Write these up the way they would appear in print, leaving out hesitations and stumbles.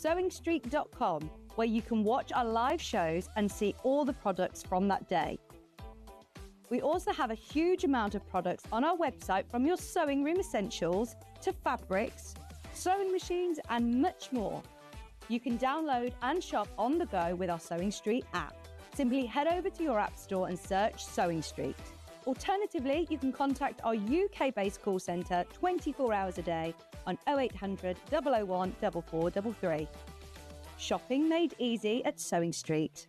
sewingstreet.com, where you can watch our live shows and see all the products from that day. We also have a huge amount of products on our website, from your sewing room essentials to fabrics, sewing machines and much more. You can download and shop on the go with our Sewing Street app. Simply head over to your app store and search Sewing Street. Alternatively, you can contact our UK-based call centre 24 hours a day on 0800 001 4433. Shopping made easy at Sewing Street.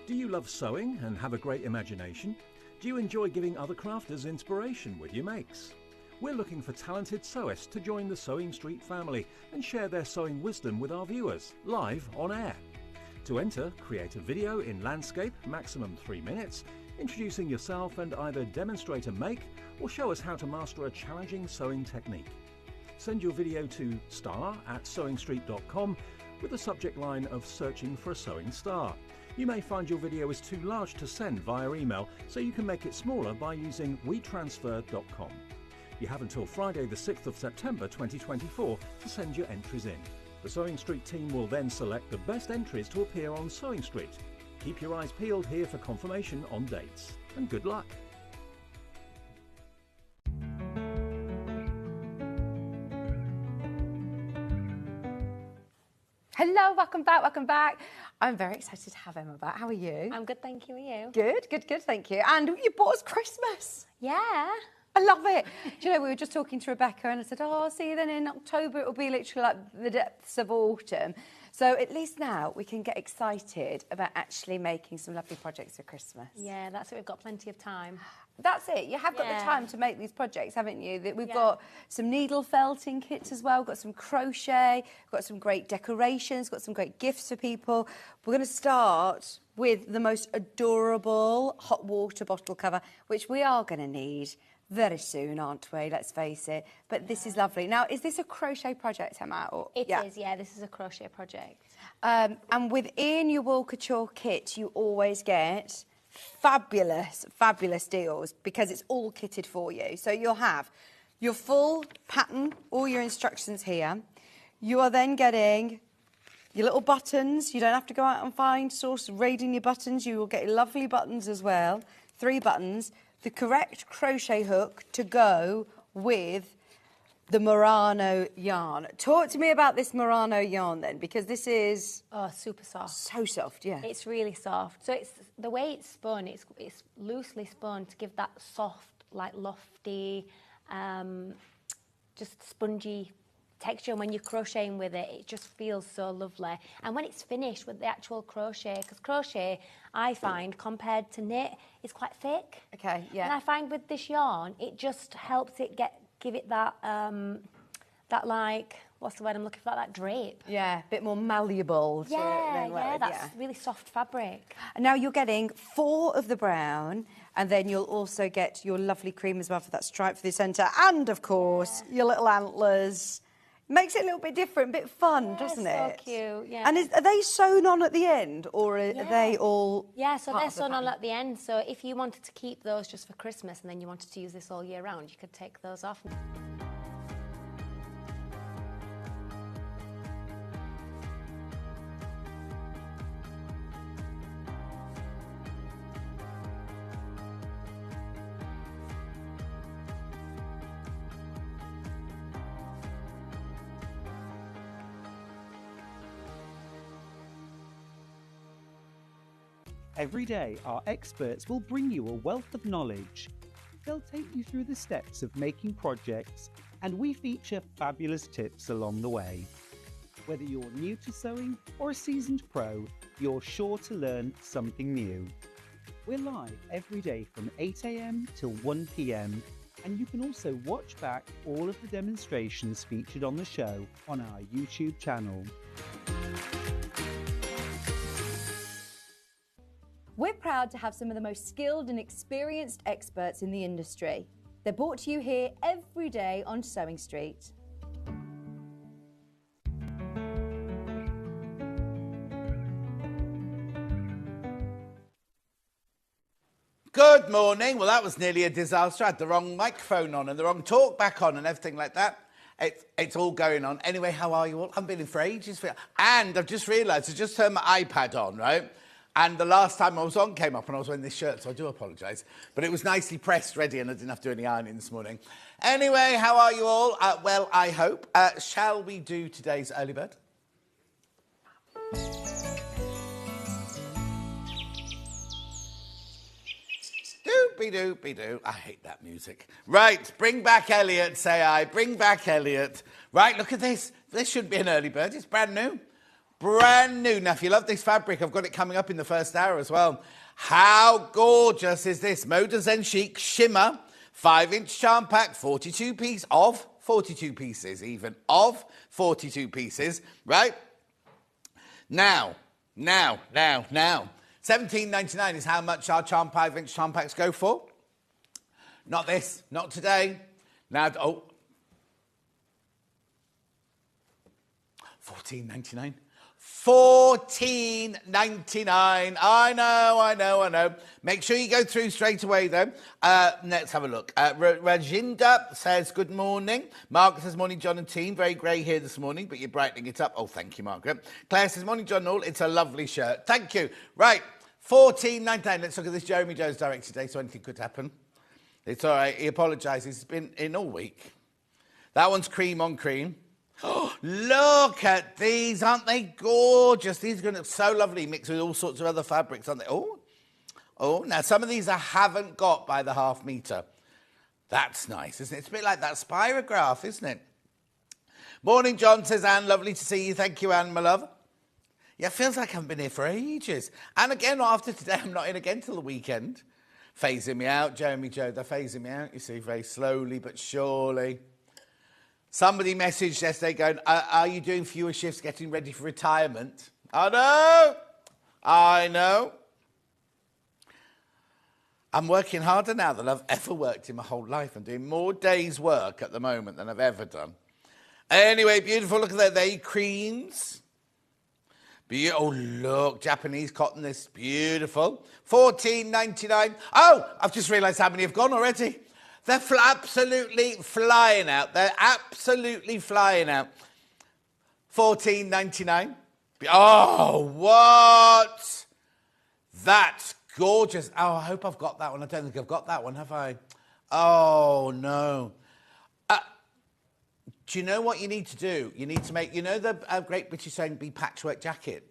Do you love sewing and have a great imagination? Do you enjoy giving other crafters inspiration with your makes? We're looking for talented sewists to join the Sewing Street family and share their sewing wisdom with our viewers, live on air. To enter, create a video in landscape, maximum 3 minutes, introducing yourself and either demonstrate a make or show us how to master a challenging sewing technique. Send your video to star@sewingstreet.com with the subject line of searching for a sewing star. You may find your video is too large to send via email, so you can make it smaller by using wetransfer.com. You have until Friday the 6th of September 2024 to send your entries in. The Sewing Street team will then select the best entries to appear on Sewing Street. Keep your eyes peeled here for confirmation on dates, and good luck. Hello, welcome back, welcome back. I'm very excited to have Emma back. How are you? I'm good, thank you. Are you? Good, good, good, thank you. And you bought us Christmas. Yeah. I love it. Do you know, we were just talking to Rebecca and I said, oh, I'll see you then in October. It'll be literally like the depths of autumn. So at least now we can get excited about actually making some lovely projects for Christmas. Yeah, that's it. We've got plenty of time. That's it. You have got the time to make these projects, haven't you? We've got some needle felting kits as well. We've got some crochet. We've got some great decorations. We've got some great gifts for people. We're going to start with the most adorable hot water bottle cover, which we are going to need very soon, aren't we? Let's face it. But this is lovely. Now, is this a crochet project, Emma? It is, yeah. This is a crochet project. And within your Wool Couture kit, you always get fabulous, fabulous deals because it's all kitted for you. So you'll have your full pattern, all your instructions here. You are then getting your little buttons. You don't have to go out and find source raiding your buttons. You will get your lovely buttons as well. 3 buttons. The correct crochet hook to go with the Murano yarn. Talk to me about this Murano yarn then, because this is... Oh, super soft. So soft, yeah. It's really soft. So it's the way it's spun, it's loosely spun to give that soft, like lofty, just spongy texture. And when you're crocheting with it, it just feels so lovely. And when it's finished with the actual crochet, because crochet, I find, compared to knit, is quite thick. Okay, yeah. And I find with this yarn, it just helps it give it that, that like, what's the word I'm looking for, that drape. Yeah, a bit more malleable. That's really soft fabric. And now you're getting 4 of the brown, and then you'll also get your lovely cream as well for that stripe for the centre, and of course, your little antlers. Makes it a little bit different, a bit fun, doesn't it? So cute, yeah. And are they sewn on at the end, or are they all... Yeah, so they're sewn on at the end. So if you wanted to keep those just for Christmas and then you wanted to use this all year round, you could take those off. Every day, our experts will bring you a wealth of knowledge. They'll take you through the steps of making projects, and we feature fabulous tips along the way. Whether you're new to sewing or a seasoned pro, you're sure to learn something new. We're live every day from 8 AM till 1 PM, and you can also watch back all of the demonstrations featured on the show on our YouTube channel. We're proud to have some of the most skilled and experienced experts in the industry. They're brought to you here every day on Sewing Street. Good morning. Well, that was nearly a disaster. I had the wrong microphone on and the wrong talk back on and everything like that. It's all going on. Anyway, how are you all? I've been in for ages. And I've just realised, I just turned my iPad on, right? And the last time I was on came up and I was wearing this shirt, so I do apologise. But it was nicely pressed, ready, and I didn't have to do any ironing this morning. Anyway, how are you all? Well, I hope. Shall we do today's early bird? Doopy-doopy-doo. I hate that music. Right, bring back Elliot, say I. Bring back Elliot. Right, look at this. This should be an early bird. It's brand new. Brand new. Now, if you love this fabric, I've got it coming up in the first hour as well. How gorgeous is this? Moda Zen Chic Shimmer, 5-inch charm pack, 42 pieces, of 42 pieces even, of 42 pieces, right? Now. $17.99 is how much our 5-inch charm packs go for. Not this, not today. Now, $14.99. $14.99. I know. Make sure you go through straight away, though. Let's have a look. Rajinda says, good morning. Margaret says, morning, John and team. Very grey here this morning, but you're brightening it up. Oh, thank you, Margaret. Claire says, morning, John and all. It's a lovely shirt. Thank you. Right, $14.99. Let's look at this. Jeremy Jones directed today, so anything could happen. It's all right. He apologises. He's been in all week. That one's cream on cream. Oh, look at these. Aren't they gorgeous? These are going to look so lovely mixed with all sorts of other fabrics, aren't they? Oh, now some of these I haven't got by the half metre. That's nice, isn't it? It's a bit like that spirograph, isn't it? Morning, John, says Anne. Lovely to see you. Thank you, Anne, my love. Yeah, it feels like I haven't been here for ages. And again, after today, I'm not in again till the weekend. Phasing me out, Jeremy Joe. They're phasing me out, you see, very slowly but surely. Somebody messaged yesterday going, are you doing fewer shifts getting ready for retirement? I know. I'm working harder now than I've ever worked in my whole life. I'm doing more days' work at the moment than I've ever done. Anyway, beautiful. Look at that. They creams. Oh, look. Japanese cotton. This beautiful. $14.99. Oh, I've just realised how many have gone already. They're absolutely flying out. They're absolutely flying out. $14.99. Oh, what? That's gorgeous. Oh, I hope I've got that one. I don't think I've got that one, have I? Oh, no. Do you know what you need to do? You need to make, you know the Great British saying, be patchwork jacket?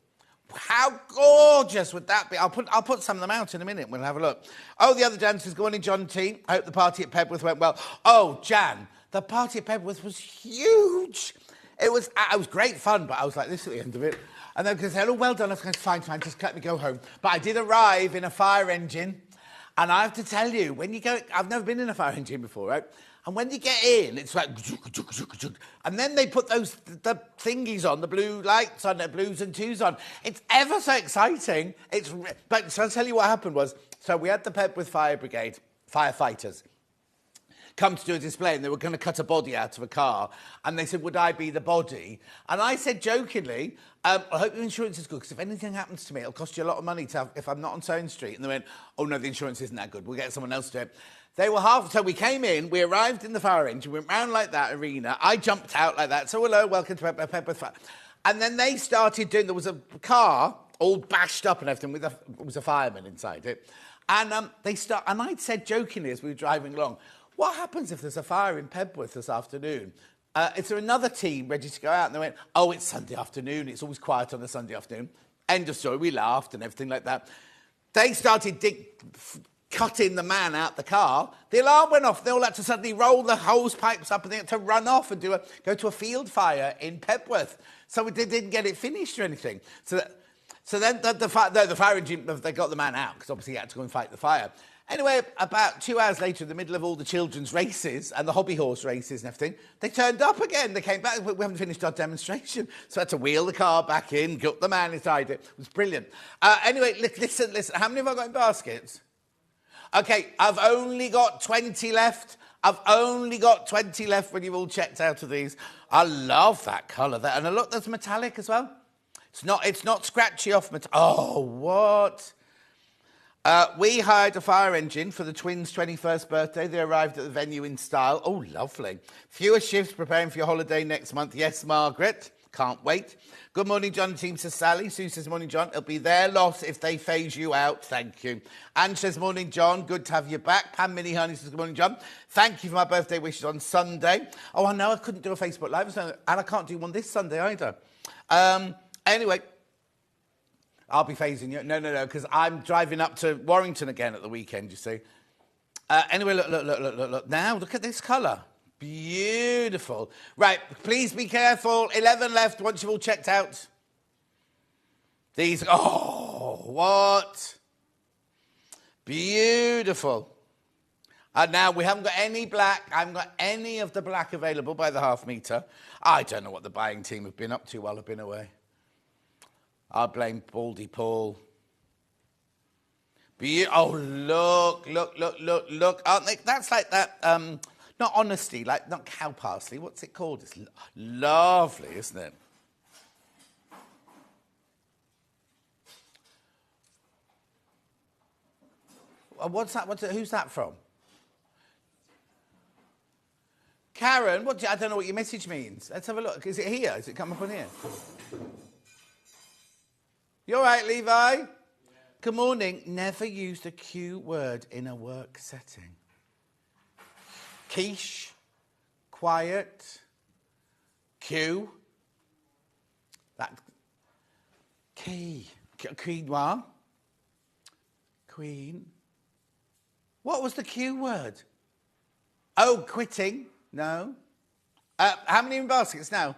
How gorgeous would that be? I'll put some of them out in a minute. We'll have a look. Oh, the other dancers. Good morning, John and team. I hope the party at Pebworth went well. Oh, Jan, the party at Pebworth was huge. It was great fun, but I was like, this is the end of it. And then they said, oh, well done. I was going, fine, just let me go home. But I did arrive in a fire engine. And I have to tell you, when you go, I've never been in a fire engine before, right? And when you get in, it's like, and then they put the thingies on, the blue lights on, the blues and twos on. It's ever so exciting. But so I'll tell you what happened was, so we had the Pebworth Fire Brigade, firefighters, come to do a display, and they were going to cut a body out of a car. And they said, would I be the body? And I said jokingly, I hope your insurance is good, because if anything happens to me, it'll cost you a lot of money to have, if I'm not on Stone Street. And they went, oh, no, the insurance isn't that good. We'll get someone else to do it. They were so we came in, we arrived in the fire engine, went round like that arena. I jumped out like that. So, hello, welcome to Pebworth Fire. And then they started doing, there was a car all bashed up and everything, it was a fireman inside it. And and I'd said jokingly as we were driving along, what happens if there's a fire in Pebworth this afternoon? Is there another team ready to go out? And they went, oh, it's Sunday afternoon. It's always quiet on a Sunday afternoon. End of story. We laughed and everything like that. They started cutting the man out the car. The alarm went off. They all had to suddenly roll the hose pipes up and they had to run off and go to a field fire in Pebworth. So they didn't get it finished or anything. So then the fire engine, they got the man out because obviously he had to go and fight the fire. Anyway, about 2 hours later, in the middle of all the children's races and the hobby horse races and everything, they turned up again. They came back. We haven't finished our demonstration. So I had to wheel the car back in, got the man inside it. It was brilliant. Anyway, listen. How many have I got in baskets? OK, I've only got 20 left. I've only got 20 left when you've all checked out of these. I love that colour. And look, there's metallic as well. It's not scratchy off metal. Oh, what? We hired a fire engine for the twins' 21st birthday. They arrived at the venue in style. Oh, lovely. Fewer shifts preparing for your holiday next month. Yes, Margaret. Can't wait. Good morning, John and team, says Sally. Sue says, morning, John. It'll be their loss if they phase you out. Thank you. Anne says, morning, John. Good to have you back. Pam Minnie Honey says, good morning, John. Thank you for my birthday wishes on Sunday. Oh, I know I couldn't do a Facebook Live, and I can't do one this Sunday either. Anyway, I'll be phasing you. No, because I'm driving up to Warrington again at the weekend, you see. Anyway, look. Now, look at this colour. Beautiful. Right, please be careful. 11 left once you've all checked out. These, oh, what? Beautiful. And now we haven't got any black. I haven't got any of the black available by the half metre. I don't know what the buying team have been up to while I've been away. I blame Baldy Paul. Oh, look. Aren't they? That's like that, not honesty, like not cow parsley. What's it called? It's lovely, isn't it? What's that? Who's that from? Karen, I don't know what your message means. Let's have a look. Is it here? Is it come up on here? You all right, Levi? Yeah. Good morning. Never use the Q word in a work setting. Quiche, quiet, Q. That key, quinoa, queen. What was the Q word? Oh, quitting. No. How many in baskets now?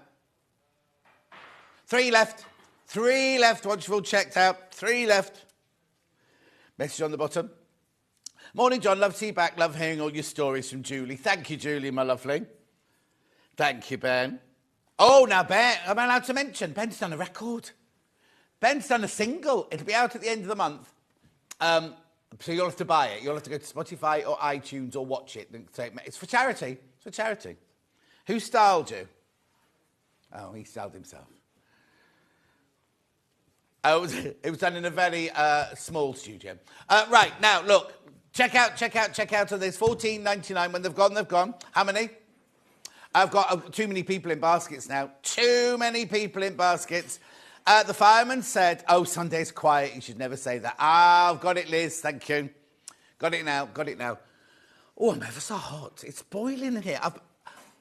3 left. 3 left once you've all checked out. 3 left. Message on the bottom. Morning, John. Love to see you back. Love hearing all your stories from Julie. Thank you, Julie, my lovely. Thank you, Ben. Oh, now, Ben, am I allowed to mention? Ben's done a record. Ben's done a single. It'll be out at the end of the month. So you'll have to buy it. You'll have to go to Spotify or iTunes or watch it. It's for charity. It's for charity. Who styled you? Oh, he styled himself. Oh, it was done in a very small studio. Right, now, look. Check out of this. $14.99. When they've gone. How many? I've got too many people in baskets now. Too many people in baskets. The fireman said, oh, Sunday's quiet. You should never say that. Ah, I've got it, Liz. Thank you. Got it now. Oh, I'm ever so hot. It's boiling in here.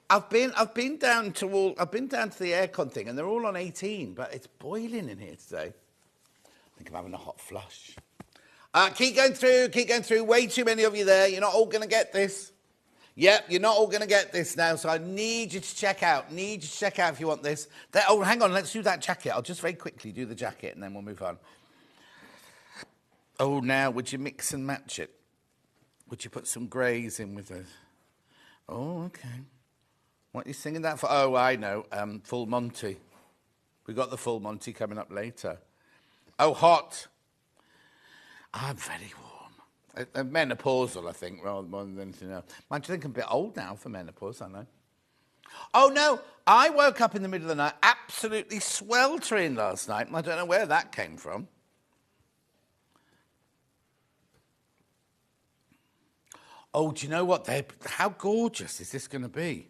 I've been down to the aircon thing, and they're all on 18, but it's boiling in here today. I think I'm having a hot flush. Keep going through. Way too many of you there. You're not all going to get this. Yep, you're not all going to get this now, so I need you to check out. If you want this. Oh, hang on, let's do that jacket. I'll just very quickly do the jacket, and then we'll move on. Oh, now, would you mix and match it? Would you put some greys in with it? Oh, okay. What are you singing that for? Oh, I know, Full Monty. We've got the Full Monty coming up later. Oh, hot. I'm very warm. Menopausal, I think, rather more than anything else. I think I'm a bit old now for menopause, I know. Oh, no, I woke up in the middle of the night absolutely sweltering last night, and I don't know where that came from. Oh, do you know what? How gorgeous is this going to be?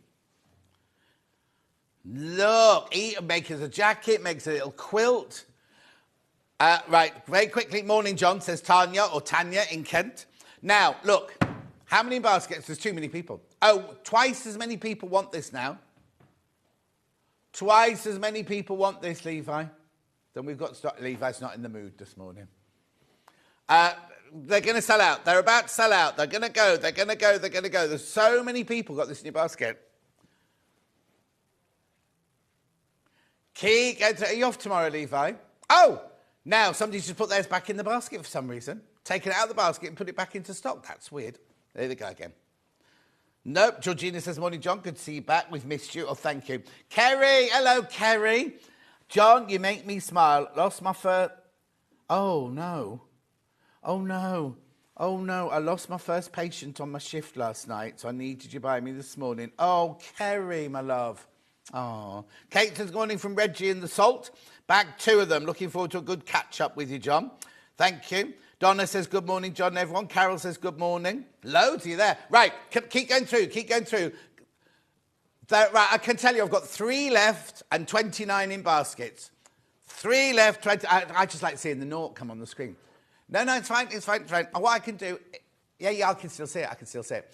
Look, make us a jacket, makes a little quilt. Right, very quickly. Morning, John, says Tanya in Kent. Now, look, how many baskets? There's too many people. Oh, twice as many people want this now. Twice as many people want this, Levi. Then we've got to start. Levi's not in the mood this morning. They're going to sell out. They're about to sell out. They're going to go. There's so many people got this in your basket. Key, are you off tomorrow, Levi? Oh! Now, somebody's just put theirs back in the basket for some reason. Taken it out of the basket and put it back into stock. That's weird. There they go again. Nope. Georgina says, morning, John. Good to see you back. We've missed you. Oh, thank you. Kerry. Hello, Kerry. John, you make me smile. Lost my first... Oh, no. I lost my first patient on my shift last night, so I needed you by me this morning. Oh, Kerry, my love. Oh. Kate says, good morning from Reggie and the Salt. Back 2 of them. Looking forward to a good catch-up with you, John. Thank you. Donna says good morning, John, everyone. Carol says good morning. Loads of you there. Right, keep going through, keep going through. Right, I can tell you I've got 3 left and 29 in baskets. 3 left, 20. I just like seeing the naught come on the screen. No, it's fine, it's fine, it's fine. What I can do, yeah, I can still see it,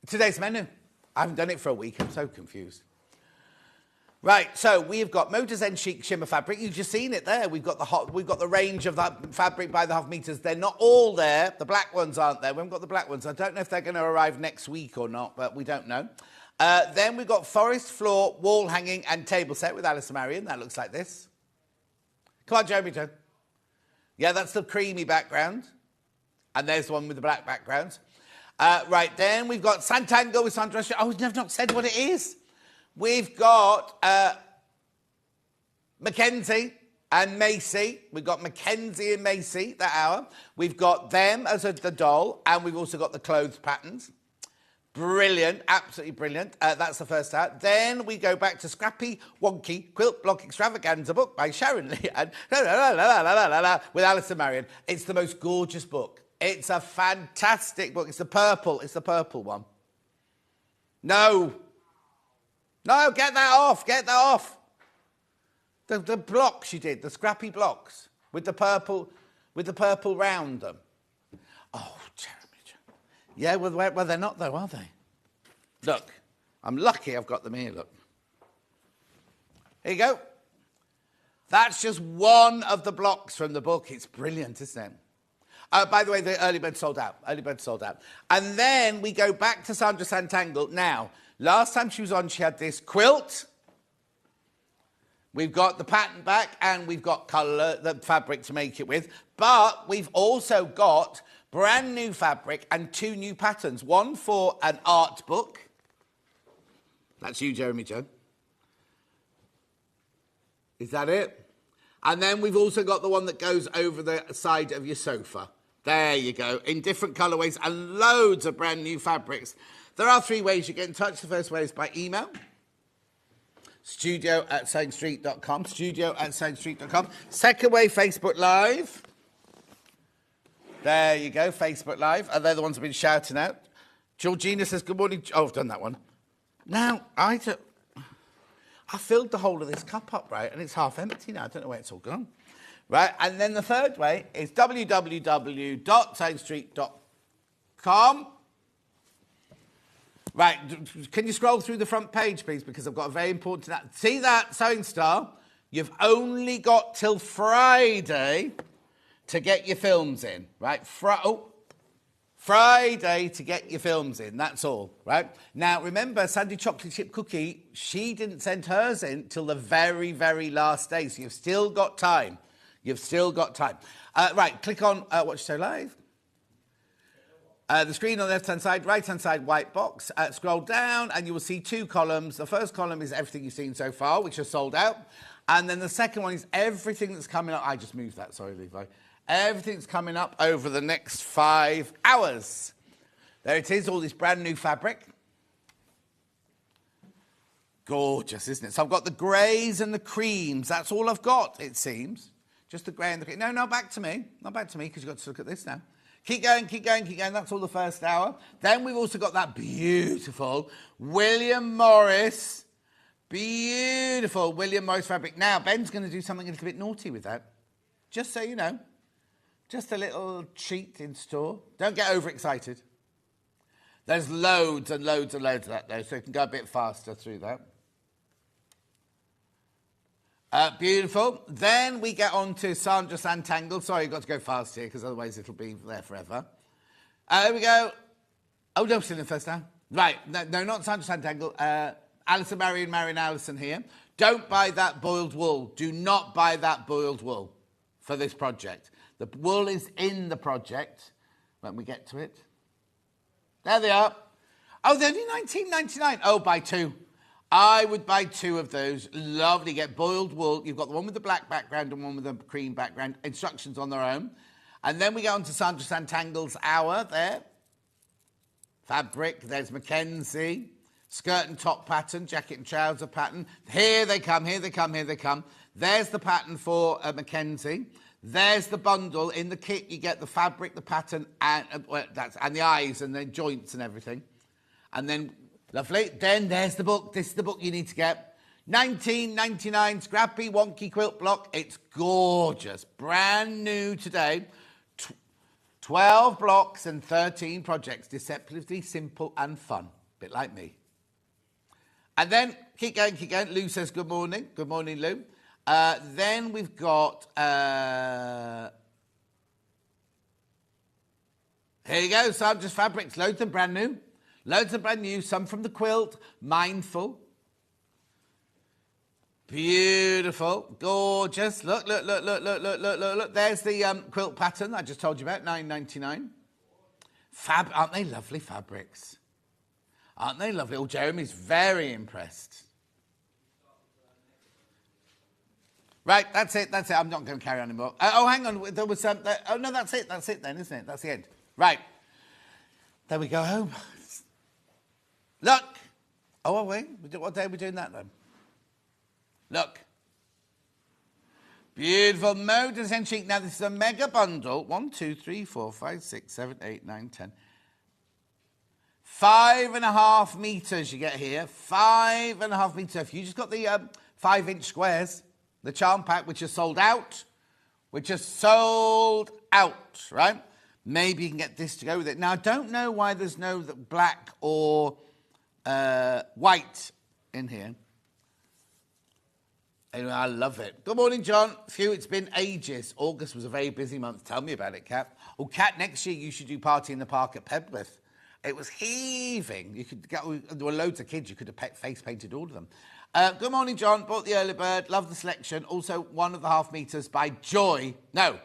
today's menu. I haven't done it for a week, I'm so confused. Right, so we've got Moda Zen Chic Shimmer fabric. You've just seen it there. We've got the range of that fabric by the half meters. They're not all there. The black ones aren't there. We haven't got the black ones. I don't know if they're going to arrive next week or not, but we don't know. Then we've got forest floor, wall hanging, and table set with Alice and Marion. That looks like this. Come on, Jeremy Joe. Yeah, that's the creamy background. And there's the one with the black background. Right, then we've got Santango with Sandra. Oh, we've not said what it is. We've got Mackenzie and Macy. We've got Mackenzie and Macy that hour. We've got them as the doll, and we've also got the clothes patterns. Brilliant, absolutely brilliant. That's the first hour. Then we go back to Scrappy Wonky Quilt Block Extravaganza book by Sharon Lee and with Alice and Marion. It's the most gorgeous book. It's a fantastic book. It's the purple one. No, get that off. The blocks you did, the scrappy blocks with the purple round them. Oh, Jeremy. Yeah, well, they're not though, are they? Look, I'm lucky I've got them here, look. Here you go. That's just one of the blocks from the book. It's brilliant, isn't it? By the way, the early bird sold out. And then we go back to Sandra Santangle. Now, last time she was on, she had this quilt. We've got the pattern back, and we've got colour, the fabric to make it with. But we've also got brand new fabric and 2 new patterns. One for an art book. That's you, Jeremy Joe. Is that it? And then we've also got the one that goes over the side of your sofa. There you go, in different colourways and loads of brand new fabrics. There are 3 ways you get in touch. The first way is by email. studio@sewingstreet.com. studio@sewingstreet.com. Second way, Facebook Live. There you go, Facebook Live. And they're the ones who've been shouting out. Georgina says, good morning. Oh, I've done that one. Now, I filled the whole of this cup up, right? And it's half empty now. I don't know where it's all gone. Right, and then the third way is www.sewingstreet.com. Right, can you scroll through the front page, please? Because I've got a very important... See that, Sewing Star? You've only got till Friday to get your films in, right? Friday to get your films in, that's all, right? Now, remember, Sandy Chocolate Chip Cookie, she didn't send hers in till the very, very last day, so you've still got time. Right, click on Watch Show Live. The screen on the left-hand side, right-hand side, white box. Scroll down and you will see 2 columns. The first column is everything you've seen so far, which is sold out. And then the second one is everything that's coming up. I just moved that, sorry, Levi. Everything's coming up over the next 5 hours. There it is, all this brand new fabric. Gorgeous, isn't it? So I've got the greys and the creams. That's all I've got, it seems. Just the grey and the cream. No, not back to me. Not back to me, because you've got to look at this now. Keep going. That's all the first hour. Then we've also got that beautiful William Morris. Beautiful William Morris fabric. Now, Ben's going to do something a little bit naughty with that. Just so you know. Just a little treat in store. Don't get overexcited. There's loads and loads and loads of that, though, so you can go a bit faster through that. Beautiful. Then we get on to Sandra Santangle. Sorry, you've got to go fast here, because otherwise it'll be there forever. Here we go. Oh, no, still in the first now. Right. No, not Sandra Santangle. Alice and Marion Allison here. Don't buy that boiled wool. Do not buy that boiled wool for this project. The wool is in the project when we get to it. There they are. Oh, they're only $19.99. Oh, buy 2. I would buy 2 of those. Lovely. Get boiled wool. You've got the one with the black background and one with the cream background. Instructions on their own. And then we go on to Sandra Santangle's hour there. Fabric. There's Mackenzie. Skirt and top pattern. Jacket and trouser pattern. Here they come. There's the pattern for Mackenzie. There's the bundle. In the kit, you get the fabric, the pattern, and the eyes, and then joints and everything. And then, lovely. Then there's the book. This is the book you need to get. $19.99, scrappy, wonky quilt block. It's gorgeous. Brand new today. 12 blocks and 13 projects. Deceptively simple and fun. Bit like me. And then, keep going, keep going. Lou says good morning. Good morning, Lou. Then we've got... here you go. Some just fabrics. Loads of brand new. Loads of brand new. Some from the quilt. Mindful. Beautiful. Gorgeous. Look, look, look, look, look, look, look, look, look. There's the quilt pattern I just told you about. $9.99. Aren't they lovely fabrics? Aren't they lovely? Oh, Jeremy's very impressed. Right, that's it, that's it. I'm not going to carry on anymore. Oh, hang on, there was some... oh, no, that's it then, isn't it? That's the end. Right. Then we go home. Look. Oh, are we? What day are we doing that, then? Look. Beautiful Moda and Chic. Now, this is a mega bundle. 1, 2, 3, 4, 5, 6, 7, 8, 9, 10. 5.5 metres you get here. 5.5 metres. If you just got the 5-inch squares, the charm pack, which is sold out, right? Maybe you can get this to go with it. Now, I don't know why there's no black or white in here. Anyway, I love it. Good morning, John. Phew, it's been ages. August was a very busy month. Tell me about it, Kat. Oh, Kat, next year you should do Party in the Park at Pedworth. It was heaving. You could get, there were loads of kids. You could have face painted all of them. Good morning, John. Bought the early bird. Love the selection. Also, 1.5 metres by Joy. No,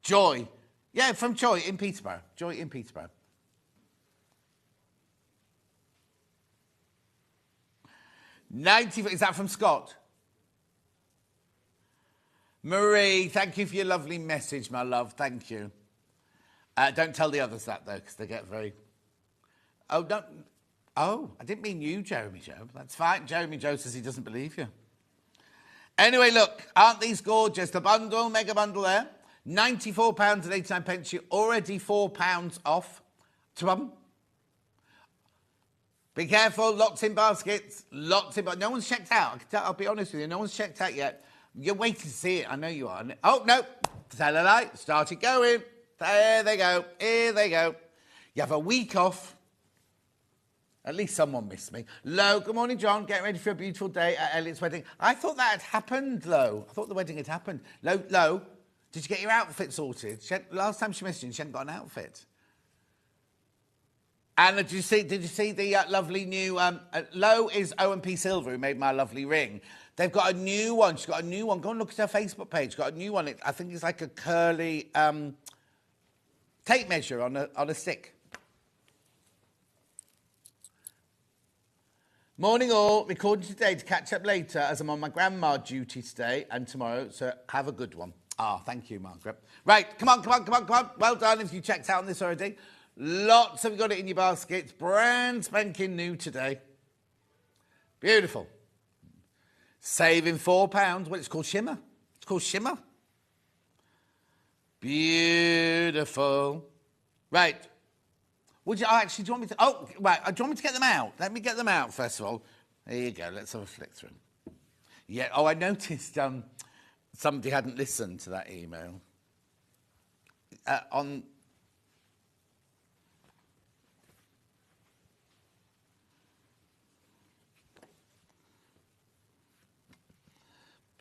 Joy. Yeah, from Joy in Peterborough. Joy in Peterborough. Is that from Scott? Marie, thank you for your lovely message, my love. Thank you. Don't tell the others that, though, because they get very... Oh, don't... Oh, I didn't mean you, Jeremy Joe. That's fine. Jeremy Joe says he doesn't believe you. Anyway, look, aren't these gorgeous? The bundle, mega bundle there. £94.89. You're already £4 off. Be careful, lots in baskets. Lots in baskets. No one's checked out. I'll be honest with you, no one's checked out yet. You're waiting to see it. I know you are. Oh, no. Tell a lie. Started going. There they go. Here they go. You have a week off. At least someone missed me. Lo, good morning, John. Getting ready for a beautiful day at Elliot's wedding. I thought that had happened, Lo. I thought the wedding had happened. Lo, did you get your outfit sorted? Last time she messaged you, she hadn't got an outfit. And did you see the lovely new... Lo is O&P Silver, who made my lovely ring. They've got a new one. She's got a new one. Go and look at her Facebook page. Got a new one. I think it's like a curly tape measure on a stick. Morning all. Recording today to catch up later as I'm on my grandma duty today and tomorrow. So have a good one. Ah, thank you, Margaret. Right, come on. Well done if you checked out on this already. Lots have got it in your baskets. Brand spanking new today. Beautiful. Saving £4. Well, it's called Shimmer. It's called Shimmer. Beautiful. Right. Would you actually, do you want me to... Oh, right. Do you want me to get them out? Let me get them out, first of all. There you go. Let's have a flick through. Yeah. Oh, I noticed somebody hadn't listened to that email.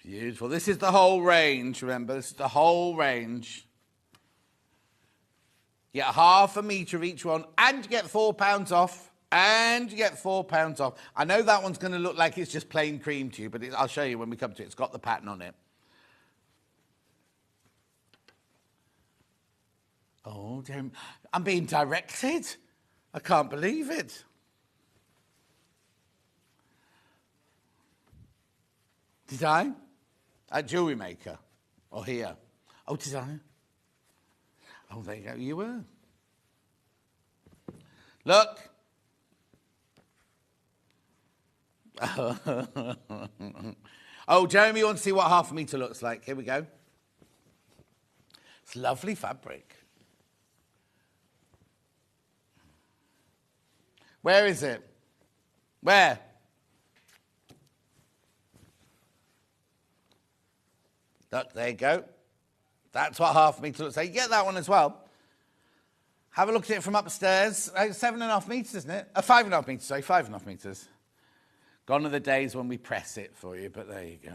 Beautiful. This is the whole range, remember. This is the whole range. You get £0.5 metre of each one, and you get £4 off. And you get £4 off. I know that one's going to look like it's just plain cream to you, but I'll show you when we come to it. It's got the pattern on it. Oh, damn. I'm being directed. I can't believe it. Did I? At Jewellery Maker? Or here? Oh, did I? Oh, there you go. You were. Look. Oh, Jeremy wants to see what £0.5 metre looks like. Here we go. It's lovely fabric. Where is it? Where? Look, there you go. That's what half a metre looks like. You get that one as well. Have a look at it from upstairs. 7.5 metres, isn't it? 5.5 metres, sorry, 5.5 metres. Gone are the days when we press it for you, but there you go.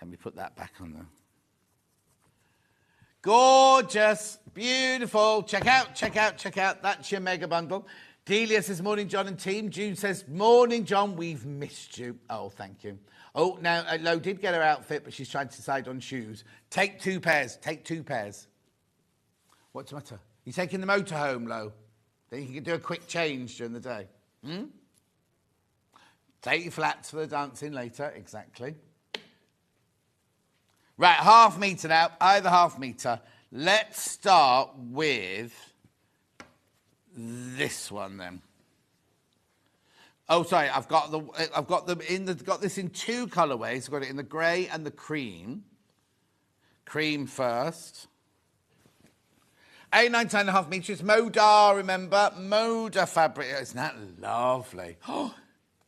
Let me put that back on there. Gorgeous, beautiful. Check out, check out, check out. That's your mega bundle. Delia says, morning, John and team. June says, morning, John. We've missed you. Oh, thank you. Oh, now, Lo did get her outfit, but she's trying to decide on shoes. Take 2 pairs. Take 2 pairs. What's the matter? You taking the motor home, Lo? Then you can do a quick change during the day. Take your flats for the dancing later. Exactly. Right, half metre now. Either half metre. Let's start with this one then. Oh, sorry. I've got this in 2 colourways. I've got it in the grey and the cream. Cream first. 8.5 metres. Moda, remember? Moda fabric. Isn't that lovely? Oh,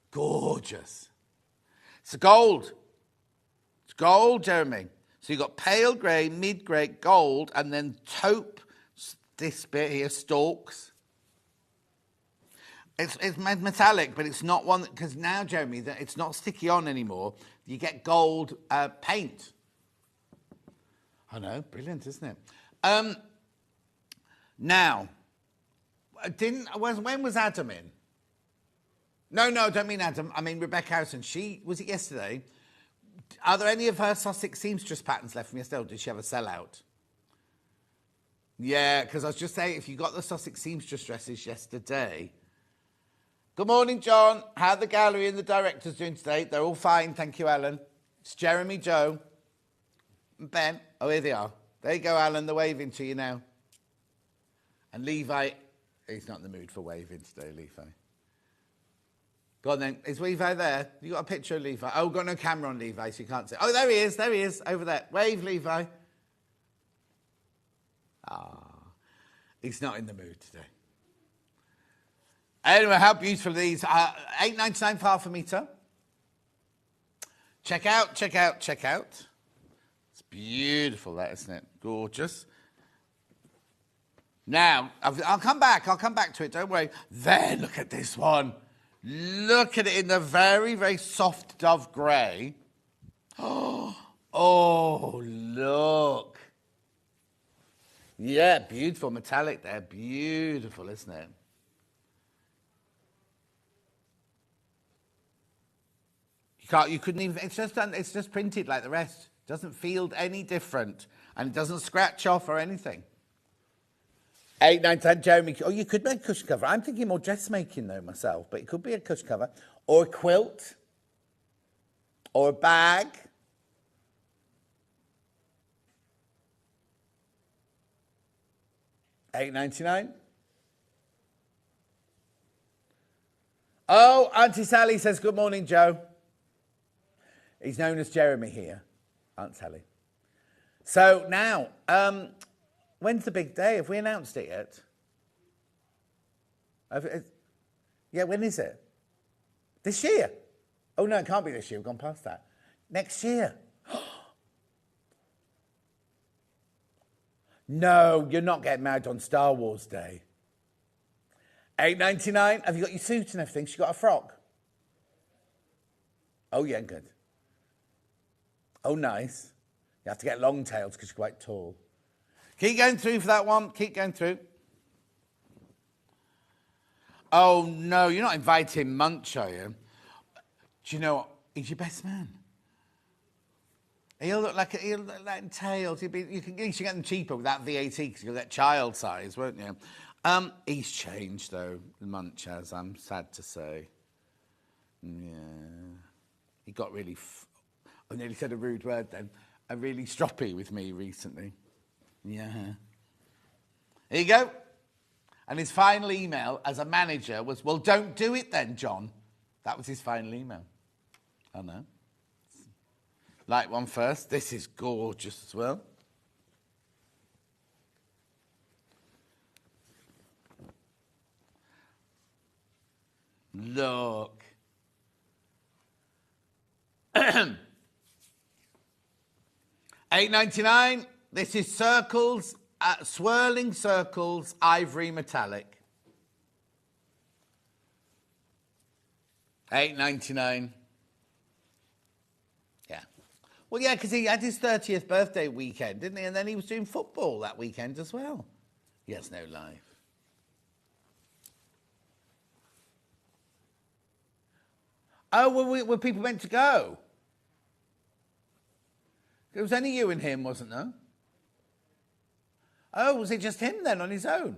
gorgeous. It's gold. It's gold, Jeremy. So you've got pale grey, mid-grey, gold, and then taupe, this bit here, stalks. It's metallic, but it's not one, because now, Jeremy, it's not sticky on anymore. You get gold paint. I know, brilliant, isn't it? Now, when was Adam in? No, I don't mean Adam. I mean Rebecca Howson. Was it yesterday? Are there any of her Sussex seamstress patterns left from yesterday, or did she have a sellout? Yeah, because I was just saying, if you got the Sussex seamstress dresses yesterday... Good morning, John. How are the gallery and the directors doing today? They're all fine, thank you, Alan. It's Jeremy, Joe, and Ben. Oh, here they are. There you go, Alan. They're waving to you now. And Levi, he's not in the mood for waving today, Levi. Go on then. Is Levi there? You got a picture of Levi? Oh, got no camera on Levi, so you can't see. Oh, there he is, over there. Wave, Levi. He's not in the mood today. Anyway, how beautiful are these? $8.99 for half a metre. Check out, check out, check out. It's beautiful, that, isn't it? Gorgeous. Now, I'll come back to it, don't worry. There, look at this one. Look at it in the very, very soft dove grey. Oh, look. Yeah, beautiful metallic there. Beautiful, isn't it? You couldn't even, it's just printed like the rest. It doesn't feel any different. And it doesn't scratch off or anything. 8, 9, 10, Jeremy. Oh, you could make a cushion cover. I'm thinking more dressmaking, though, myself. But it could be a cushion cover. Or a quilt. Or a bag. $8.99. Oh, Auntie Sally says, good morning, Joe. He's known as Jeremy here, Aunt Sally. So now, when's the big day? Have we announced it yet? Yeah, when is it? This year? Oh, no, it can't be this year. We've gone past that. Next year. No, you're not getting married on Star Wars Day. $8.99. Have you got your suit and everything? She got a frock? Oh, yeah, good. Oh, nice. You have to get long tails because you're quite tall. Keep going through for that one. Keep going through. Oh, no, you're not inviting Munch, are you? Do you know what? He's your best man. He'll look like tails. You should get them cheaper with that VAT because you'll get child size, won't you? He's changed, though, Munch has, I'm sad to say. Yeah. He got really... I nearly said a rude word then. Really stroppy with me recently. Yeah. Here you go. And his final email as a manager was, well, don't do it then, John. That was his final email. I know. Light one first. This is gorgeous as well. look. $8.99. This is circles, swirling circles, ivory metallic. $8.99. Yeah. Well, yeah, because he had his 30th birthday weekend, didn't he? And then he was doing football that weekend as well. He has no life. Oh, were people meant to go? It was only you and him, wasn't there? Oh, was it just him then on his own?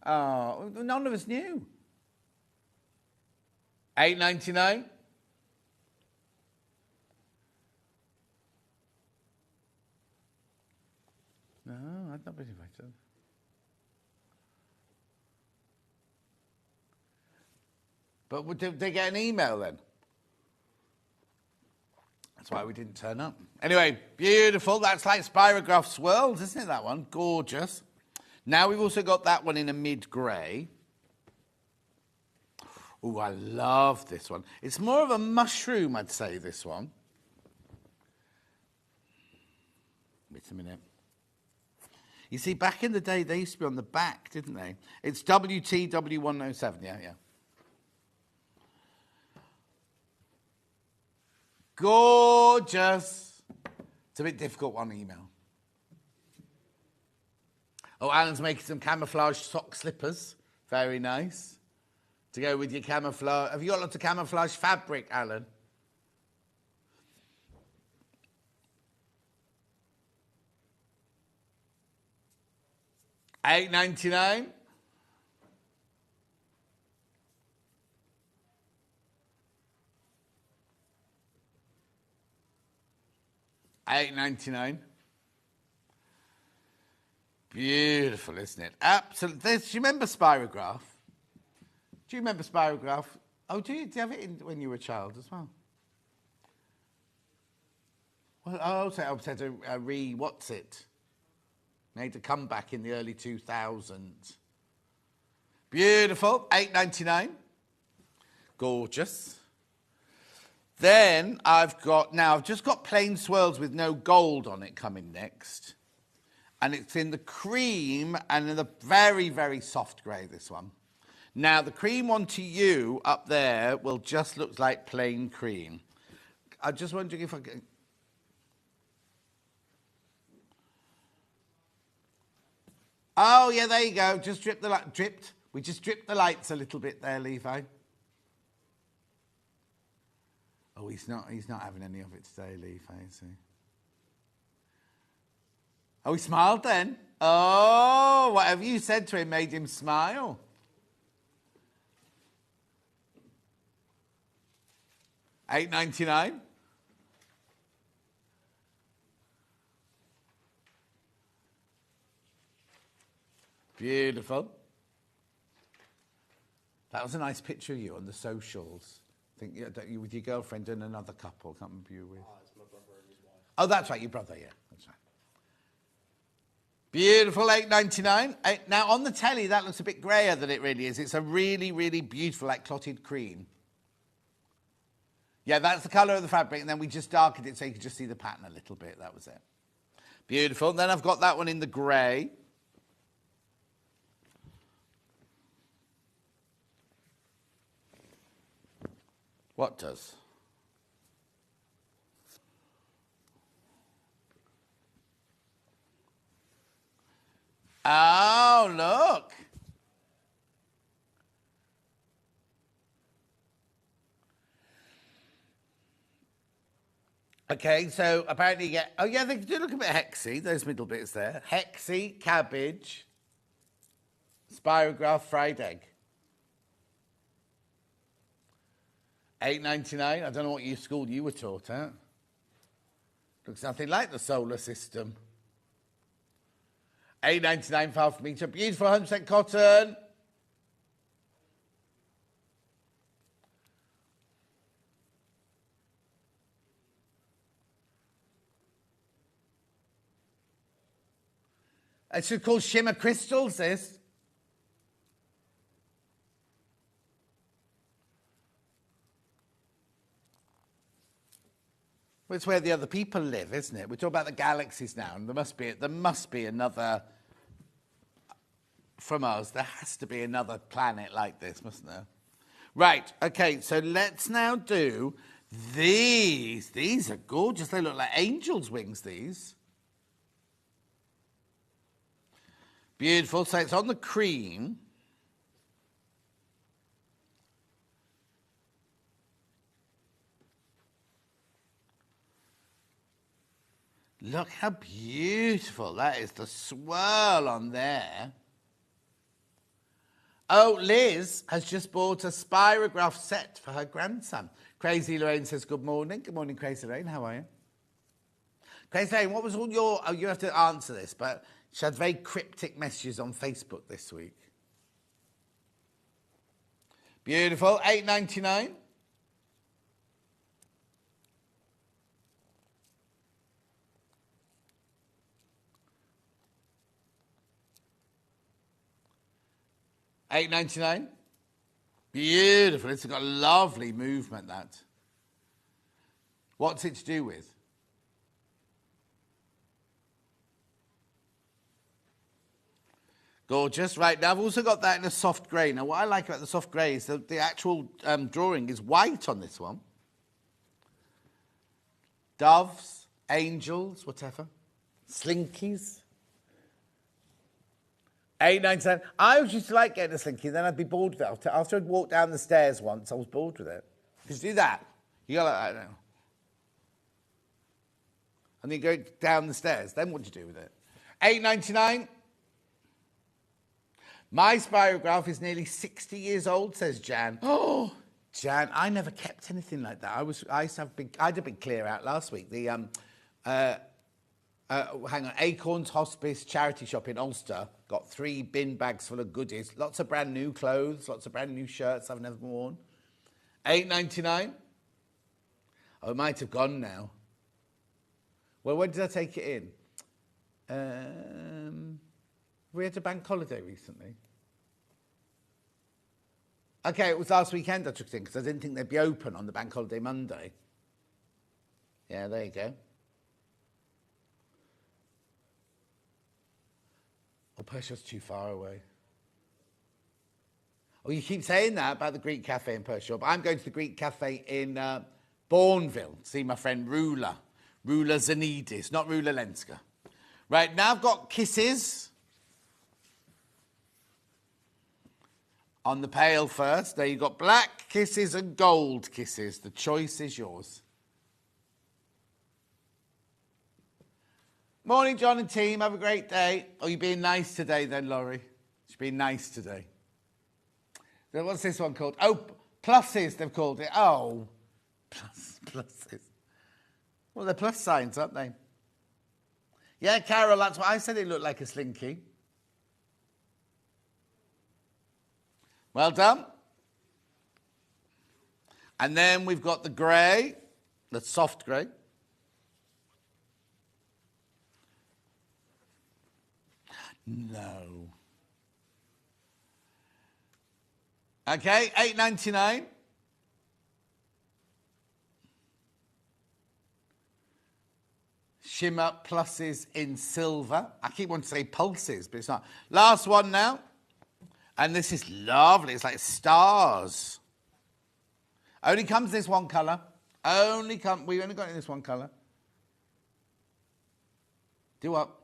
Oh, none of us knew. $8.99. No, I've not been invited. But did they get an email then? That's why we didn't turn up. Anyway, beautiful. That's like Spirograph Swirls, isn't it, that one? Gorgeous. Now we've also got that one in a mid-grey. Oh, I love this one. It's more of a mushroom, I'd say, this one. Wait a minute. You see, back in the day, they used to be on the back, didn't they? It's WTW107, yeah. Gorgeous. It's a bit difficult on email. Oh, Alan's making some camouflage sock slippers. Very nice. To go with your camouflage. Have you got lots of camouflage fabric, Alan? $8.99. $8.99. Beautiful, isn't it? Absolutely. Do you remember Spirograph? Do you remember Spirograph? Oh, do you have it when you were a child as well? Well, I said what's it? Made a comeback in the early 2000s. Beautiful, $8.99. Gorgeous. Then I've just got plain swirls with no gold on it coming next. And it's in the cream and in the very, very soft grey, this one. Now, the cream one to you up there will just look like plain cream. I'm just wondering if I can... Oh, yeah, there you go. Just drip the light. Dripped. We just dripped the lights a little bit there, Levi. Oh, he's not having any of it today, Levi, is he? Oh, he smiled then. Oh, whatever you said to him made him smile. $8.99. Beautiful. That was a nice picture of you on the socials. I think you with your girlfriend and another couple. Can't remember you with. It's my brother and his wife. Oh, that's right, your brother. Yeah, that's right. Beautiful, $8.99. Now on the telly, that looks a bit grayer than it really is. It's a really, really beautiful, like clotted cream. Yeah, that's the colour of the fabric, and then we just darkened it so you could just see the pattern a little bit. That was it. Beautiful. Then I've got that one in the grey. What does? Oh, look. Okay, so apparently you get... Oh, yeah, they do look a bit hexy, those middle bits there. Hexy, cabbage, spirograph, fried egg. $8.99. I don't know what school you were taught at. Looks nothing like the solar system. $8.99 for half a metre. Beautiful 100% cotton. It's called shimmer crystals, this. Well, it's where the other people live, isn't it? We're talking about the galaxies now, and there must be another, from us, there has to be another planet like this, mustn't there? Right, okay, so let's now do these. These are gorgeous. They look like angels' wings, these. Beautiful. So it's on the cream. Look how beautiful. That is the swirl on there. Oh, Liz has just bought a spirograph set for her grandson. Crazy Lorraine says, good morning. Good morning, Crazy Lorraine. How are you? Crazy Lorraine, what was all your... Oh, you have to answer this, but she had very cryptic messages on Facebook this week. Beautiful. $8.99. $8.99. Beautiful. It's got a lovely movement, that. What's it to do with? Gorgeous. Right, now I've also got that in a soft grey. Now, what I like about the soft grey is that the actual drawing is white on this one. Doves, angels, whatever. Slinkies. $8.99. I always used to like getting a slinky, then I'd be bored with it. After I'd walked down the stairs once, I was bored with it. Because you do that. You go like that now. And then you go down the stairs. Then what do you do with it? $8.99. My spirograph is nearly 60 years old, says Jan. Oh, Jan, I never kept anything like that. I had a big clear out last week. The hang on, Acorns Hospice charity shop in Ulster got 3 bin bags full of goodies. Lots of brand new clothes, lots of brand new shirts I've never worn. $8.99. Oh, it might have gone now. Well, when did I take it in? We had a bank holiday recently. Okay, it was last weekend I took it in because I didn't think they'd be open on the bank holiday Monday. Yeah, there you go. Oh, Perthshaw's too far away. Oh, you keep saying that about the Greek cafe in Perthshaw, but I'm going to the Greek cafe in Bourneville to see my friend Rula Zanidis, not Rula Lenska. Right, now I've got kisses on the pail first. There you've got black kisses and gold kisses. The choice is yours. Morning, John and team. Have a great day. Oh, you're being nice today then, Laurie. She's being nice today. What's this one called? Oh, pluses, they've called it. Oh, pluses. Well, they're plus signs, aren't they? Yeah, Carol, that's what I said. It looked like a slinky. Well done. And then we've got the grey, the soft grey. No. Okay, $8.99. Shimmer pluses in silver. I keep wanting to say pulses, but it's not. Last one now. And this is lovely. It's like stars. Only comes this one colour. We only got it in this one colour. Do up.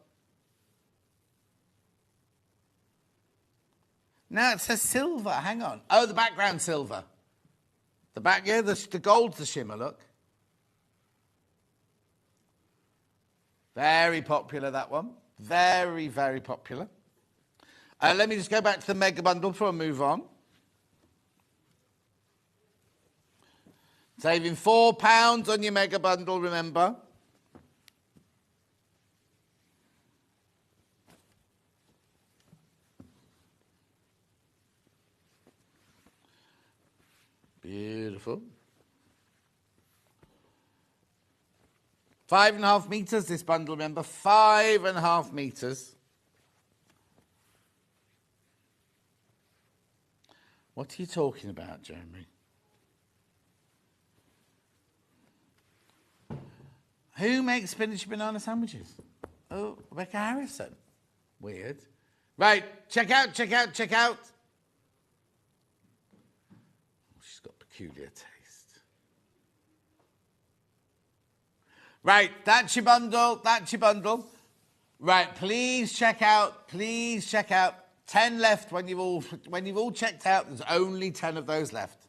Now it says silver. Hang on. Oh, the background silver. The gold's the shimmer, look. Very popular, that one. Very, very popular. Let me just go back to the mega bundle before I move on. Saving £4 on your mega bundle, remember. Beautiful. 5.5 metres, this bundle, remember. 5.5 metres. What are you talking about, Jeremy? Who makes spinach banana sandwiches? Oh, Rebecca Harrison. Weird. Right, check out. Oh, she's got peculiar taste. Right, that's your bundle. Right, please check out. 10 left when you've all checked out. There's only 10 of those left.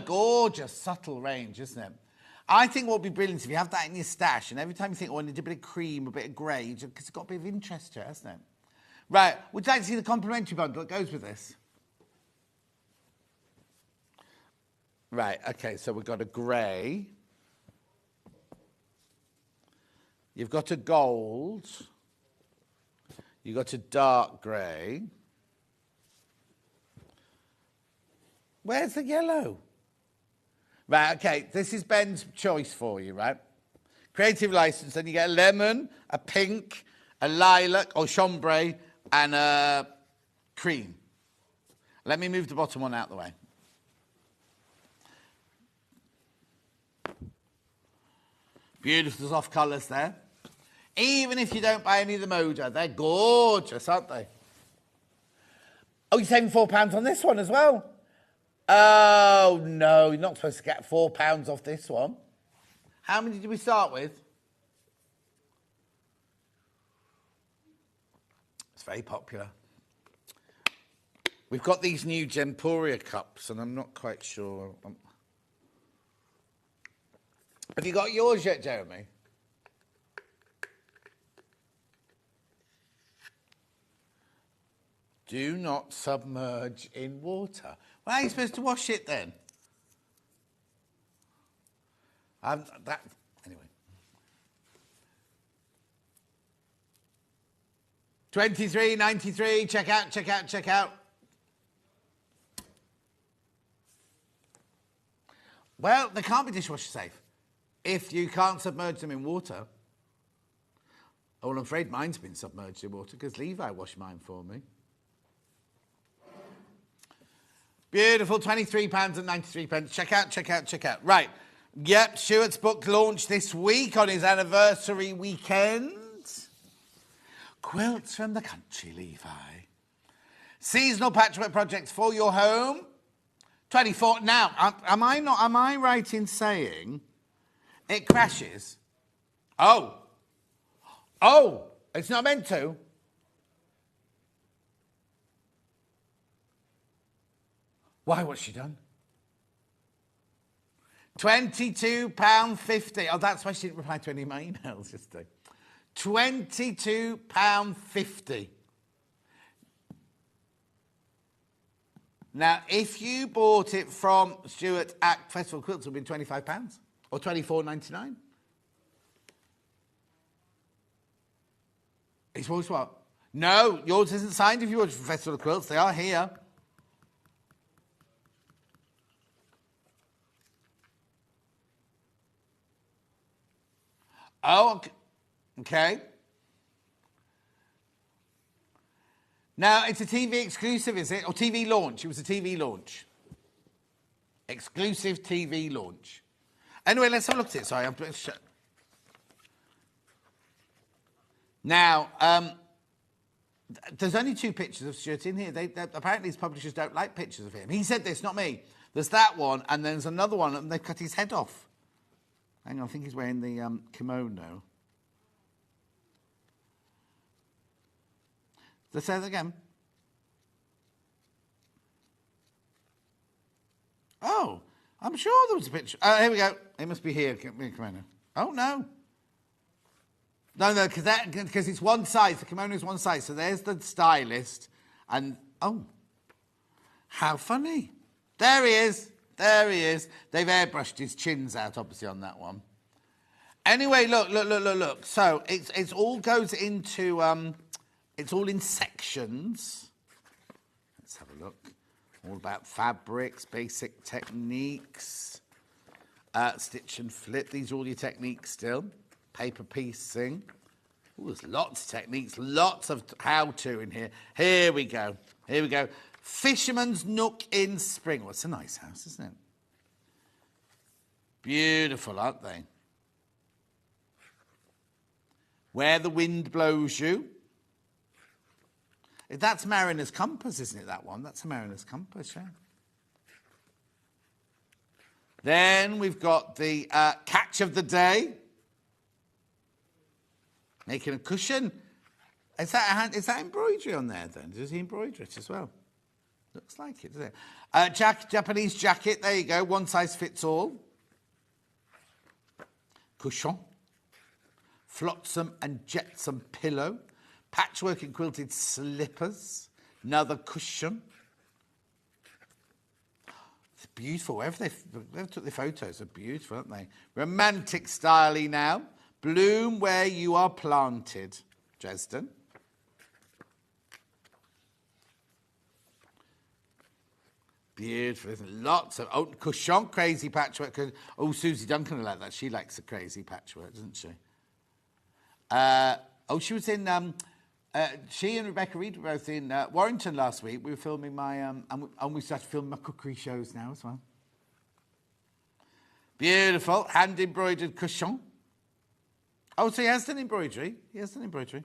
Gorgeous, subtle range, isn't it? I think what would be brilliant if you have that in your stash, and every time you think, oh, I need a bit of cream, a bit of grey, because it's got a bit of interest to it, hasn't it? Right, would you like to see the complementary bundle that goes with this? Right, okay, so we've got a grey. You've got a gold. You've got a dark grey. Where's the yellow? Right, okay, this is Ben's choice for you, right? Creative license, then you get a lemon, a pink, a lilac or chambray, and a cream. Let me move the bottom one out of the way. Beautiful soft colours there. Even if you don't buy any of the Moda, they're gorgeous, aren't they? Oh, you're saving £4 on this one as well? Oh, no, you're not supposed to get £4 off this one. How many did we start with? It's very popular. We've got these new Gemporia cups, and I'm not quite sure. Have you got yours yet, Jeremy? Do not submerge in water. Well, how are you supposed to wash it then? Anyway. 23.93. Check out. Well, they can't be dishwasher safe if you can't submerge them in water. Oh, well, I'm afraid mine's been submerged in water because Levi washed mine for me. Beautiful, £23.93. Check out. Right. Yep, Stuart's book launched this week on his anniversary weekend. Quilts from the country, Levi. Seasonal patchwork projects for your home. 24. Now, am I right in saying it crashes? Oh, it's not meant to. Why, what's she done? £22.50. Oh, that's why she didn't reply to any of my emails yesterday. £22.50. Now, if you bought it from Stuart at Festival Quilts, it would have been £25 or £24.99. It's what? No, yours isn't signed if you ordered from Festival Quilts. They are here. Oh, okay. Now, it's a TV exclusive, is it? Or TV launch. It was a TV launch. Exclusive TV launch. Anyway, let's have a look at it. Sorry, Now, there's only 2 pictures of Stuart in here. Apparently, his publishers don't like pictures of him. He said this, not me. There's that one, and there's another one, and they've cut his head off. Hang on, I think he's wearing the kimono. Let's say that again. Oh, I'm sure there was a picture. Here we go. It must be here, kimono. Oh, no. No, because it's one size. The kimono is one size. So there's the stylist. And, oh, how funny. There he is. They've airbrushed his chins out, obviously, on that one. Anyway, look. So it all goes into, it's all in sections. Let's have a look. All about fabrics, basic techniques, stitch and flip. These are all your techniques still. Paper piecing. Ooh, there's lots of techniques, lots of how-to in here. Here we go. Fisherman's Nook in Spring. Well, it's a nice house, isn't it? Beautiful, aren't they? Where the wind blows you. That's Mariner's Compass, isn't it, that one? That's a Mariner's Compass, yeah. Then we've got the catch of the day. Making a cushion. Is that embroidery on there, then? Does he embroider it as well? Looks like it, doesn't it? Japanese jacket, there you go. One size fits all. Cushion. Flotsam and jetsam pillow. Patchwork and quilted slippers. Another cushion. It's beautiful. Wherever they took the photos, they're beautiful, aren't they? Romantic style-y now. Bloom where you are planted. Dresden. Beautiful, isn't it? Lots of cushion, crazy patchwork. Oh, Susie Duncan will like that. She likes the crazy patchwork, doesn't she? She was in. She and Rebecca Reed were both in Warrington last week. We were filming my and we started filming my cookery shows now as well. Beautiful, hand embroidered cushion. Oh, so he has done embroidery. He has done embroidery.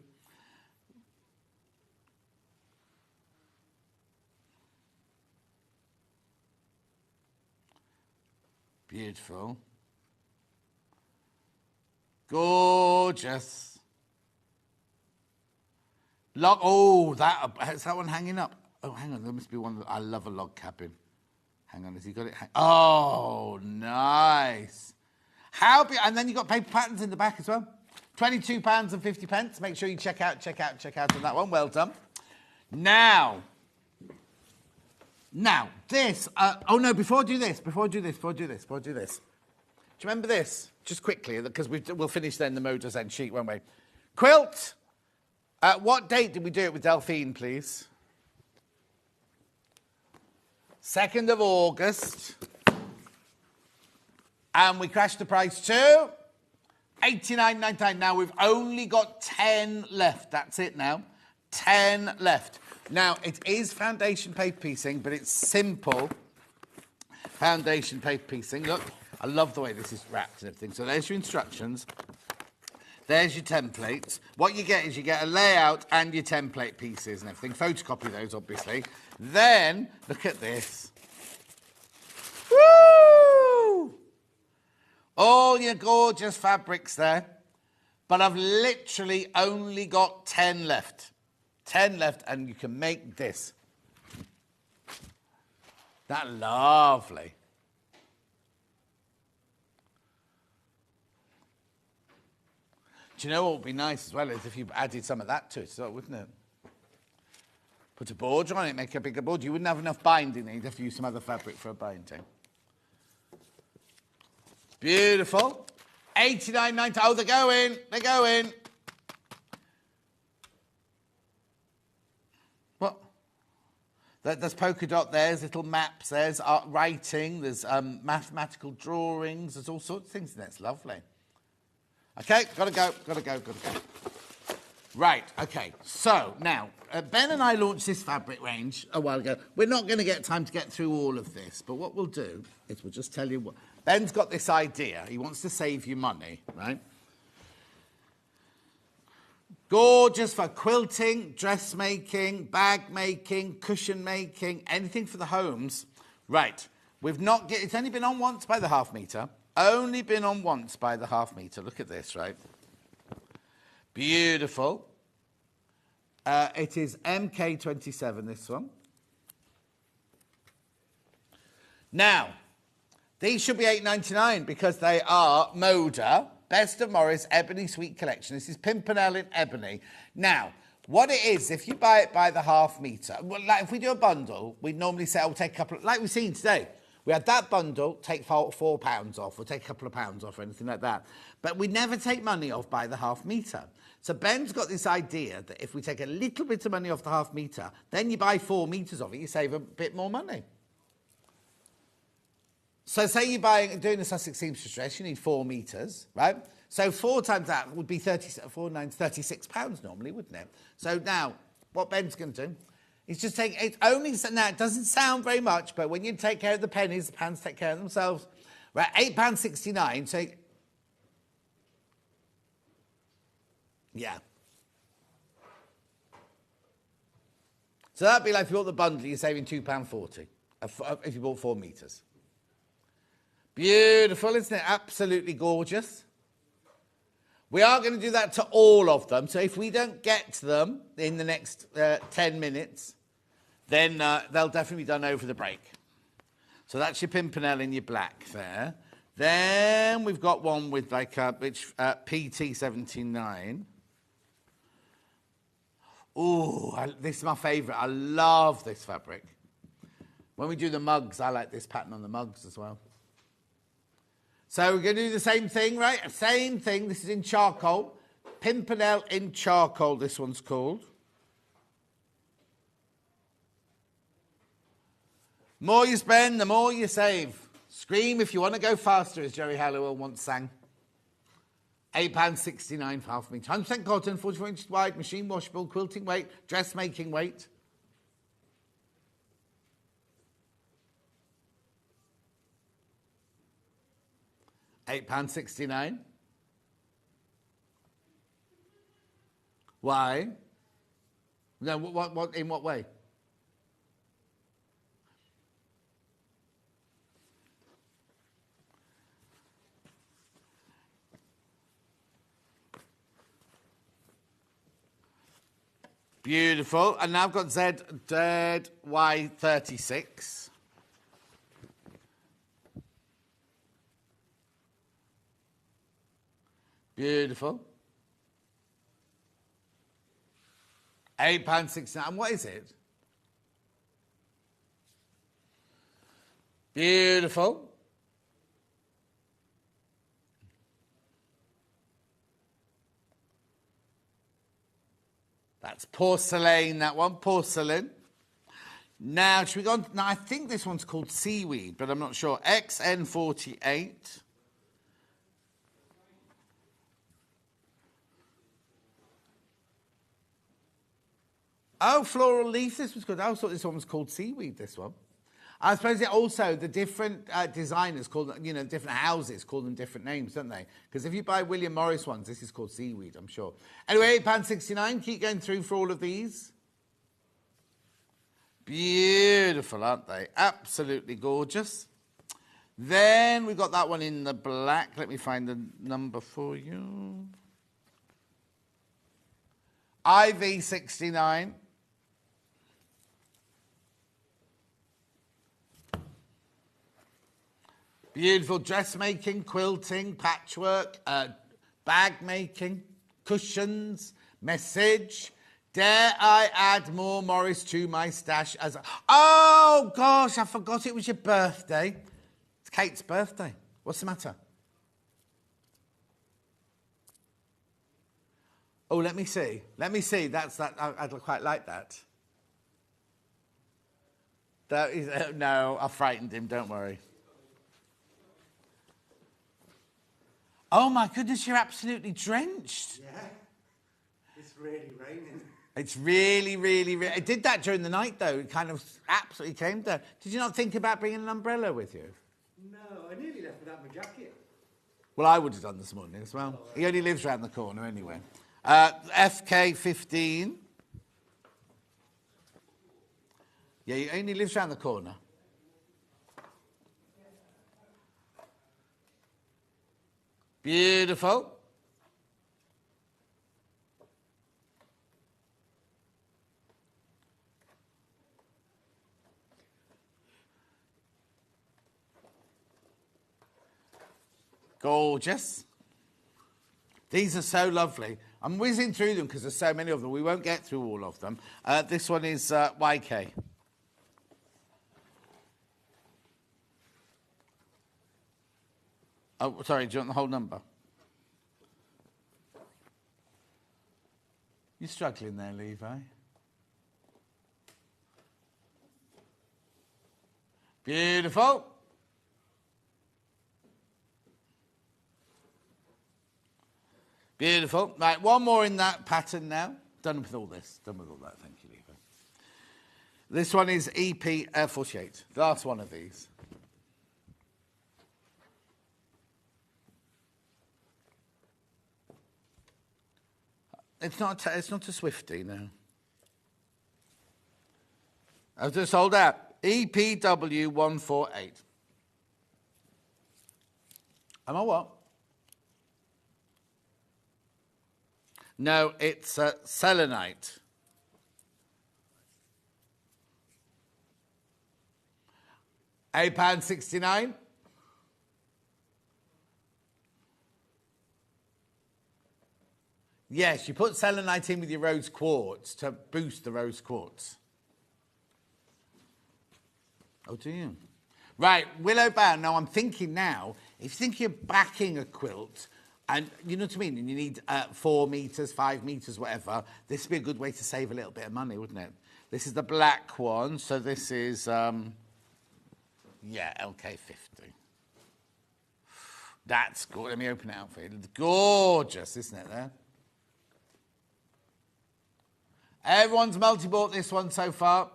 Beautiful. Gorgeous. Log. Oh, is that one hanging up? Oh, hang on. There must be one. I love a log cabin. Hang on. Has he got it? Oh, nice. And then you've got paper patterns in the back as well. £22.50. Make sure you check out on that one. Well done. Now, this. Before I do this. Do you remember this? Just quickly, because we'll finish then the Moda's End sheet, won't we? Quilt. What date did we do it with Delphine, please? 2nd of August. And we crashed the price to $89.99. Now, we've only got 10 left. That's it now. 10 left. Now, it is foundation paper piecing, but it's simple foundation paper piecing. Look, I love the way this is wrapped and everything. So there's your instructions. There's your templates. What you get is you get a layout and your template pieces and everything. Photocopy those, obviously. Then, look at this. Woo! All your gorgeous fabrics there. But I've literally only got 10 left. 10 left, and you can make this. That's lovely. Do you know what would be nice as well is if you added some of that to it, wouldn't it? Put a border on it, make a bigger border. You wouldn't have enough binding, you'd have to use some other fabric for a binding. Beautiful. $89.90. Oh, they're going. What? There's polka dot, there's little maps, there's art writing, there's mathematical drawings, there's all sorts of things in there. It's lovely. Okay, gotta go. Right, okay, so now, Ben and I launched this fabric range a while ago. We're not going to get time to get through all of this, but what we'll do is we'll just tell you what. Ben's got this idea. He wants to save you money, right? Gorgeous for quilting, dressmaking, bag making, cushion making, anything for the homes. Right, it's only been on once by the half metre. Only been on once by the half metre. Look at this, right? Beautiful. It is MK27, this one. Now, these should be $8.99 because they are Moda, Best of Morris Ebony Sweet Collection. This is Pimpernel in ebony. Now, what it is, if you buy it by the half metre, well, like if we do a bundle, we'd normally say, I'll take a couple, like we've seen today. We had that bundle, take £4 off, or take a couple of pounds off, or anything like that. But we never take money off by the half metre. So Ben's got this idea that if we take a little bit of money off the half metre, then you buy 4 metres of it, you save a bit more money. So say you're doing a Sussex seamstress dress, you need 4 metres, right? So 4 times that would be 36 pounds normally, wouldn't it? So now, what Ben's going to do, he's just taking, now it doesn't sound very much, but when you take care of the pennies, the pounds take care of themselves. Right, £8.69, so Yeah. So that'd be like if you bought the bundle, you're saving £2.40 if you bought 4 metres. Beautiful, isn't it? Absolutely gorgeous. We are going to do that to all of them. So if we don't get to them in the next 10 minutes, then they'll definitely be done over the break. So that's your Pimpernel in your black there. Then we've got one with like PT79. Oh, this is my favourite. I love this fabric. When we do the mugs, I like this pattern on the mugs as well. So we're going to do the same thing, right? Same thing. This is in charcoal. Pimpernel in charcoal, this one's called. The more you spend, the more you save. Scream if you want to go faster, as Jerry Halliwell once sang. £8.69 for half metre. 100% cotton, 44 inches wide, machine washable, quilting weight, dressmaking weight. £8.69. Why? No, what, in what way? Beautiful. And now I've got ZY36. Beautiful. £8.69. And what is it? Beautiful. That's porcelain, that one, porcelain. Now, should we go on? Now, I think this one's called seaweed, but I'm not sure. XN48. Oh, floral leaf, this was good. I thought this one was called seaweed, this one. I suppose it also, the different designers call them, you know, different houses call them different names, don't they? Because if you buy William Morris ones, this is called seaweed, I'm sure. Anyway, £8.69. Keep going through for all of these. Beautiful, aren't they? Absolutely gorgeous. Then we've got that one in the black. Let me find the number for you. IV69. Beautiful dressmaking, quilting, patchwork, bag making, cushions, message. Dare I add more Morris to my stash as a... Oh, gosh, I forgot it was your birthday. It's Kate's birthday. What's the matter? Oh, let me see. Let me see. That's that. I'd quite like that. That is, no, I frightened him. Don't worry. Oh, my goodness, you're absolutely drenched. Yeah, it's really raining. It's really, really, really... It did that during the night, though. It kind of absolutely came down. Did you not think about bringing an umbrella with you? No, I nearly left without my jacket. Well, I would have done this morning as well. He only lives round the corner anyway. FK15. Yeah, he only lives round the corner. Beautiful. Gorgeous. These are so lovely. I'm whizzing through them because there's so many of them. We won't get through all of them. This one is YK. Oh, sorry, do you want the whole number? You're struggling there, Levi. Beautiful. Beautiful. Right, one more in that pattern now. Done with all this. Done with all that. Thank you, Levi. This one is EP48. The last one of these. It's not a Swiftie, no. I've just sold out. EPW 148. Am I what? No, it's selenite. £8.69. Yes, you put selenite in with your rose quartz to boost the rose quartz. Oh, do you? Right, willow bound. Now, I'm thinking now, if you think you're backing a quilt, and you know what I mean, and you need 4 metres, 5 metres, whatever, this would be a good way to save a little bit of money, wouldn't it? This is the black one, so this is, yeah, LK50. That's good. Let me open it out for you. It's gorgeous, isn't it, there? Everyone's multi-bought this one so far.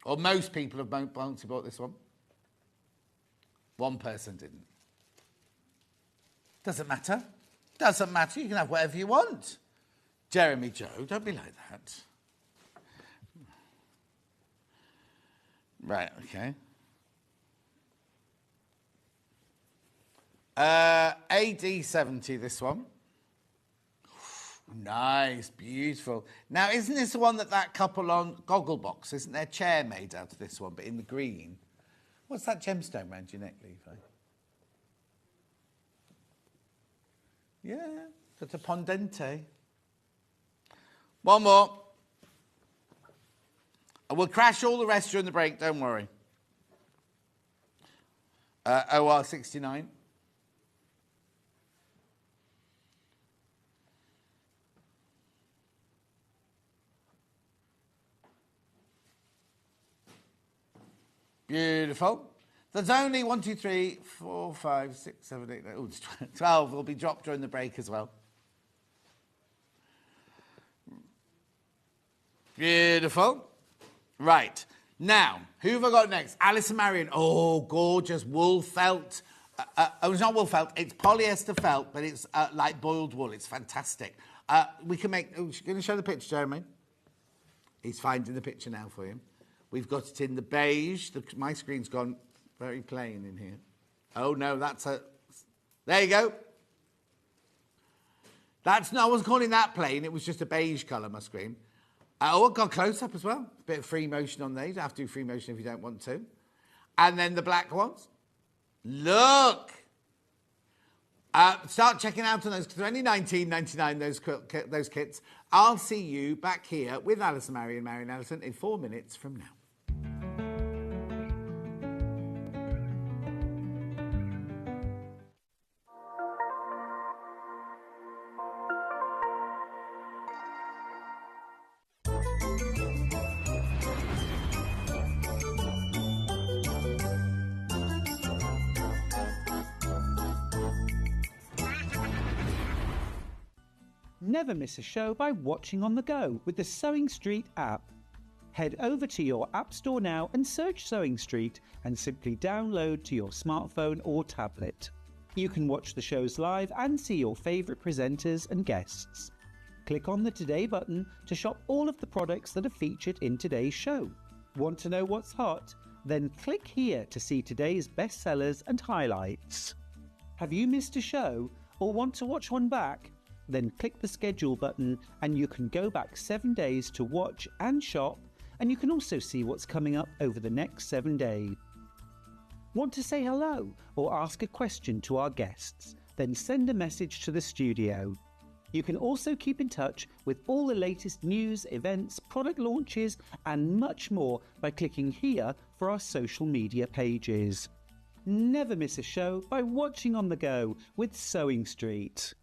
Or most people have multi-bought this one. One person didn't. Doesn't matter. Doesn't matter. You can have whatever you want. Jeremy Joe, don't be like that. Right, okay. AD70, this one. Nice, beautiful. Now, isn't this the one that couple on Gogglebox, isn't their chair made out of this one, but in the green? What's that gemstone round your neck, Levi? Yeah, got a pendente. One more. And we'll crash all the rest during the break, don't worry. OR69. Beautiful. There's only 1, 2, 3, 4, 5, 6, 7, 8, 9. Oh, 12 will be dropped during the break as well. Beautiful. Right. Now, who have I got next? Alice and Marion. Oh, gorgeous wool felt. Oh, it's not wool felt. It's polyester felt, but it's like boiled wool. It's fantastic. We can make... Oh, going to show the picture, Jeremy? He's finding the picture now for you. We've got it in the beige. My screen's gone very plain in here. Oh, no, that's a... There you go. That's no, I wasn't calling that plain. It was just a beige colour, my screen. Oh, I've got close-up as well. A bit of free motion on these. You have to do free motion if you don't want to. And then the black ones. Look! Start checking out on those, because they're only $19.99, those kits. I'll see you back here with Alice and Marion Ellison in 4 minutes from now. Never miss a show by watching on the go with the Sewing Street app. Head over to your app store now and search Sewing Street and simply download to your smartphone or tablet. You can watch the shows live and see your favourite presenters and guests. Click on the Today button to shop all of the products that are featured in today's show. Want to know what's hot? Then click here to see today's bestsellers and highlights. Have you missed a show or want to watch one back? Then click the schedule button and you can go back 7 days to watch and shop, and you can also see what's coming up over the next 7 days. Want to say hello or ask a question to our guests? Then send a message to the studio. You can also keep in touch with all the latest news, events, product launches and much more by clicking here for our social media pages. Never miss a show by watching on the go with Sewing Street.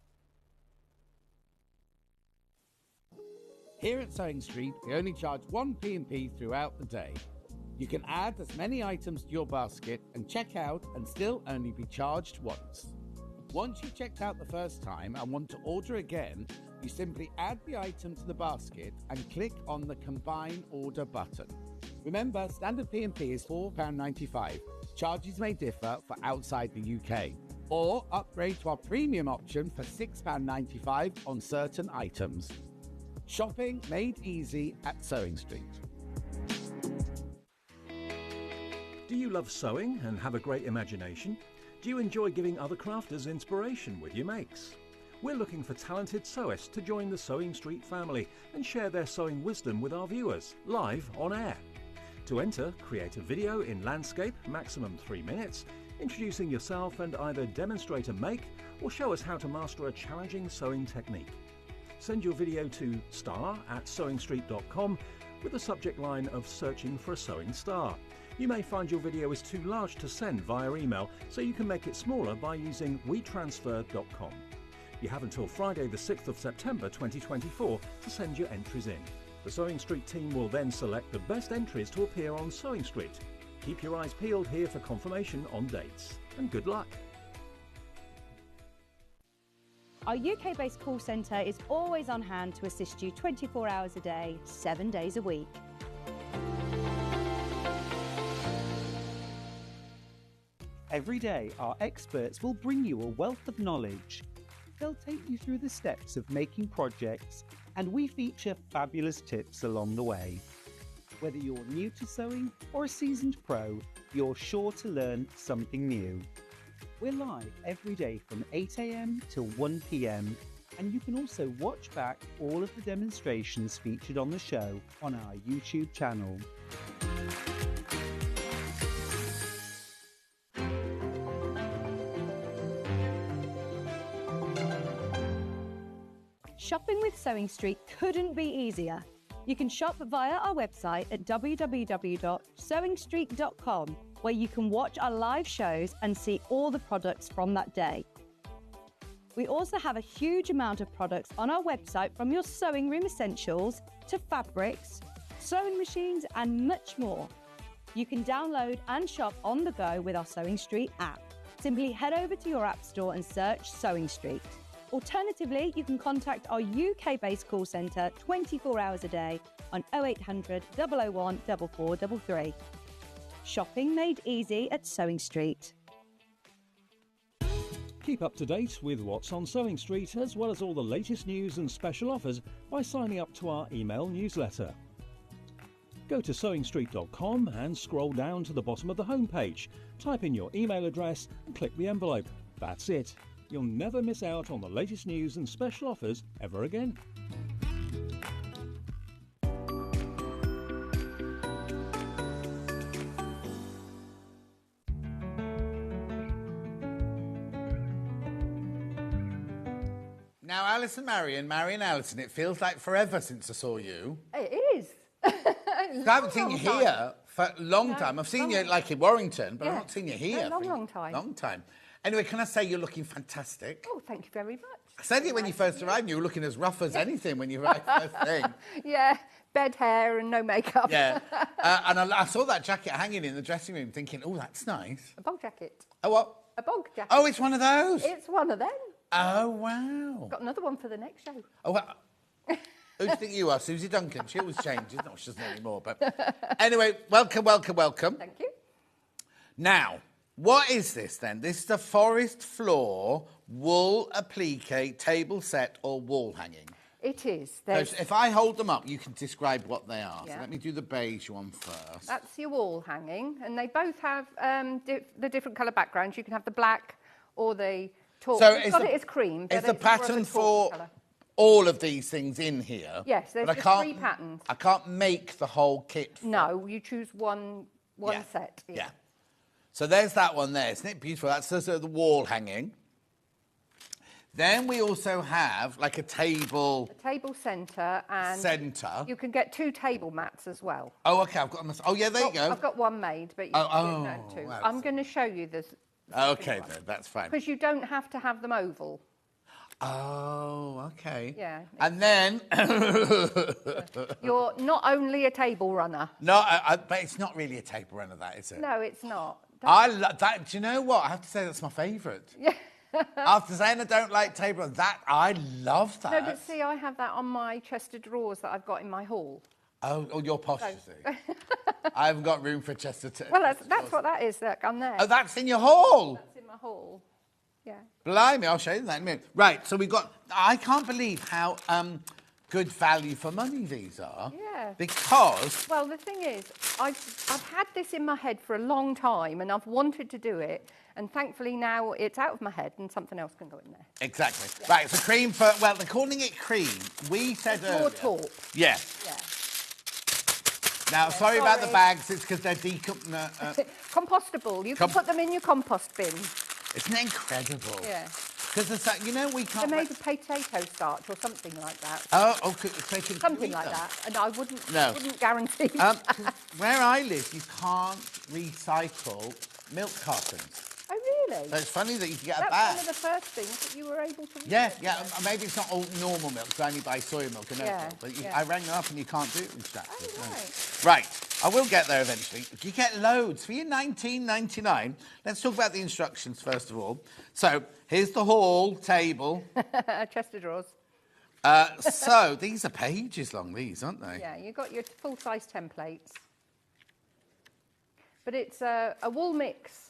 Here at Sewing Street, we only charge one P&P throughout the day. You can add as many items to your basket and check out and still only be charged once. Once you've checked out the first time and want to order again, you simply add the item to the basket and click on the Combine Order button. Remember, standard P&P is £4.95. Charges may differ for outside the UK. or upgrade to our premium option for £6.95 on certain items. Shopping made easy at Sewing Street. Do you love sewing and have a great imagination? Do you enjoy giving other crafters inspiration with your makes? We're looking for talented sewists to join the Sewing Street family and share their sewing wisdom with our viewers, live on air. To enter, create a video in landscape, maximum 3 minutes, introducing yourself and either demonstrate a make or show us how to master a challenging sewing technique. Send your video to star@sewingstreet.com with the subject line of searching for a sewing star. You may find your video is too large to send via email, so you can make it smaller by using wetransfer.com. You have until Friday the 6th of September 2024 to send your entries in. The Sewing Street team will then select the best entries to appear on Sewing Street. Keep your eyes peeled here for confirmation on dates. And good luck! Our UK-based call centre is always on hand to assist you 24 hours a day, 7 days a week. Every day, our experts will bring you a wealth of knowledge. They'll take you through the steps of making projects, and we feature fabulous tips along the way. Whether you're new to sewing or a seasoned pro, you're sure to learn something new. We're live every day from 8 AM till 1 PM, and you can also watch back all of the demonstrations featured on the show on our YouTube channel. Shopping with Sewing Street couldn't be easier. You can shop via our website at www.sewingstreet.com, where you can watch our live shows and see all the products from that day. We also have a huge amount of products on our website, from your sewing room essentials to fabrics, sewing machines and much more. You can download and shop on the go with our Sewing Street app. Simply head over to your app store and search Sewing Street. Alternatively, you can contact our UK-based call centre 24 hours a day on 0800 001 4433. Shopping made easy at Sewing Street. Keep up to date with what's on Sewing Street, as well as all the latest news and special offers, by signing up to our email newsletter. Go to sewingstreet.com and scroll down to the bottom of the homepage. Type in your email address and click the envelope. That's it. You'll never miss out on the latest news and special offers ever again. Now, Alice and Marion, Alison, it feels like forever since I saw you. It is. I haven't seen you here for a long time. I've seen you like in Warrington, but I've not seen you here. Long time. Long time. Anyway, can I say you're looking fantastic? Oh, thank you very much. I said it when you first arrived. You were looking as rough as anything when you arrived first thing. Yeah, bed hair and no makeup. Yeah. And I saw that jacket hanging in the dressing room thinking, oh, that's nice. A bog jacket. Oh, what? A bog jacket. Oh, it's one of those? It's one of them. Oh, wow. Got another one for the next show. Oh, well, who do you think you are? Susie Duncan. She always changes. No, she doesn't anymore. But anyway, welcome. Thank you. Now, what is this then? This is a forest floor wool applique table set or wall hanging. It is. So if I hold them up, you can describe what they are. Yeah. So let me do the beige one first. That's your wall hanging, and they both have the different colour backgrounds. You can have the black or the taupe. So You've got it as cream. Is but the it's more of a pattern taupe for colour. all of these things in here? Yes, there's but just 3 patterns. I can't make the whole kit. No, you choose one set. Yeah. So there's that one there. Isn't it beautiful? That's the wall hanging. Then we also have like a table. A table centre and centre. You can get 2 table mats as well. Oh, okay. I've got them. Oh, yeah. There you go. I've got one made, but you can have 2. Wow. I'm going to show you this. Okay, then that's fine. Because you don't have to have them oval. Oh, okay. Yeah. And then You're not only a table runner. no, but it's not really a table runner, that is it? No, it's not. I love that. Do you know what? I have to say that's my favourite. Yeah. After saying I don't like table runner, I love that. No, but see, I have that on my chest of drawers that I've got in my hall. Oh, you're posh, you see. I haven't got room for a chest of Well, that's what that is, look, on there. Oh, that's in your hall? That's in my hall. Yeah. Blimey, I'll show you that in a minute. Right, so we've got... I can't believe how good value for money these are. Yeah. Because... Well, the thing is, I've had this in my head for a long time and I've wanted to do it. And thankfully now it's out of my head and something else can go in there. Exactly. Yeah. Right, so cream for... Well, they're calling it cream. We said earlier. More taupe. Yeah. Yeah. Now, sorry about the bags. It's because they're compostable. You can put them in your compost bin. Isn't it incredible? Yeah. Because you know, we can't... They're made of potato starch or something like that. Oh, something like that. And I wouldn't guarantee where I live, you can't recycle milk cartons. Oh, really? So it's funny that you can get a bag. That's one of the first things that you were able to recycle. Yeah. Maybe it's not all normal milk, so I only buy soy milk and oat milk. But I rang them up and you can't do it with extractors. Oh, right. Right. I will get there eventually. You get loads. For your $19.99, let's talk about the instructions first of all. So, here's the hall table. A chest of drawers. So, these are pages long, these, aren't they? Yeah, you've got your full-size templates. But it's a wool mix.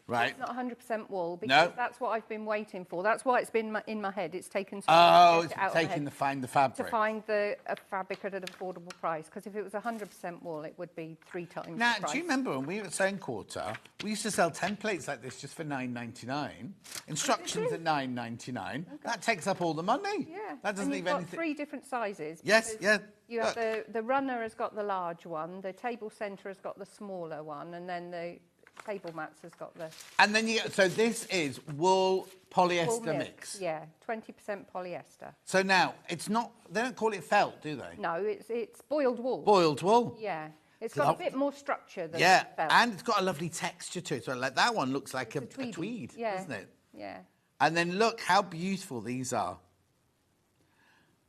Right. It's not 100% wool because that's what I've been waiting for. That's why it's been in my head. It's taken so long to get it out taking to find the fabric. To find a fabric at an affordable price. Because if it was 100% wool, it would be 3 times the price. Now, do you remember when we were at Sewing Quarter, we used to sell templates like this just for $9.99. Instructions at $9.99. Okay. That takes up all the money. Yeah. That doesn't leave anything. 3 different sizes. Yes, yeah. You have the runner has got the large one, the table centre has got the smaller one, and then the table mats has got the... And then you get... So this is wool polyester mix. Yeah, 20% polyester. So now, it's not... They don't call it felt, do they? No, it's boiled wool. Boiled wool? Yeah. It's got a bit more structure than felt. And it's got a lovely texture to it. So like that one looks like a tweed, doesn't it? Yeah. And then look how beautiful these are.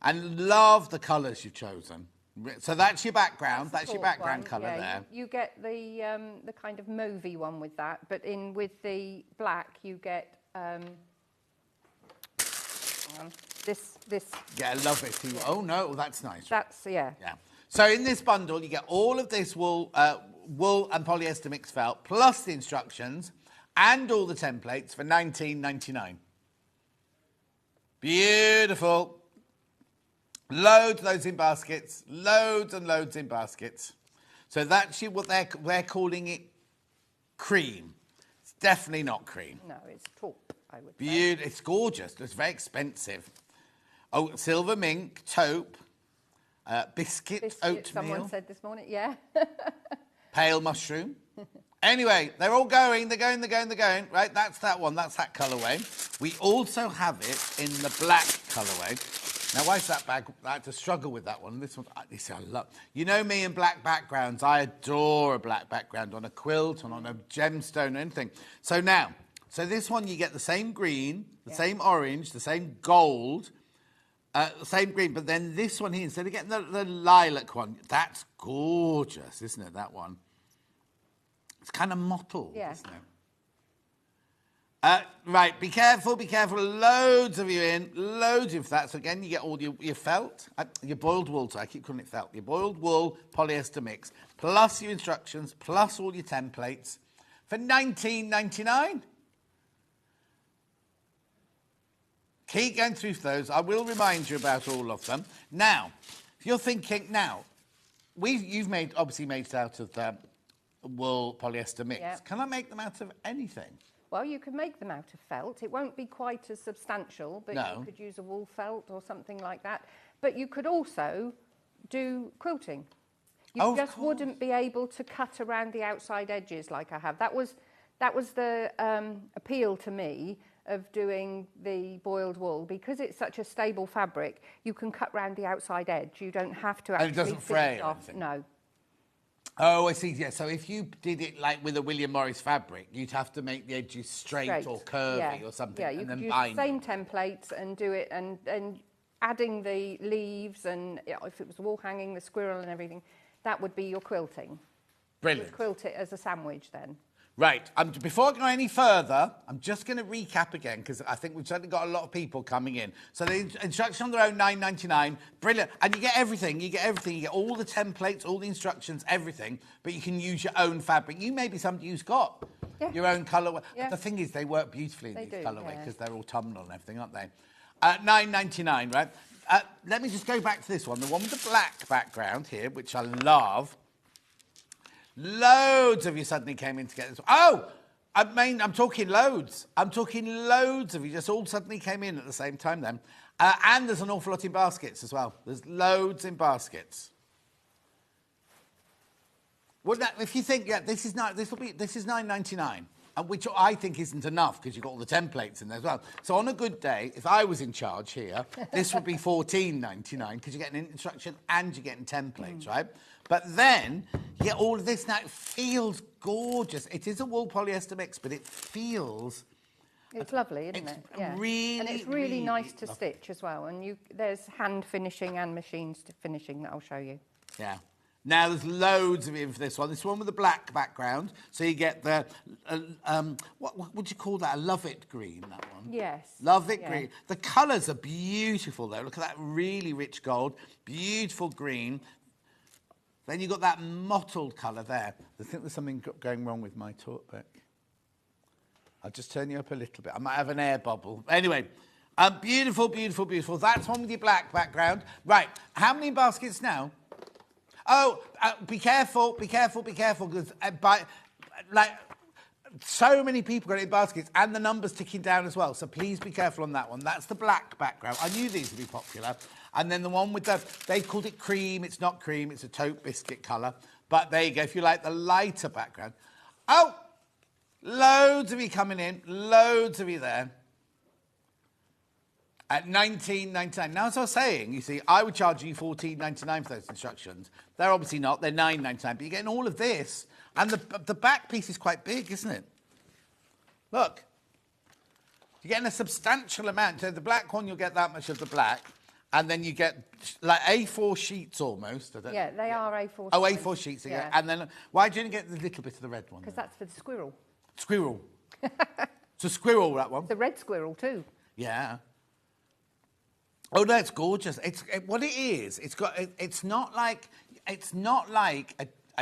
And love the colours you've chosen. So that's your background. That's your background colour there. You get the kind of mauvey one with that, but with the black you get this. Yeah, I love it. Oh no, that's nice. That's Yeah. So in this bundle you get all of this wool and polyester mix felt plus the instructions and all the templates for $19.99. Beautiful. Loads in baskets. Loads and loads in baskets. So that's what they're calling it cream. It's definitely not cream. No, it's taupe, I would say. It's gorgeous. It's very expensive. Oh, silver mink, taupe, biscuit oatmeal. Someone said this morning, yeah. Pale mushroom. Anyway, they're all going. They're going. Right, that's that one. That's that colourway. We also have it in the black colourway. Now, why is that bag? I had to struggle with that one. This I love. You know me and black backgrounds. I adore a black background on a quilt and on a gemstone or anything. So now, this one you get the same green, the same orange, the same gold, the same green. But then this one here, instead of getting the lilac one, that's gorgeous, isn't it? That one. It's kind of mottled, isn't it? Right, be careful. Loads of you in, loads of that. So again, you get all your felt, your boiled wool. So I keep calling it felt. Your boiled wool polyester mix, plus your instructions, plus all your templates for $19.99. Keep going through those. I will remind you about all of them. Now, if you're thinking, you've obviously made it out of the wool polyester mix. Yep. Can I make them out of anything? Well, you could make them out of felt. It won't be quite as substantial, but you could use a wool felt or something like that. But you could also do quilting. You just wouldn't be able to cut around the outside edges like I have. That was the appeal to me of doing the boiled wool. Because it's such a stable fabric, you can cut round the outside edge. You don't have to actually and it doesn't fray or anything? No. Oh, I see. Yeah. So if you did it like with a William Morris fabric, you'd have to make the edges straight. Or curvy or something, and then use bind the same templates and do it, and adding the leaves and if it was wall hanging, the squirrel and everything, that would be your quilting. Brilliant. You would quilt it as a sandwich then. Right. Before I go any further, I'm just going to recap again because I think we've certainly got a lot of people coming in. So the instructions on their own, $9.99. Brilliant. And you get everything. You get all the templates, all the instructions, everything. But you can use your own fabric. You may be somebody who's got your own colour. Yeah. The thing is, they work beautifully in They these do, colourways yeah. because they're autumnal and everything, aren't they? $9.99, right? Let me just go back to this one, the one with the black background here, which I love. Loads of you suddenly came in to get this. Oh, I'm talking loads. I'm talking loads of you just all suddenly came in at the same time then. And there's an awful lot in baskets as well. There's loads in baskets. Wouldn't that, if you think, yeah, this is $9.99, which I think isn't enough because you've got all the templates in there as well. So on a good day, if I was in charge here, this would be $14.99 because you're getting instruction and you're getting templates, right? But then you get all of this now. It feels gorgeous. it is a wool polyester mix, but it feels... It's lovely, isn't it? Yeah. Really, and it's really nice to stitch as well. And there's hand finishing and machine finishing that I'll show you. Yeah. Now, there's loads of it for this one. This one with the black background. So you get the, what would you call that? A Love It green, that one? Yes. Love It green. The colours are beautiful, though. Look at that really rich gold. Beautiful green. Then you've got that mottled colour there. I think there's something going wrong with my talkback. I'll just turn you up a little bit. I might have an air bubble. Anyway, beautiful, beautiful, beautiful. That's one with your black background. Right, how many baskets now? Oh, be careful, because so many people got it in baskets and the number's ticking down as well. So please be careful on that one. That's the black background. I knew these would be popular. And then the one with they called it cream. It's not cream, it's a taupe biscuit colour. But there you go, if you like the lighter background. Oh, loads of you coming in, loads of you there. At $19.99. Now, as I was saying, you see, I would charge you $14.99 for those instructions. They're obviously not. They're $9.99. But you're getting all of this. And the back piece is quite big, isn't it? Look. You're getting a substantial amount. So the black one, you'll get that much of the black. And then you get like A4 sheets almost. Yeah, they are A4 sheets. Oh, A4 sheets. Yeah. And then why do you only get the little bit of the red one? Because that's for the squirrel. Squirrel. It's a squirrel, that one. The red squirrel, too. Yeah. Oh, that's gorgeous. What it is. It's not like a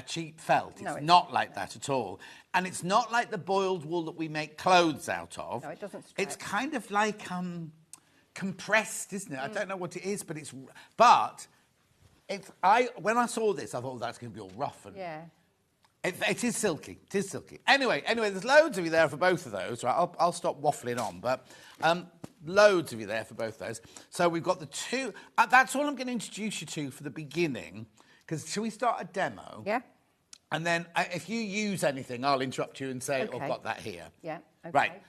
cheap felt. It's not like that at all. And it's not like the boiled wool that we make clothes out of. No, it doesn't stretch. It's kind of like compressed, isn't it? I don't know what it is, but when I saw this, I thought, oh, that's going to be all rough and. Yeah. It is silky. It is silky. Anyway, there's loads of you there for both of those. Right, I'll stop waffling on, but loads of you there for both those. So we've got the two. That's all I'm going to introduce you to for the beginning. Because shall we start a demo? Yeah. And then if you use anything, I'll interrupt you and say, okay. I've got that here. Yeah. Okay. Right.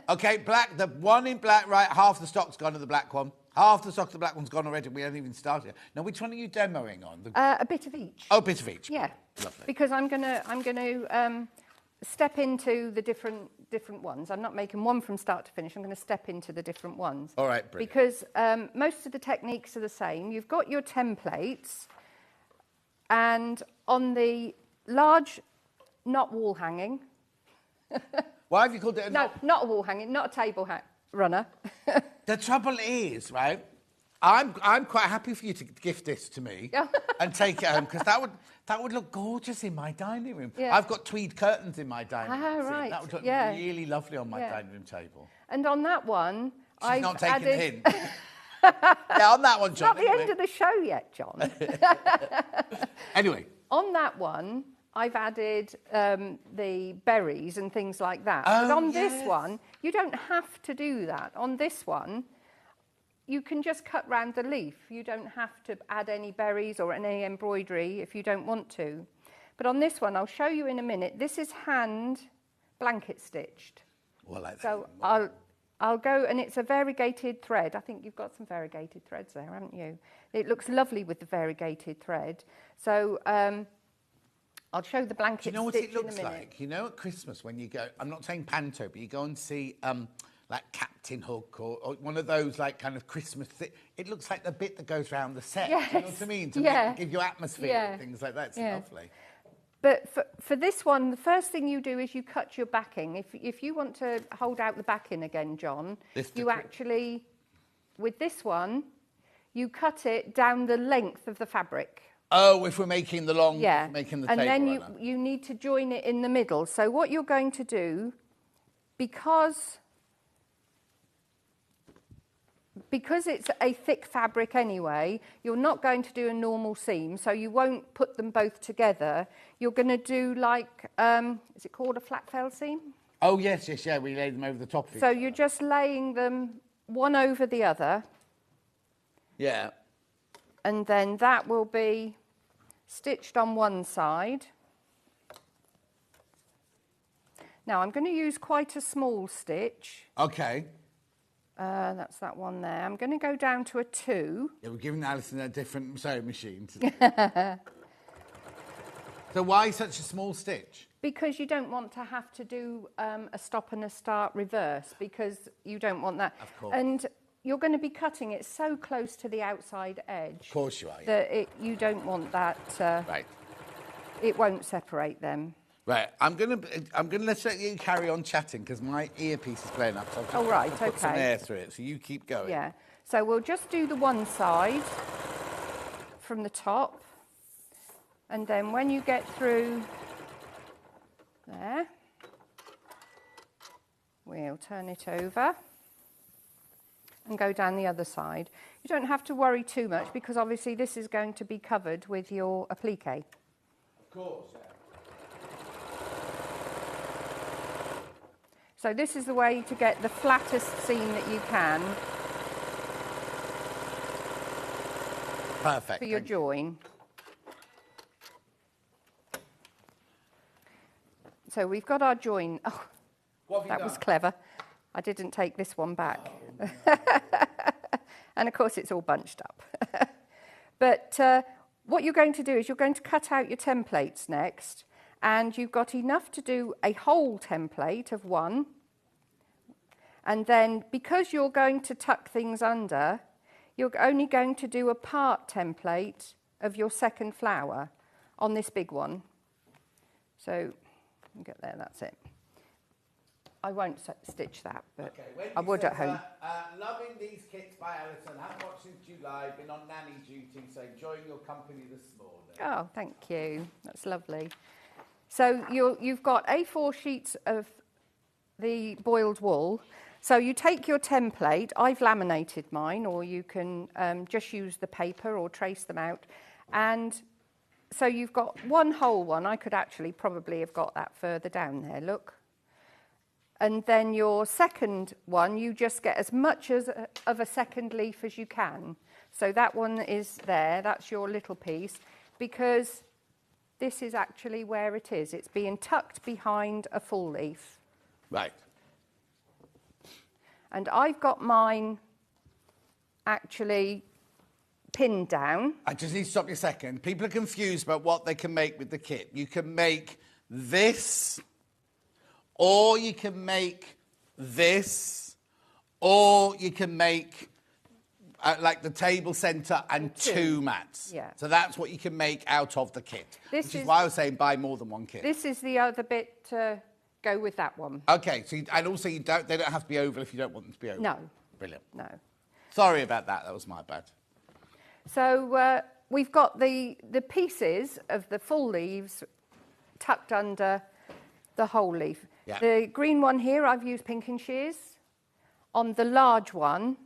Okay, black. The one in black, right? Half the stock's gone to the black one. Half the stock of the black one's gone already. We haven't even started. Now, which one are you demoing on? A bit of each. Oh, a bit of each. Yeah. Lovely. Because I'm gonna step into the different ones. I'm not making one from start to finish. I'm going to step into the different ones. All right, brilliant. Because most of the techniques are the same. You've got your templates, and on the large, not wall hanging. Why have you called it a... No, not a wall hanging, not a table runner. The trouble is, right, I'm quite happy for you to gift this to me and take it home, because that would look gorgeous in my dining room. Yeah. I've got tweed curtains in my dining room. Ah, right. That would look really lovely on my dining room table. And on that one, She's not taking the hint. Yeah, on that one, John. It's not the end of the show yet, John. Anyway. On that one, I've added the berries and things like that. Oh, but on this one, you don't have to do that. On this one, you can just cut round the leaf. You don't have to add any berries or any embroidery if you don't want to. But on this one, I'll show you in a minute. This is hand blanket stitched. Well, like that. So I'll go, and it's a variegated thread. I think you've got some variegated threads there, haven't you? It looks lovely with the variegated thread. So I'll show the blanket stitch in a minute. Do you know what it looks like? You know, at Christmas when you go, I'm not saying panto, but you go and see like Captain Hook or one of those like kind of Christmas it looks like the bit that goes around the set. Yes. Do you know what I mean? To give you atmosphere and things like that. It's lovely. But for this one, the first thing you do is you cut your backing. If you want to hold out the backing again, John, you actually, with this one, you cut it down the length of the fabric. Oh, if we're making the long, Yeah. making the and table then runner. you need to join it in the middle. So what you're going to do, because it's a thick fabric anyway, you're not going to do a normal seam, so you won't put them both together. You're going to do like, is it called a flat fell seam? Oh, yes, yeah, we lay them over the top of each So other. you're just laying them one over the other, Yeah. and then that will be stitched on one side. Now I'm going to use quite a small stitch. Okay. That's that one there. I'm going to go down to a 2. Yeah, we're giving Alison a different sewing machine. So why such a small stitch? Because you don't want to have to do a stop and a start reverse, because you don't want that. Of course. And you're going to be cutting it so close to the outside edge. Of course you are. Yeah. That you don't want that. Right. It won't separate them. Right. I'm gonna let you carry on chatting because my earpiece is playing up. So Oh, right, I'll put some okay. air through it. So you keep going. Yeah. So we'll just do the one side from the top, and then when you get through there, we'll turn it over and go down the other side. You don't have to worry too much because obviously this is going to be covered with your applique. Of course. Yeah. So this is the way to get the flattest seam that you can Perfect. for your join. So we've got our join. Oh, What have you that done? was clever. I didn't take this one back. And of course it's all bunched up. But what you're going to do is you're going to cut out your templates next, and you've got enough to do a whole template of one. And then because you're going to tuck things under, you're only going to do a part template of your second flower on this big one. So get there, that's it. I won't stitch that, but I would at home. Loving these kits by Alison. Haven't watched since July. Been on nanny duty, so enjoying your company this morning. Oh, thank you. That's lovely. So you've got A4 sheets of the boiled wool. So you take your template. I've laminated mine, or you can just use the paper or trace them out. And so you've got one whole one. I could actually probably have got that further down there, look. And then your second one, you just get as much of a second leaf as you can. So that one is there, that's your little piece, because this is actually where it is. It's being tucked behind a full leaf. Right. And I've got mine actually pinned down. I just need to stop you a second. People are confused about what they can make with the kit. You can make this, or you can make this, or you can make like the table centre and two mats. Yeah. So that's what you can make out of the kit. This which is is- why I was saying buy more than one kit. This is the other bit to go with that one. Okay, so and also they don't have to be oval if you don't want them to be oval. No. Brilliant. No. Sorry about that. That was my bad. So we've got the pieces of the full leaves tucked under the whole leaf. Yeah. The green one here, I've used pinking shears on the large one.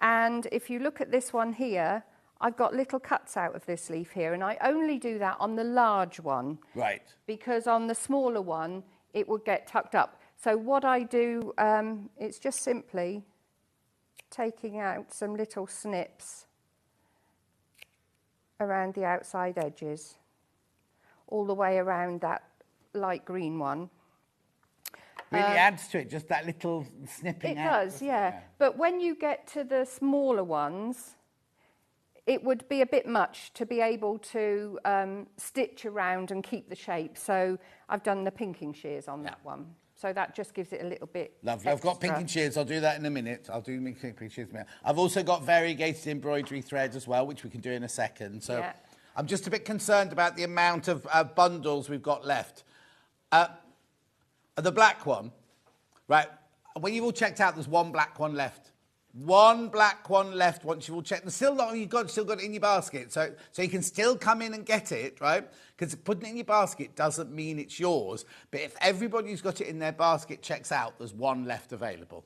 And if you look at this one here, I've got little cuts out of this leaf here, and I only do that on the large one. Right. Because on the smaller one, it would get tucked up. So what I do, it's just simply taking out some little snips around the outside edges, all the way around that light green one. Really adds to it, just that little snipping It out. does, yeah. But when you get to the smaller ones, it would be a bit much to be able to stitch around and keep the shape. So I've done the pinking shears on that one. So that just gives it a little bit Lovely. I've got extra. pinking shears. I'll do that in a minute. I'll do pinking shears in a minute. I've also got variegated embroidery thread as well, which we can do in a second. So Yeah. I'm just a bit concerned about the amount of bundles we've got left. The black one, right, when you've all checked out, there's one black one left. One black, one left. Once you've all checked, and still not, still got it in your basket, so you can still come in and get it, right? Because putting it in your basket doesn't mean it's yours. But if everybody who's got it in their basket checks out, there's one left available.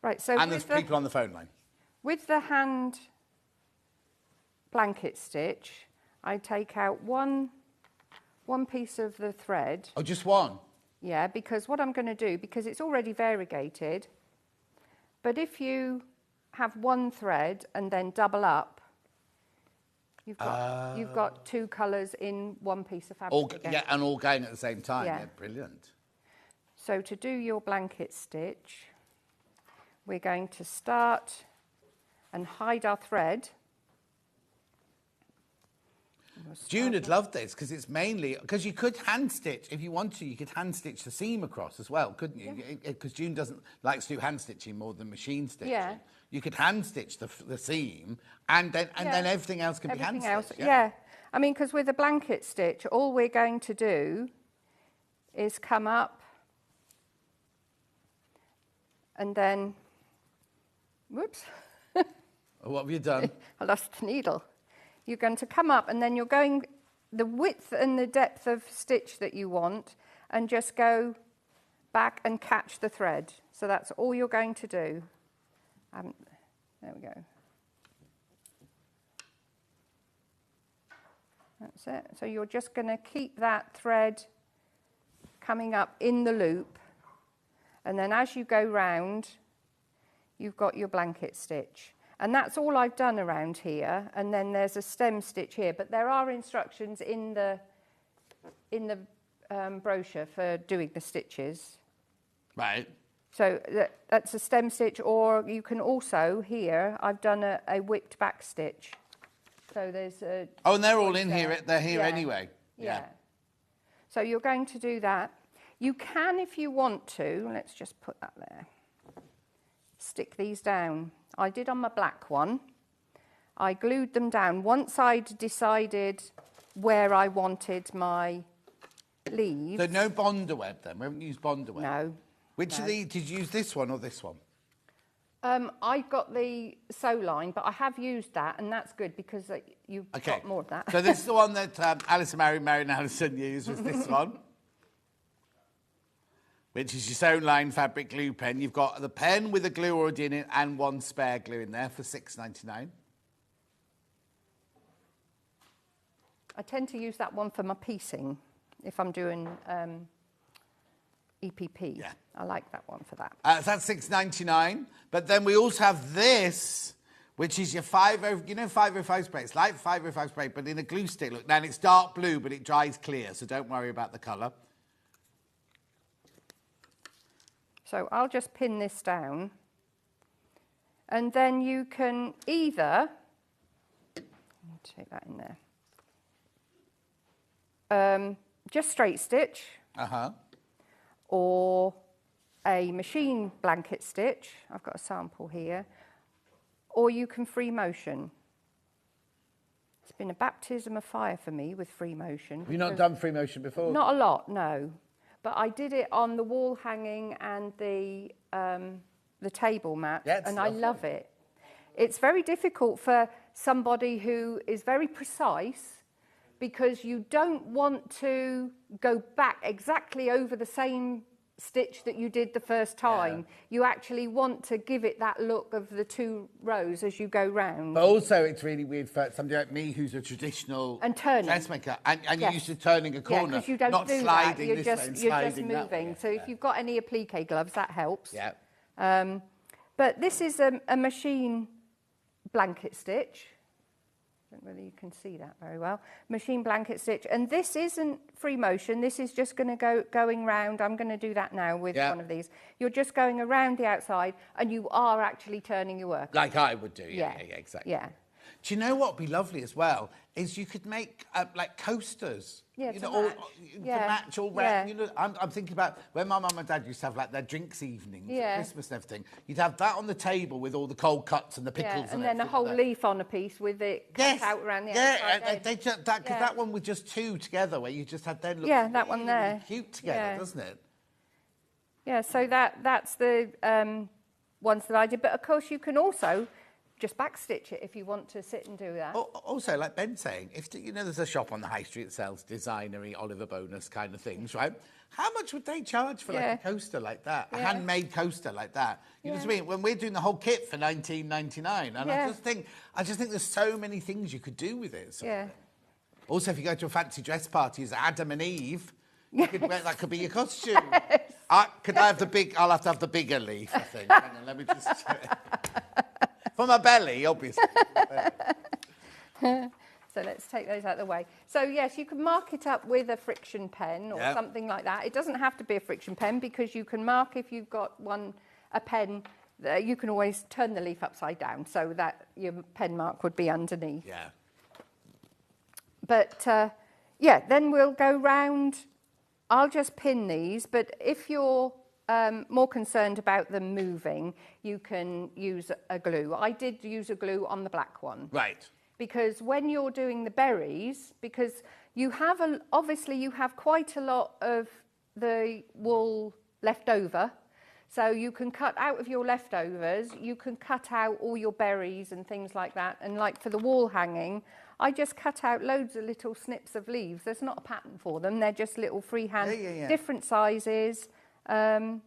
Right. So and there's people on the phone line. With the hand blanket stitch, I take out one piece of the thread. Oh, just one? Yeah, because what I'm going to do, because it's already variegated, but if you have one thread and then double up, you've got two colours in one piece of fabric. Yeah, and all going at the same time. Yeah. Yeah, brilliant. So to do your blanket stitch, we're going to start and hide our thread. June would love this because it's mainly, because you could hand stitch, if you want to, you could hand stitch the seam across as well, couldn't you? Because June doesn't like to do hand stitching more than machine stitching. Yeah. You could hand stitch the seam and then everything else can be hand stitched. Yeah. I mean, because with a blanket stitch, all we're going to do is come up and then, whoops. What have you done? I lost the needle. You're going to come up and then you're going the width and the depth of stitch that you want and just go back and catch the thread. So that's all you're going to do. There we go. That's it. So you're just going to keep that thread coming up in the loop, and then as you go round, you've got your blanket stitch. And that's all I've done around here, and then there's a stem stitch here, but there are instructions in the brochure for doing the stitches. Right. So that's a stem stitch, or you can also, here, I've done a whipped back stitch. So there's a... Oh, and they're all in here, they're here anyway. Yeah. So you're going to do that. You can, if you want to, let's just put that there, stick these down. I did on my black one. I glued them down. Once I'd decided where I wanted my leaves... So no Bonder web then? We haven't used Bonder web? No. Which of these, did you use this one or this one? I got the sew line, but I have used that, and that's good because you've got more of that. So this is the one that Alice and Mary and Alison used, was this one, which is your sewn line fabric glue pen. You've got the pen with the glue already in it and one spare glue in there for $6.99. I tend to use that one for my piecing if I'm doing EPP. Yeah. I like that one for that. So that's $6.99. But then we also have this, which is your 505 spray. It's like 505 spray, but in a glue stick. Look, now it's dark blue, but it dries clear, so don't worry about the colour. So I'll just pin this down. And then you can either, take that in there, just straight stitch. Uh-huh. Or a machine blanket stitch. I've got a sample here. Or you can free motion. It's been a baptism of fire for me with free motion. Have you not done free motion before? Not a lot, no. But I did it on the wall hanging and the table mat, and I love it. It's very difficult for somebody who is very precise, because you don't want to go back exactly over the same stitch that you did the first time. Yeah. You actually want to give it that look of the two rows as you go round. But also it's really weird for somebody like me who's a traditional dressmaker, and you're used to turning a corner, because you don't not do sliding that. this You're way and just sliding moving. that way. So if you've got any applique gloves, that helps. Yeah. But this is a machine blanket stitch. I don't know whether you can see that very well. Machine blanket stitch. And this isn't free motion. This is just going to going round. I'm going to do that now with one of these. You're just going around the outside, and you are actually turning your work. Like I would do, yeah, exactly. Yeah. Do you know what would be lovely as well? Is you could make like coasters. Yeah, to match all round. You know, I'm thinking about when my mum and dad used to have like their drinks evenings at Christmas and everything. You'd have that on the table with all the cold cuts and the pickles and then a whole leaf on a piece with it cut out around the outside. Because that one with just two together, where you just had them look that one there. Really cute together, doesn't it? Yeah, so that's the ones that I did. But of course, you can also just backstitch it if you want to sit and do that. Also, like Ben's saying, if you know there's a shop on the high street that sells designery, Oliver Bonus kind of things, right? How much would they charge for like a coaster like that, a handmade coaster like that? You know what I mean? When we're doing the whole kit for $19.99, and I just think there's so many things you could do with it. So. Also, if you go to a fancy dress party as Adam and Eve, you could wear, that could be your costume. I'll have to have the bigger leaf, I think. Hang on, let me just check. For my belly, obviously. So let's take those out of the way. So yes, you can mark it up with a friction pen or something like that. It doesn't have to be a friction pen because you can mark if you've got a pen. You can always turn the leaf upside down so that your pen mark would be underneath. Yeah. But then we'll go round. I'll just pin these, but if you're more concerned about them moving, you can use a glue. I did use a glue on the black one. Right. Because when you're doing the berries, because you have obviously you have quite a lot of the wool left over, so you can cut out of your leftovers, you can cut out all your berries and things like that. And like for the wall hanging, I just cut out loads of little snips of leaves. There's not a pattern for them. They're just little freehand, different sizes. And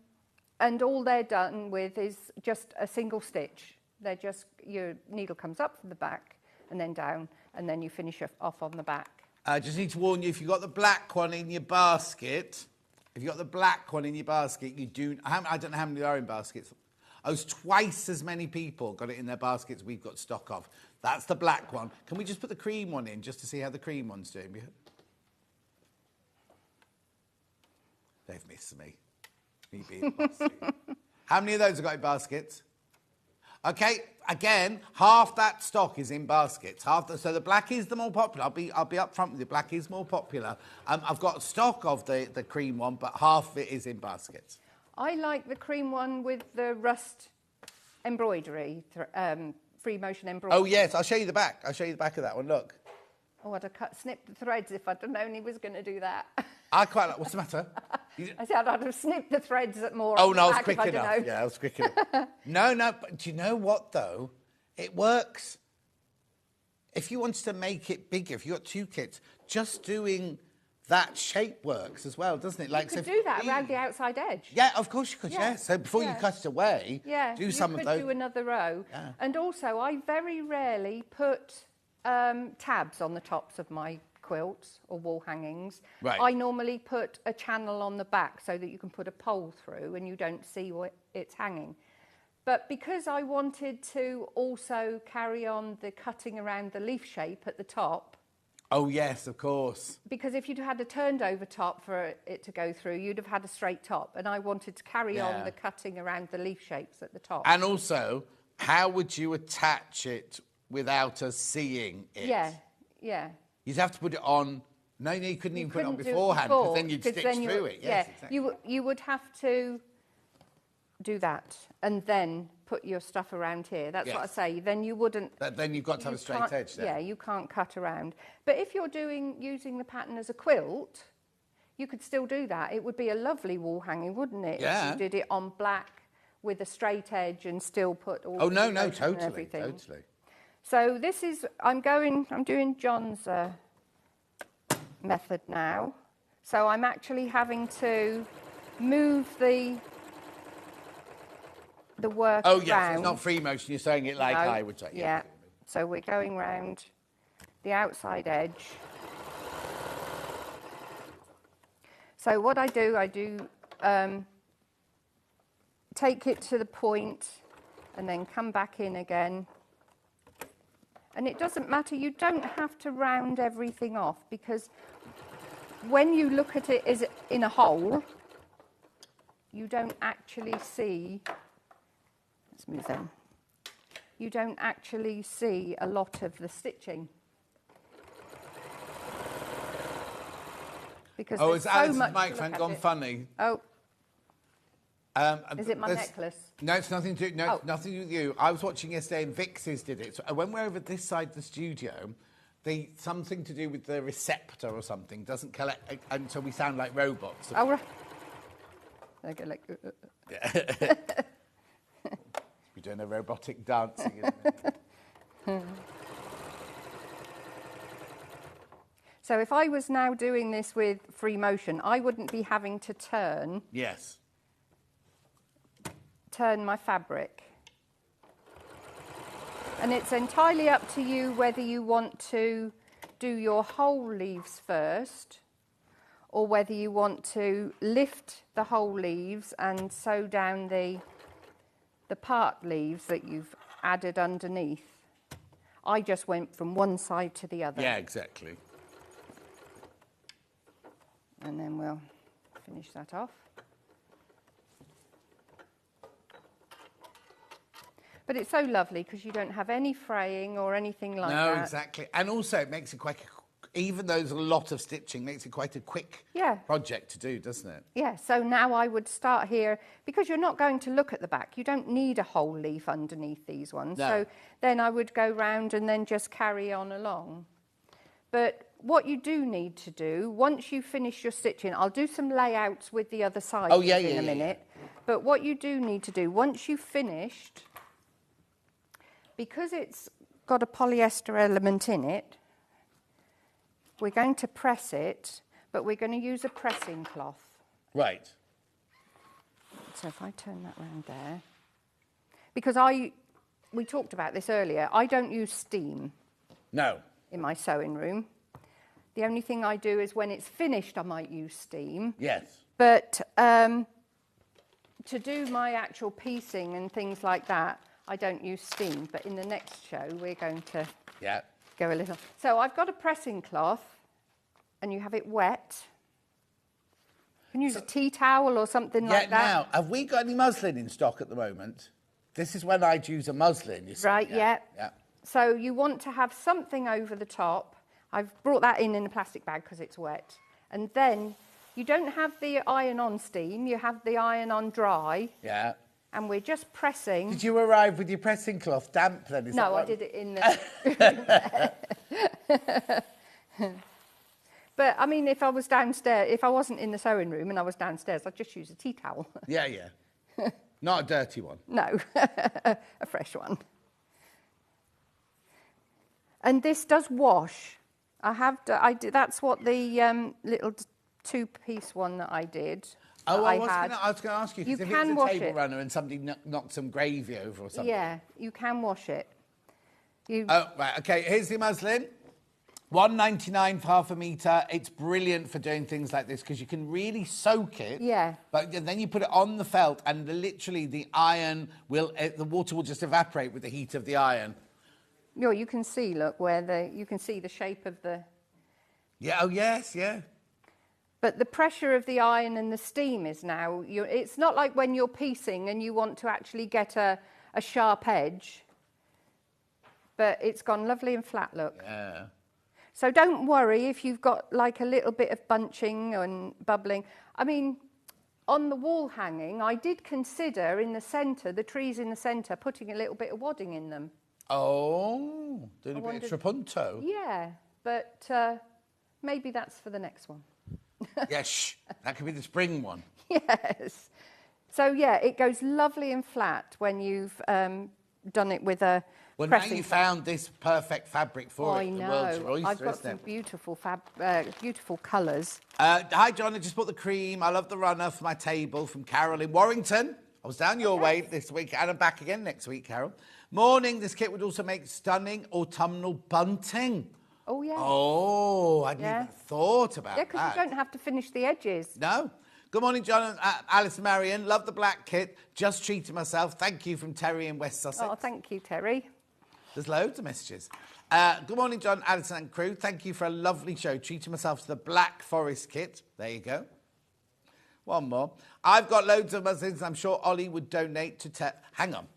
all they're done with is just a single stitch. They're just, your needle comes up from the back and then down, and then you finish off on the back. I just need to warn you, if you've got the black one in your basket, you do, I don't know how many are in baskets. It's twice as many people got it in their baskets we've got stock of. That's the black one. Can we just put the cream one in just to see how the cream one's doing? They've missed me. Me being bossy. How many of those have got in baskets? Okay, again, half that stock is in baskets. So the black is the more popular. I'll be up front with you. Black is more popular. I've got stock of the cream one, but half of it is in baskets. I like the cream one with the rust embroidery, free motion embroidery. Oh yes, I'll show you the back. I'll show you the back of that one. Look. Oh, I'd have snipped the threads if I'd have known he was going to do that. I quite like. What's the matter? I said I'd have snipped the threads more. Oh no, I was quick enough. Yeah, I was quick enough. No, but do you know what though? It works. If you wanted to make it bigger, if you got two kits, just doing that shape works as well, doesn't it? Like you could do that around the outside edge. Yeah, of course you could. Yeah. So before you cut it away, do some of those. Do another row. Yeah. And also, I very rarely put tabs on the tops of my quilts or wall hangings. Right. I normally put a channel on the back so that you can put a pole through and you don't see what it's hanging. But because I wanted to also carry on the cutting around the leaf shape at the top. Oh yes, of course. Because if you'd had a turned over top for it to go through, you'd have had a straight top. And I wanted to carry on the cutting around the leaf shapes at the top. And also, how would you attach it without us seeing it? Yeah. You'd have to put it on. No, you couldn't even put it on beforehand because then you'd stitch through it. Yes, exactly. You would have to do that and then put your stuff around here. That's what I say. Then you wouldn't. Then you've got to have a straight edge. Then. Yeah, you can't cut around. But if you're using the pattern as a quilt, you could still do that. It would be a lovely wall hanging, wouldn't it? Yeah. If you did it on black with a straight edge and still put all. Oh no, totally. So this is, I'm doing John's method now. So I'm actually having to move the work around. Oh yes, it's not free motion, you're saying it like I would say. Yeah, so we're going round the outside edge. So what I do take it to the point and then come back in again. And it doesn't matter, you don't have to round everything off because when you look at it as in a whole, you don't actually see, let's move them, you don't actually see a lot of the stitching. Because it's so Alice's much microphone gone funny. Oh. Is it my necklace? No, it's nothing to do. Nothing to do with you. I was watching yesterday, and Vix's did it. So when we're over this side of the studio, something to do with the receptor or something doesn't collect, and so we sound like robots. Oh, right. Okay, doing a robotic dancing. So if I was now doing this with free motion, I wouldn't be having to turn Yes. my fabric. And it's entirely up to you whether you want to do your whole leaves first or whether you want to lift the whole leaves and sew down the part leaves that you've added underneath. I just went from one side to the other. Yeah, exactly. And then we'll finish that off. But it's so lovely because you don't have any fraying or anything like that. No, exactly. And also it makes it quite, even though there's a lot of stitching, makes it quite a quick project to do, doesn't it? Yeah, so now I would start here, because you're not going to look at the back. You don't need a whole leaf underneath these ones. No. So then I would go round and then just carry on along. But what you do need to do, once you finish your stitching, I'll do some layouts with the other side in a minute. But what you do need to do, once you've finished, because it's got a polyester element in it, we're going to press it, but we're going to use a pressing cloth. Right. So if I turn that round there, because we talked about this earlier, I don't use steam. No. In my sewing room. The only thing I do is when it's finished, I might use steam. Yes. But to do my actual piecing and things like that, I don't use steam. But in the next show, we're going to go a little. So I've got a pressing cloth, and you have it wet. You can use a tea towel or something like that. Now, have we got any muslin in stock at the moment? This is when I'd use a muslin, you see. Right, yeah. So you want to have something over the top. I've brought that in a plastic bag because it's wet. And then you don't have the iron-on steam, you have the iron-on dry. Yeah. And we're just pressing. Did you arrive with your pressing cloth damp then? No, I did it in the... But, I mean, if I was downstairs, if I wasn't in the sewing room and I was downstairs, I'd just use a tea towel. Yeah. Not a dirty one. No, a fresh one. And this does wash. That's what the little two-piece one that I did. Oh, I was going to ask you, because if it's a table runner and somebody knocked some gravy over or something. Yeah, you can wash it. Oh, right, okay, here's the muslin. $1.99 for half a metre. It's brilliant for doing things like this because you can really soak it. Yeah. But then you put it on the felt and literally the iron the water will just evaporate with the heat of the iron. You can see, look, you can see the shape of the... Yeah, oh yes, yeah. But the pressure of the iron and the steam is now... It's not like when you're piecing and you want to actually get a sharp edge. But it's gone lovely and flat, look. Yeah. So don't worry if you've got like a little bit of bunching and bubbling. I mean, on the wall hanging, I did consider in the centre, the trees in the centre, putting a little bit of wadding in them. Oh, doing a bit of trapunto. Yeah, but maybe that's for the next one. Yes, that could be the spring one. Yes. So, yeah, it goes lovely and flat when you've done it with a pressing. Now you found this perfect fabric for it. I know. The world's your oyster, I've got some beautiful colours. Hi, John. I just bought the cream. I love the runner for my table from Carol in Warrington. I was down your way this week and I'm back again next week, Carol. Morning. This kit would also make stunning autumnal bunting. Oh, yeah. Oh, I hadn't even thought about that. Yeah, because you don't have to finish the edges. No. Good morning, John and Alice and Marion. Love the black kit. Just treated myself. Thank you from Terry in West Sussex. Oh, thank you, Terry. There's loads of messages. Good morning, John, Alison and crew. Thank you for a lovely show. Treating myself to the Black Forest kit. There you go. One more. I've got loads of muslins I'm sure Ollie would donate to... Hang on.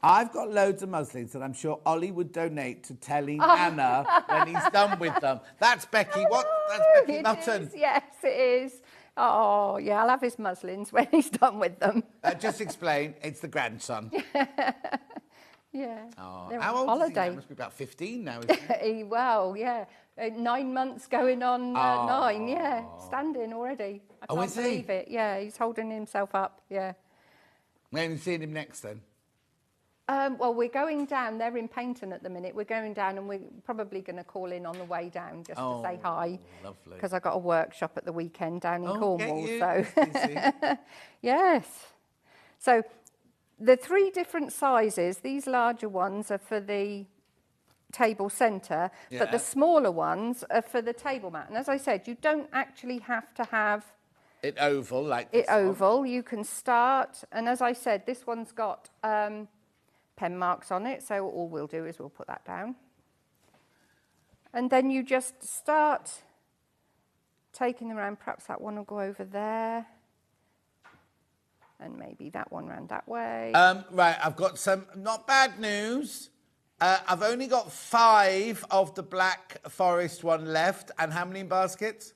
I've got loads of muslins that I'm sure Ollie would donate to telling Anna when he's done with them. That's Becky. What? That's Becky Mutton. Yes, it is. Oh, yeah, I'll have his muslins when he's done with them. Just explain. It's the grandson. Yeah. Oh, they're how on old holiday. is he? He must be about 15 now, isn't he? Well, yeah. 9 months going on 9, yeah. Standing already. I can't believe it. Yeah, he's holding himself up, yeah. We haven't seen him next then. Well, we're going down. They're in Paynton at the minute. We're going down and we're probably going to call in on the way down just to say hi. Lovely. Because I got a workshop at the weekend down in Cornwall. Get you. So, yes. So the 3 different sizes, these larger ones are for the table centre, but the smaller ones are for the table mat. And as I said, you don't actually have to have it oval like this oval. You can start, and as I said, this one's got pen marks on it, so all we'll do is we'll put that down. And then you just start taking them around. Perhaps that one will go over there. And maybe that one round that way. Right, I've got some not bad news. I've only got 5 of the Black Forest one left. And how many in baskets?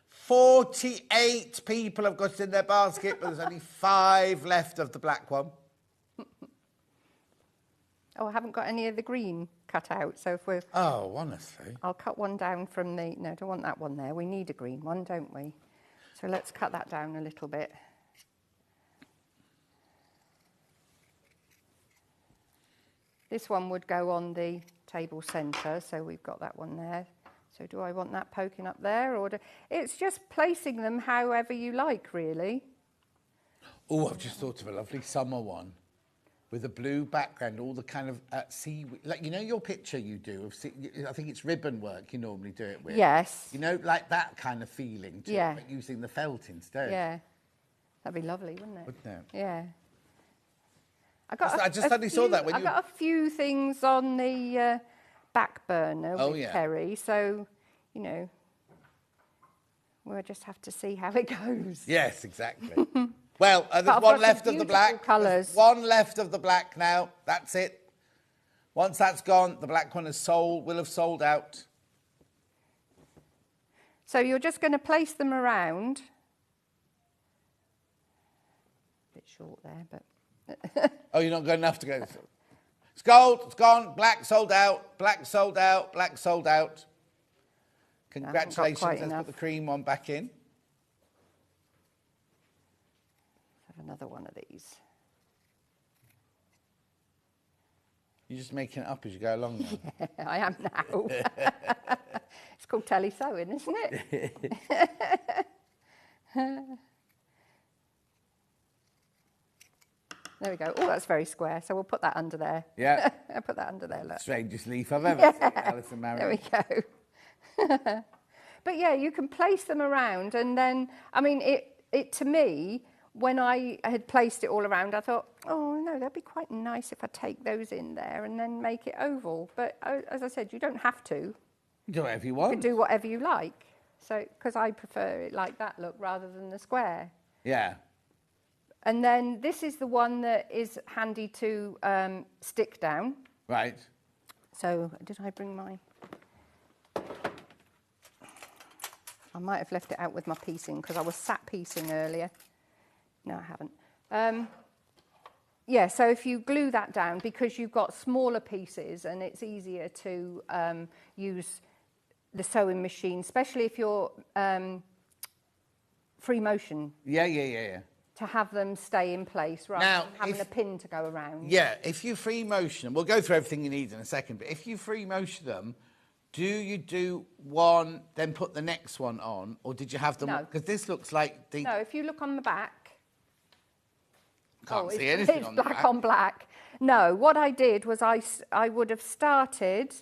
48 people have got it in their basket, but there's only 5 left of the black one. Oh, I haven't got any of the green cut out, so if we're... Oh, honestly. I'll cut one down from the... No, I don't want that one there. We need a green one, don't we? So let's cut that down a little bit. This one would go on the table centre, so we've got that one there. So do I want that poking up there? Or it's just placing them however you like, really. Oh, I've just thought of a lovely summer one with a blue background, all the kind of seaweed. Like, you know your picture you do of I think it's ribbon work you normally do it with. Yes. You know, like that kind of feeling to it, but using the felt instead. Yeah. That'd be lovely, wouldn't it? Wouldn't it? Yeah. I just suddenly saw that when I got a few things on the back burner with Terry, so, you know, we'll just have to see how it goes. Yes, exactly. Well, there's one left of the black. Colours. One left of the black now. That's it. Once that's gone, the black one will have sold out. So you're just going to place them around. A bit short there, but... Oh, you're not good enough to go. It's gold, it's gone, black sold out, black sold out, black sold out. Congratulations, let's put the cream one back in. Let's have another one of these. You're just making it up as you go along now. Yeah, I am now. It's called tele-sewing, isn't it? There we go. Oh, that's very square. So we'll put that under there. Yeah. I'll put that under there, look. Strangest leaf I've ever seen, Alison Marion. There we go. But yeah, you can place them around, and then, I mean, it to me, when I had placed it all around, I thought, oh no, that'd be quite nice if I take those in there and then make it oval. But as I said, you don't have to. Do whatever you want. You can do whatever you like. So, because I prefer it like that look rather than the square. Yeah. And then this is the one that is handy to stick down. Right. So, did I bring my... I might have left it out with my piecing because I was sat piecing earlier. No, I haven't. Yeah, so if you glue that down, because you've got smaller pieces and it's easier to use the sewing machine, especially if you're free motion. Yeah. To have them stay in place rather than having a pin to go around. Yeah, if you free motion them, we'll go through everything you need in a second, but if you free motion them, do you do one, then put the next one on, or did you have them? No. Because this looks like the... No, if you look on the back... Can't see anything on the back. It's black on black. No, what I did was I would have started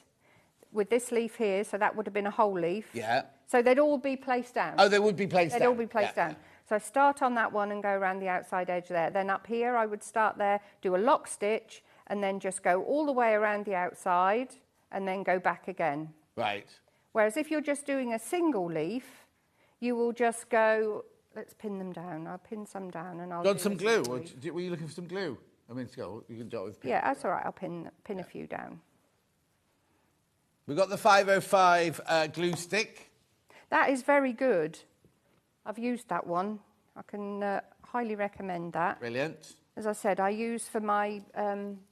with this leaf here, so that would have been a whole leaf. Yeah. So they'd all be placed down. Oh, they would be placed down. They'd all be placed down. So I start on that one and go around the outside edge there. Then up here I would start there, do a lock stitch, and then just go all the way around the outside and then go back again. Right. Whereas if you're just doing a single leaf, you will just go, let's pin them down. I'll pin some down and I'll... Got some glue? Or were you looking for some glue? I mean, you can do it with pin. Yeah, that's all right. I'll pin a few down. We've got the 505 glue stick. That is very good. I've used that one. I can highly recommend that. Brilliant. As I said, I use for my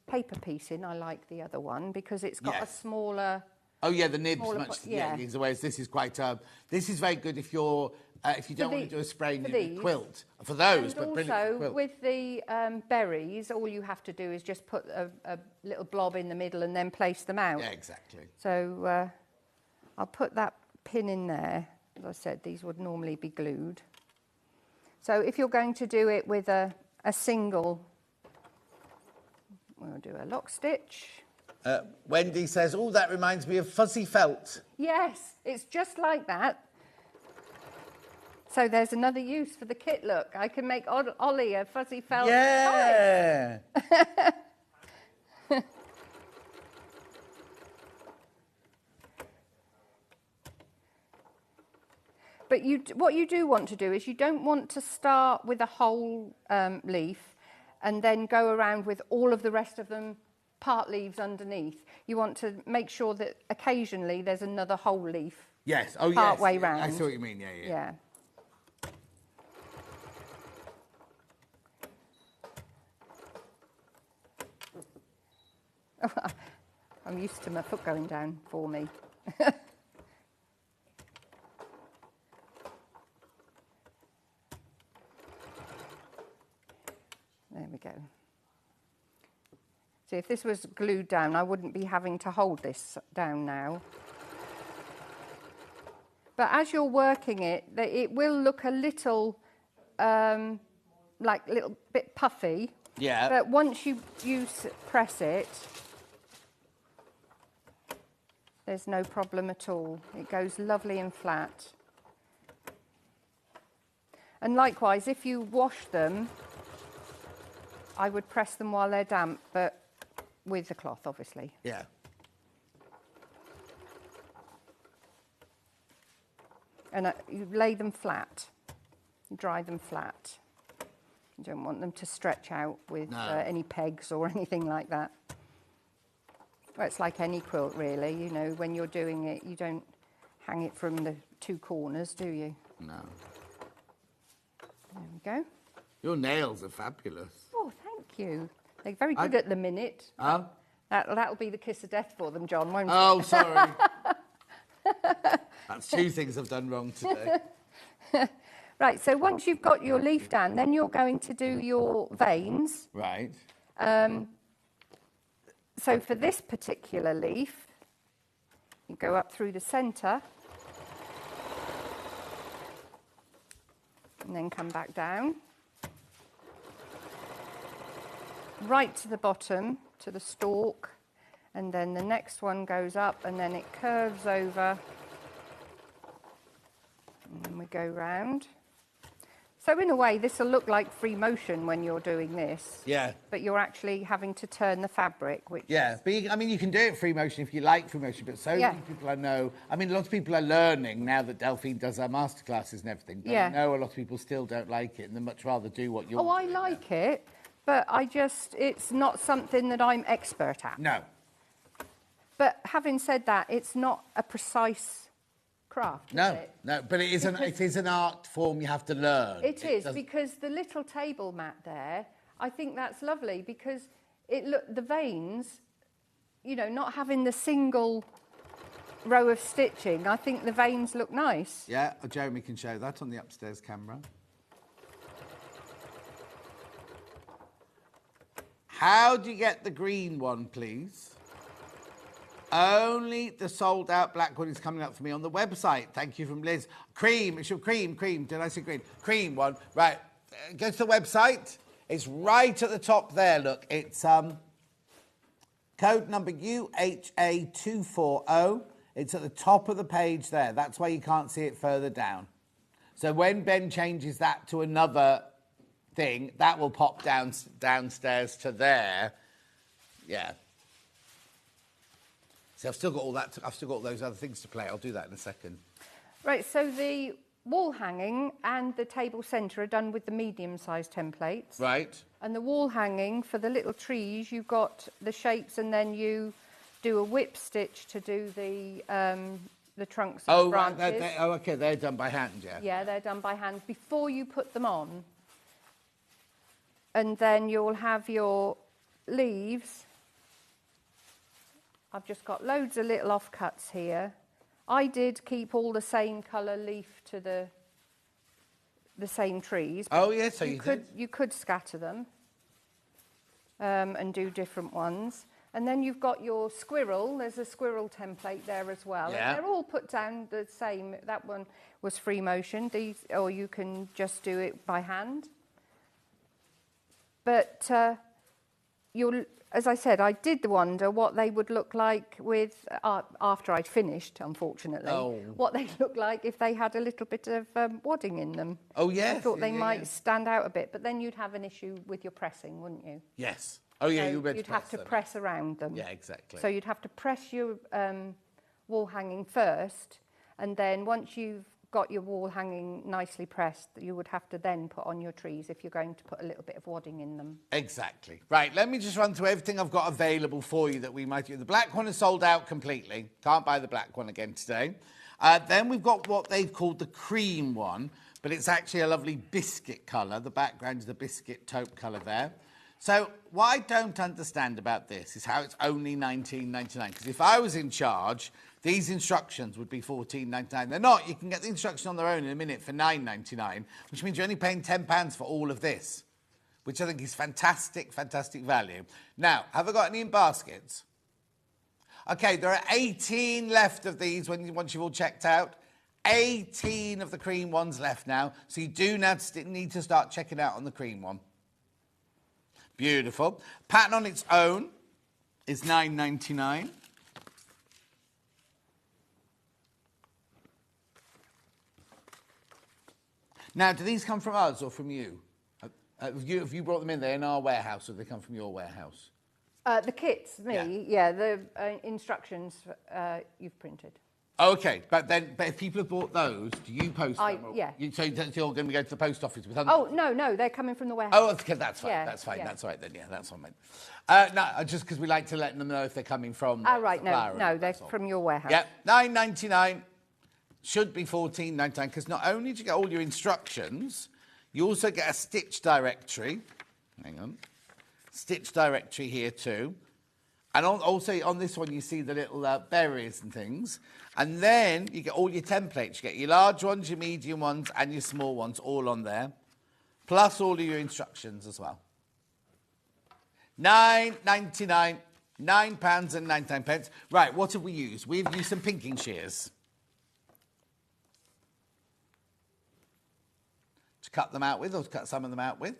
paper piecing, I like the other one because it's got a smaller... Oh, yeah, the nib's much... Whereas this is quite... this is very good if you're If you don't want to do a spray for knitted these. quilt. For those, And but brilliant for also, quilt. with the berries, all you have to do is just put a little blob in the middle and then place them out. Yeah, exactly. So I'll put that pin in there. As I said, these would normally be glued. So if you're going to do it with a single, we'll do a lock stitch. Wendy says, oh, that reminds me of fuzzy felt. Yes, it's just like that. So there's another use for the kit look. I can make Ollie a fuzzy felt. Yeah. But what you do want to do is you don't want to start with a whole leaf and then go around with all of the rest of them part leaves underneath. You want to make sure that occasionally there's another whole leaf. Yes. Oh, part yes. way round. I see what you mean. Yeah, yeah. Yeah. I'm used to my foot going down for me. There we go. See, if this was glued down, I wouldn't be having to hold this down now. But as you're working it, it will look a little, like a little bit puffy. Yeah. But once you press it, there's no problem at all. It goes lovely and flat. And likewise, if you wash them, I would press them while they're damp, but with the cloth, obviously. Yeah. And you lay them flat, dry them flat. You don't want them to stretch out with any pegs or anything like that. Well, it's like any quilt, really. You know, when you're doing it, you don't hang it from the two corners, do you? No. There we go. Your nails are fabulous. Oh, thank you. They're very good at the minute. Oh? That'll be the kiss of death for them, John, won't it? Oh, sorry. That's two things I've done wrong today. Right, so once you've got your leaf down, then you're going to do your veins. Right. So for this particular leaf, you go up through the centre and then come back down. Right to the bottom, to the stalk, and then the next one goes up and then it curves over and then we go round. So in a way this will look like free motion when you're doing this. Yeah. But you're actually having to turn the fabric, which Yeah, but I mean, you can do it free motion if you like free motion, but so many people I know, I mean, a lot of people are learning now that Delphine does our masterclasses and everything, but I know a lot of people still don't like it and they much rather do what you're doing. I like it, but it's not something that I'm expert at. No. But having said that, it's not a precise craft, is it? No, but it is an art form you have to learn. It is, because the little table mat there, I think that's lovely because the veins, you know, not having the single row of stitching, I think the veins look nice. Yeah, Jeremy can show that on the upstairs camera. How do you get the green one, please? Only the sold-out black one is coming up for me on the website. Thank you from Liz. Cream. It's your cream. Did I say green? Cream one. Right. Go to the website. It's right at the top there. Look, it's code number UHA240. It's at the top of the page there. That's why you can't see it further down. So when Ben changes that to another thing, that will pop downstairs to there. Yeah. See, I've still got all that. I've still got all those other things to play. I'll do that in a second. Right, so the wall hanging and the table centre are done with the medium-sized templates. Right. And the wall hanging, for the little trees, you've got the shapes and then you do a whip stitch to do the trunks and branches. Right. Okay, they're done by hand, yeah? Yeah, they're done by hand before you put them on. And then you'll have your leaves. I've just got loads of little offcuts here. I did keep all the same colour leaf to the the same trees. Oh, yeah, so you could scatter them and do different ones. And then you've got your squirrel. There's a squirrel template there as well. Yeah. And they're all put down the same. That one was free motion. These, or you can just do it by hand. But as I said, I did wonder what they would look like with after I'd finished, unfortunately. What they'd look like if they had a little bit of wadding in them. Oh, yes. I thought they might stand out a bit, but then you'd have an issue with your pressing, wouldn't you? Yes. Oh, yeah, So you'd have to press around them. Yeah, exactly. So you'd have to press your wall hanging first, and then once you've got your wall hanging nicely pressed, you would have to then put on your trees if you're going to put a little bit of wadding in them. Exactly. Right, let me just run through everything I've got available for you that we might do. The black one is sold out completely. Can't buy the black one again today. Then we've got what they've called the cream one, but it's actually a lovely biscuit colour. The background is a biscuit taupe colour there. So what I don't understand about this is how it's only $19.99. Because if I was in charge, these instructions would be $14.99. They're not. You can get the instructions on their own in a minute for $9.99, which means you're only paying £10 for all of this, which I think is fantastic, fantastic value. Now, have I got any in baskets? OK, there are 18 left of these once you've all checked out. 18 of the cream ones left now. So you do now need to start checking out on the cream one. Beautiful. Pattern on its own is $9.99. Now, do these come from us or from you? Have you brought them in? They're in our warehouse, or do they come from your warehouse? The kits, yeah the instructions you've printed. Okay, but if people have bought those, do you post them? Yeah. So you're going to go to the post office with them? Oh, no, they're coming from the warehouse. Oh, okay, that's fine, yeah, that's fine, yeah. that's all right then, yeah, that's what I meant. No, just because we like to let them know if they're coming from right, no, they're from your warehouse. Yeah, $9.99, should be $14.99, because not only do you get all your instructions, you also get a stitch directory. Hang on. Stitch directory here too. And also on this one, you see the little berries and things. And then you get all your templates. You get your large ones, your medium ones, and your small ones all on there. Plus all of your instructions as well. $9.99, £9.99. Right, what have we used? We've used some pinking shears. To cut them out with, or to cut some of them out with.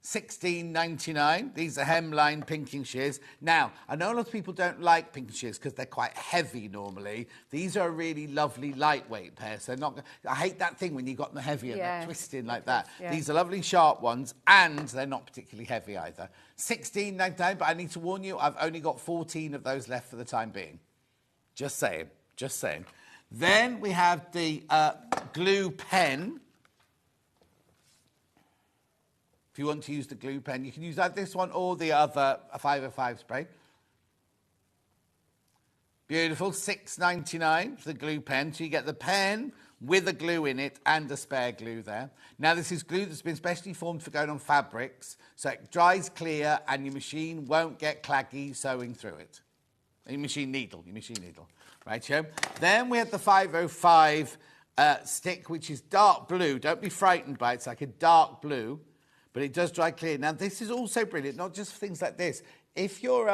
$16.99. These are hemline pinking shears. Now, I know a lot of people don't like pinking shears because they're quite heavy normally. These are a really lovely lightweight pair. So I hate that thing when you've got them heavy and they're twisting like that. Yeah. These are lovely sharp ones, and they're not particularly heavy either. $16.99, but I need to warn you, I've only got 14 of those left for the time being. Just saying, just saying. Then we have the glue pen. If you want to use the glue pen, you can use either this one or the other, a 505 spray. Beautiful, $6.99 for the glue pen. So you get the pen with a glue in it and a spare glue there. Now, this is glue that's been specially formed for going on fabrics, so it dries clear and your machine won't get claggy sewing through it. Your machine needle. Right, here. Then we have the 505 stick, which is dark blue. Don't be frightened by it. It's like a dark blue. But it does dry clear. Now, this is also brilliant, not just for things like this. If you're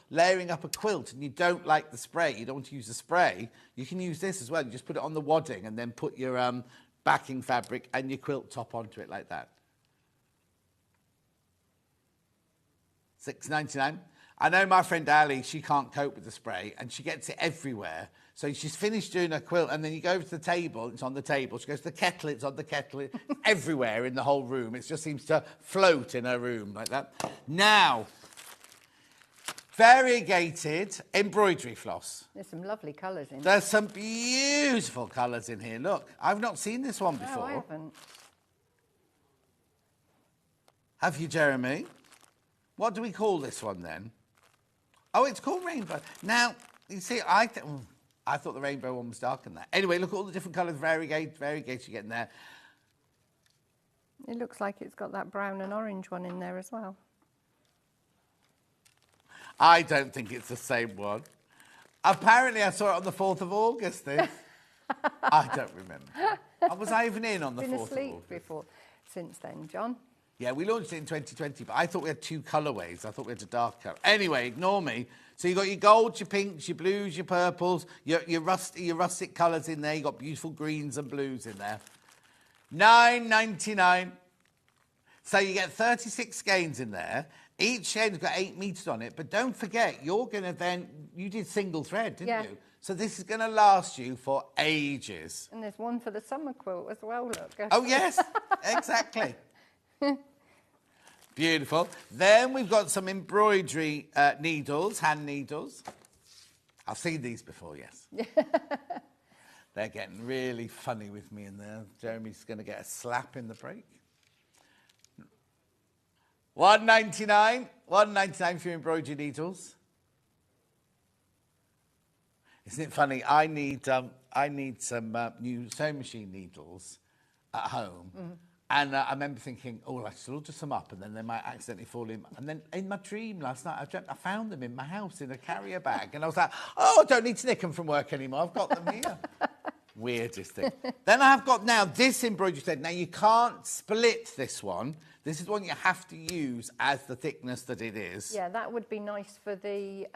layering up a quilt and you don't like the spray, you don't want to use the spray, you can use this as well. You just put it on the wadding and then put your backing fabric and your quilt top onto it like that. $6.99. I know my friend Ali, she can't cope with the spray and she gets it everywhere. So she's finished doing her quilt and then you go over to the table, it's on the table. She goes to the kettle, it's on the kettle. It's everywhere in the whole room. It just seems to float in her room like that. Now, variegated embroidery floss. There's some lovely colours in There's some beautiful colours in here. Look, I've not seen this one before. No, I haven't. Have you, Jeremy? What do we call this one then? Oh, it's called rainbow. Now, you see, I thought the rainbow one was darker than that. Anyway, look at all the different colours, variegated you're getting there. It looks like it's got that brown and orange one in there as well. I don't think it's the same one. Apparently, I saw it on the 4th of August, this. I don't remember. Was I even in on the 4th of August? Been asleep before. since then, John. Yeah, we launched it in 2020, but I thought we had 2 colourways. I thought we had a dark colour. Anyway, ignore me. So you've got your golds, your pinks, your blues, your purples, your rustic colours in there. You've got beautiful greens and blues in there. $9.99. So you get 36 skeins in there. Each skein has got 8 metres on it. But don't forget, you're going to then... You did single thread, didn't you? So this is going to last you for ages. And there's one for the summer quilt as well, look. Oh, yes, exactly. Beautiful. Then we've got some embroidery needles, hand needles. I've seen these before, yes. They're getting really funny with me in there. Jeremy's going to get a slap in the break. $1.99. $1.99 for your embroidery needles. Isn't it funny? I need some new sewing machine needles at home. Mm-hmm. And I remember thinking, oh, I should order some up, and then they might accidentally fall in. And then in my dream last night, I dreamt I found them in my house in a carrier bag. And I was like, oh, I don't need to nick them from work anymore. I've got them here. Weirdest thing. Then I've got now this embroidery thread. Now, you can't split this one. This is one you have to use as the thickness that it is. Yeah, that would be nice for the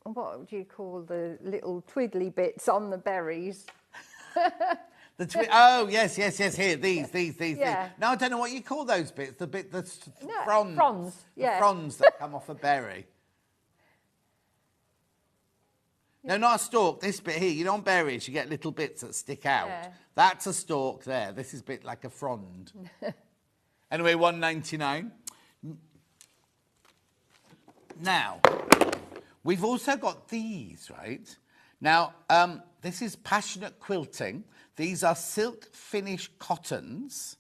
what do you call the little twiddly bits on the berries? Oh, yes, here, these. Yeah. Now, I don't know what you call those bits, the bit that's fronds. Fronds, yeah. The fronds that come off a berry. No, not a stalk, this bit here. You know on berries, you get little bits that stick out. Yeah. That's a stalk there. This is a bit like a frond. Anyway, $1.99. Now, we've also got these, right? Now, this is Passionate Quilting. These are silk finish cottons.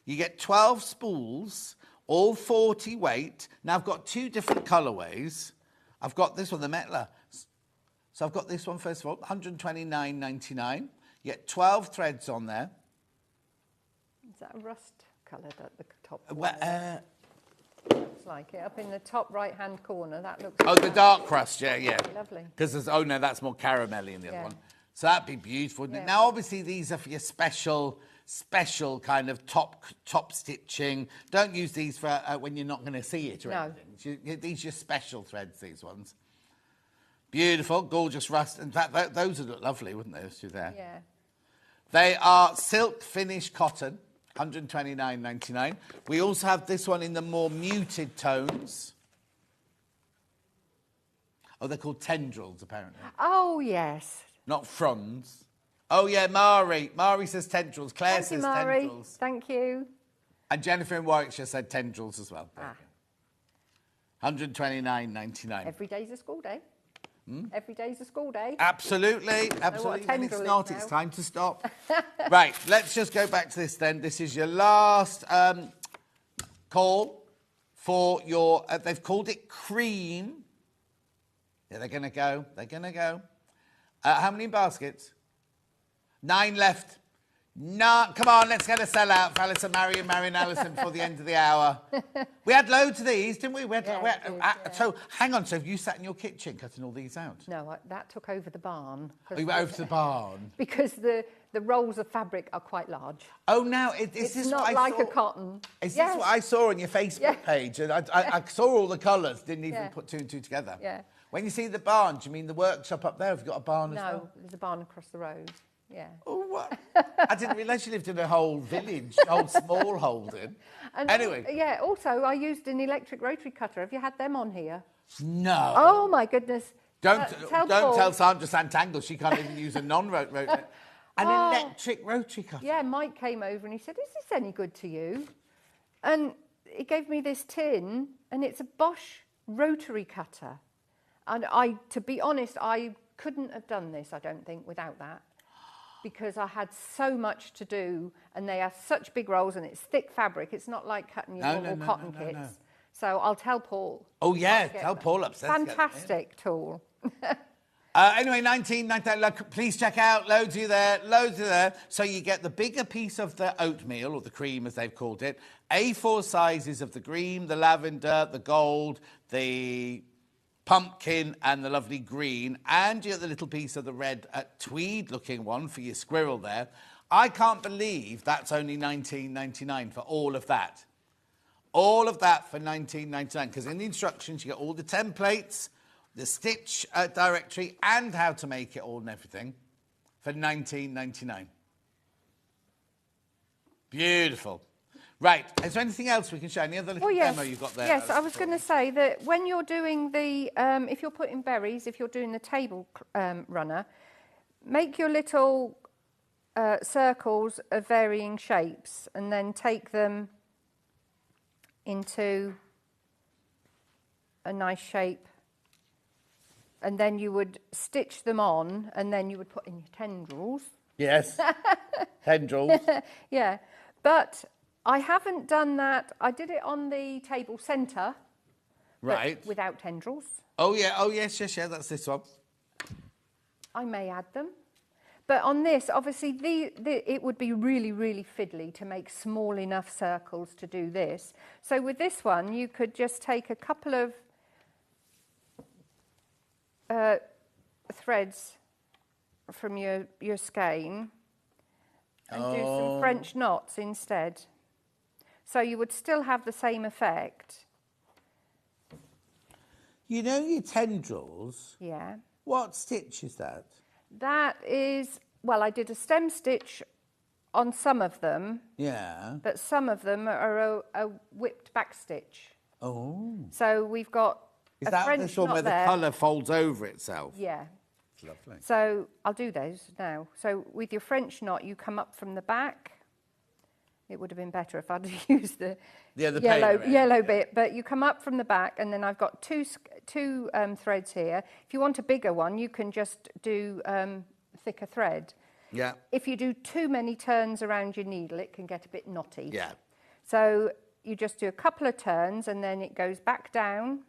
You get 12 spools, all 40 weight. Now, I've got 2 different colourways. I've got this one, the Metla. So I've got this one, first of all, $129.99. You get 12 threads on there. Is that a rust coloured at the top? Looks like it. Up in the top right-hand corner, that looks... Oh, the dark crust, yeah. Lovely. Because there's... Oh, no, that's more caramelly in the other one. So that'd be beautiful, wouldn't it? Now, obviously, these are for your special kind of top stitching. Don't use these for when you're not going to see it or anything. These are your special threads, these ones. Beautiful, gorgeous rust. In fact, those would look lovely, wouldn't they, those two there? Yeah. They are silk finish cotton, $129.99. We also have this one in the more muted tones. Oh, they're called tendrils, apparently. Oh, yes. Not fronds. Oh, yeah, Mari. Mari says tendrils. Claire says tendrils. Thank you. And Jennifer in Warwickshire said tendrils as well. $129.99. Every day's a school day. Every day's a school day. Absolutely. When it's not, it's time to stop. Right, let's just go back to this then. This is your last call for your... they've called it cream. Yeah, they're going to go. How many baskets? 9 left. No, come on, let's get a sellout for Alison, Mary and Alison before the end of the hour. We had loads of these, didn't we? So, hang on, so have you sat in your kitchen cutting all these out? No, that took over the barn. Oh, you went over to the barn? Because the rolls of fabric are quite large. Oh, now, is it's this not what like I a cotton. Is this what I saw on your Facebook page? And I saw all the colours, didn't even put 2 and 2 together. Yeah. When you see the barn, do you mean the workshop up there? Have you got a barn as well? No, there's a barn across the road. Yeah. Oh, what? I didn't realise you lived in a whole village, a whole small holding. And anyway. Yeah, also, I used an electric rotary cutter. Have you had them on here? No. Oh, my goodness. Don't tell Sandra Santangle she can't even use a non-rotary. An electric rotary cutter? Yeah, Mike came over and he said, is this any good to you? And he gave me this tin, and it's a Bosch rotary cutter. And to be honest, I couldn't have done this, I don't think, without that. Because I had so much to do, and they are such big rolls, and it's thick fabric. It's not like cutting your normal cotton kits. No. So I'll tell Paul. Oh, yeah, tell Paul upstairs. Fantastic tool. Anyway, $19.99. Please check out. Loads of you there. So you get the bigger piece of the oatmeal, or the cream, as they've called it. A4 sizes of the green, the lavender, the gold, the... pumpkin and the lovely green, and you get the little piece of the red tweed-looking one for your squirrel there. I can't believe that's only $19.99 for all of that. All of that for $19.99, because in the instructions you get all the templates, the stitch directory, and how to make it all and everything for $19.99. Beautiful. Right, is there anything else we can show? Any other little demo you've got there? Yes, I was going to say that when you're doing the, if you're putting berries, if you're doing the table runner, make your little circles of varying shapes and then take them into a nice shape, and then you would stitch them on, and then you would put in your tendrils. Yes, tendrils. Yeah, but I haven't done that. I did it on the table centre, Right. but without tendrils. Oh, yeah. Oh, yes, that's this one. I may add them. But on this, obviously, it would be really, really fiddly to make small enough circles to do this. So with this one, you could just take a couple of threads from your skein and do some French knots instead. So you would still have the same effect. You know your tendrils? Yeah. What stitch is that? That is, well, I did a stem stitch on some of them. Yeah. But some of them are a whipped back stitch. Oh. So we've got Is a that French this one knot where there. the colour folds over itself? Yeah. It's lovely. So I'll do those now. So with your French knot, you come up from the back. It would have been better if I'd used the yellow bit, but you come up from the back, and then I've got two threads here. If you want a bigger one, you can just do thicker thread. Yeah. If you do too many turns around your needle, it can get a bit knotty. Yeah. So you just do a couple of turns, and then it goes back down,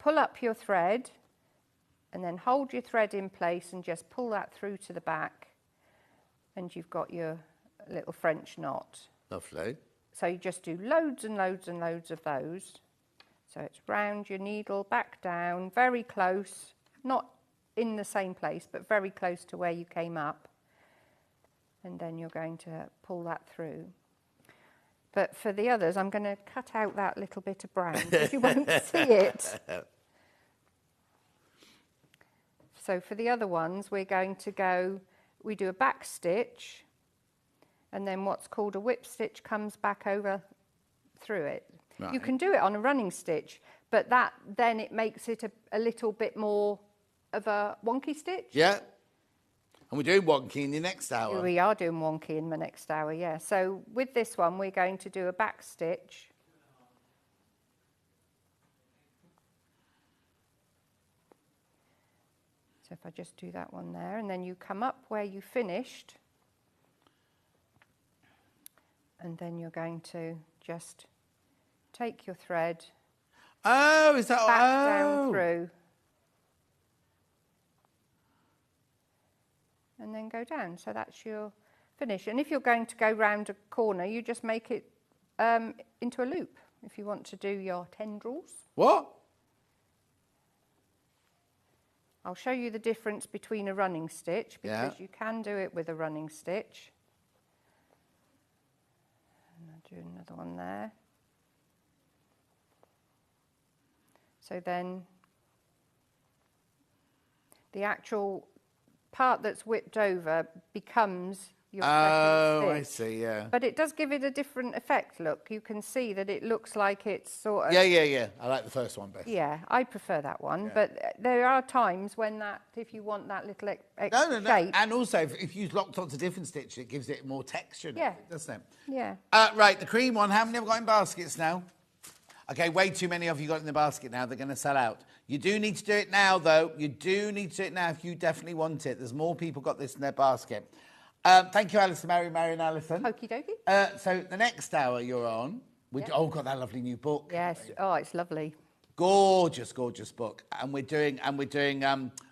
pull up your thread, and then hold your thread in place and just pull that through to the back, and you've got your little French knot. Lovely. So you just do loads and loads and loads of those. So it's round your needle, back down, very close, not in the same place, but very close to where you came up. And then you're going to pull that through. But for the others, I'm going to cut out that little bit of brown because you won't see it. So for the other ones, we're going to go, we do a back stitch, and then what's called a whip stitch comes back over through it. Right. You can do it on a running stitch, but that then it makes it a little bit more of a wonky stitch. Yeah. And we're doing wonky in the next hour. We are doing wonky in the next hour, yeah. So with this one, we're going to do a back stitch. So if I just do that one there, and then you come up where you finished, and then you're going to just take your thread is that back down through, and then go down. So that's your finish. And if you're going to go round a corner, you just make it into a loop if you want to do your tendrils. What? I'll show you the difference between a running stitch, because you can do it with a running stitch. And I'll do another one there. So then the actual part that's whipped over becomes your second stitch. I see, yeah. But it does give it a different effect, look. You can see that it looks like it's sort of... Yeah. I like the first one best. Yeah, I prefer that one. But there are times when that, if you want that little extra shape... And also, if you use lots of different stitches, it gives it more texture, doesn't it? Yeah. Right, the cream one, how many have we got in baskets now? Okay, way too many of you got in the basket now. They're going to sell out. You do need to do it now, though. You do need to do it now if you definitely want it. There's more people got this in their basket. Thank you, Alison, Mary and Alison. Okie dokie. So the next hour you're on, got that lovely new book. Yes. Oh, it's lovely. Gorgeous book. And we're doing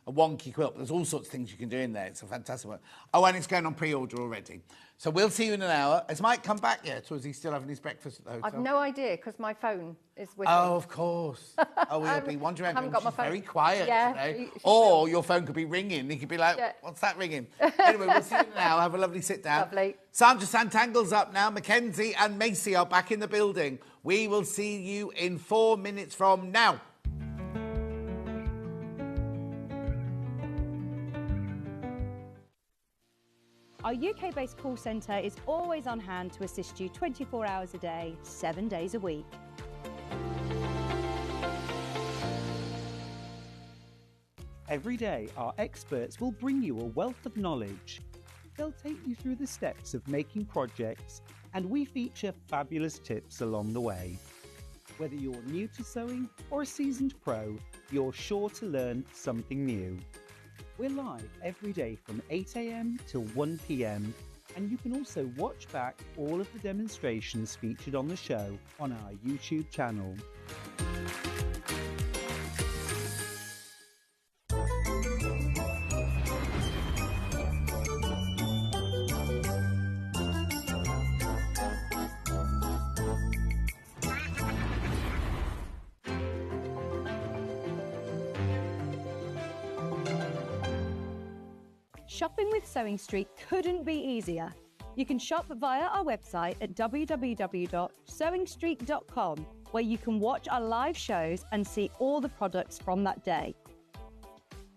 a wonky quilt. There's all sorts of things you can do in there. It's a fantastic one. Oh, and it's going on pre-order already. So we'll see you in an hour. Has Mike come back yet, or is he still having his breakfast at the hotel? I've no idea, because my phone is with Oh, me. of course. Oh, we'll be wandering around. haven't got my phone. Very quiet today. she Or will. your phone could be ringing. He could be like, Yeah. what's that ringing? Anyway, we'll see you in an hour. Have a lovely sit down. Lovely. Sandra Santangle's up now. Mackenzie and Macy are back in the building. We will see you in 4 minutes from now. Our UK-based call centre is always on hand to assist you 24 hours a day, 7 days a week. Every day, our experts will bring you a wealth of knowledge. They'll take you through the steps of making projects, and we feature fabulous tips along the way. Whether you're new to sewing or a seasoned pro, you're sure to learn something new. We're live every day from 8 AM till 1 PM, and you can also watch back all of the demonstrations featured on the show on our YouTube channel. Shopping with Sewing Street couldn't be easier. You can shop via our website at www.sewingstreet.com, where you can watch our live shows and see all the products from that day.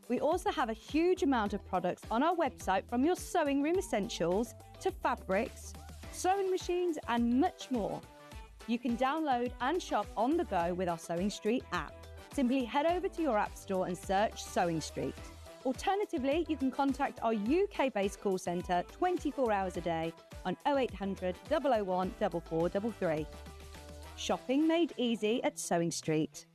We also have a huge amount of products on our website, from your sewing room essentials to fabrics, sewing machines and much more. You can download and shop on the go with our Sewing Street app. Simply head over to your app store and search Sewing Street. Alternatively, you can contact our UK-based call centre 24 hours a day on 0800 001 4433. Shopping made easy at Sewing Street.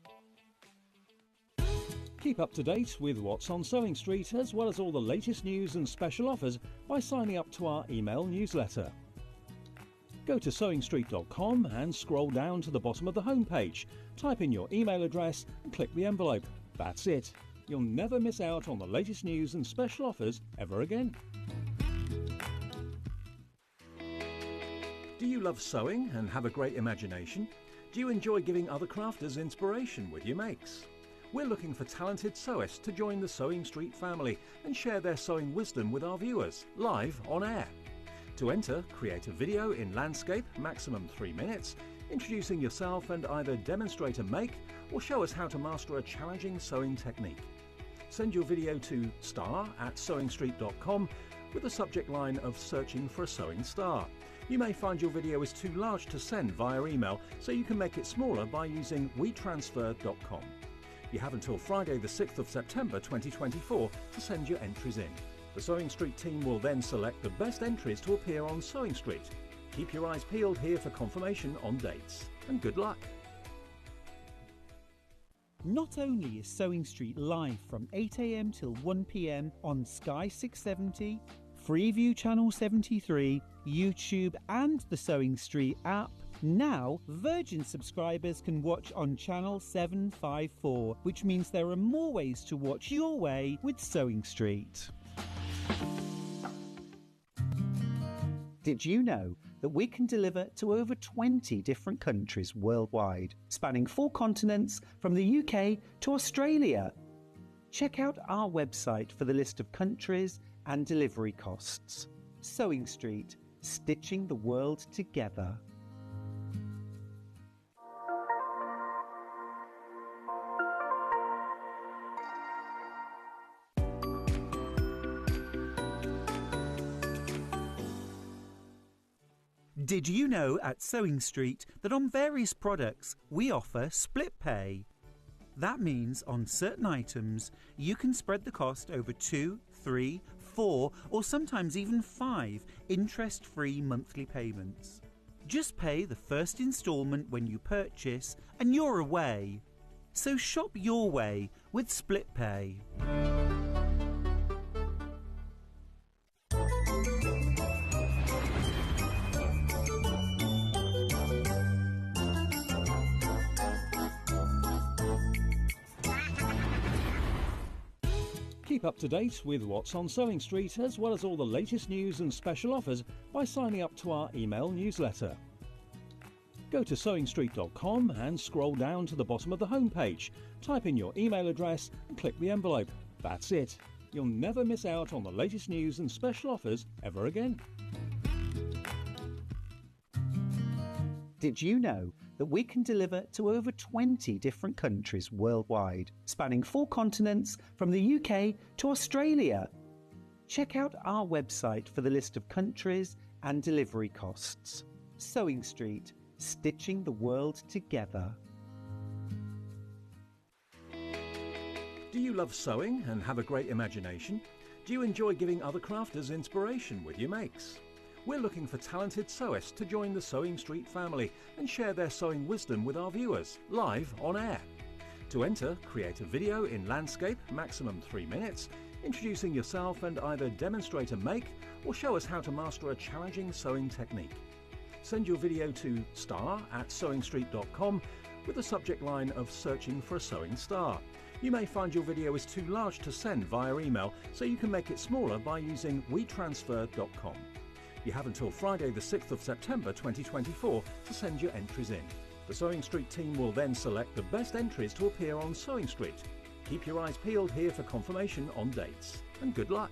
Keep up to date with what's on Sewing Street, as well as all the latest news and special offers, by signing up to our email newsletter. Go to sewingstreet.com and scroll down to the bottom of the homepage. Type in your email address and click the envelope. That's it. You'll never miss out on the latest news and special offers ever again. Do you love sewing and have a great imagination? Do you enjoy giving other crafters inspiration with your makes? We're looking for talented sewists to join the Sewing Street family and share their sewing wisdom with our viewers, live on air. To enter, create a video in landscape, maximum 3 minutes, introducing yourself and either demonstrate a make or show us how to master a challenging sewing technique. Send your video to star@sewingstreet.com with the subject line of searching for a sewing star. You may find your video is too large to send via email, so you can make it smaller by using wetransfer.com. You have until Friday the 6th of September 2024 to send your entries in. The Sewing Street team will then select the best entries to appear on Sewing Street. Keep your eyes peeled here for confirmation on dates, and good luck. Not only is Sewing Street live from 8 AM till 1 PM on Sky 670, Freeview Channel 73, YouTube and the Sewing Street app, now Virgin subscribers can watch on Channel 754, which means there are more ways to watch your way with Sewing Street. Did you know that we can deliver to over 20 different countries worldwide, spanning 4 continents from the UK to Australia? Check out our website for the list of countries and delivery costs. Sewing Street, stitching the world together. Did you know at Sewing Street that on various products we offer split pay? That means on certain items you can spread the cost over 2, 3, 4 or sometimes even 5 interest-free monthly payments. Just pay the first instalment when you purchase and you're away. So shop your way with split pay. Keep up to date with what's on Sewing Street, as well as all the latest news and special offers by signing up to our email newsletter. Go to sewingstreet.com and scroll down to the bottom of the homepage. Type in your email address and click the envelope. That's it. You'll never miss out on the latest news and special offers ever again. Did you know that we can deliver to over 20 different countries worldwide, spanning 4 continents from the UK to Australia? Check out our website for the list of countries and delivery costs. Sewing Street, stitching the world together. Do you love sewing and have a great imagination? Do you enjoy giving other crafters inspiration with your makes? We're looking for talented sewists to join the Sewing Street family and share their sewing wisdom with our viewers, live on air. To enter, create a video in landscape, maximum 3 minutes, introducing yourself and either demonstrate a make or show us how to master a challenging sewing technique. Send your video to star@sewingstreet.com with the subject line of searching for a sewing star. You may find your video is too large to send via email, so you can make it smaller by using wetransfer.com. You have until Friday the 6th of September 2024 to send your entries in. The Sewing Street team will then select the best entries to appear on Sewing Street. Keep your eyes peeled here for confirmation on dates. And good luck!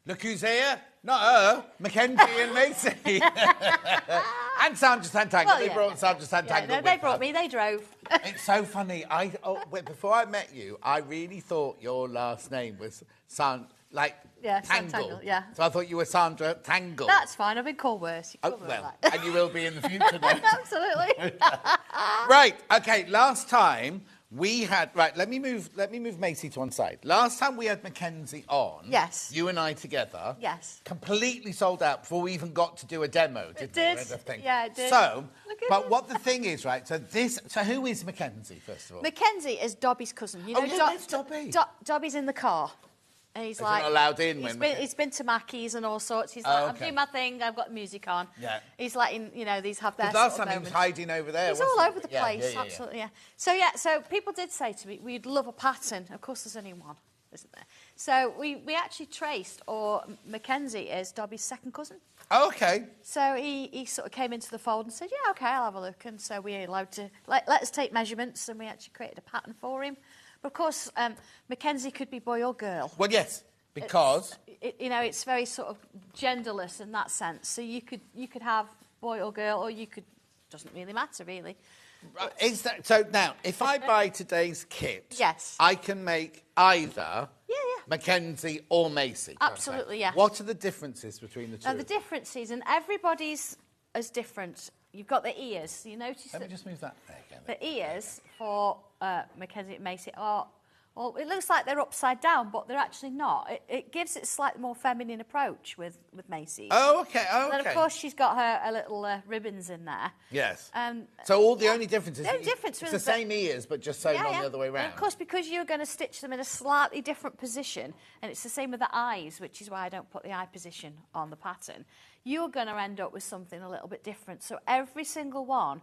Look who's here. Not her, Mackenzie and Macy. And Sandra Santangle. Well, They yeah. brought Sandra Santangle Yeah, with they brought them. me, they drove. It's so funny. Before I met you, I really thought your last name was Tangle. Santangle, yeah. So I thought you were Sandra Tangle. That's fine, I've been called worse. You call me well, that. and you will be in the future now. Absolutely. Right, okay, last time we had... Right, let me move Macy to one side. Last time we had Mackenzie on... Yes. You and I together... Yes. Completely sold out before we even got to do a demo, didn't It did. we? I think. Yeah, it did. So, Look at but it. what the thing is, right, so who is Mackenzie, first of all? Mackenzie is Dobby's cousin. You Oh, know, yeah, there's Dobby. Dobby's in the car. And he's Is he like... not allowed in he's when been, Mackenzie- he's been to Mackey's and all sorts. He's like, Oh, I'm okay. doing my thing, I've got the music on. Yeah. He's like, these have their Last sort time of he was moments. hiding over there, He's wasn't all he? over the Yeah, place, yeah. absolutely, yeah. So people did say to me, we'd love a pattern. Of course, there's only one, isn't there? So we actually traced, or Mackenzie is Dobby's second cousin. Oh, okay. So he sort of came into the fold and said, yeah, OK, I'll have a look. And so we allowed to, let us take measurements, and we actually created a pattern for him. But of course, Mackenzie could be boy or girl. Well, yes, because... It's very sort of genderless in that sense. So you could have boy or girl, or you could... Doesn't really matter, really. Is that, so now, if I buy today's kit, Yes. I can make either Yeah. Mackenzie or Macy. can't I? Absolutely, yeah. What are the differences between the two? Now, the differences, and everybody's is different. You've got the ears. You notice Let me that just move that there again. the ears for Mackenzie and Macy are... Well, it looks like they're upside down, but they're actually not. It gives it a slightly more feminine approach with Macy's. Oh, okay, And then, of course, she's got her little ribbons in there. Yes. So all the only difference is The only difference it's was the that- same ears, but just sewn on the other way And round. of course, because you're going to stitch them in a slightly different position, and it's the same with the eyes, which is why I don't put the eye position on the pattern, you're going to end up with something a little bit different. So every single one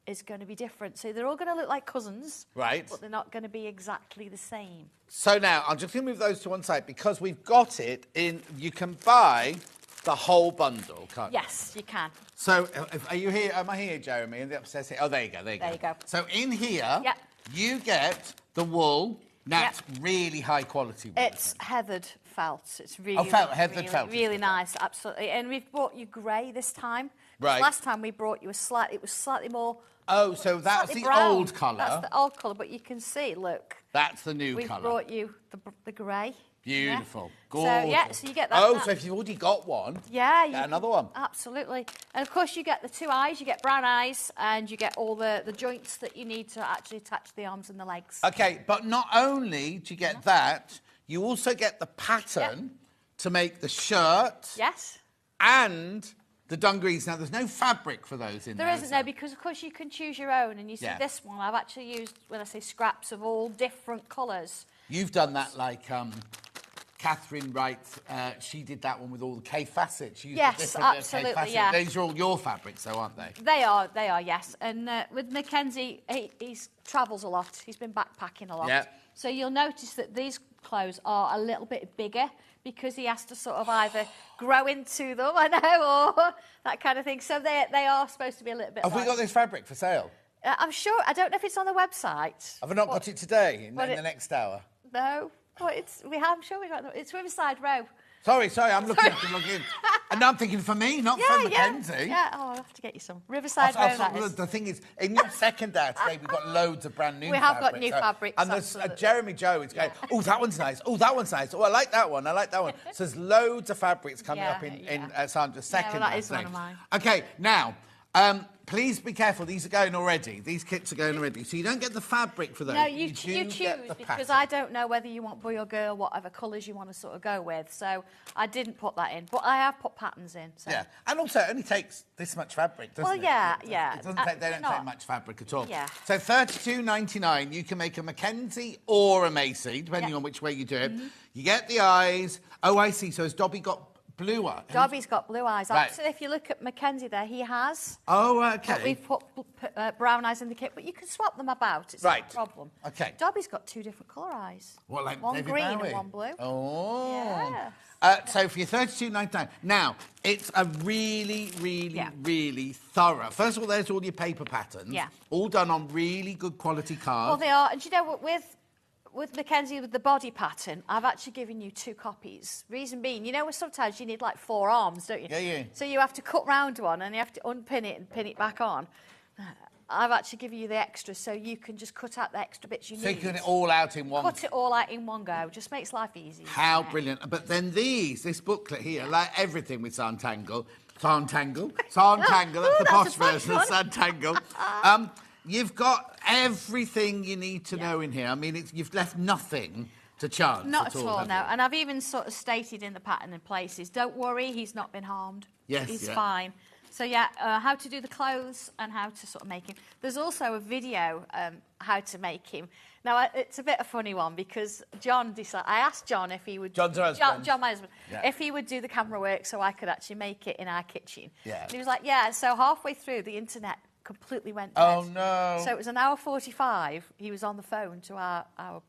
is going to be different. So they're all going to look like cousins, Right. but they're not going to be exactly the same. So now, I'm just going to move those to one side because we've got it in... You can buy the whole bundle, can't you? Yes, you can. So, are you here? Am I here, Jeremy? In the upstairs here? Oh, there you go, There you go. So in here, Yep. you get the wool. That's Yep. really high quality wool. It's heathered felt. It's really, heathered really, felt. really nice, absolutely. And we've brought you grey this time. Right. Last time we brought you it was slightly more... Oh, so that's slightly the brown. old colour. That's the old colour, but you can see, look. That's the new We've colour. brought you the grey. Beautiful. Yeah. Gorgeous. So, yeah, so you get that. Oh, that- so if you've already got one, yeah, you get another one. Absolutely. And, of course, you get the two eyes. You get brown eyes, and you get all the joints that you need to actually attach the arms and the legs. Okay, but not only do you get that, you also get the pattern to make the shirt Yes. and the dungarees. Now, there's no fabric for those in there. There isn't, is no, because, of course, you can choose your own. And you see Yeah. this one, I've actually used, when I say scraps, of all different colours. You've done that like Catherine writes, she did that one with all the K facets. She used Yes, the different K absolutely, facets. yeah. These are all your fabrics, though, aren't they? They are, yes. And with Mackenzie, he travels a lot. He's been backpacking a lot. Yeah. So you'll notice that these clothes are a little bit bigger because he has to sort of either grow into them, I know, or that kind of thing. So they are supposed to be a little bit Have we got this fabric for sale? I'm sure, I don't know if it's on the website. Have I not got it today, in but the next hour? No, but I'm sure we've got it. It's Riverside Row. Sorry, I'm looking to log in. And I'm thinking for me, not for Mackenzie. Yeah, I'll have to get you some. Riverside Row, that is. The thing is, in your second hour today, we've got loads of brand new fabrics. We have got new fabrics. And there's Jeremy Joe is going, oh, that one's nice. Oh, that one's nice. Oh, I like that one. So there's loads of fabrics coming up in Sandra's second that is one of mine. Okay, now, please be careful. These are going already. These kits are going already. So you don't get the fabric for those. No, you choose because I don't know whether you want boy or girl, whatever colours you want to sort of go with. So I didn't put that in, but I have put patterns in. So. Yeah, and also it only takes this much fabric, doesn't it? Yeah. It doesn't take, they don't take much fabric at all. Yeah. So $32.99, you can make a Mackenzie or a Macy, depending on which way you do it. You get the eyes. Oh, I see. So has Dobby got blue eyes? Dobby's got blue eyes. Right. Actually, if you look at Mackenzie there, he has. Oh, okay. But we've put brown eyes in the kit, but you can swap them about. It's not a problem. Okay. Dobby's got two different colour eyes. What, like one David green Bowie? and one blue. Oh. Yeah. So for your $32.99. Now, it's a really, really thorough. First of all, there's all your paper patterns. Yeah. All done on really good quality cards. Well, they are. And you know what, with Mackenzie, with the body pattern, I've actually given you 2 copies. Reason being, you know, sometimes you need like 4 arms, don't you? Yeah. So you have to cut round one and you have to unpin it and pin it back on. I've actually given you the extras so you can just cut out the extra bits you need. So you can it all out in one. Cut it all out in one go. Just makes life easy. How brilliant. But then this booklet here, like everything with Santangle, that's the posh version of Santangle. You've got everything you need to know in here. I mean, you've left nothing to chance. Not at all, no. And I've even sort of stated in the pattern in places, don't worry, he's not been harmed. Yes, he's fine. So, yeah, how to do the clothes and how to sort of make him. There's also a video how to make him. Now, it's a bit of a funny one because John decided... I asked John if he would... John's husband. John, my husband. Yeah. If he would do the camera work so I could actually make it in our kitchen. Yeah. And he was like, yeah. So halfway through, the internet completely went dead. Oh, no. So it was an hour 45. He was on the phone to our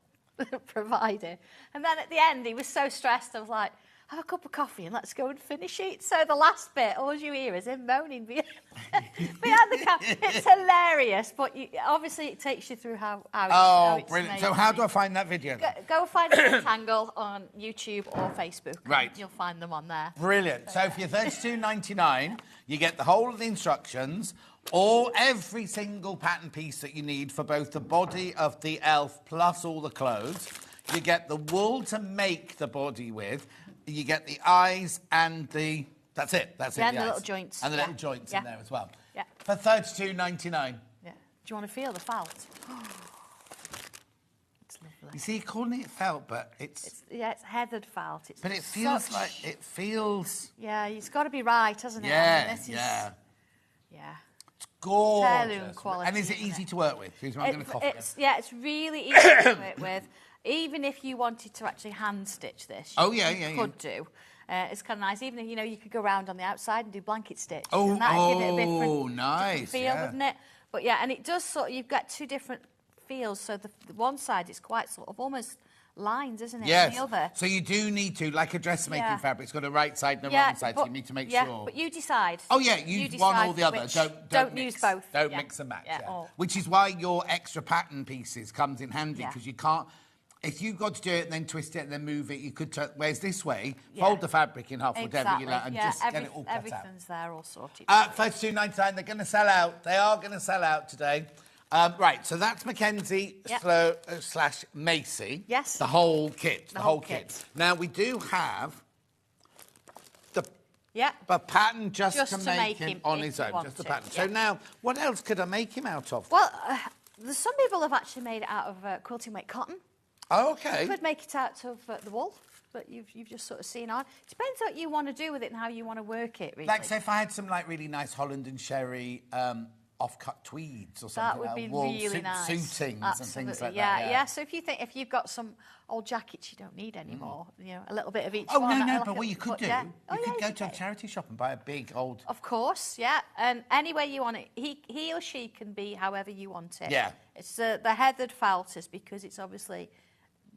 provider. And then at the end, he was so stressed. I was like, have a cup of coffee and let's go and finish it. So the last bit, all you hear is him moaning behind the camera. It's hilarious, but obviously it takes you through how it's brilliant. made. So how do I find that video? Go find Rectangle on YouTube or Facebook. Right. You'll find them on there. Brilliant. So for your $32.99, you get the whole of the instructions, or every single pattern piece that you need for both the body of the elf plus all the clothes. You get the wool to make the body with. You get the eyes and the... That's it. That's it. And the little joints. And the little joints in there as well. Yeah. For $32.99. Yeah. Do you want to feel the felt? It's lovely. You see, you're calling it felt, but it's it's heathered felt. But it feels like... It feels... Yeah, it's got to be right, hasn't it? Yeah, Yeah. It's gorgeous. Heirloom quality. And is it easy to work with? It's really easy to work with. Even if you wanted to actually hand stitch this, you could do. It's kind of nice. Even if, you could go around on the outside and do blanket stitch. And that'd give it a different feel, wouldn't it? But yeah, and it does you've got 2 different feels. So the one side is quite sort of almost lines, isn't it? Yes. And the other. So you do need to, like a dressmaking fabric, it's got a right side and a wrong side, so you need to make sure. Yeah, but you decide. Oh, yeah, use one or the other. Don't use mix, both. Don't mix and match. Yeah. Which is why your extra pattern pieces comes in handy, because you can't... If you've got to do it and then twist it and then move it, you could... Whereas this way, fold the fabric in half or whatever you like and just get it all cut out. Everything's there all sorted. $32.99, they're going to sell out. They are going to sell out today. Right, so that's Mackenzie slash Macy. Yes. The whole kit. The whole kit. Now, we do have the pattern just to make him on his own. Just the pattern. So now, what else could I make him out of? Well, some people have actually made it out of quilting weight cotton. Oh, OK. You could make it out of the wool, but you've just sort of seen on. It depends what you want to do with it and how you want to work it, really. Like, say, if I had some, like, really nice Holland and Sherry off-cut tweeds or something. That would be really nice. Suitings and things like yeah, that. Yeah. So if you've got some old jackets you don't need anymore, you know, a little bit of each Oh, one. no, but what you could do, you could go to a charity shop and buy a big old... Of course, yeah. And any way you want it, he or she can be however you want it. Yeah. It's the heathered felters because it's obviously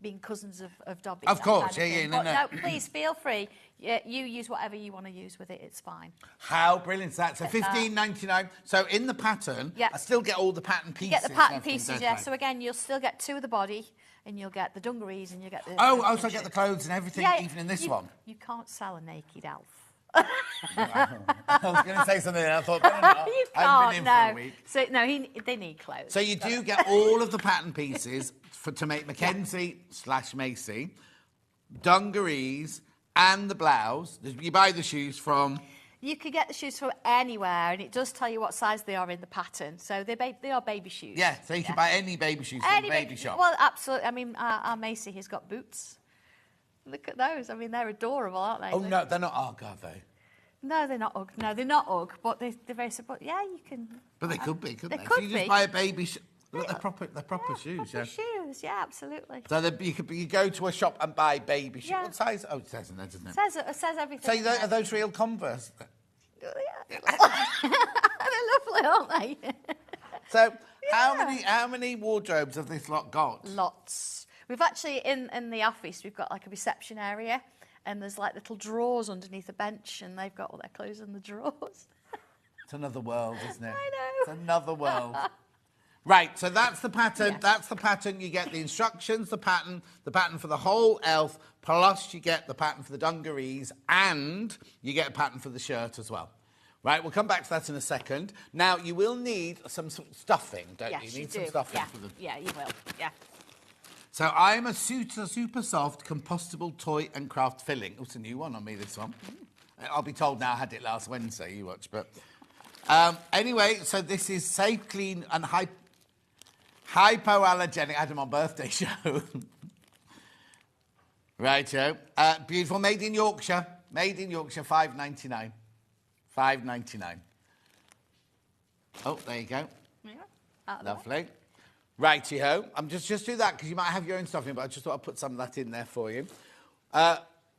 being cousins of Dobby. Of course, yeah, But no. please feel free. Yeah, you use whatever you want to use with it. It's fine. How brilliant is that? So $15.99. So in the pattern, I still get all the pattern pieces. You get the pattern pieces, yeah. So again, you'll still get 2 of the body, and you'll get the dungarees, and you get the... Oh, so I get the clothes and everything, even in this one? You can't sell a naked elf. I was going to say something and I thought, no. You can't, I've been in for a week. So, no, they need clothes. So you do get all of the pattern pieces to make Mackenzie/Macy, dungarees, and the blouse. You buy the shoes from... You could get the shoes from anywhere, and it does tell you what size they are in the pattern. So they are baby shoes. Yeah, so you can buy any baby shoes from the baby shop. Well, absolutely. I mean, our Macy has got boots. Look at those. I mean, they're adorable, aren't they? Oh, no, they're not Ugg, are they? No, they're not Ugg. No, they're not Ugg, but they're very simple. Yeah, you can... But they could be, couldn't they? They could so you just buy a baby... Look, they're proper shoes, proper shoes, yeah, absolutely. So you go to a shop and buy baby shoes. Yeah. What size? Oh, it says in there, doesn't it? It says everything. So are those real Converse? Yeah. They're lovely, aren't they? So how many wardrobes have this lot got? Lots. We've actually, in the office, we've got like a reception area, and there's like little drawers underneath the bench, and they've got all their clothes in the drawers. It's another world, isn't it? I know. It's another world. Right, so that's the pattern. Yes. That's the pattern. You get the instructions, the pattern for the whole elf, plus you get the pattern for the dungarees, and you get a pattern for the shirt as well. Right, we'll come back to that in a second. Now, you will need some stuffing, don't you? Yes, You need do. some stuffing Yeah. for the... Yeah, you will. Yeah. So I'm a super soft compostable toy and craft filling. Oh, it's a new one on me, this one. I'll be told now I had it last Wednesday, you watch, but... anyway, so this is safe, clean and hypoallergenic. I had them on birthday show. Righto. Beautiful, made in Yorkshire. Made in Yorkshire, $5.99. $5.99. Oh, there you go. Yeah. Lovely. Righty-ho. I'm just do that because you might have your own stuffing, but I just thought I'd put some of that in there for you.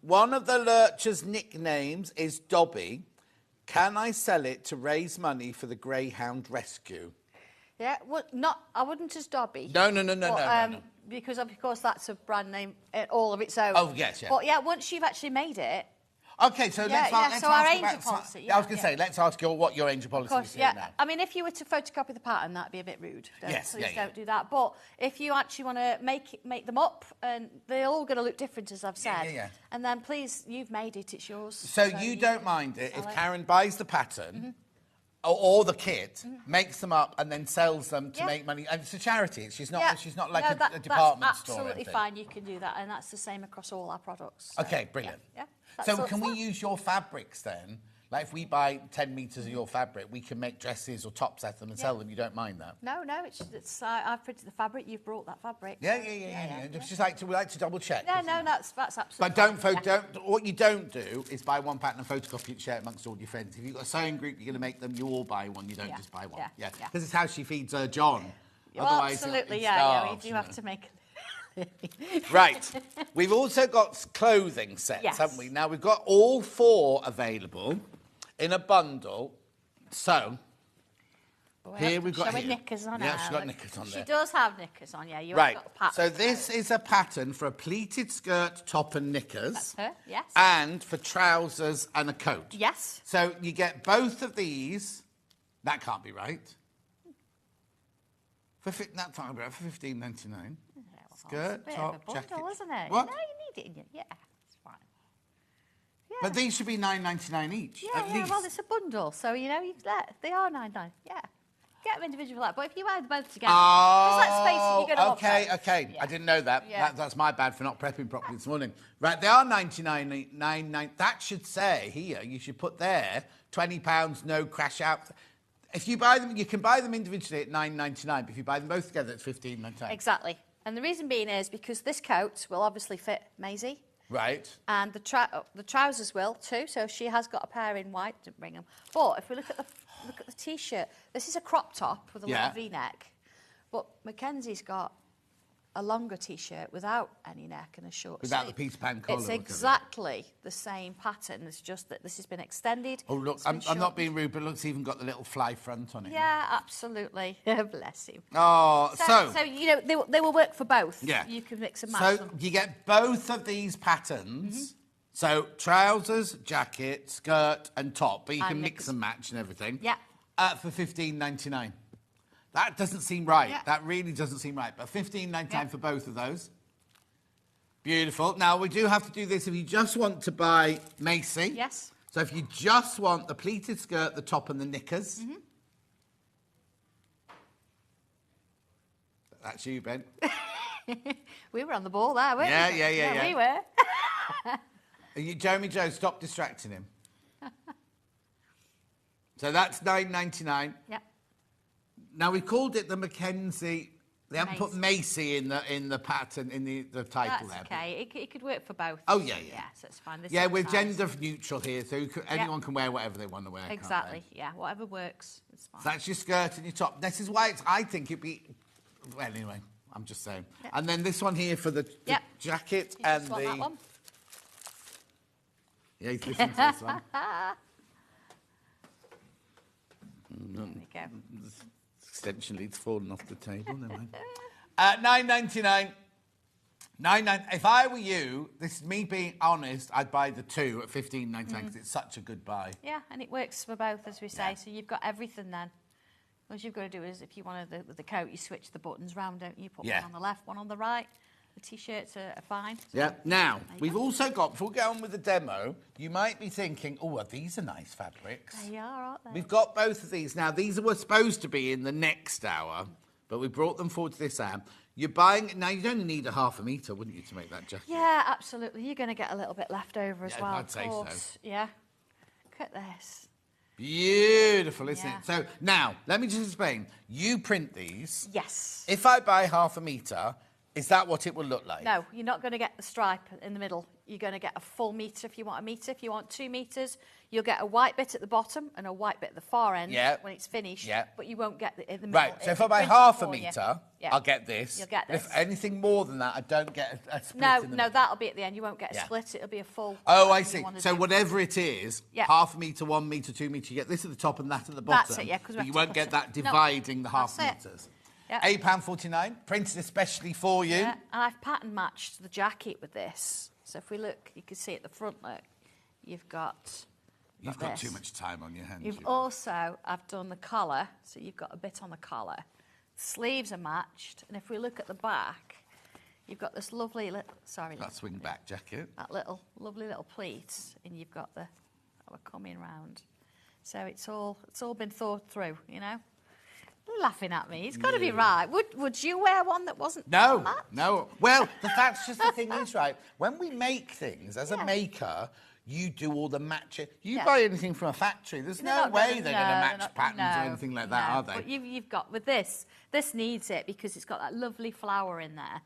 One of the lurchers' nicknames is Dobby. Can I sell it to raise money for the Greyhound Rescue? Yeah, well, I wouldn't just Dobby. No. Because, of course, that's a brand name all of its own. Oh, yes, yeah. But, yeah, once you've actually made it... OK, so let's ask our about... angel policy. I was going to say, let's ask what your angel policy is yeah. now. I mean, if you were to photocopy the pattern, that'd be a bit rude. Please yeah. don't do that. But if you actually want to make them up, and they're all going to look different, as I've said. Yeah. And then, please, you've made it, it's yours. So you don't mind it if Karen buys the pattern... Or the kit, makes them up and then sells them to make money. And it's a charity. She's not like a department store. That's absolutely fine. You can do that. And that's the same across all our products. So, OK, brilliant. Yeah. So can we use your fabrics then? Like if we buy 10 metres of your fabric, we can make dresses or tops out of them and sell them. You don't mind that? No, it's I've printed the fabric. You've brought that fabric. Yeah. We like to double check. No, that's absolutely But don't. What you don't do is buy one pattern and photocopy it and share it amongst all your friends. If you've got a sewing group, you're going to make them. You all buy one. You don't just buy one. Yeah. Because it's how she feeds her John. Well, Otherwise, absolutely. Yeah. You do have to make. Right. We've also got clothing sets, haven't we? Now we've got all 4 available in a bundle. So here we've got knickers on. Yeah, she's got knickers on there. She does have knickers on. Yeah, you right. have got a pattern. So this is a pattern for a pleated skirt, top, and knickers. That's her. Yes. And for trousers and a coat. Yes. So you get both of these. That can't be right. That can't be right for $15.99. Skirt, top, bundle, jacket. Isn't it? What? No, you need it in your... Yeah, it's fine. Yeah. But these should be $9.99 each, at least. Well, it's a bundle, so, they are $9.99, yeah. Get them individually for that, but if you buy them both together... Oh, let's face it, you're going to OK. Yeah. I didn't know that. Yeah. That's my bad for not prepping properly this morning. Right, they are $99.99. That should say, here, you should put there, £20, no crash out. If you buy them, you can buy them individually at $9.99, but if you buy them both together, it's $15.99. Exactly. And the reason being is because this coat will obviously fit Maisie. Right. And the trousers will too. So she has got a pair in white. Didn't bring them. But if we look at the t-shirt, this is a crop top with a little V-neck. But Mackenzie's got a longer t-shirt without any neck and a short Without sleeve. the Peter Pan collar. It's exactly the same pattern. It's just that this has been extended. Oh, look, I'm not being rude, but look's even got the little fly front on it. Yeah, absolutely. Bless him. Oh, so you know, they will work for both. Yeah. You can mix and match So them. you get both of these patterns. So trousers, jacket, skirt and top, but you can mix and match and everything. Yeah. For $15.99. That doesn't seem right. Yeah. That really doesn't seem right. But $15.99 for both of those. Beautiful. Now, we do have to do this if you just want to buy Macy. Yes. So if you just want the pleated skirt, the top and the knickers. That's you, Ben. We were on the ball there, weren't we? Yeah. We were. Jeremy Joe, stop distracting him. So that's $9.99. Yep. Now, we called it the Mackenzie. They haven't put Macy in the pattern, in the title there. That's okay. It could work for both. Oh, yeah. Yeah, so it's fine. Yeah, we're gender neutral here, so anyone can wear whatever they want to wear. Exactly, yeah. Whatever works, it's fine. So that's your skirt and your top. This is why I think it'd be... Well, anyway, I'm just saying. Yep. And then this one here for the jacket you and just want that one? Yeah, he's listening to this one. There we go. Extension lead's fallen off the table. Never mind. $9.99. If I were you, this is me being honest, I'd buy the two at $15.99 because it's such a good buy. Yeah, and it works for both, as we say. So you've got everything then. All you've got to do is, if you wanted the coat, you switch the buttons round, don't you? Put one on the left, one on the right. The T-shirts are fine. So yeah. Now, we've also got, before we get on with the demo, you might be thinking, oh, these are nice fabrics. They are, aren't they? We've got both of these. Now, these were supposed to be in the next hour, but we brought them forward to this hour. You're buying... Now, you'd only need a half a metre, wouldn't you, to make that jacket? Yeah, absolutely. You're going to get a little bit left over as well, I'd say so. Yeah. Look at this. Beautiful, isn't it? So, now, let me just explain. You print these. Yes. If I buy half a metre... Is that what it will look like? No, you're not going to get the stripe in the middle. You're going to get a full metre if you want a metre. If you want 2 metres, you'll get a white bit at the bottom and a white bit at the far end when it's finished. Yeah. But you won't get in the middle. Right, so if I buy half a metre, I'll get this. You'll get this. If anything more than that, I don't get a split in the No, middle. that'll be at the end. You won't get a split. It'll be a full. Oh, I see. So whatever it is, half a metre, 1 metre, 2 metre, you get this at the top and that at the bottom. That's it, yeah. But you won't get that dividing the half metres. Yep. £8.49, printed especially for you. Yeah, and I've pattern matched the jacket with this. So if we look, you can see at the front, look, you've got too much time on your hands. I've done the collar, so you've got a bit on the collar. Sleeves are matched, and if we look at the back, you've got this lovely, that swing back jacket. That lovely little pleat, and you've got that we're coming round. So it's all been thought through, you know. You're laughing at me. It's got to be right. Would you wear one that wasn't? No. Well, that's just the thing is, right? When we make things as a maker, you do all the matching. You buy anything from a factory, there's no way they're going to match patterns or anything like that, are they? But you've got with this needs it because it's got that lovely flower in there.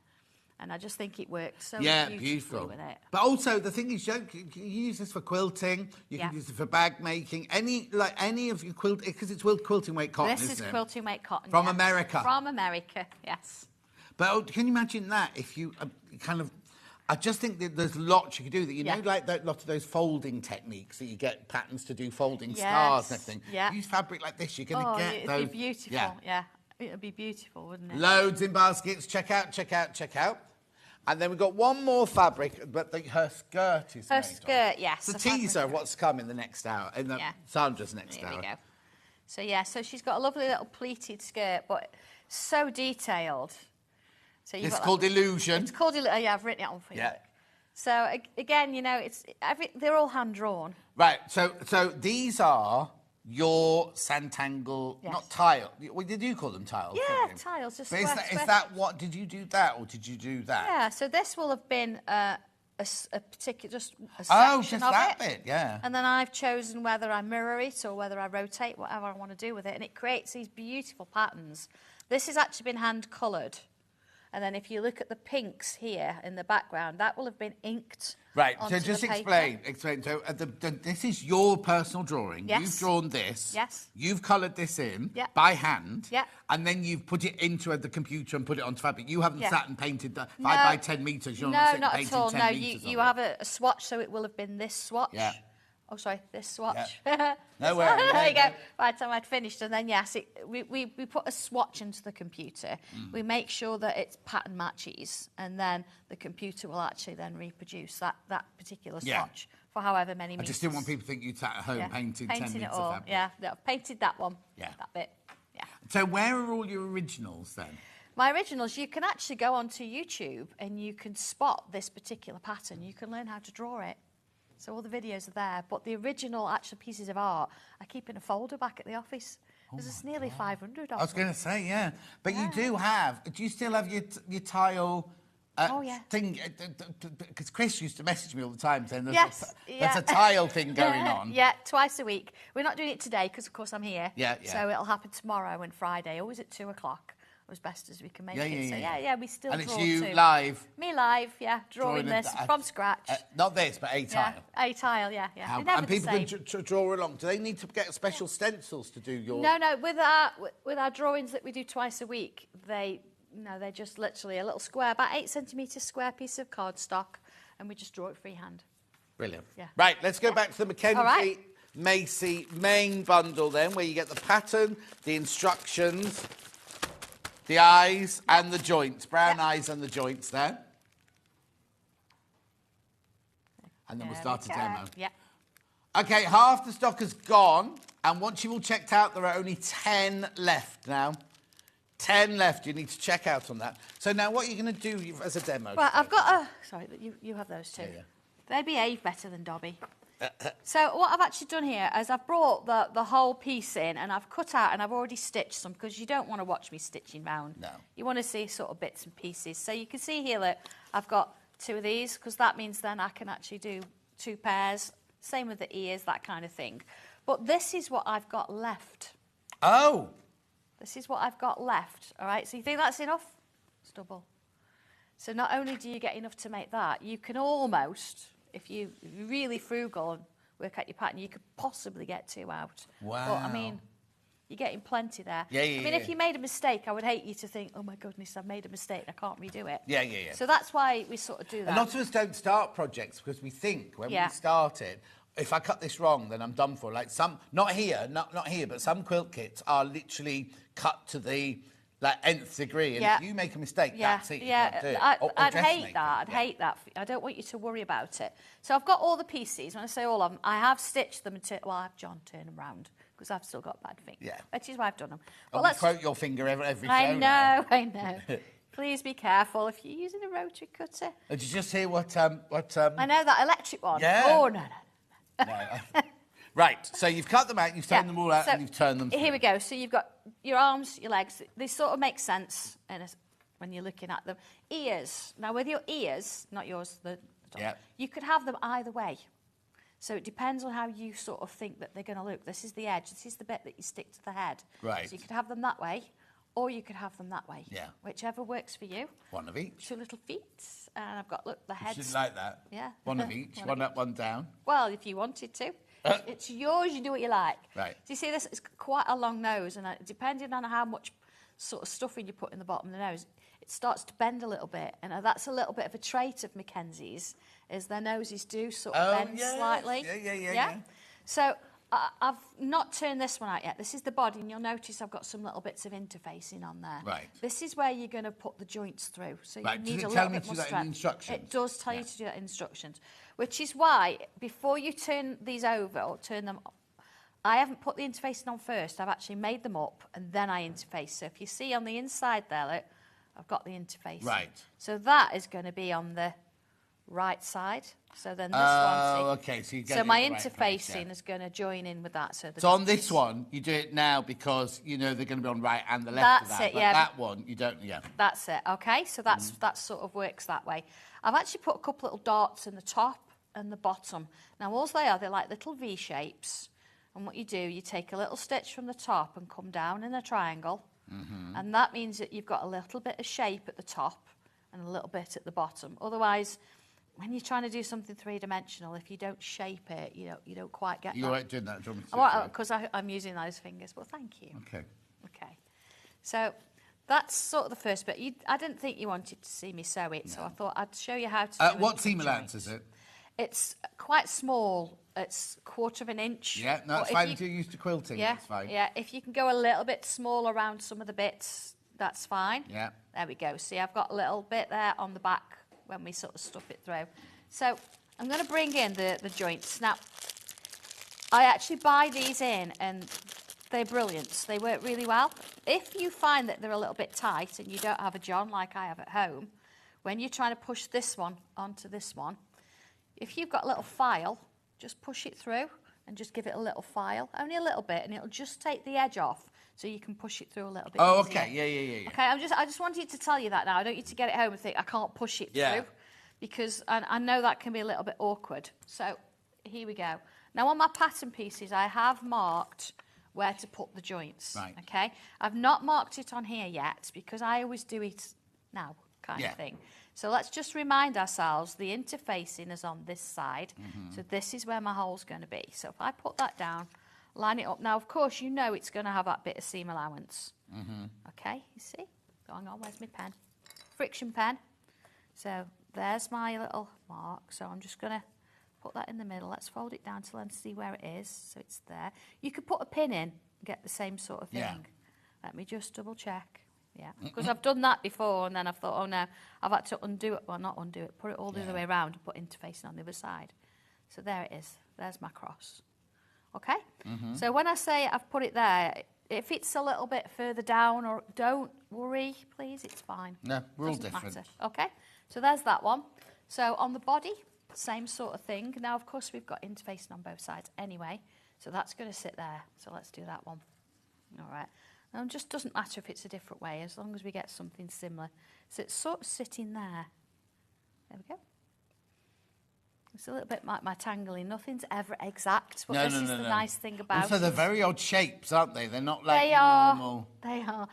And I just think it works so beautiful with it. But also, the thing is, you can use this for quilting. You can use it for bag making. Any of your quilt, because it's quilting weight cotton, This is quilting weight cotton. From America. From America, yes. But can you imagine that? If you I just think that there's lots you can do. That you know, like lots of those folding techniques that you get patterns to do folding stars and everything. Yeah. Use fabric like this, you're going to get those. It'd be beautiful, yeah. It would be beautiful, wouldn't it? Loads in baskets. Check out. And then we've got one more fabric, but her skirt is Her skirt, yes. It's a teaser of what's come in the next hour, in Sandra's next hour. There we go. So she's got a lovely little pleated skirt, but so detailed. So it's called Illusion. It's called Illusion. Yeah, I've written it on for you. Yeah. So again, you know, they're all hand drawn. Right. So these are your Santangle, not tile. Did you call them tiles? Yeah, tiles. Just but is that what? Did you do that or did you do that? Yeah. So this will have been a particular, just a section of that it. bit, yeah. And then I've chosen whether I mirror it or whether I rotate, whatever I want to do with it, and it creates these beautiful patterns. This has actually been hand coloured. And then if you look at the pinks here in the background, that will have been inked. Right, onto so just the explain. paper. So this is your personal drawing. Yes. You've drawn this. Yes. You've coloured this in Yeah. by hand. Yeah. And then you've put it into the computer and put it onto fabric. You haven't Yeah. sat and painted the 5 No. by 10 metres. You're No, not not painting at all. 10 No, metres you on have it. a swatch, so it will have been this swatch. Yeah. Oh, sorry, this swatch. No worries. There you go. By the time I'd finished, and then yes, we put a swatch into the computer. We make sure that it's pattern matches, and then the computer will actually then reproduce that particular swatch for however many metres. I just didn't want people to think you'd sat at home painting 10 metres it of all. fabric. Yeah, I've painted that one. Yeah. That bit. Yeah. So where are all your originals then? My originals, you can actually go onto YouTube and you can spot this particular pattern. You can learn how to draw it. So all the videos are there, but the original actual pieces of art I keep in a folder back at the office. There's nearly 500 of them. I was going to say, yeah. But you do you still have your tile thing? Because Chris used to message me all the time saying there's a tile thing going on. Yeah, twice a week. We're not doing it today because, of course, I'm here. Yeah. So it'll happen tomorrow and Friday, always at 2 o'clock. As best as we can make it. So we still draw. And it's you too. live? Me live, drawing this from scratch. Not this, but a tile. A tile, yeah. And people can draw along. Do they need to get special stencils to do your... No. With our drawings that we do twice a week, they're just literally a little square, about 8 centimetre square piece of cardstock, and we just draw it freehand. Brilliant. Yeah. Right, let's go back to the Mackenzie Macy main bundle then, where you get the pattern, the instructions, the eyes and the joints, brown eyes and the joints there. And then we'll start a demo. Yeah. Okay, half the stock has gone, and once you've all checked out, there are only 10 left now. 10 left. You need to check out on that. So now what are you going to do as a demo? Right, I've got a... Sorry, you have those too. Yeah. They behave better than Dobby. So what I've actually done here is I've brought the whole piece in and I've cut out and I've already stitched some because you don't want to watch me stitching round. No. You want to see sort of bits and pieces. So you can see here that I've got 2 of these because that means then I can actually do 2 pairs. Same with the ears, that kind of thing. But this is what I've got left. Oh! This is what I've got left, all right? So you think that's enough? It's double. So not only do you get enough to make that, you can almost... If you're really frugal and work out your pattern, you could possibly get 2 out. Wow. But, I mean, you're getting plenty there. Yeah. I mean, if you made a mistake, I would hate you to think, oh, my goodness, I've made a mistake. I can't redo it. Yeah. So that's why we sort of do that. A lot of us don't start projects because we think when we start it, if I cut this wrong, then I'm done for. Like some, not here, but some quilt kits are literally cut to the... nth degree, and if you make a mistake, that's it. I'd hate that. I'd hate that. I don't want you to worry about it. So I've got all the pieces. When I say all of them, I have stitched them I have John turn them round because I've still got bad feet. Yeah. Which is why I've done them. But let's quote your finger every show. I know. Now. Please be careful if you're using a rotary cutter. Did you just hear what? I know that electric one. Yeah. Oh no. Right, so you've cut them out, you've thrown them all out, and you've turned them through. Here we go. So you've got your arms, your legs. They sort of make sense when you're looking at them. Ears. Now, with your ears, not yours, the dog, you could have them either way. So it depends on how you sort of think that they're going to look. This is the edge. This is the bit that you stick to the head. Right. So you could have them that way, or you could have them that way. Yeah. Whichever works for you. One of each. 2 little feet. And I've got, look, the head. You shouldn't like that. Yeah. One of each. One up, one down. Well, if you wanted to. It's yours, you do what you like. Right. Do you see this? It's quite a long nose, and depending on how much sort of stuffing you put in the bottom of the nose, it starts to bend a little bit. And that's a little bit of a trait of Mackenzie's, is their noses do sort of bend slightly. Yeah. So I've not turned this one out yet. This is the body, and you'll notice I've got some little bits of interfacing on there. Right. This is where you're going to put the joints through. So you need a Does it little tell me bit to more do that in strength. instructions? It does tell you to do that in instructions, which is why before you turn these over or turn them up, I haven't put the interfacing on first. I've actually made them up and then I interface. So if you see on the inside there, look, I've got the interfacing. Right. So that is going to be on the right side. So then this one, okay. So, you get so it my in the right place, interfacing is going to join in with that. So on this one, you do it now because you know they're going to be on right and the left of that. That's it, but yeah. that one, you don't, That's it, okay? So that sort of works that way. I've actually put a couple little dots in the top and the bottom. Now, all they're like little V shapes. And what you do, you take a little stitch from the top and come down in a triangle. And that means that you've got a little bit of shape at the top and a little bit at the bottom. Otherwise, when you're trying to do something three-dimensional, if you don't shape it, you don't quite get You're that. right doing that. Do you want me to Because I'm using those fingers. Well, thank you. Okay. Okay. So that's sort of the first bit. I didn't think you wanted to see me sew it, so I thought I'd show you how to do What a seam joint. allowance is it? It's quite small. It's 1/4 of an inch. Yeah, no, it's But fine if you're used to quilting. Yeah, That's fine. yeah. If you can go a little bit small around some of the bits, that's fine. Yeah. There we go. See, I've got a little bit there on the back when we sort of stuff it through. So I'm going to bring in the joints. Now, I actually buy these in and they're brilliant. They work really well. If you find that they're a little bit tight and you don't have a John like I have at home, when you're trying to push this one onto this one, if you've got a little file, just push it through and just give it a little file, only a little bit, and it'll just take the edge off so you can push it through a little bit Oh, easier. okay. Yeah. Okay, I just wanted to tell you that now. I don't want you to get it home and think, I can't push it through, because I know that can be a little bit awkward. So here we go. Now on my pattern pieces, I have marked where to put the joints. Right. Okay, I've not marked it on here yet because I always do it now kind of thing. So let's just remind ourselves the interfacing is on this side. So this is where my hole's going to be. So if I put that down, line it up. Now, of course, you know it's going to have that bit of seam allowance. Okay, you see? Going on, where's my pen? Friction pen. So there's my little mark. So I'm just going to put that in the middle. Let's fold it down to see where it is. So it's there. You could put a pin in and get the same sort of thing. Yeah. Let me just double check. Yeah, because I've done that before and then I've thought, oh no, I've had to undo it. Well, not undo it, put it all the other way around and put interfacing on the other side. So there it is. There's my cross. Okay? So when I say I've put it there, if it's a little bit further down, or don't worry, please, it's fine. No, we're all Doesn't different. matter. Okay? So there's that one. So on the body, same sort of thing. Now, of course, we've got interfacing on both sides anyway. So that's going to sit there. So let's do that one. All right. Now, it just doesn't matter if it's a different way, as long as we get something similar. So it's sort of sitting there. There we go. It's a little bit like my tangling. Nothing's ever exact, but this is the nice thing about Also, it. they're very odd shapes, aren't they? They're not like They are. normal. They are.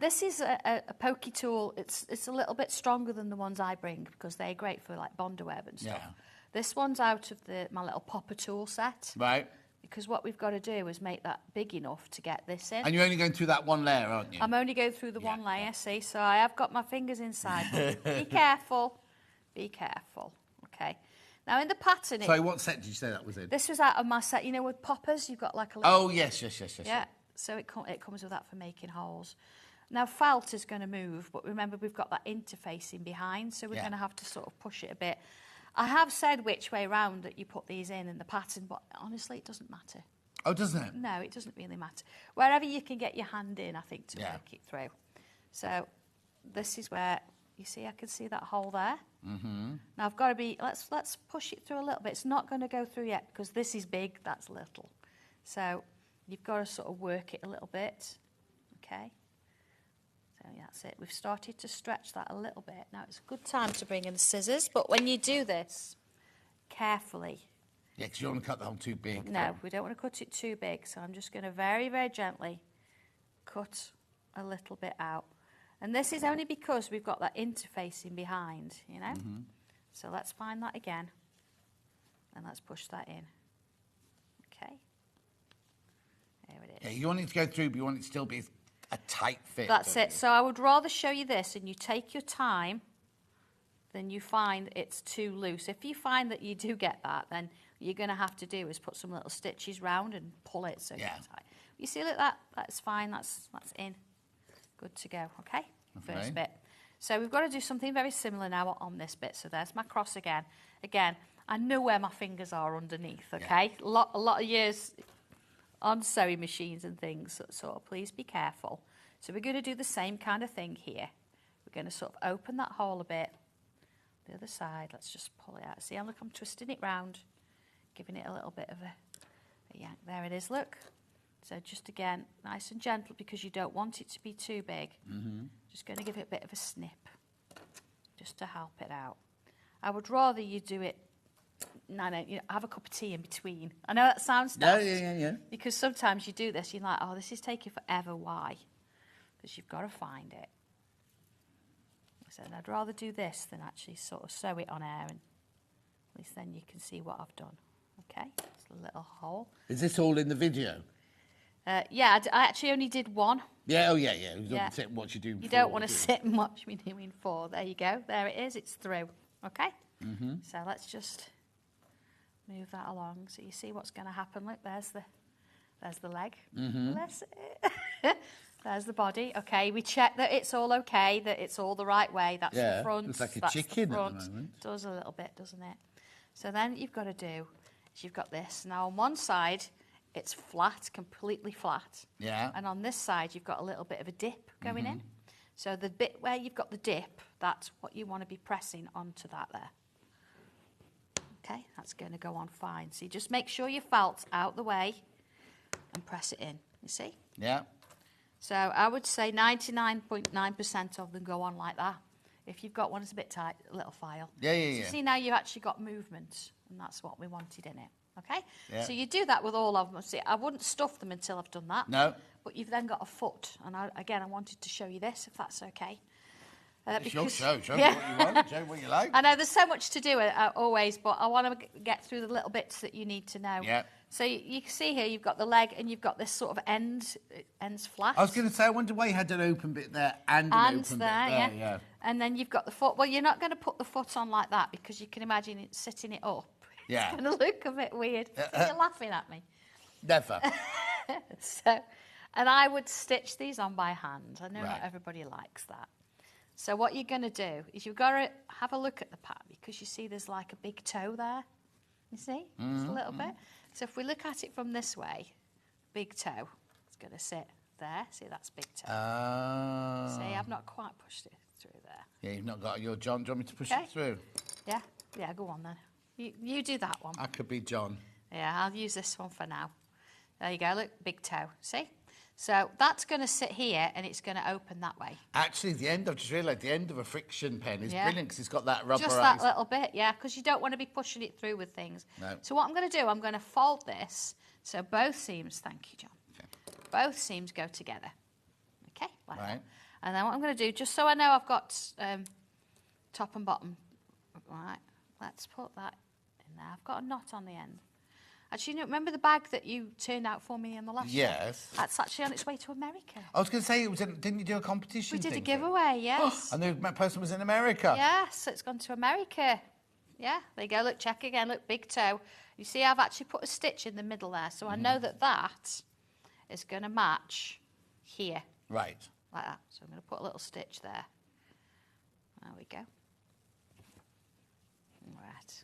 This is a pokey tool. It's a little bit stronger than the ones I bring because they're great for like Bonder web and stuff. Yeah. This one's out of my little popper tool set. Right. Because what we've got to do is make that big enough to get this in. And you're only going through that one layer, aren't you? I'm only going through the one layer, see? So I have got my fingers inside. Be careful. Be careful. Okay. Now, in the pattern... Sorry, what set did you say that was in? This was out of my set. You know, with poppers, you've got like a little... Oh, yes. Yeah. So it comes with that for making holes. Now, felt is going to move, but remember, we've got that interfacing behind, so we're going to have to sort of push it a bit. I have said which way round that you put these in the pattern, but honestly, it doesn't matter. Oh, doesn't it? No, it doesn't really matter. Wherever you can get your hand in, I think, to work it through. So this is where, you see, I can see that hole there. Now, I've got to be, let's push it through a little bit. It's not going to go through yet because this is big, that's little. So you've got to sort of work it a little bit, okay? So that's it. We've started to stretch that a little bit. Now, it's a good time to bring in the scissors, but when you do this, carefully. Yeah, because you don't want to cut the hole too big. No, we don't want to cut it too big, so I'm just going to very, very gently cut a little bit out. And this is only because we've got that interfacing behind, you know? So let's find that again, and let's push that in. Okay. There it is. Yeah, you want it to go through, but you want it to still be a tight fit. That's it. So I would rather show you this, and you take your time than you find it's too loose. If you find that you do get that, then you're going to have to do is put some little stitches round and pull it so it's tight. You see, look, that's fine. That's in. Good to go. Okay? First bit. So we've got to do something very similar now on this bit. So there's my cross again. Again, I know where my fingers are underneath, okay? A lot of years on sewing machines and things, so please be careful. So we're going to do the same kind of thing here. We're going to sort of open that hole a bit. The other side, let's just pull it out. See, look, I'm twisting it round, giving it a little bit of a yank. There it is, look. So just again, nice and gentle because you don't want it to be too big. Just going to give it a bit of a snip just to help it out. I would rather you do it, have a cup of tea in between. I know that sounds daft. Yeah. Because sometimes you do this, you're like, oh, this is taking forever. Why? because you've got to find it. So I'd rather do this than actually sort of sew it on air, and at least then you can see what I've done. Okay, it's a little hole. Is this all in the video? Yeah, I actually only did one. Yeah, oh yeah. You don't sit and watch you do. You don't want to sit and watch me doing 4. There you go. There it is. It's through. Okay. So let's just move that along so you see what's going to happen. Look, there's the leg. Bless it. There's the body. Okay, we check that it's all okay, that it's all the right way. That's the front. Looks like a that's chicken the front. at the moment. Does a little bit, doesn't it? So then you've got to do is you've got this. Now on one side, it's flat, completely flat. Yeah. And on this side, you've got a little bit of a dip going in. So the bit where you've got the dip, that's what you want to be pressing onto that there. Okay, that's going to go on fine. So you just make sure your felt's out the way and press it in, you see? Yeah. So I would say 99.9% of them go on like that. If you've got one that's a bit tight, a little file. Yeah. So see, now you've actually got movement, and that's what we wanted in it. Okay? Yeah. So you do that with all of them. See, I wouldn't stuff them until I've done that. No. But you've then got a foot. And again, I wanted to show you this, if that's okay. Show what you want, show what you like. I know there's so much to do always, but I want to get through the little bits that you need to know. Yeah. So you can see here, you've got the leg and you've got this sort of ends flat. I was going to say, I wonder why you had an open bit there and an open bit there. Yeah. And then you've got the foot. Well, you're not going to put the foot on like that because you can imagine it sitting it up. Yeah. It's going to look a bit weird. You're laughing at me. Never. And I would stitch these on by hand. I know Right. not everybody likes that. So what you're going to do is you've got to have a look at the pattern because you see there's like a big toe there. You see? Just a little bit. So if we look at it from this way, big toe, it's going to sit there. See, that's big toe. See, I've not quite pushed it through there. Yeah, you've not got your John. Do you want me to push Okay. it through? Yeah, go on then. You do that one. I could be John. Yeah, I'll use this one for now. There you go, look, big toe, see? So that's going to sit here and it's going to open that way. Actually, I've just realised, the end of a friction pen is brilliant because it's got that rubberised... Just that little bit, yeah, because you don't want to be pushing it through with things. No. So what I'm going to do, I'm going to fold this so both seams, thank you, John, both seams go together. Okay, like that. And then what I'm going to do, just so I know I've got top and bottom, right, let's put that in there. I've got a knot on the end. Actually, remember the bag that you turned out for me in the last show? Yes. That's actually on its way to America. I was going to say, didn't you do a competition We did a thing giveaway, yes. and the person was in America. Yes, so it's gone to America. Yeah, there you go. Look, check again. Look, big toe. You see, I've actually put a stitch in the middle there, so I know that that is going to match here. Right. Like that. So I'm going to put a little stitch there. There we go. Right.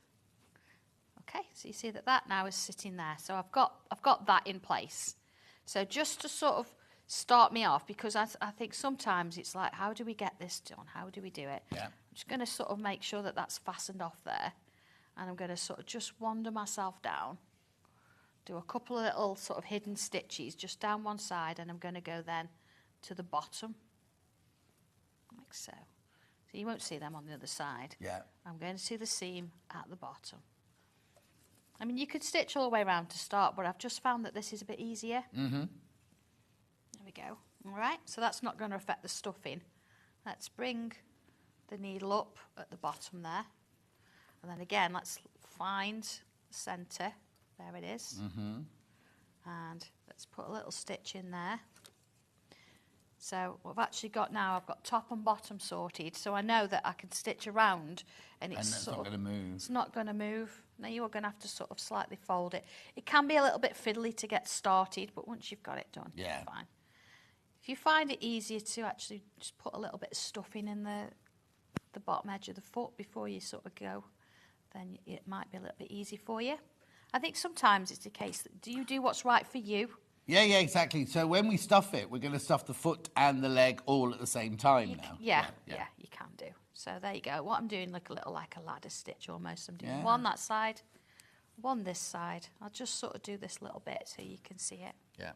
Okay, so you see that now is sitting there. So I've got that in place. So just to sort of start me off, because I think sometimes it's like, how do we get this done? How do we do it? Yeah. I'm just going to sort of make sure that that's fastened off there. And I'm going to sort of just wander myself down, do a couple of little sort of hidden stitches just down one side, and I'm going to go then to the bottom, like so. So you won't see them on the other side. Yeah. I'm going to see the seam at the bottom. I mean, you could stitch all the way around to start, but I've just found that this is a bit easier. There we go. All right, so that's not going to affect the stuffing. Let's bring the needle up at the bottom there. And then again, let's find the centre. There it is. And let's put a little stitch in there. So what I've actually got now, I've got top and bottom sorted, so I know that I can stitch around and it's not going to move. It's not going to move. Now you are going to have to sort of slightly fold it. It can be a little bit fiddly to get started, but once you've got it done, it's fine. If you find it easier to actually just put a little bit of stuffing in the bottom edge of the foot before you sort of go, then it might be a little bit easy for you. I think sometimes it's the case that do you do what's right for you? Yeah, exactly. So when we stuff it, we're going to stuff the foot and the leg all at the same time now. Yeah, you can do. So there you go. What I'm doing, look a little like a ladder stitch almost. I'm doing one that side, one this side. I'll just sort of do this little bit so you can see it. Yeah.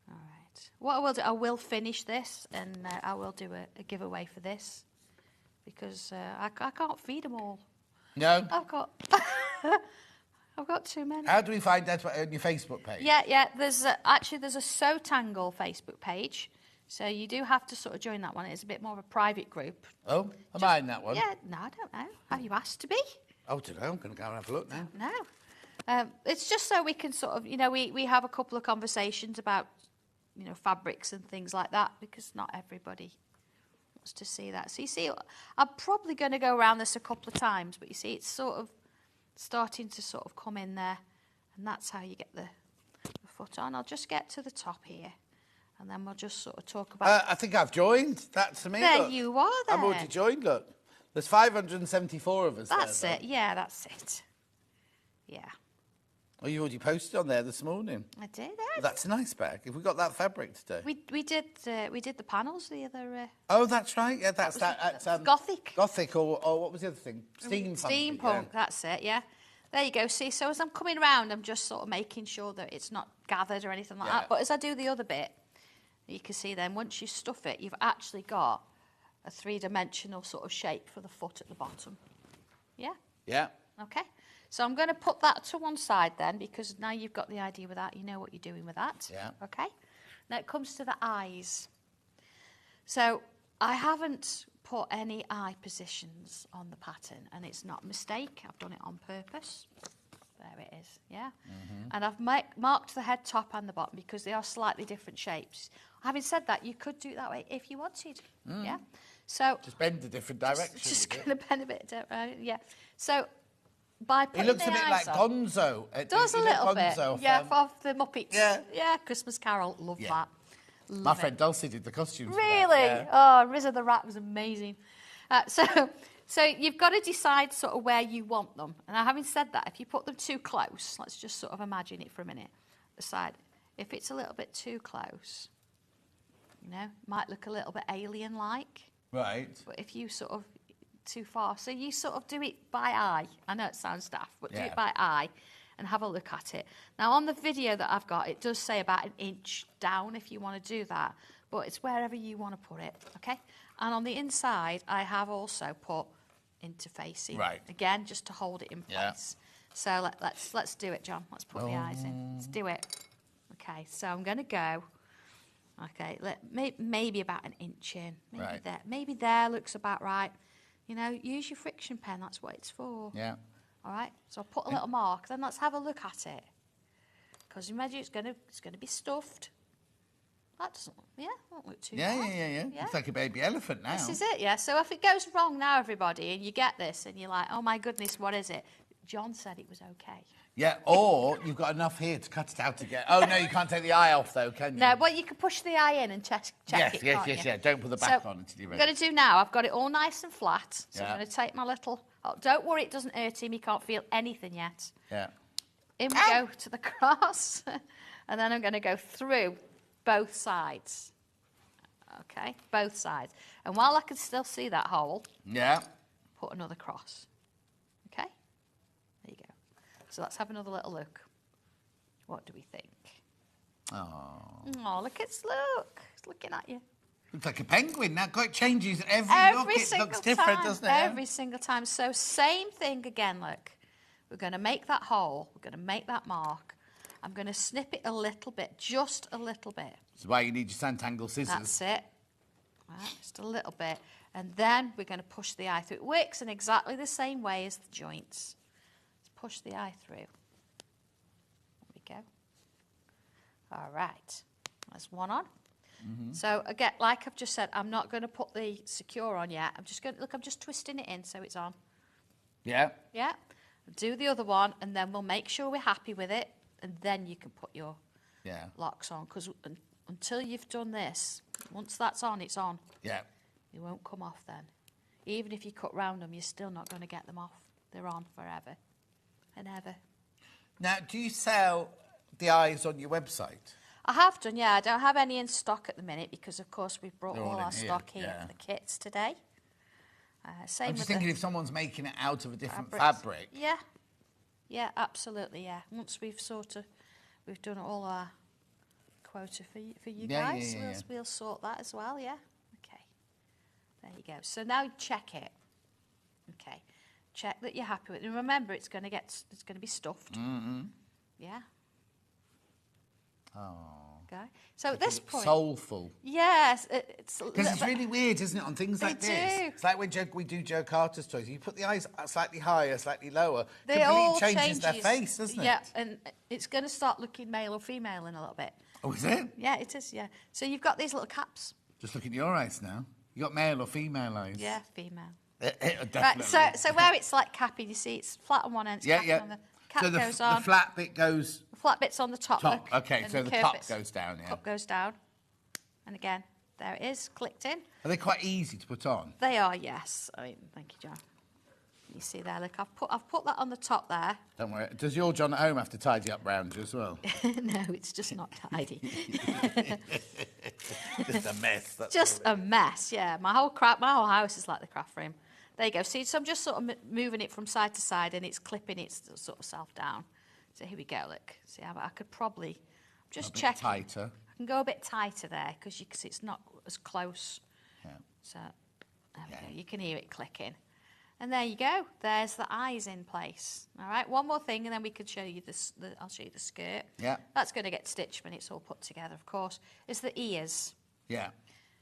All right. What I will do, I will finish this and I will do a giveaway for this because I can't feed them all. No? I've got too many. How do we find that on your Facebook page? Yeah. There's a Sew Tangle Facebook page. So you do have to sort of join that one. It's a bit more of a private group. Oh, am I in that one? Yeah, no, I don't know. Have you asked to be? Oh, today I'm going to go and have a look now. No. It's just so we can sort of, we have a couple of conversations about, fabrics and things like that, because not everybody wants to see that. So you see, I'm probably going to go around this a couple of times, but you see, it's sort of starting to sort of come in there, and that's how you get the foot on. I'll just get to the top here, and then we'll just sort of talk about... I think I've joined. That's me. There look. you are, there. I'm already joined, look. There's 574 of us That's there. it. Yeah, that's it. Yeah. Oh, you already posted on there this morning. I did. That's a nice bag. Have we got that fabric today? We did the panels the other... Oh, that's right. Yeah, that's Gothic. Gothic, or what was the other thing? Steampunk. Steampunk, yeah. that's it, yeah. There you go. See, so as I'm coming around, I'm just sort of making sure that it's not gathered or anything like that. But as I do the other bit, you can see then, once you stuff it, you've actually got a three-dimensional sort of shape for the foot at the bottom. Yeah? Yeah. Okay. So I'm going to put that to one side then, because now you've got the idea with that, you know what you're doing with that. Yeah. Okay. Now it comes to the eyes. So I haven't put any eye positions on the pattern, and it's not a mistake. I've done it on purpose. There it is, yeah. And I've marked the head, top and the bottom because they are slightly different shapes. Having said that, you could do it that way if you wanted, yeah. So just bend a different direction. Just going to bend a bit, yeah. So by putting it looks the a bit eyes like on, Gonzo. Does a little bit, yeah, of the Muppets. Yeah, yeah. Christmas Carol, love that. My friend Dulcie did the costumes. Really? Yeah. Oh, Rizza the Rat was amazing. So you've got to decide sort of where you want them. And having said that, if you put them too close, let's just sort of imagine it for a minute. The side, if it's a little bit too close, might look a little bit alien-like. Right. But if you sort of too far, so you sort of do it by eye. I know it sounds daft, but do it by eye and have a look at it. Now, on the video that I've got, it does say about an inch down if you want to do that, but it's wherever you want to put it, okay? And on the inside, I have also put interfacing. Right. Again, just to hold it in place. So let's do it, John. Let's put the eyes in. Let's do it. Okay, so I'm going to go. Okay, maybe about an inch in. Maybe there. Maybe there looks about right. Use your friction pen. That's what it's for. Yeah. All right. So I'll put a little mark. Then let's have a look at it. Because imagine it's going to be stuffed. That won't look too bad. Yeah. It's like a baby elephant now. This is it, yeah. So if it goes wrong now, everybody, and you get this, and you're like, oh my goodness, what is it? John said it was okay. Yeah, or you've got enough here to cut it out again. Oh, no, you can't take the eye off, though, can you? No, well, you can push the eye in and check it, Yes. Don't put the back on until you're ready. What I'm going to do now, I've got it all nice and flat, so I'm going to take my little... Oh, don't worry, it doesn't hurt him. He can't feel anything yet. Yeah. In we go to the cross, and then I'm going to go through both sides. Okay, both sides. And while I can still see that hole, put another cross. Okay, there you go. So let's have another little look. What do we think? Oh, look, it's looking at you. Looks like a penguin. Now it changes every look. It looks different, doesn't it? Every single time. So same thing again, look. We're going to make that hole. We're going to make that mark. I'm going to snip it a little bit, just a little bit. That's why you need your Sanntangle scissors. That's it. Right, just a little bit. And then we're going to push the eye through. It works in exactly the same way as the joints. Let's push the eye through. There we go. All right. There's one on. So again, like I've just said, I'm not going to put the secure on yet. I'm just going to, I'm just twisting it in so it's on. Yeah. Yeah. Do the other one, and then we'll make sure we're happy with it, and then you can put your locks on. Because until you've done this, once that's on, it's on. Yeah. They won't come off then. Even if you cut round them, you're still not going to get them off. They're on forever and ever. Now, do you sell the eyes on your website? I have done, yeah. I don't have any in stock at the minute because, of course, we've brought all our stock here for the kits today. Same I'm just with thinking if someone's making it out of a different fabrics. fabric. Yeah. Yeah, absolutely, yeah. Once we've we've done all our quota for you guys, we'll sort that as well, yeah? Okay. There you go. So now check it. Okay. Check that you're happy with it. And remember, it's going to be stuffed. Yeah. Oh. go. So at this point... Soulful. Yes. It's because it's really weird, isn't it, on things like this? Do. It's like when we do Joe Carter's toys. You put the eyes slightly higher, slightly lower. They all changes their face, doesn't it? Yeah, and it's going to start looking male or female in a little bit. Oh, is it? Yeah, it is, yeah. So you've got these little caps. Just look at your eyes now. You got male or female eyes? Yeah, female. Definitely. Right, so where it's like cappy, you see it's flat on one end, it's cappy on the... Cap so goes on. The flat bit goes... The flat bit's on the top. Look, okay, so the top goes down, yeah. Top goes down. And again, there it is, clicked in. Are they quite easy to put on? They are, yes. I mean, thank you, John. You see there, look, I've put that on the top there. Don't worry. Does your John at home have to tidy up round you as well? No, it's just not tidy. Just a mess. That's just a mess, yeah. My whole house is like the craft room. There you go. See, so I'm just sort of moving it from side to side, and it's clipping its sort of self down. So here we go. Look, see, I could probably just check. Tighter. I can go a bit tighter there because you can see it's not as close. Yeah. So there we go. You can hear it clicking. And there you go. There's the eyes in place. All right. One more thing, and then we can show you I'll show you the skirt. Yeah. That's going to get stitched when it's all put together, of course. It's the ears. Yeah.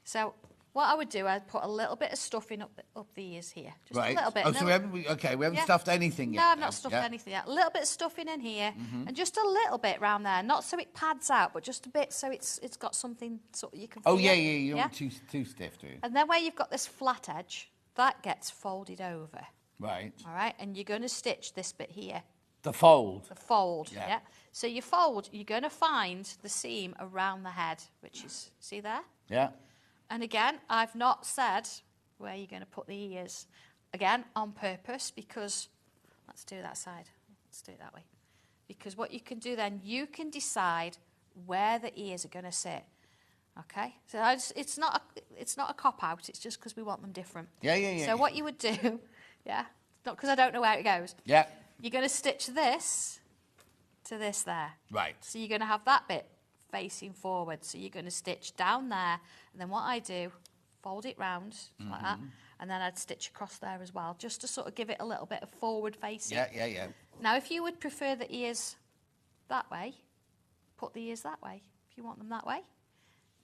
So what I would do, I'd put a little bit of stuffing up the ears here. Just right. a little bit. Oh, so we haven't stuffed anything yet. No, I've not stuffed anything yet. A little bit of stuffing in here, and just a little bit round there. Not so it pads out, but just a bit so it's got something sort of you can feel. Oh, yeah. You don't want too stiff, do you? And then where you've got this flat edge, that gets folded over. Right. All right, and you're going to stitch this bit here. The fold. The fold, yeah. So you fold, you're going to find the seam around the head, which is, see there? Yeah. And again, I've not said where you're going to put the ears. Again, on purpose, because, let's do that side. Let's do it that way. Because what you can do then, you can decide where the ears are going to sit. Okay? So it's not a cop-out, it's just because we want them different. Yeah. So what you would do, yeah, not because I don't know where it goes. Yeah. You're going to stitch this to this there. Right. So you're going to have that bit facing forward. So you're going to stitch down there, and then what I do, fold it round like that, and then I'd stitch across there as well, just to sort of give it a little bit of forward facing. Yeah. Now, if you would prefer the ears that way, put the ears that way. If you want them that way.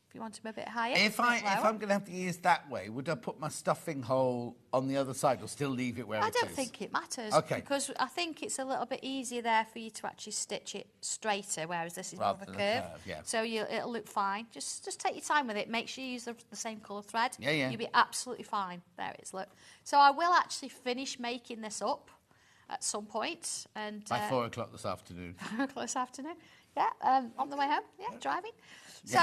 If you want them a bit higher. If I'm going to have the ears that way, would I put my stuffing hole on the other side or still leave it where it is? I don't think it matters. Okay. Because I think it's a little bit easier there for you to actually stitch it straighter, whereas this is more of a curve. Yeah. So it'll look fine. Just take your time with it. Make sure you use the same colour thread. Yeah. You'll be absolutely fine. There it is, look. So I will actually finish making this up at some point. And by 4 o'clock this afternoon. 4 o'clock this afternoon. Yeah, on the way home. Yeah, driving. So,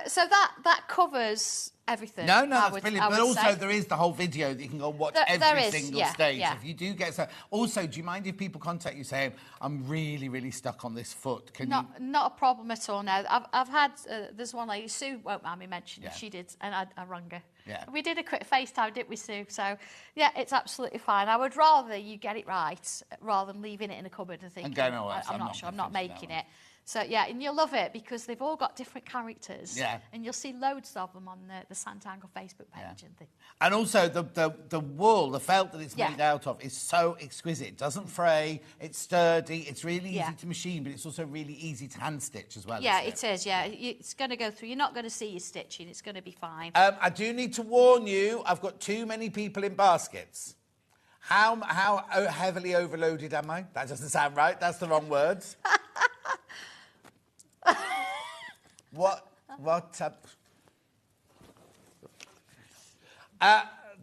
so that covers everything. No, that's brilliant. But also there is the whole video that you can go watch every single stage. Yeah. If you do get so. Also, do you mind if people contact you saying, "I'm really stuck on this foot"? Not a problem at all. Now I've had there's one lady, Sue won't mind me mentioning. She did, and I rang her. Yeah. We did a quick FaceTime, didn't we, Sue? So yeah, it's absolutely fine. I would rather you get it right rather than leaving it in a cupboard and thinking, I'm not sure, I'm not making it. So, yeah, and you'll love it because they've all got different characters. Yeah. And you'll see loads of them on the Santangle Facebook page and things. And also, the wool, the felt that it's made out of is so exquisite. It doesn't fray, it's sturdy, it's really easy to machine, but it's also really easy to hand stitch as well. Yeah, it is, yeah. It's going to go through. You're not going to see your stitching. It's going to be fine. I do need to warn you, I've got too many people in baskets. How heavily overloaded am I? That doesn't sound right. That's the wrong words.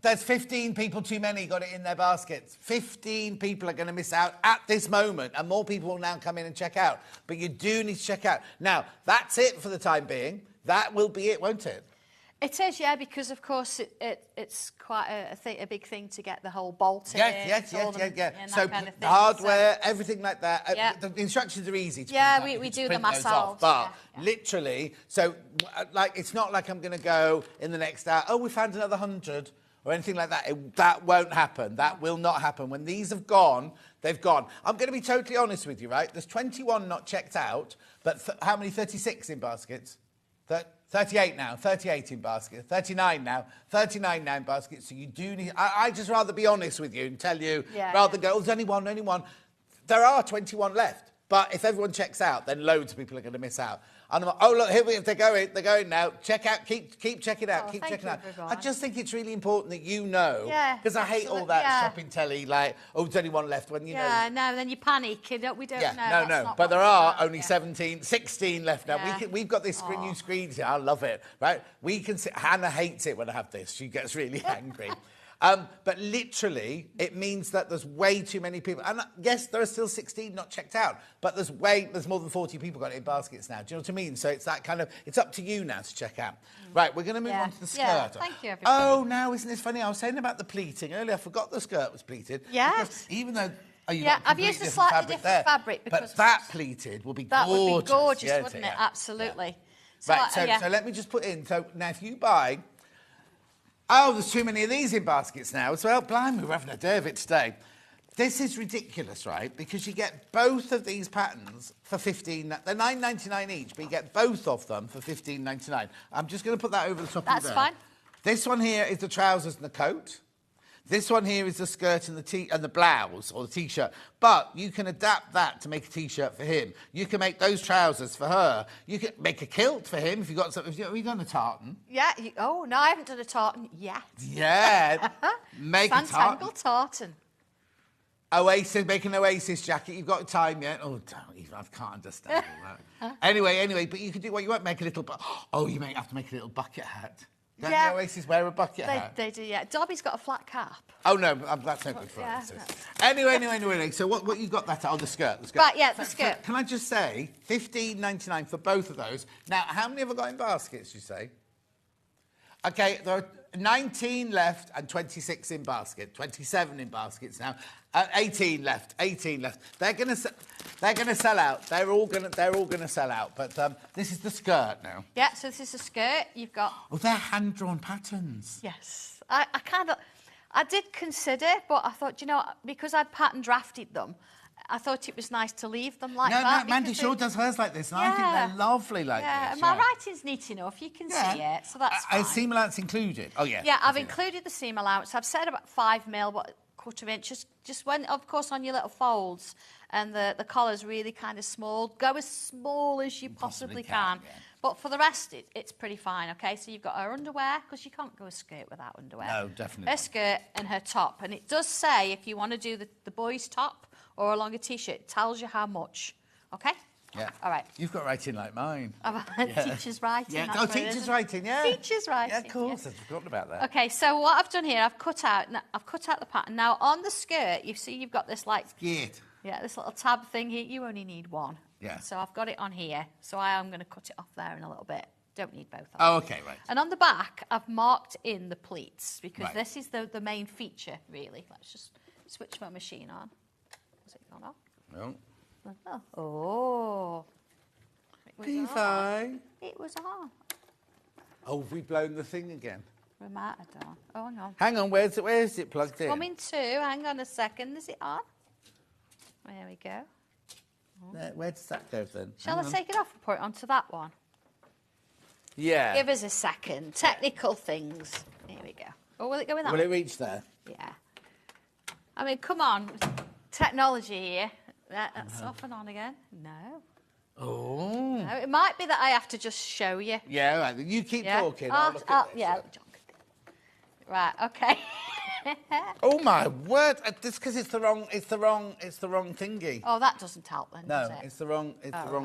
There's 15 people too many got it in their baskets. 15 people are going to miss out at this moment, and more people will now come in and check out. But you do need to check out. Now, that's it for the time being. That will be it, won't it? It is, yeah, because of course it's quite a big thing to get the whole bolt in. Yes. So kind of the hardware, everything like that. The instructions are easy. We do them ourselves. But literally, so like it's not like I'm going to go in the next hour. Oh, we found another 100 or anything like that. That won't happen. That will not happen. When these have gone, they've gone. I'm going to be totally honest with you, right? There's 21 not checked out, but how many? 36 in baskets. 38 now, 38 in baskets, 39 now, 39 now in baskets. So you do need... I just rather be honest with you and tell you, rather than go, oh, there's only one. There are 21 left. But if everyone checks out, then loads of people are going to miss out. And I'm like, oh, look, here they're going now. Check out, keep checking out, keep checking out. Everyone. I just think it's really important that you know. Yeah, because I hate all that shopping telly, like, oh, there's only one left when you know. Yeah, no, then you panic. We don't know. No. But there are only 16 left now. We've got this new screen here. I love it, right? We can see, Hannah hates it when I have this. She gets really angry. But literally, it means that there's way too many people. And yes, there are still 16 not checked out, but there's more than 40 people got it in baskets now. Do you know what I mean? So it's that kind of, it's up to you now to check out. Right, we're going to move on to the skirt. Yeah, thank you, everybody. Oh, now, isn't this funny? I was saying about the pleating earlier. I forgot the skirt was pleated. Yes. Even though... I've used a slightly different fabric. But that pleated will be gorgeous. That would be gorgeous, yeah, wouldn't it? Absolutely. Yeah. So let me just put in. So now if you buy... Oh, there's too many of these in baskets now as well. Blimey, we're having a day of it today. This is ridiculous, right? Because you get both of these patterns for $15. They're $9.99 each, but you get both of them for $15.99. I'm just going to put that over the top of there. That's fine. This one here is the trousers and the coat. This one here is the skirt and the blouse or the t-shirt. But you can adapt that to make a t-shirt for him. You can make those trousers for her. You can make a kilt for him if you've got something. Have you done a tartan? Yeah. Oh, no, I haven't done a tartan yet. Yeah. Make a tartan. Fantangled tartan. Oasis, make an Oasis jacket. You've got time yet? Oh, don't even. I can't understand all that. Anyway, but you can do what you want. Make a little... Oh, you may have to make a little bucket hat. Don't the Oasis wear a bucket hat? They do, yeah. Dobby's got a flat cap. Oh, no, that's no good for Oasis. No. Anyway. So what you got that at? Oh, the skirt. Right, yeah, the skirt. Can I just say, $15.99 for both of those. Now, how many have I got in baskets, you say? OK, there are 19 left and 26 in basket. 27 in baskets now. 18 left. They're going to sell out. They're all going to sell out. But this is the skirt now. Yeah, so this is the skirt. You've got... Oh, they're hand-drawn patterns. Yes. I did consider, but I thought, you know, because I'd pattern drafted them, I thought it was nice to leave them like that. No, Mandy Shaw does hers like this, and I think they're lovely like this. Yeah, and my writing's neat enough. You can see it, so that's fine. Seam allowance included? Oh, yeah. Yeah, I've included the seam allowance. I've said about 5 mil, what, quarter of inch, just when, of course, on your little folds, and the collar's really kind of small. Go as small as you possibly can. Yeah. But for the rest, it's pretty fine, OK? So you've got her underwear, because you can't go a skirt without underwear. No, definitely. Her skirt and her top. And it does say, if you want to do the boys' top or a longer T-shirt, it tells you how much, OK? Yeah. All right. You've got writing like mine. Teacher's writing. Yeah. Oh, teacher's writing, yeah. Teacher's writing. Yeah, of course. I've forgotten about that. OK, so what I've done here, I've cut out the pattern. Now, on the skirt, you see you've got this, like... Skirt. Yeah, this little tab thing here. You only need one. Yeah. So I've got it on here. So I am going to cut it off there in a little bit. Don't need both of them. Oh, OK, right. And on the back, I've marked in the pleats because this is the main feature, really. Let's just switch my machine on. Has it gone off? No. Oh. It was on. Oh, have we blown the thing again? We might have done. Oh, hang on. Hang on, where's it plugged in? Coming to. Hang on a second. Is it on? There we go. Where does that go then? Shall I take it off and put it onto that one? Yeah. Give us a second. Technical things. Here we go. Oh, will it go in that Will one? it reach there? Yeah. I mean, come on. Technology here. That's off and on again. No. Oh. No, it might be that I have to just show you. Yeah, right. You keep talking. I'll look at this. Yeah. Right. Okay. Oh my word! This because it's the wrong thingy. Oh, that doesn't help then. No, does it? it's the wrong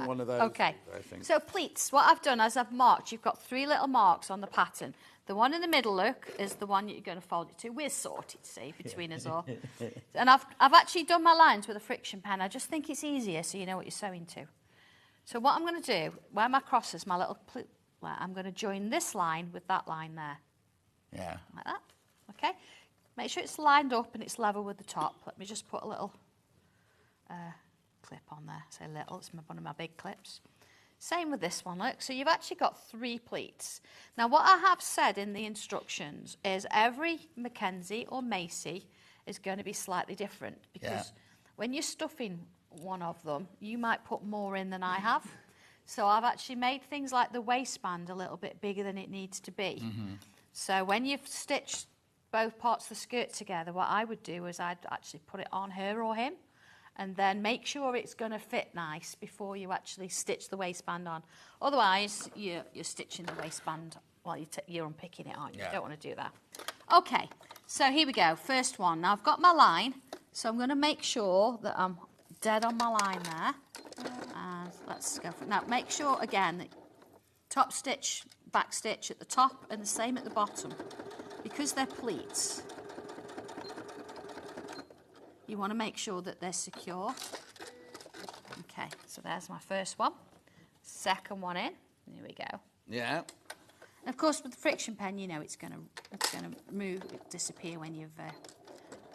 one of those. Okay. I think. So pleats. What I've done is I've marked. You've got 3 little marks on the pattern. The one in the middle, look, is the one you're going to fold it to. We're sorted, see, between us all. And I've actually done my lines with a friction pen. I just think it's easier so you know what you're sewing to. So what I'm going to do, where my cross is, my little pleat, I'm going to join this line with that line there. Yeah. Like that. Okay. Make sure it's lined up and it's level with the top. Let me just put a little clip on there. Say little, it's one of my big clips. Same with this one, look. So you've actually got 3 pleats. Now, what I have said in the instructions is every Mackenzie or Macy is going to be slightly different because when you're stuffing one of them, you might put more in than I have. So I've actually made things like the waistband a little bit bigger than it needs to be. So when you've stitched both parts of the skirt together, what I would do is I'd actually put it on her or him, and then make sure it's going to fit nice before you actually stitch the waistband on. Otherwise, you're stitching the waistband while you're unpicking it, aren't you? You don't want to do that. Okay, so here we go. First one. Now, I've got my line, so I'm going to make sure that I'm dead on my line there. And let's go for it. Now, make sure, again, that top stitch, back stitch at the top and the same at the bottom. Because they're pleats, you want to make sure that they're secure. Okay, so there's my first one. Second one in. Here we go. Yeah. And of course, with the friction pen, you know it's going to move, disappear when you've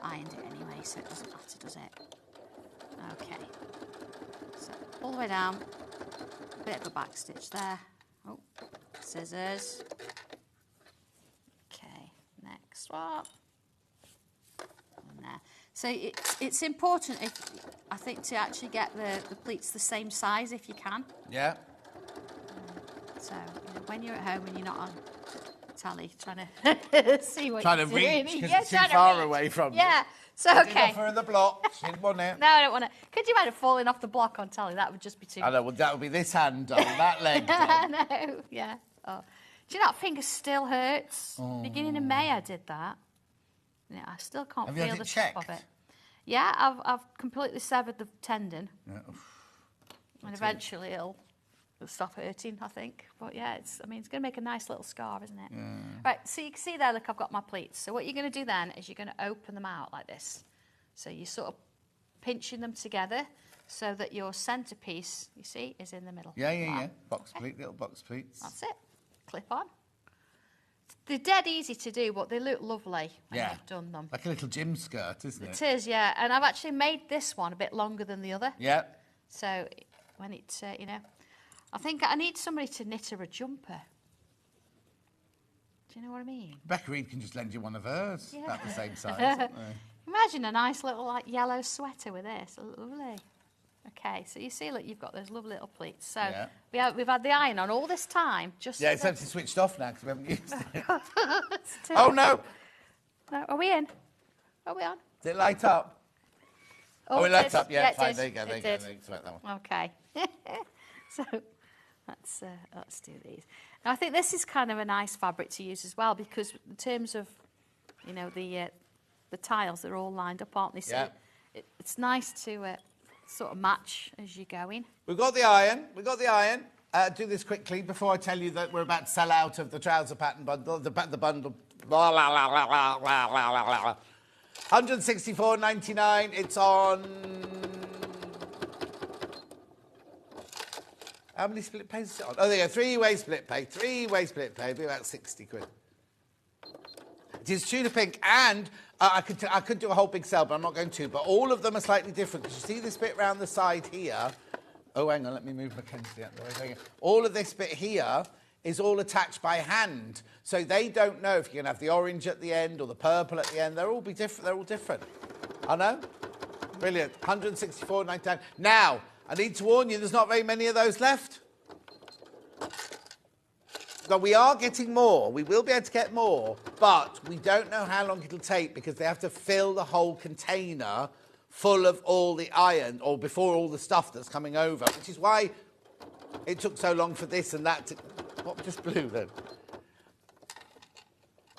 ironed it anyway, so it doesn't matter, does it? Okay. So all the way down. Bit of a back stitch there. Oh, scissors. Okay, next one. And there. So it's important, I think, to actually get the pleats the same size if you can. Yeah. So when you're at home and you're not on telly trying to see what you're doing. Trying to reach because it's too far away from you. Yeah. So, okay. Offer in the block. She didn't want it. No, I don't want to. Could you imagine falling off the block on telly? That would just be too... I know, well, that would be this hand done, that leg done. I know, yeah. Oh. Do you know that finger still hurts? Beginning of May I did that. Yeah, I still can't feel the top of it. Yeah, I've completely severed the tendon. Yeah. And eventually it'll stop hurting, I think. But yeah, it's going to make a nice little scar, isn't it? Yeah. Right, so you can see there, look, I've got my pleats. So what you're going to do then is you're going to open them out like this. So you're sort of pinching them together so that your centrepiece, you see, is in the middle. Yeah. Box pleat, little box pleats. That's it. Clip on. They're dead easy to do, but they look lovely when you've done them. Like a little gym skirt, isn't it? It is, yeah. And I've actually made this one a bit longer than the other. Yeah. So when it, I think I need somebody to knit her a jumper. Do you know what I mean? Becca Reed can just lend you one of hers. Yeah. About the same size. Imagine a nice little yellow sweater with this. Lovely. Okay, so you see, look, you've got those lovely little pleats. So we've had the iron on all this time. Just it's actually switched off now because we haven't used it. Oh, no. No. Are we in? Are we on? Did it light up? Oh, it lights up. Yeah, fine. There you go. There you go. That one. Okay. So let's do these. Now, I think this is kind of a nice fabric to use as well because in terms of, the tiles, they're all lined up, aren't they? So it's nice to sort of match as you're going. We've got the iron. Do this quickly before I tell you that we're about to sell out of the trouser pattern bundle. The bundle. 164.99. It's on. How many split pays is it on? Oh, there you go. 3-way split pay. 3-way split pay. It'll be about 60 quid. It is tuna pink, and I could do a whole big sale, but I'm not going to. But all of them are slightly different because you see this bit round the side here. Oh, hang on, let me move Mackenzie out the way. All of this bit here is all attached by hand, so they don't know if you're going to have the orange at the end or the purple at the end. They'll all be different. They're all different. I know. Brilliant. 164.99. Now, I need to warn you, there's not very many of those left. So we are getting more. We will be able to get more, but we don't know how long it'll take because they have to fill the whole container full of all the iron or before all the stuff that's coming over, which is why it took so long for this and that to... What just blew then?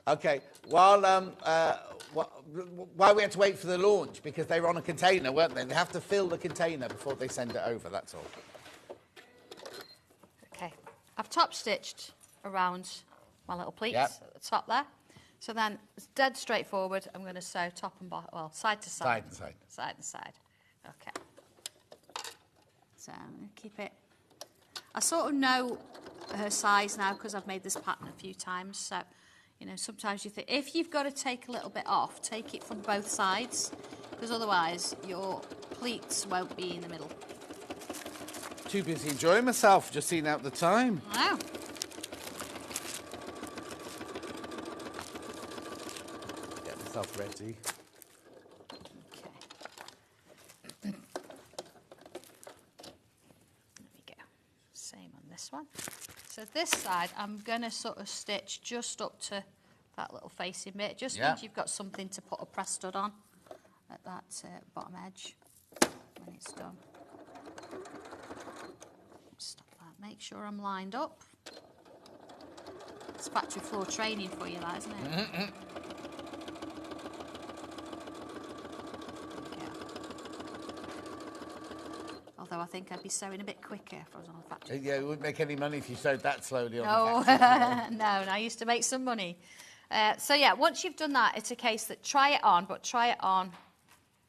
Okay, while we had to wait for the launch because they were on a container, weren't they? They have to fill the container before they send it over, that's all. Okay, I've top stitched around my little pleats at the top there. So then it's dead straightforward. I'm going to sew top and bottom, well, side to side. Side to side. Side to side. Okay. So I'm going to keep it. I sort of know her size now because I've made this pattern a few times. So, sometimes you think, if you've got to take a little bit off, take it from both sides because otherwise your pleats won't be in the middle. Too busy enjoying myself, just seeing out the time. Wow. Ready. Okay. There we go. Same on this one. So this side, I'm going to sort of stitch just up to that little facing bit. Just means you've got something to put a press stud on at that bottom edge. it's done. Stop that. Make sure I'm lined up. It's factory floor training for you, that, isn't it? Mm-hmm. Although I think I'd be sewing a bit quicker if I was on a factory. Yeah, you wouldn't make any money if you sewed that slowly on No, the factory floor. no, and I used to make some money. So yeah, once you've done that, it's a case that try it on, but try it on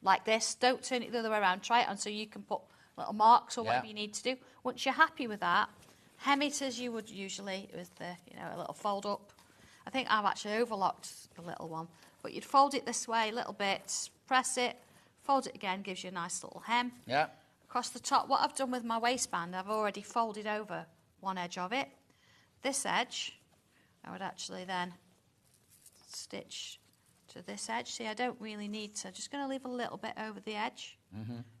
like this. Don't turn it the other way around. Try it on so you can put little marks or whatever you need to do. Once you're happy with that, hem it as you would usually with the, a little fold up. I think I've actually overlocked the little one, but you'd fold it this way a little bit, press it, fold it again, gives you a nice little hem. Yeah. Across the top, what I've done with my waistband, I've already folded over one edge of it. This edge, I would actually then stitch to this edge. See, I don't really need to. I'm just going to leave a little bit over the edge,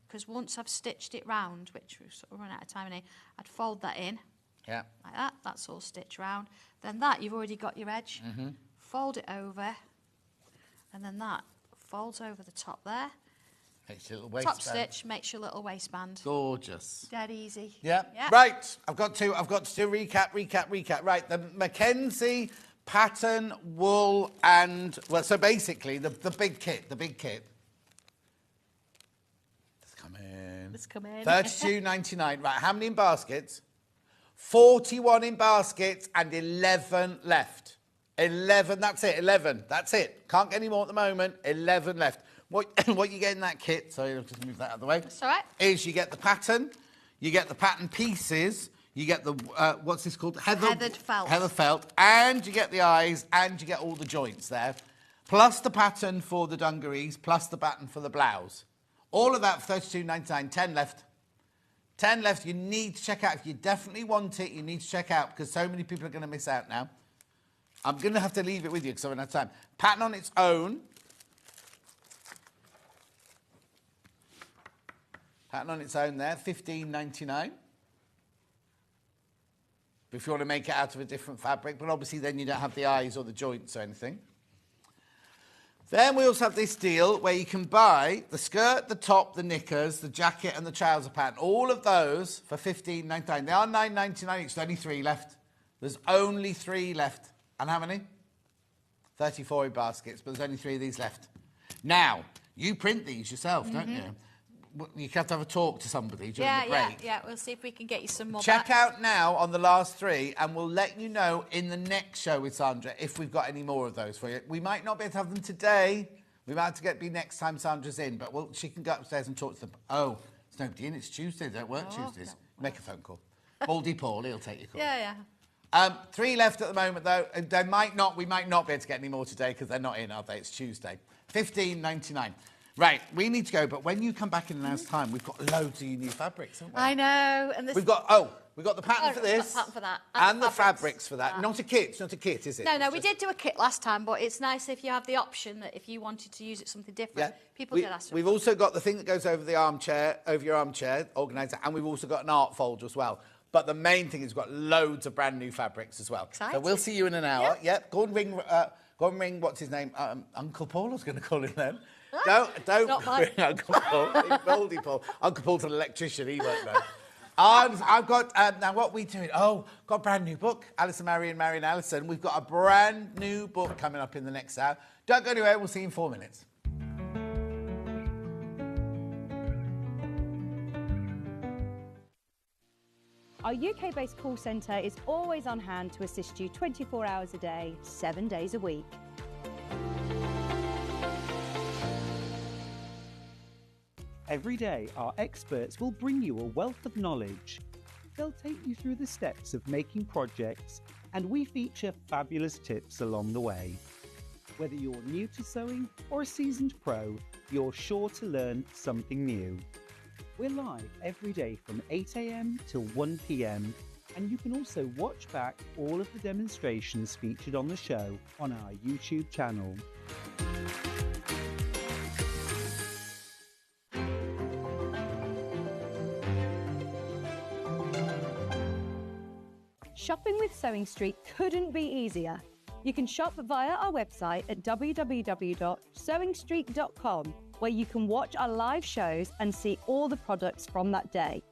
because once I've stitched it round, which we've sort of run out of time in here, I'd fold that in. Yeah. Like that. That's all stitched round. Then that, you've already got your edge. Fold it over, and then that folds over the top there. Makes your little waistband. Top stitch makes your little waistband. Gorgeous. Dead easy. Yeah. Right. I've got to do recap. Right. The Mackenzie pattern, wool, and so basically the big kit. Let's come in. $32.99. Right. How many in baskets? 41 in baskets and 11 left. 11. That's it. 11. That's it. Can't get any more at the moment. 11 left. What you get in that kit, sorry, I'll just move that out of the way. That's all right. Is you get the pattern, you get the pattern pieces, you get the, what's this called? Heathered felt. Heather felt, and you get the eyes, and you get all the joints there, plus the pattern for the dungarees, plus the pattern for the blouse. All of that for $32.99, 10 left. 10 left, you need to check out. If you definitely want it, you need to check out, because so many people are going to miss out now. I'm going to have to leave it with you, because I don't have time. Pattern on its own. Pattern on its own there, $15.99. If you want to make it out of a different fabric, but obviously then you don't have the eyes or the joints or anything. Then we also have this deal where you can buy the skirt, the top, the knickers, the jacket and the trouser pattern. All of those for $15.99. They are $9.99 each. There's only 3 left. There's only 3 left. And how many? 34 in baskets, but there's only 3 of these left. Now, you print these yourself, don't you? You have to have a talk to somebody during the break. Yeah. We'll see if we can get you some more. Check out now on the last 3, and we'll let you know in the next show with Sandra if we've got any more of those for you. We might not be able to have them today. We might have to be next time Sandra's in, but she can go upstairs and talk to them. Oh, there's nobody in. It's Tuesday. They don't work Tuesdays. No. Make a phone call. Baldy Paul, he'll take your call. Yeah. 3 left at the moment, though. And we might not be able to get any more today because they're not in, are they? It's Tuesday. $15.99. Right, we need to go, but when you come back in an hour's time, we've got loads of new fabrics, haven't we? I know. And we've got the pattern for this. Pattern for that. And the fabrics for that. Not a kit, is it? No, we did do a kit last time, but it's nice if you have the option that if you wanted to use it something different, people did ask for it. We've also got the thing that goes over your armchair, organiser, and we've also got an art folder as well. But the main thing is we've got loads of brand new fabrics as well. Exciting. So we'll see you in an hour. Yep. Go and ring, what's his name? Uncle Paul, I was going to call him then. Don't ring Uncle Paul. Baldy Paul. Uncle Paul's an electrician, he won't know. I've got, now what are we doing? Got a brand new book. Alison Mary and Marion Allison. We've got a brand new book coming up in the next hour. Don't go anywhere, we'll see you in 4 minutes. Our UK-based call centre is always on hand to assist you 24 hours a day, 7 days a week. Every day, our experts will bring you a wealth of knowledge. They'll take you through the steps of making projects, and we feature fabulous tips along the way. Whether you're new to sewing or a seasoned pro, you're sure to learn something new. We're live every day from 8 a.m. till 1 p.m, and you can also watch back all of the demonstrations featured on the show on our YouTube channel. Shopping with Sewing Street couldn't be easier. You can shop via our website at www.sewingstreet.com where you can watch our live shows and see all the products from that day.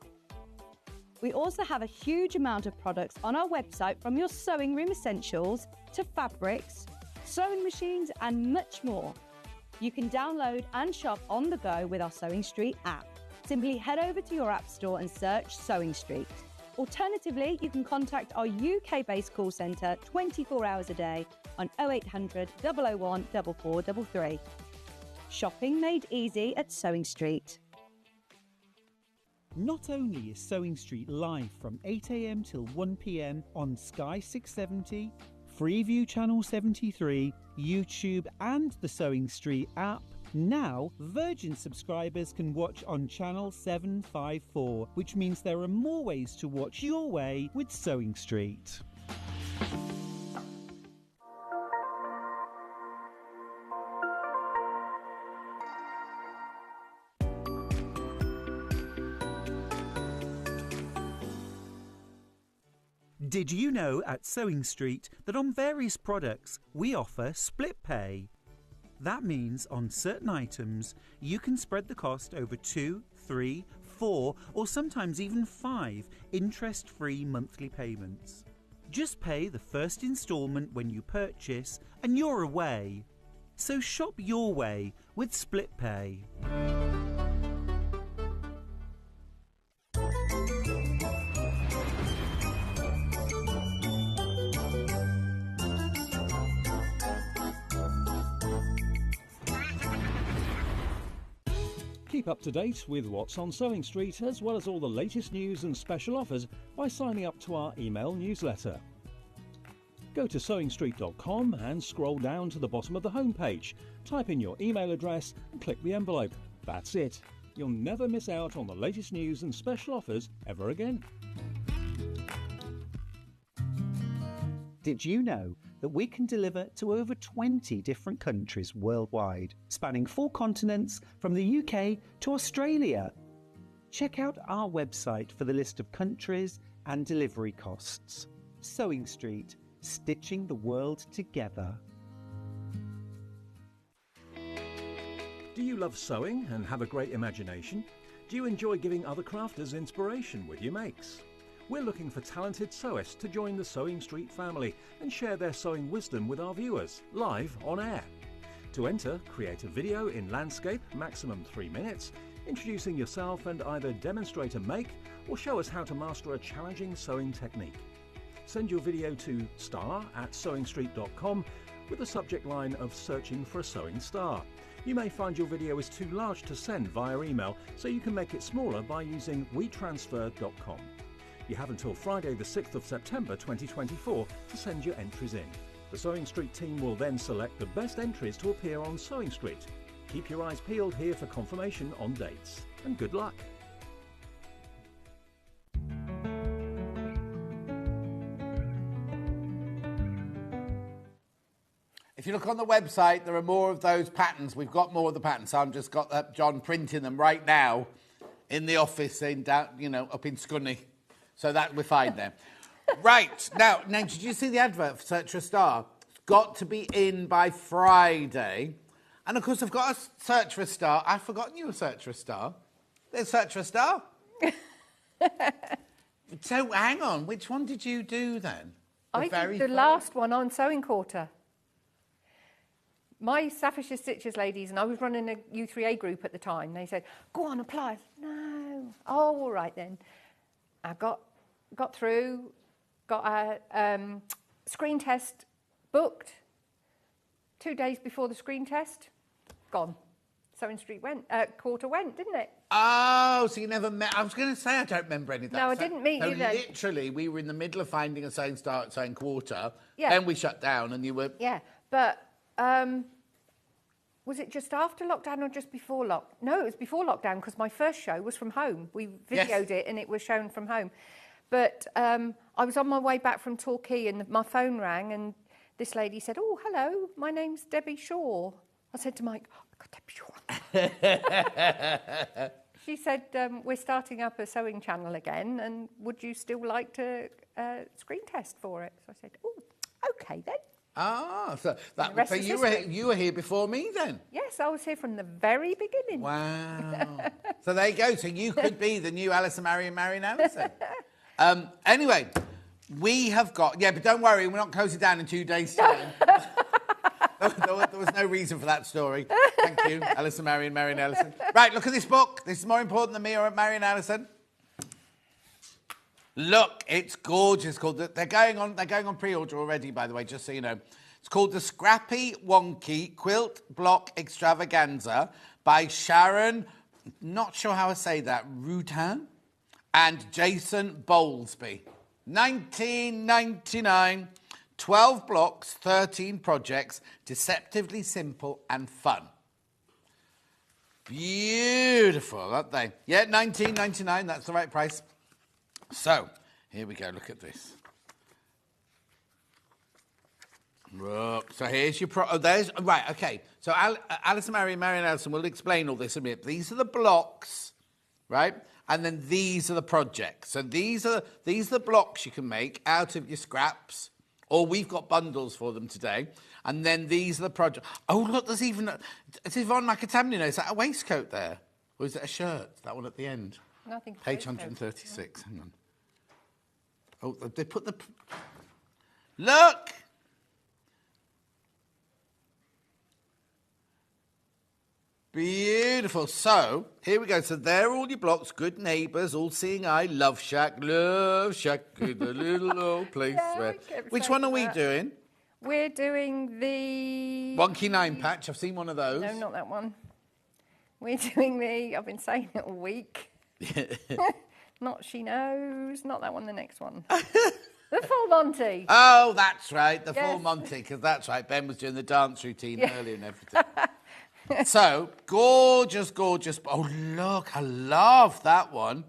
We also have a huge amount of products on our website, from your sewing room essentials to fabrics, sewing machines and much more. You can download and shop on the go with our Sewing Street app. Simply head over to your app store and search Sewing Street. Alternatively, you can contact our UK-based call centre 24 hours a day on 0800 001 4433. Shopping made easy at Sewing Street. Not only is Sewing Street live from 8 a.m. till 1 p.m. on Sky 670, Freeview Channel 73, YouTube and the Sewing Street app, now Virgin subscribers can watch on Channel 754, which means there are more ways to watch your way with Sewing Street. Did you know at Sewing Street that on various products we offer split pay? That means on certain items you can spread the cost over 2, 3, 4 or sometimes even 5 interest-free monthly payments. Just pay the first instalment when you purchase and you're away. So shop your way with split pay. Keep up to date with what's on Sewing Street, as well as all the latest news and special offers by signing up to our email newsletter. Go to sewingstreet.com and scroll down to the bottom of the homepage. Type in your email address and click the envelope. That's it. You'll never miss out on the latest news and special offers ever again. Did you know that we can deliver to over 20 different countries worldwide, spanning 4 continents from the UK to Australia? Check out our website for the list of countries and delivery costs. Sewing Street, stitching the world together. Do you love sewing and have a great imagination? Do you enjoy giving other crafters inspiration with your makes? We're looking for talented sewists to join the Sewing Street family and share their sewing wisdom with our viewers, live on air. To enter, create a video in landscape, maximum 3 minutes, introducing yourself and either demonstrate a make or show us how to master a challenging sewing technique. Send your video to star@sewingstreet.com with the subject line of searching for a sewing star. You may find your video is too large to send via email, so you can make it smaller by using wetransfer.com. You have until Friday the 6th of September 2024 to send your entries in. The Sewing Street team will then select the best entries to appear on Sewing Street. Keep your eyes peeled here for confirmation on dates. And good luck! If you look on the website, there are more of those patterns. We've got more of the patterns. So I've just got John printing them right now in the office in down, up in Scunny. So that we're fine there. Right. Now, did you see the advert for Search for a Star? It's got to be in by Friday. And, of course, I've got a Search for a Star. I've forgotten you were Search for a Star. There's Search for a Star. So, hang on. Which one did you do, then? I did the last one on Sewing Quarter. My Staffordshire Stitches ladies, and I was running a U3A group at the time, they said, go on, apply. No. Oh, all right, then. I got through, got a screen test booked. 2 days before the screen test, gone. Sewing Street Quarter went, didn't it? Oh, so you never met. I was going to say I don't remember any of that. No, I didn't meet you then. Literally, we were in the middle of finding a sewing star at Sewing Quarter. Yeah. Then we shut down and you were... Yeah, but was it just after lockdown or just before lockdown? No, it was before lockdown because my first show was from home. We videoed it and it was shown from home. But I was on my way back from Torquay and my phone rang and this lady said, oh, hello, my name's Debbie Shaw. I said to Mike, oh, Debbie Shaw. She said, we're starting up a sewing channel again and would you still like to screen test for it? So I said, oh, OK then. Ah, so history. you were here before me then? Yes, I was here from the very beginning. Wow. So there you go. So you could be the new Alison Marion Allison. Anyway, we have got... Yeah, but don't worry, we're not closing down in 2 days' time. There was no reason for that story. Thank you, Alison Marion Allison. Right, look at this book. This is more important than me or Marion Allison. Look, it's gorgeous. They're going on pre-order already, by the way, just so you know. It's called the Scrappy Wonky Quilt Block Extravaganza by Sharon, not sure how I say that, Rutan, and Jason Bowlesby. $19.99, 12 blocks, 13 projects, deceptively simple and fun. Beautiful, aren't they? Yeah, $19.99, that's the right price. So, here we go, look at this. Look, so here's your... Right, okay. So, Alison Marion Allison will explain all this in a minute. These are the blocks, right? And then these are the projects. So, these are the blocks you can make out of your scraps, or we've got bundles for them today. And then these are the projects. Oh, look, there's even... It's Yvonne Macadamia, is that a waistcoat there? Or is it a shirt? That one at the end? Nothing. Page 136. Hang on. Oh, they put the... Look! Beautiful. So, here we go. So, there are all your blocks. Good neighbours, all seeing eye. Love Shack, good little old place. Yeah, Which one are we doing? We're doing the... Wonky 9-patch. I've seen one of those. No, not that one. We're doing the... I've been saying it all week. Not She Knows. Not that one, the next one. The full Monty. Oh, that's right. The full Monty, because that's right. Ben was doing the dance routine earlier and everything. So, gorgeous, gorgeous. Oh, look, I love that one.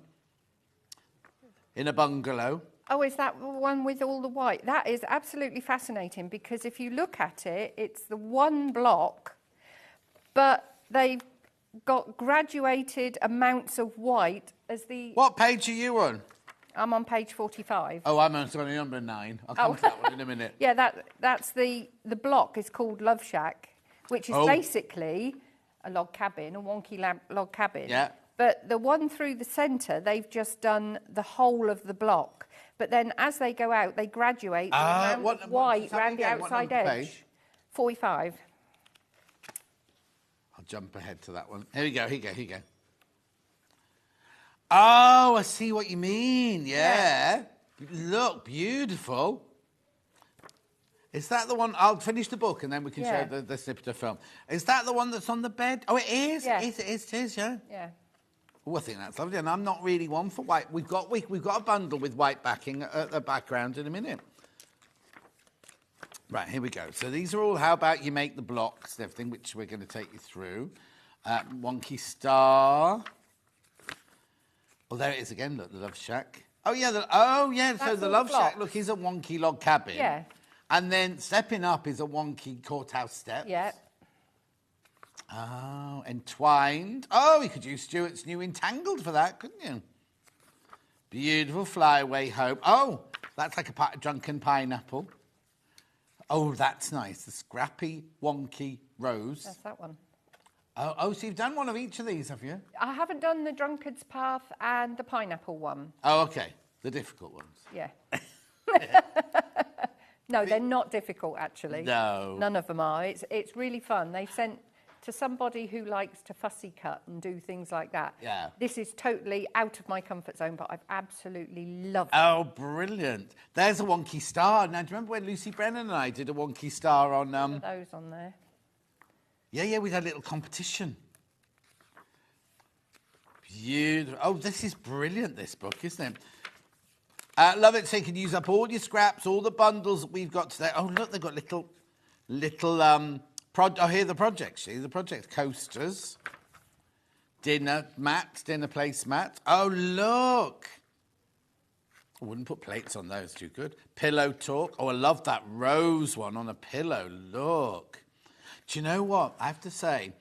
In a bungalow. Oh, is that the one with all the white? That is absolutely fascinating because if you look at it, it's the one block, but they've got graduated amounts of white as the... What page are you on? I'm on page 45. Oh, I'm on number 9. I'll come to that one in a minute. Yeah, that's the block is called Love Shack, which is basically a log cabin, a wonky log cabin. Yeah. But the one through the centre, they've just done the whole of the block. But then as they go out, they graduate the amount of white around the outside edge. Page? 45. I'll jump ahead to that one. Here we go. Oh, I see what you mean. Yeah. Look, beautiful. Is that the one? I'll finish the book and then we can show the snippet of film. Is that the one that's on the bed? Oh, it is? Yeah. It is, yeah. Yeah. Oh, I think that's lovely. And I'm not really one for white. We've got a bundle with white backing at the background in a minute. Right, here we go. So these are all how about you make the blocks and everything, which we're going to take you through. Wonky Star. Oh, there it is again. Look, the Love Shack. Oh, yeah. So the Love Shack, look, is a wonky log cabin. Yeah. And then stepping up is a wonky courthouse steps. Yeah. Oh, Entwined. Oh, you could use Stuart's new Entangled for that, couldn't you? Beautiful Flyaway Home. Oh, that's like a drunken pineapple. Oh, that's nice. The Scrappy Wonky Rose. That's that one. Oh, so you've done one of each of these, have you? I haven't done the Drunkard's Path and the pineapple one. Oh, OK. The difficult ones. Yeah. No, they're not difficult, actually. No. None of them are. It's really fun. They've sent to somebody who likes to fussy cut and do things like that. Yeah. This is totally out of my comfort zone, but I've absolutely loved it. Oh, brilliant. There's a Wonky Star. Now, do you remember when Lucy Brennan and I did a Wonky Star on... those on there. Yeah, we had a little competition. Beautiful. Oh, this is brilliant, this book, isn't it? Love it, so you can use up all your scraps, all the bundles that we've got today. Oh, look, they've got little here are the projects. See, the project coasters, dinner place mat. Oh, look. I wouldn't put plates on those, too good. Pillow talk. Oh, I love that rose one on a pillow. Look. Do you know what? I have to say,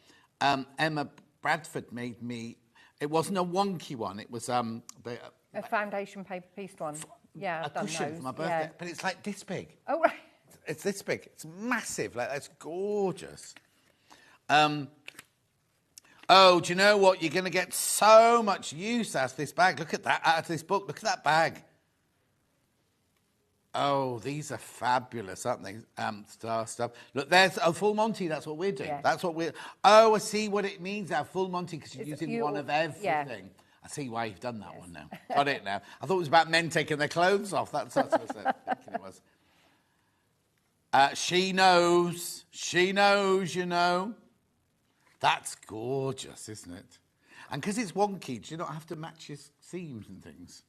Emma Bradford made me... It wasn't a wonky one. It was... a foundation paper pieced one. Yeah, I've done cushion those. for my birthday. Yeah. But it's like this big. Oh, right. It's this big. It's massive. Like, that's gorgeous. Oh, do you know what? You're going to get so much use out of this bag. Look at that, out of this book. Look at that bag. Oh, these are fabulous, aren't they? Star stuff. Look, there's a full Monty. That's what we're doing. Yeah. That's what we're... Oh, I see what it means now. Full Monty, because you're using one of everything. Yeah. I see why you've done that one now. Got it now. I thought it was about men taking their clothes off. That's what I was thinking it was. She knows. She knows, you know. That's gorgeous, isn't it? And because it's wonky, do you not have to match your seams and things?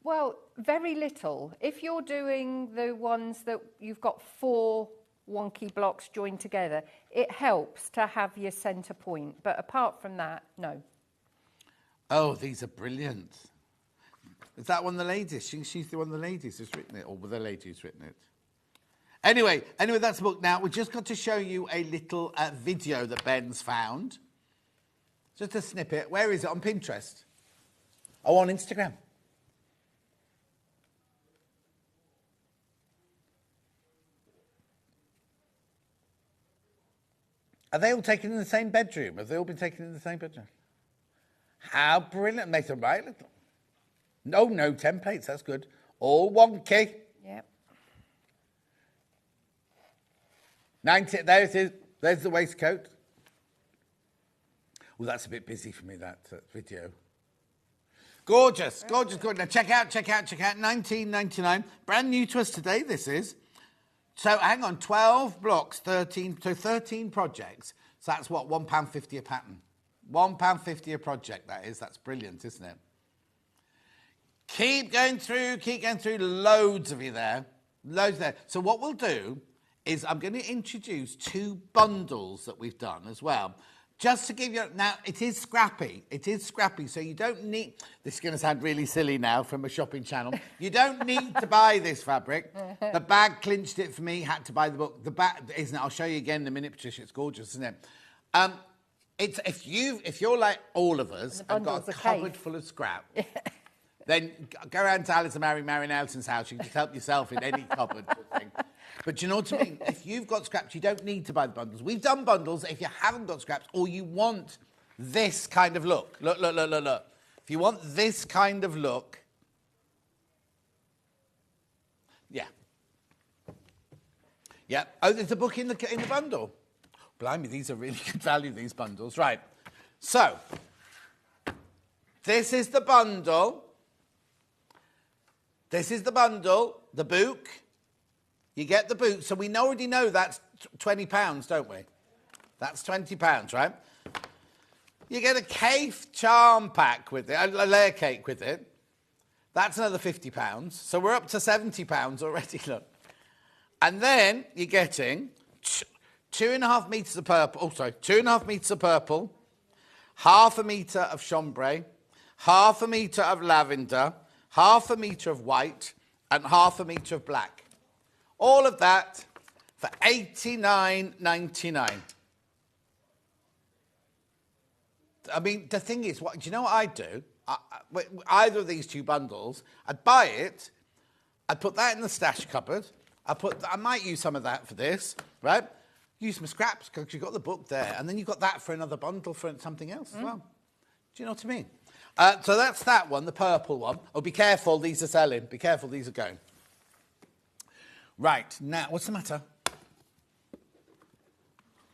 Well, very little. If you're doing the ones that you've got 4 wonky blocks joined together, it helps to have your centre point. But apart from that, no. Oh, these are brilliant. Is that one of the ladies? She's the one of the ladies who's written it, or the lady who's written it. Anyway, that's the book. Now, we've just got to show you a little video that Ben's found. Just a snippet. Where is it? On Pinterest? Oh, on Instagram. Are they all taken in the same bedroom? Have they all been taken in the same bedroom? How brilliant. Make them right. No templates. That's good. All wonky. Yep. 90, there it is. There's the waistcoat. Well, that's a bit busy for me, that video. Gorgeous, gorgeous, gorgeous. Now, check out. $19.99. Brand new to us today, this is. So, hang on, 12 blocks, 13 projects. So, that's what, £1.50 a pattern. £1.50 a project, that is. That's brilliant, isn't it? Keep going through. Loads of you there. Loads there. So, what we'll do is I'm going to introduce 2 bundles that we've done as well. Just to give you... Now, it is scrappy. So you don't need... This is going to sound really silly now from a shopping channel. You don't need to buy this fabric. The bag clinched it for me, had to buy the book. The bag, isn't it? I'll show you again in a minute, Patricia. It's gorgeous, isn't it? It's if you're like all of us and got a cupboard full of scrap, then go around to Alice and Mary Nelson's house. You can just help yourself in any cupboard thing. But do you know what I mean? If you've got scraps, you don't need to buy the bundles. We've done bundles if you haven't got scraps or you want this kind of look. Look. If you want this kind of look, yeah. Oh, there's a book in the bundle. Blimey, these are really good value, these bundles. Right. So, this is the bundle. The book. You get the boot. So we already know that's £20, don't we? That's £20, right? You get a Cafe charm pack with it, a layer cake with it. That's another £50. So we're up to £70 already, look. And then you're getting 2.5 metres of purple. 2.5 metres of purple, half a metre of chambray, half a metre of lavender, half a metre of white, and half a metre of black. All of that for $89.99. I mean, the thing is, do you know what I'd do? Either of these 2 bundles, I'd buy it, I'd put that in the stash cupboard, I might use some of that for this, right? Use my scraps, because you've got the book there, and then you've got that for another bundle for something else as well. Do you know what I mean? So that's that one, the purple one. Oh, be careful, these are selling. Be careful, these are going. Right, now, what's the matter?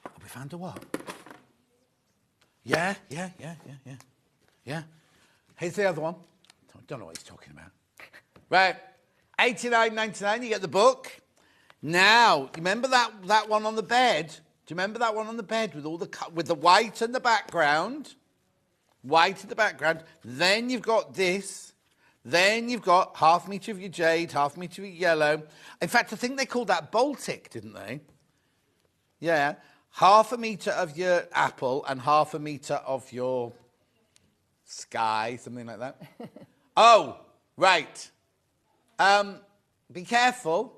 Have we found a what? Yeah. Here's the other one. I don't know what he's talking about. Right, $89.99, you get the book. Now, remember that one on the bed? Do you remember that one on the bed with with the white and the background? White in the background. Then you've got this. Then you've got half metre of your jade, half metre of your yellow. In fact, I think they called that Baltic, didn't they? Yeah. Half a metre of your apple and half a metre of your sky, something like that. Oh, right. Be careful.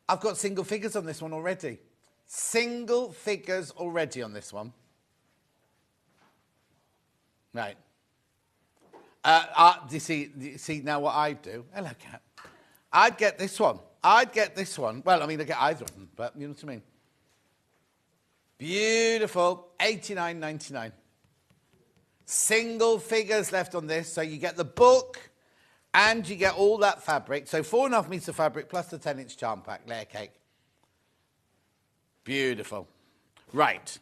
I've got single figures on this one already. Single figures already on this one. Right. Do you see now what I'd do? Hello, cat. I'd get this one. I'd get this one. Well, I mean, I get either of them, but you know what I mean. Beautiful. $89.99. Single figures left on this, so you get the book and you get all that fabric. So 4.5 meters of fabric plus the 10-inch charm pack layer cake. Beautiful. Right.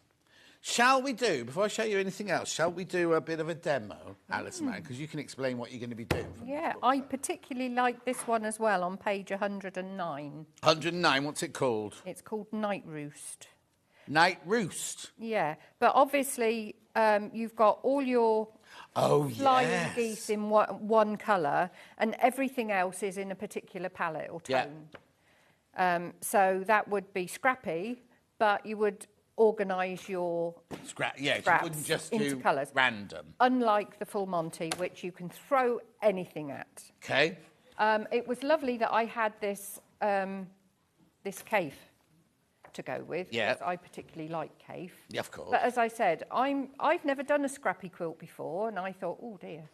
Shall we do, before I show you anything else, shall we do a bit of a demo, Alison, because you can explain what you're going to be doing. Yeah, I particularly like this one as well on page 109. 109, what's it called? It's called Night Roost. Night Roost. Yeah, but obviously you've got all your flying geese in one colour and everything else is in a particular palette or tone. Yeah. So that would be scrappy, but you would organise your scraps you wouldn't just into do colours. Random. Unlike the Full Monty, which you can throw anything at. Okay. It was lovely that I had this this cave to go with. Yeah. Because I particularly like cave. Yeah, of course. But as I said, I've never done a scrappy quilt before, and I thought, oh dear.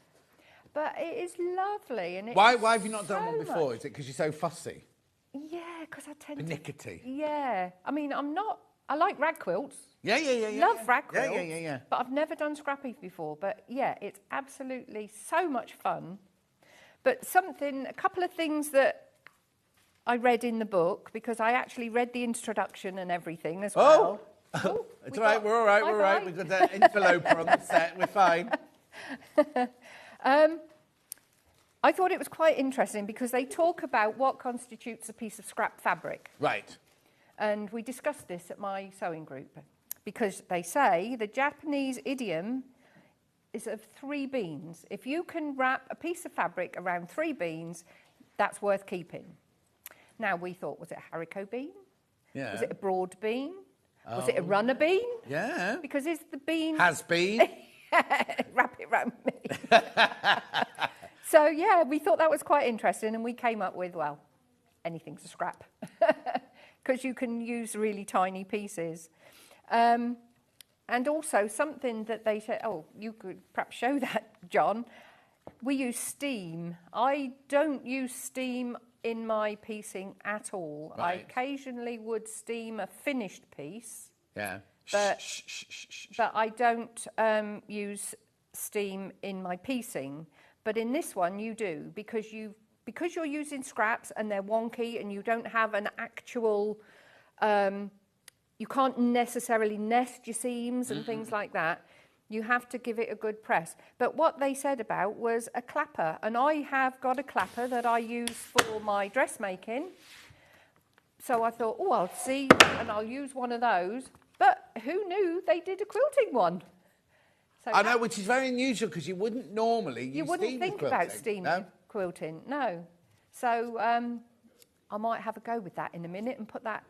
But it is lovely, and why have you not done one before? Is it because you're so fussy? Yeah, because I tend Pernickety. Yeah, I mean, I like rag quilts. Yeah. Love rag quilts. Yeah. But I've never done scrappy before. But yeah, it's absolutely so much fun. But a couple of things that I read in the book, because I actually read the introduction and everything as well. Oh, it's all right, we're all right, We've got that interloper on the set, we're fine. I thought it was quite interesting because they talk about what constitutes a piece of scrap fabric. Right. And we discussed this at my sewing group because they say the Japanese idiom is of 3 beans. If you can wrap a piece of fabric around 3 beans, that's worth keeping. Now, we thought, was it a haricot bean? Yeah. Was it a broad bean? Was it a runner bean? Yeah. Because is the bean... Has been. Wrap it round me. So, yeah, we thought that was quite interesting, and we came up with, well, anything's a scrap. Because you can use really tiny pieces. And also something that they said, oh, you could perhaps show that, John. We use steam. I don't use steam in my piecing at all. Right. I occasionally would steam a finished piece. Yeah. But I don't use steam in my piecing. But in this one you do, because you're using scraps and they're wonky and you don't have an actual, you can't necessarily nest your seams and things like that. You have to give it a good press. But what they said about was a clapper. And I have got a clapper that I use for my dressmaking. So I thought, oh, I'll see, and I'll use one of those. But who knew they did a quilting one? So I know, which is very unusual because you wouldn't normally use steam. You wouldn't think about steam quilting, no. So I might have a go with that in a minute and put that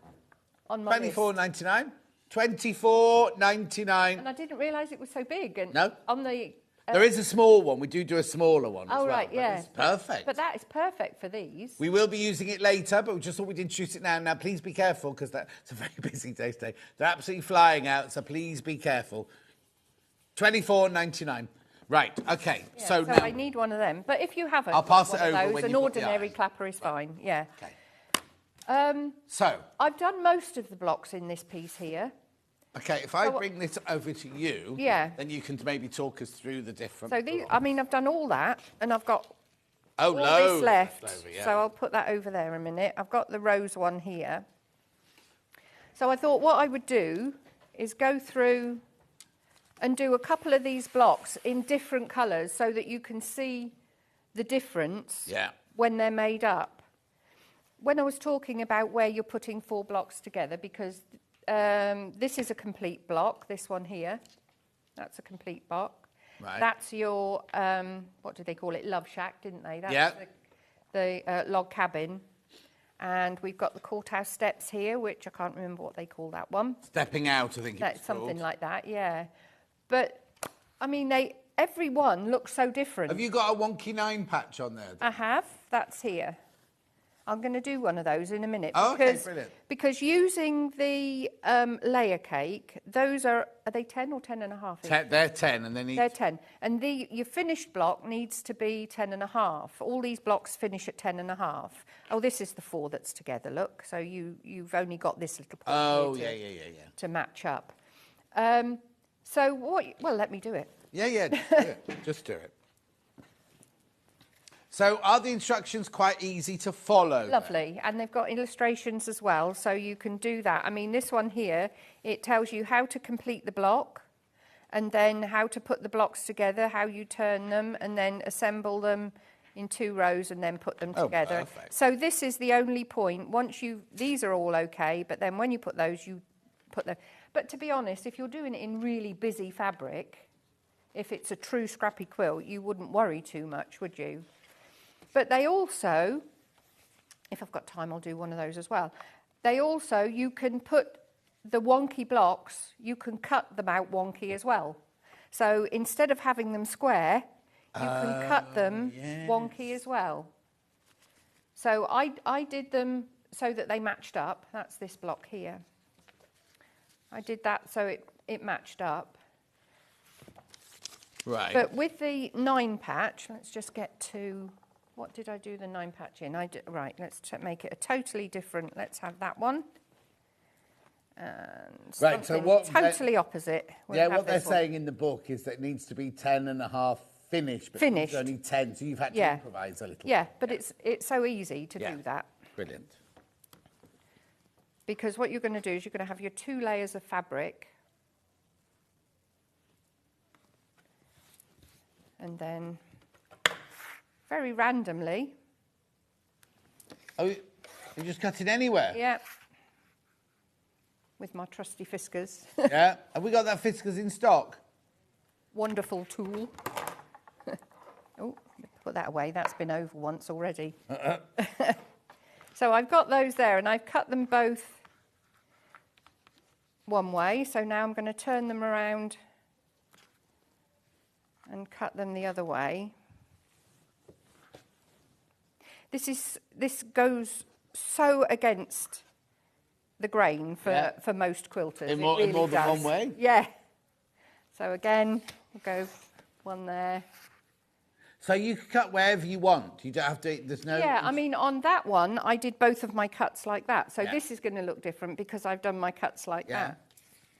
on my list. $24.99. $24.99. And I didn't realise it was so big. And no. On the there is a small one. We do a smaller one as well. Right, yeah. It's perfect. But that is perfect for these. We will be using it later, but we just thought we'd introduce it now. Now, please be careful, because it's a very busy day today. They're absolutely flying out, so please be careful. $24.99. Right, OK. Yeah, so now I need one of them. But if you haven't, I'll pass it over when an ordinary clapper is fine, yeah. OK. So I've done most of the blocks in this piece here. OK, if I bring this over to you, then you can maybe talk us through the different... So these, I mean, I've done all that, and I've got all this left. Over, yeah. So I'll put that over there a minute. I've got the rose one here. So I thought what I would do is go through and do a couple of these blocks in different colours so that you can see the difference when they're made up. When I was talking about where you're putting 4 blocks together, because... this is a complete block, this one here. That's a complete block. Right. That's your, what do they call it? Love shack, didn't they? That's the log cabin. And we've got the courthouse steps here, which I can't remember what they call that one. Stepping out, I think it's something called. Like that, yeah. But, I mean, every one looks so different. Have you got a wonky 9 patch on there? I have. That's here. I'm going to do one of those in a minute. Oh, okay, brilliant. Because using the layer cake, those are they 10 or 10 and a half? They're 10, and then they're 10. And your finished block needs to be 10 and a half. All these blocks finish at 10 and a half. Oh, this is the 4 that's together, look. So you've only got this little point here to match up. So well, let me do it. Yeah, just do it. Just do it. So are the instructions quite easy to follow? Lovely. Then? And they've got illustrations as well, so you can do that. I mean, this one here, it tells you how to complete the block and then how to put the blocks together, how you turn them and then assemble them in 2 rows and then put them together. Perfect. So this is the only point. These are all okay, but then when you put those, you put them. But to be honest, if you're doing it in really busy fabric, if it's a true scrappy quilt, you wouldn't worry too much, would you? But they also, if I've got time, I'll do one of those as well. They also, you can put the wonky blocks, you can cut them out wonky as well. So instead of having them square, you can cut them wonky as well. So I did them so that they matched up. That's this block here. I did that so it matched up. Right. But with the 9 patch, let's just get to... What did I do the 9 patch in? Right, let's make it a totally different. Let's have that one. And right, so what... Totally opposite. What they're saying in the book is that it needs to be 10 and a half finished. But finished. It's only 10, so you've had to improvise a little bit. Yeah, but it's so easy to do that. Brilliant. Because what you're going to do is you're going to have your 2 layers of fabric. And then... very randomly. Oh, you just cut it anywhere? Yeah. With my trusty Fiskars. Yeah. Have we got that Fiskars in stock? Wonderful tool. Oh, put that away. That's been over once already. So I've got those there, and I've cut them both one way. So now I'm going to turn them around and cut them the other way. This goes so against the grain for most quilters. In more than one way? Yeah. So again, we'll go one there. So you can cut wherever you want. You don't have to. There's no. Yeah, I mean, on that one, I did both of my cuts like that. So this is going to look different because I've done my cuts like that.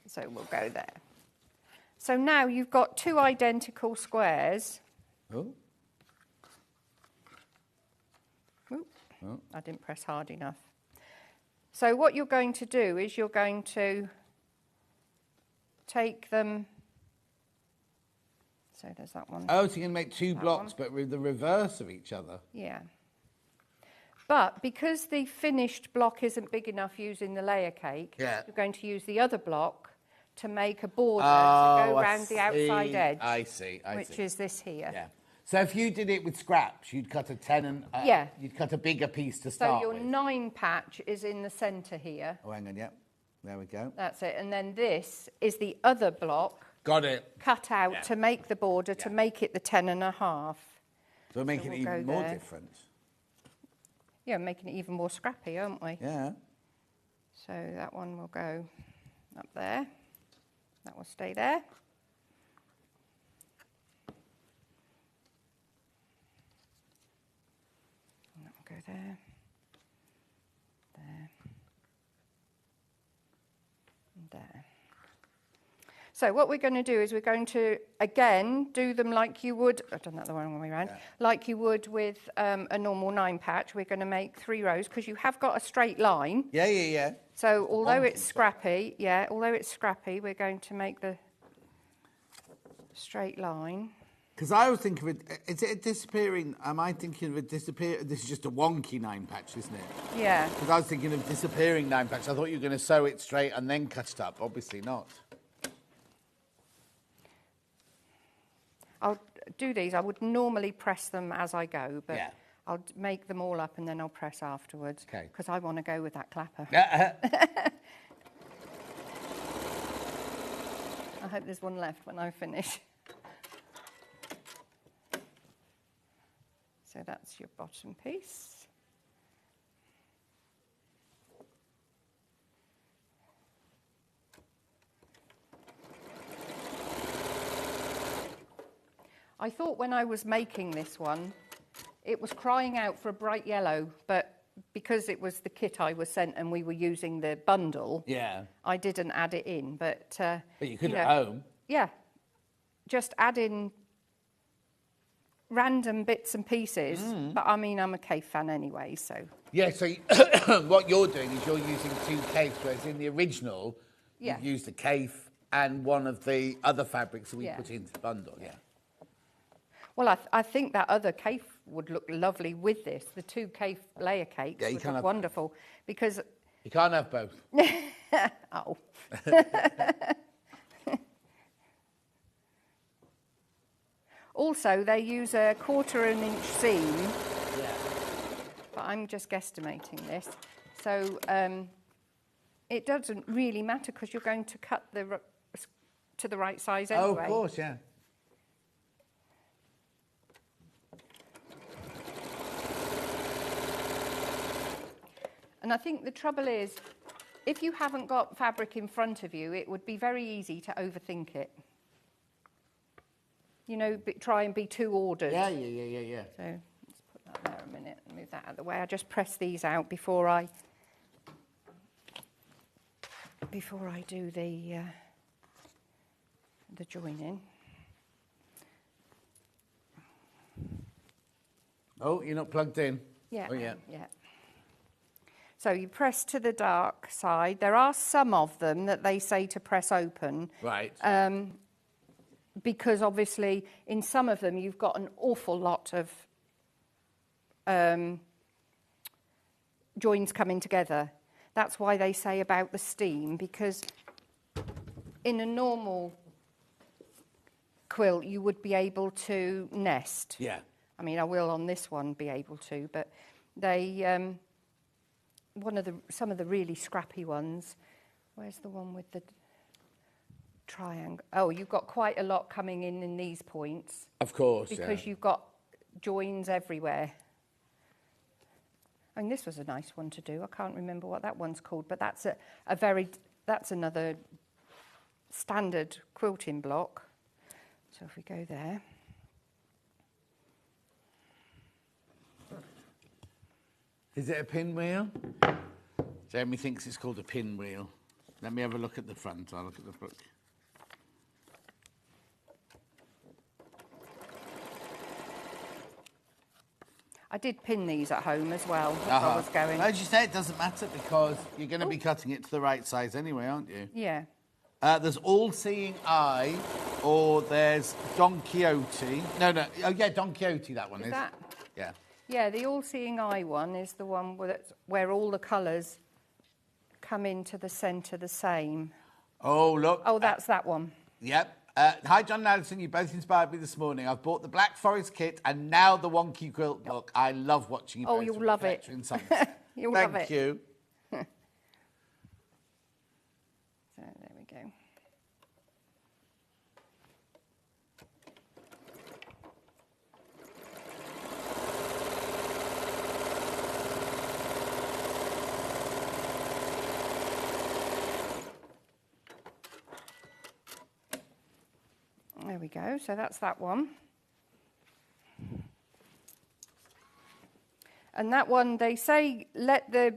So we'll go there. So now you've got 2 identical squares. Oh. Oh. I didn't press hard enough. So what you're going to do is you're going to take them. So there's that one. Oh, so you're going to make 2 blocks, but with the reverse of each other. Yeah. But because the finished block isn't big enough using the layer cake, you're going to use the other block to make a border to go around the outside edge. I see. Which is this here. Yeah. So if you did it with scraps, you'd cut a 10 and you'd cut a bigger piece to start with. So your 9 patch is in the centre here. Oh, hang on, there we go. That's it. And then this is the other block. Got it. Cut out to make the border, to make it the 10 and a half. So we're making it even more different. Yeah, making it even more scrappy, aren't we? Yeah. So that one will go up there. That will stay there. And that will go there. There. And there. So what we're going to do is we're going to, again, do them like you would, I've done that the wrong way around, like you would with a normal 9 patch. We're going to make 3 rows because you have got a straight line. Yeah. So although it's scrappy, we're going to make the straight line. Because I was thinking of it, is it a disappearing, am I thinking of a disappear, this is just a wonky 9 patch, isn't it? Yeah. Because I was thinking of disappearing 9 patch. I thought you were going to sew it straight and then cut it up. Obviously not. I'll do these. I would normally press them as I go, but I'll make them all up and then I'll press afterwards. Okay. Because I want to go with that clapper. I hope there's one left when I finish. So that's your bottom piece. I thought when I was making this one, it was crying out for a bright yellow, but because it was the kit I was sent and we were using the bundle, I didn't add it in. But you could at home. Yeah, just add in random bits and pieces. But I mean, I'm a cave fan anyway, so. Yeah, so what you're doing is you're using 2 capes, whereas in the original, you've used a cape and one of the other fabrics that we put into the bundle, Well, I think that other cape would look lovely with this. The 2 cape layer cakes would look wonderful because... You can't have both. Oh. Also, they use a 1/4 inch seam. Yeah. But I'm just guesstimating this. So it doesn't really matter because you're going to cut to the right size anyway. Oh, of course, yeah. And I think the trouble is, if you haven't got fabric in front of you, it would be very easy to overthink it. You know, try and be too ordered. Yeah. So let's put that there a minute and move that out of the way. I just press these out before I do the joining. Oh, you're not plugged in? Yeah. Oh, yeah. Yeah. So you press to the dark side. There are some of them that they say to press open. Right. Because obviously in some of them you've got an awful lot of joins coming together. That's why they say about the steam, because in a normal quilt you would be able to nest. Yeah. I mean, I will on this one be able to, but they some of the really scrappy ones. Where's the one with the triangle? Oh, you've got quite a lot coming in these points. Of course, because you've got joins everywhere. I mean, this was a nice one to do. I can't remember what that one's called, but that's that's another standard quilting block. So if we go there. Is it a pinwheel? Jeremy thinks it's called a pinwheel. Let me have a look at the front. I'll look at the book. I did pin these at home as well as I was going. As you say, it doesn't matter because you're going to be cutting it to the right size anyway, aren't you? Yeah. There's All-Seeing Eye, or there's Don Quixote. No. Oh, yeah, Don Quixote, that one is. That? Yeah. Yeah, the All-Seeing Eye one is the one where all the colours come into the centre the same. Oh, look. Oh, that's that one. Yep. Hi, John and Alison. You both inspired me this morning. I've bought the Black Forest kit and now the Wonky Quilt book. I love watching you both. Oh, you'll love it. You'll love it. Thank you. So, there we go. There we go, so that's that one. And that one, they say let the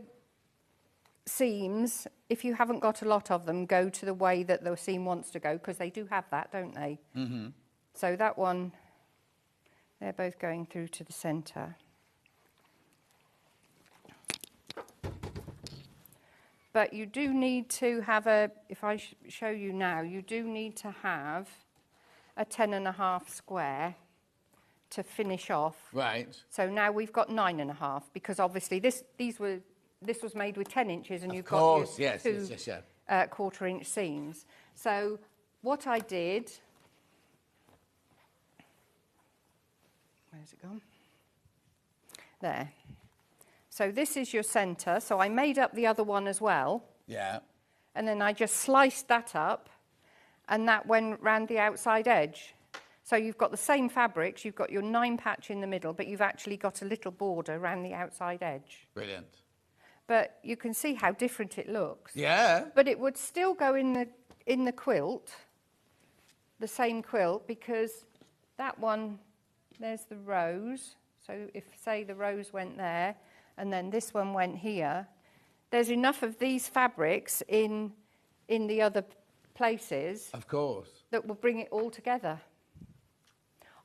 seams, if you haven't got a lot of them, go to the way that the seam wants to go, because they do have that, don't they? Mm-hmm. So that one, they're both going through to the centre. But you do need to have if I show you now, you do need to have a 10.5 square to finish off. Right. So now we've got 9.5, because obviously this was made with 10 inches and you've got your two 1/4 inch seams. So what I did, where's it gone? There. So this is your centre. So I made up the other one as well. Yeah. And then I just sliced that up, and that went round the outside edge. So you've got the same fabrics, you've got your 9 patch in the middle, but you've actually got a little border around the outside edge. Brilliant. But you can see how different it looks. Yeah. But it would still go in the quilt, the same quilt, because that one, there's the rose. So if, say, the rose went there, and then this one went here, there's enough of these fabrics in the other places. Of course. That will bring it all together.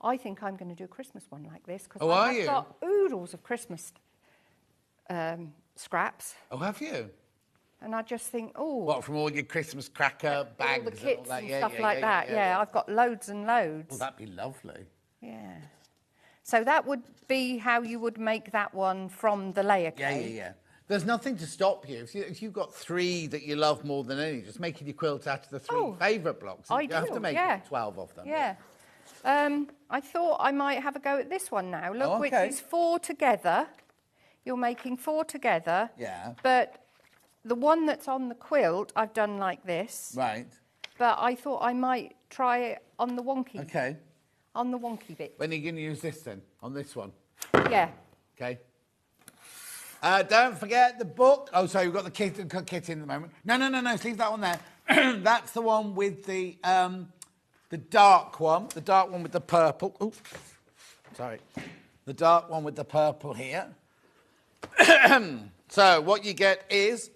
I think I'm going to do a Christmas one like this because I've got oodles of Christmas scraps. Oh, have you? And I just think, oh... What, from all your Christmas cracker bags? All the kits and all that? and stuff like that, yeah. I've got loads and loads. Well, that'd be lovely. Yeah. So that would be how you would make that one from the layer cake. Yeah. There's nothing to stop you. If you've got 3 that you love more than any, just making your quilt out of the 3 favourite blocks. You have to make 12 of them. Yeah. I thought I might have a go at this one now. Look, which is 4 together. You're making 4 together. Yeah. But the one that's on the quilt, I've done like this. Right. But I thought I might try it on the wonky. Okay. On the wonky bit. When are you going to use this then? On this one? Yeah. Okay. Don't forget the book. Oh, sorry, we've got the kit in the moment. No, leave that one there. That's the one with the dark one. The dark one with the purple. Oh, sorry. The dark one with the purple here. So what you get is,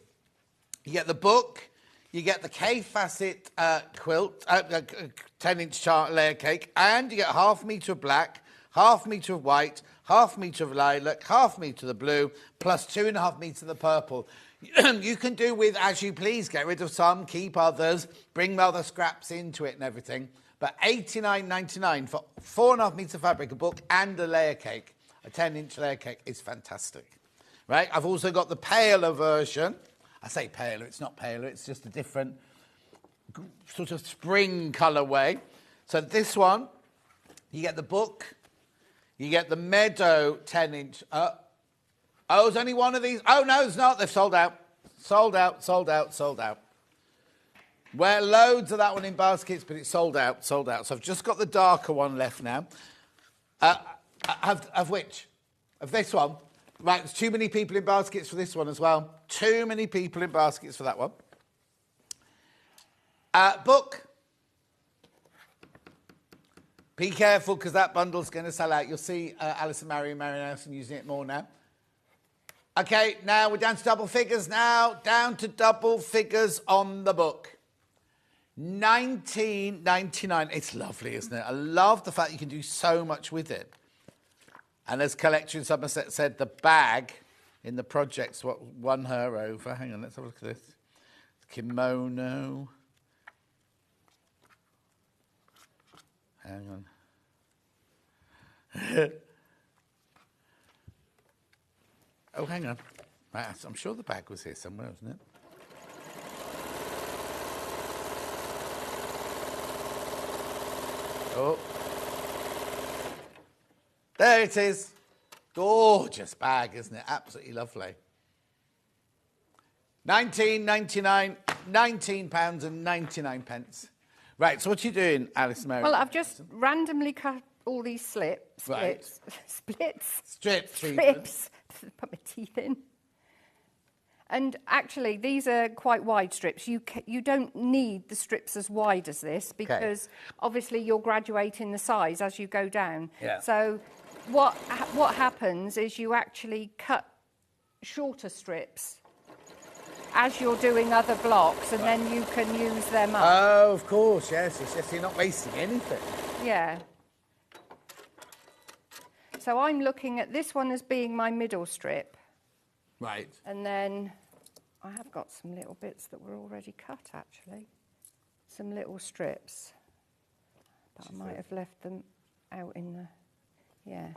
you get the book, you get the K-facet quilt, 10-inch chart layer cake, and you get 1/2 metre of black, 1/2 metre of white, 1/2 metre of lilac, 1/2 metre of the blue, plus 2.5 metres of the purple. You can do with as you please, get rid of some, keep others, bring other scraps into it and everything. But $89.99 for 4.5 metres of fabric, a book, and a layer cake. A 10-inch layer cake is fantastic. Right? I've also got the paler version. I say paler, it's not paler, it's just a different sort of spring colourway. So this one, you get the book, you get the Meadow 10-inch. Oh, there's only one of these. Oh, no, there's not. They've sold out. Sold out. Well, loads of that one in baskets, but it's sold out. So I've just got the darker one left now. Of which? Of this one. Right, there's too many people in baskets for this one as well. Too many people in baskets for that one. Book. Be careful, because that bundle's going to sell out. You'll see Alice and Marion Nelson using it more now. OK, now we're down to double figures now. Down to double figures on the book. $19.99. It's lovely, isn't it? I love the fact you can do so much with it. And as Collection Somerset said, the bag in the project's what won her over. Hang on, let's have a look at this. Kimono. Hang on. Oh, hang on. Right, I'm sure the bag was here somewhere, wasn't it? Oh. There it is. Gorgeous bag, isn't it? Absolutely lovely. £19.99, £19.99. Right, so what are you doing, Alice Mary? Well, I've just randomly cut all these strips. Strips. Put my teeth in. And actually, these are quite wide strips. You don't need the strips as wide as this because obviously you're graduating the size as you go down. Yeah. So what happens is you actually cut shorter strips as you're doing other blocks, and then you can use them up. Oh, of course, yes. It's just you're not wasting anything. Yeah. So I'm looking at this one as being my middle strip. Right. And then I have got some little bits that were already cut, actually. Some little strips. But I might have left them out in the... Yeah.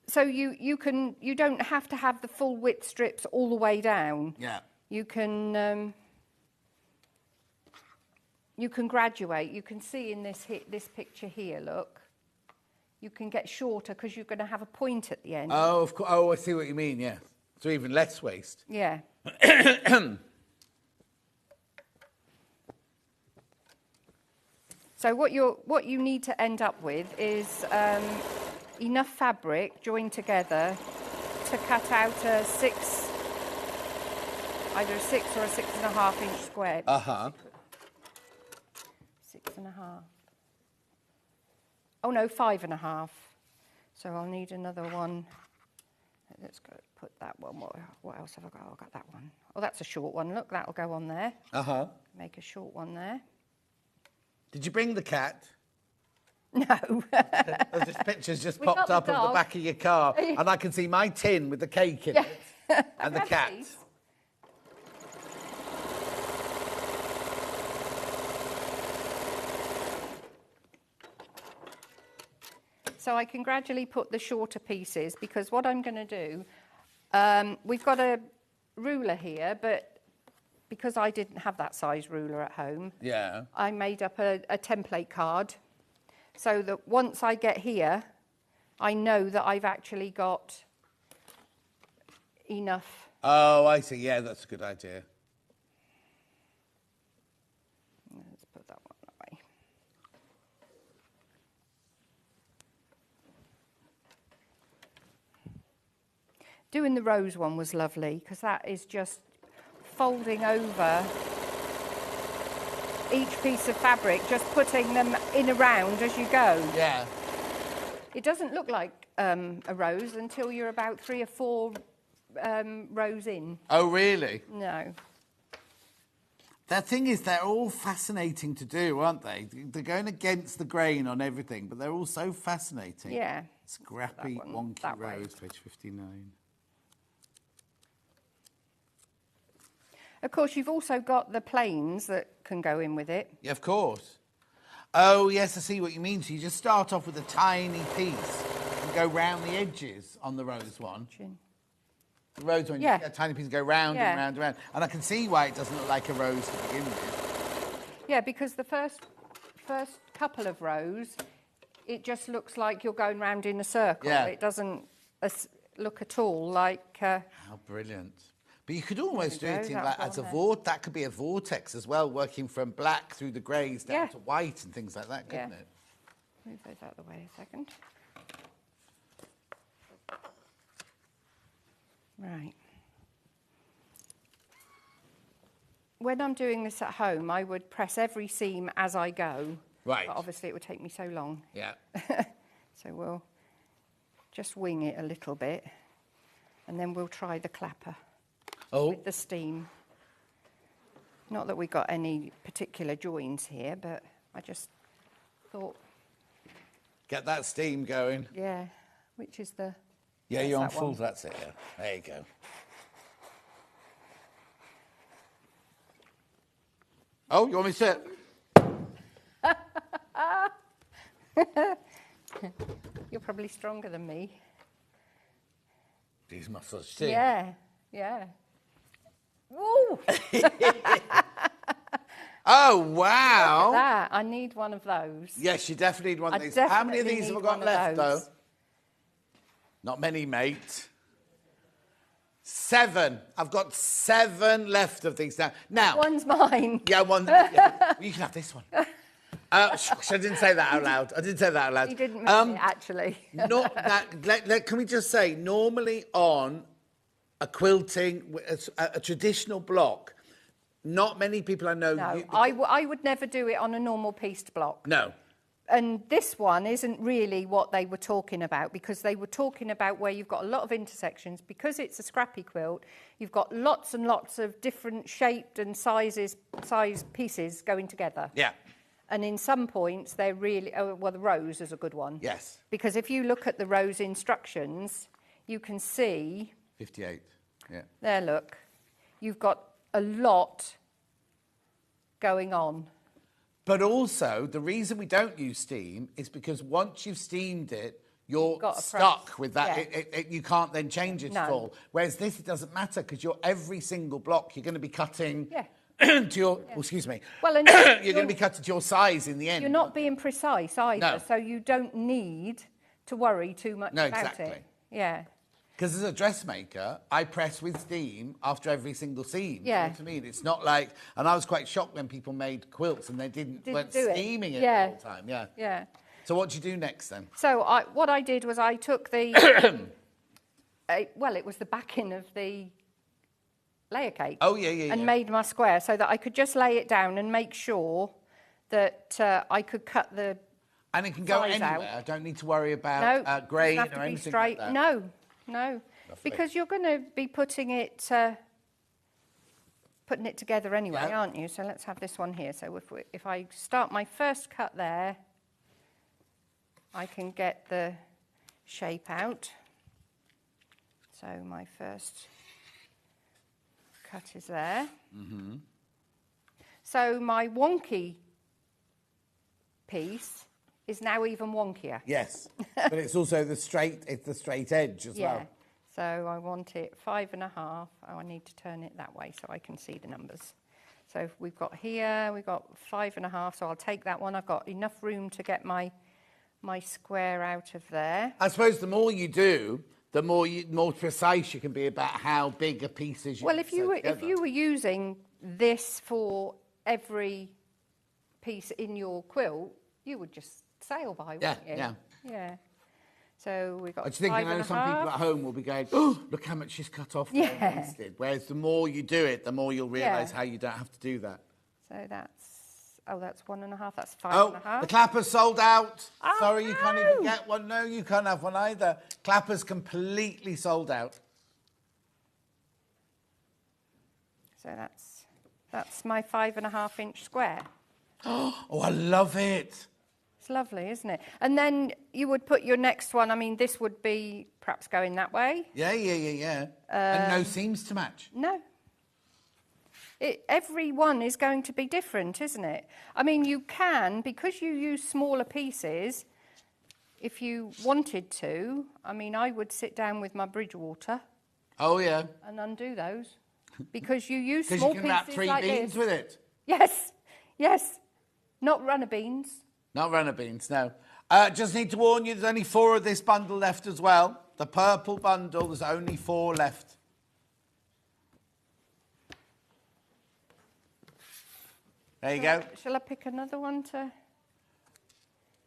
So you don't have to have the full width strips all the way down. Yeah. You can graduate. You can see in this picture here, look. You can get shorter because you're going to have a point at the end. Oh, of course. Oh, I see what you mean, yeah. So even less waste. Yeah. So what you need to end up with is enough fabric joined together to cut out either a 6 or a 6.5 inch square. 6.5. Oh no, 5.5. So I'll need another one. Let's go put that one. What else have I got? Oh, I've got that one. Oh, that's a short one. Look, that'll go on there. Uh-huh. Make a short one there. Did you bring the cat? No. This picture's just popped up of the back of your car, and I can see my tin with the cake in it, and the cat. So I can gradually put the shorter pieces, because what I'm going to do, we've got a ruler here, but because I didn't have that size ruler at home, I made up a template card, so that once I get here, I know that I've actually got enough. Oh, I see. Yeah, that's a good idea. Let's put that one away. Doing the rose one was lovely, because that is just folding over each piece of fabric, just putting them in a round as you go. Yeah. It doesn't look like a rose until you're about 3 or 4 rows in. Oh, really? No. The thing is, they're all fascinating to do, aren't they? They're going against the grain on everything, but they're all so fascinating. Yeah. Scrappy, wonky rose, page 59. Of course, you've also got the plains that can go in with it. Yeah, of course. Oh, yes, I see what you mean. So you just start off with a tiny piece and go round the edges on the rose one. The rose one, you get a tiny piece and go round and round and round. And I can see why it doesn't look like a rose to begin with. Yeah, because the first couple of rows, it just looks like you're going round in a circle. Yeah. It doesn't look at all like... How brilliant. But you could almost do it in as a vortex. That could be a vortex as well, working from black through the greys down to white and things like that, couldn't it? Move those out of the way a second. Right. When I'm doing this at home, I would press every seam as I go. Right. But obviously, it would take me so long. Yeah. So we'll just wing it a little bit, and then we'll try the clapper. With the steam. Not that we got any particular joins here, but I just thought... Get that steam going. Yeah, which is the... Yeah, you're on full, that's it, yeah. There you go. Oh, you want me to sit? You're probably stronger than me. These muscles, see? Yeah, yeah. Woo! Oh, wow. Look at that. I need one of those. Yes, you definitely need one of these. How many of these have I got left, though? Not many, mate. 7. I've got 7 left of these now. One's mine. Yeah, one. Yeah. You can have this one. I didn't say that out loud. I didn't say that out loud. You didn't mean it, actually. Can we just say, normally on a quilting, a traditional block, not many people I know... No, I would never do it on a normal pieced block. No. And this one isn't really what they were talking about, because they were talking about where you've got a lot of intersections. Because it's a scrappy quilt, you've got lots and lots of different shaped and size pieces going together. Yeah. And in some points, they're really... Oh, well, the rose is a good one. Yes. Because if you look at the rose instructions, you can see... 58, yeah. There, look. You've got a lot going on. But also, the reason we don't use steam is because once you've steamed it, you're stuck with that. Yeah. You can't then change it at all. Whereas this, it doesn't matter, because every single block, you're going to be cutting to your... Oh, excuse me. Well, and you're going to be cutting to your size in the end. You're not being precise either, so you don't need to worry too much about it. Yeah. Because as a dressmaker, I press with steam after every single seam. Yeah. You know what I mean? It's not like... And I was quite shocked when people made quilts and they weren't steaming it the whole time. Yeah. Yeah. So what do you do next then? So what I did was I took the... well, it was the backing of the layer cake. Oh, yeah. And made my square so that I could just lay it down and make sure that I could cut the And it can go size anywhere. out. I don't need to worry about grain doesn't have or to be anything straight. like that. No, no. Lovely. Because you're going to be putting it together anyway, Yeah. aren't you? So let's have this one here. So if I start my first cut there, I can get the shape out. So my first cut is there. Mm-hmm. So my wonky piece is now even wonkier. Yes, but it's also the straight edge as Yeah. well. So I want it 5.5. Oh, I need to turn it that way so I can see the numbers. So we've got here, we've got 5.5. So I'll take that one. I've got enough room to get my square out of there. I suppose the more you do, the more precise you can be about how big a piece is. Well, if you were using this for every piece in your quilt, you would just sail by, wouldn't you? Yeah. Yeah. So we've got I just think, some people at home will be going, oh, look how much she's cut off there Yeah. instead. Whereas the more you do it, the more you'll realise Yeah. how you don't have to do that. So that's 1.5. That's 5.5. Oh, the clapper's sold out. Oh, Sorry, you can't even no. get one. No, you can't have one either. Clapper's completely sold out. So that's my 5.5-inch square. Oh, I love it. It's lovely, isn't it? And then you would put your next one. I mean, this would be perhaps going that way. Yeah. And no seams to match. No. Every one is going to be different, isn't it? I mean, you can, because you use smaller pieces, if you wanted to, I mean, I would sit down with my Bridgewater. Oh, yeah. And undo those. Because you use Because small you pieces can wrap 3 like beans this. with it. Yes. Not runner beans. Not runner beans, no. Just need to warn you, there's only 4 of this bundle left as well. The purple bundle, there's only 4 left. There you go. Shall I pick another one to...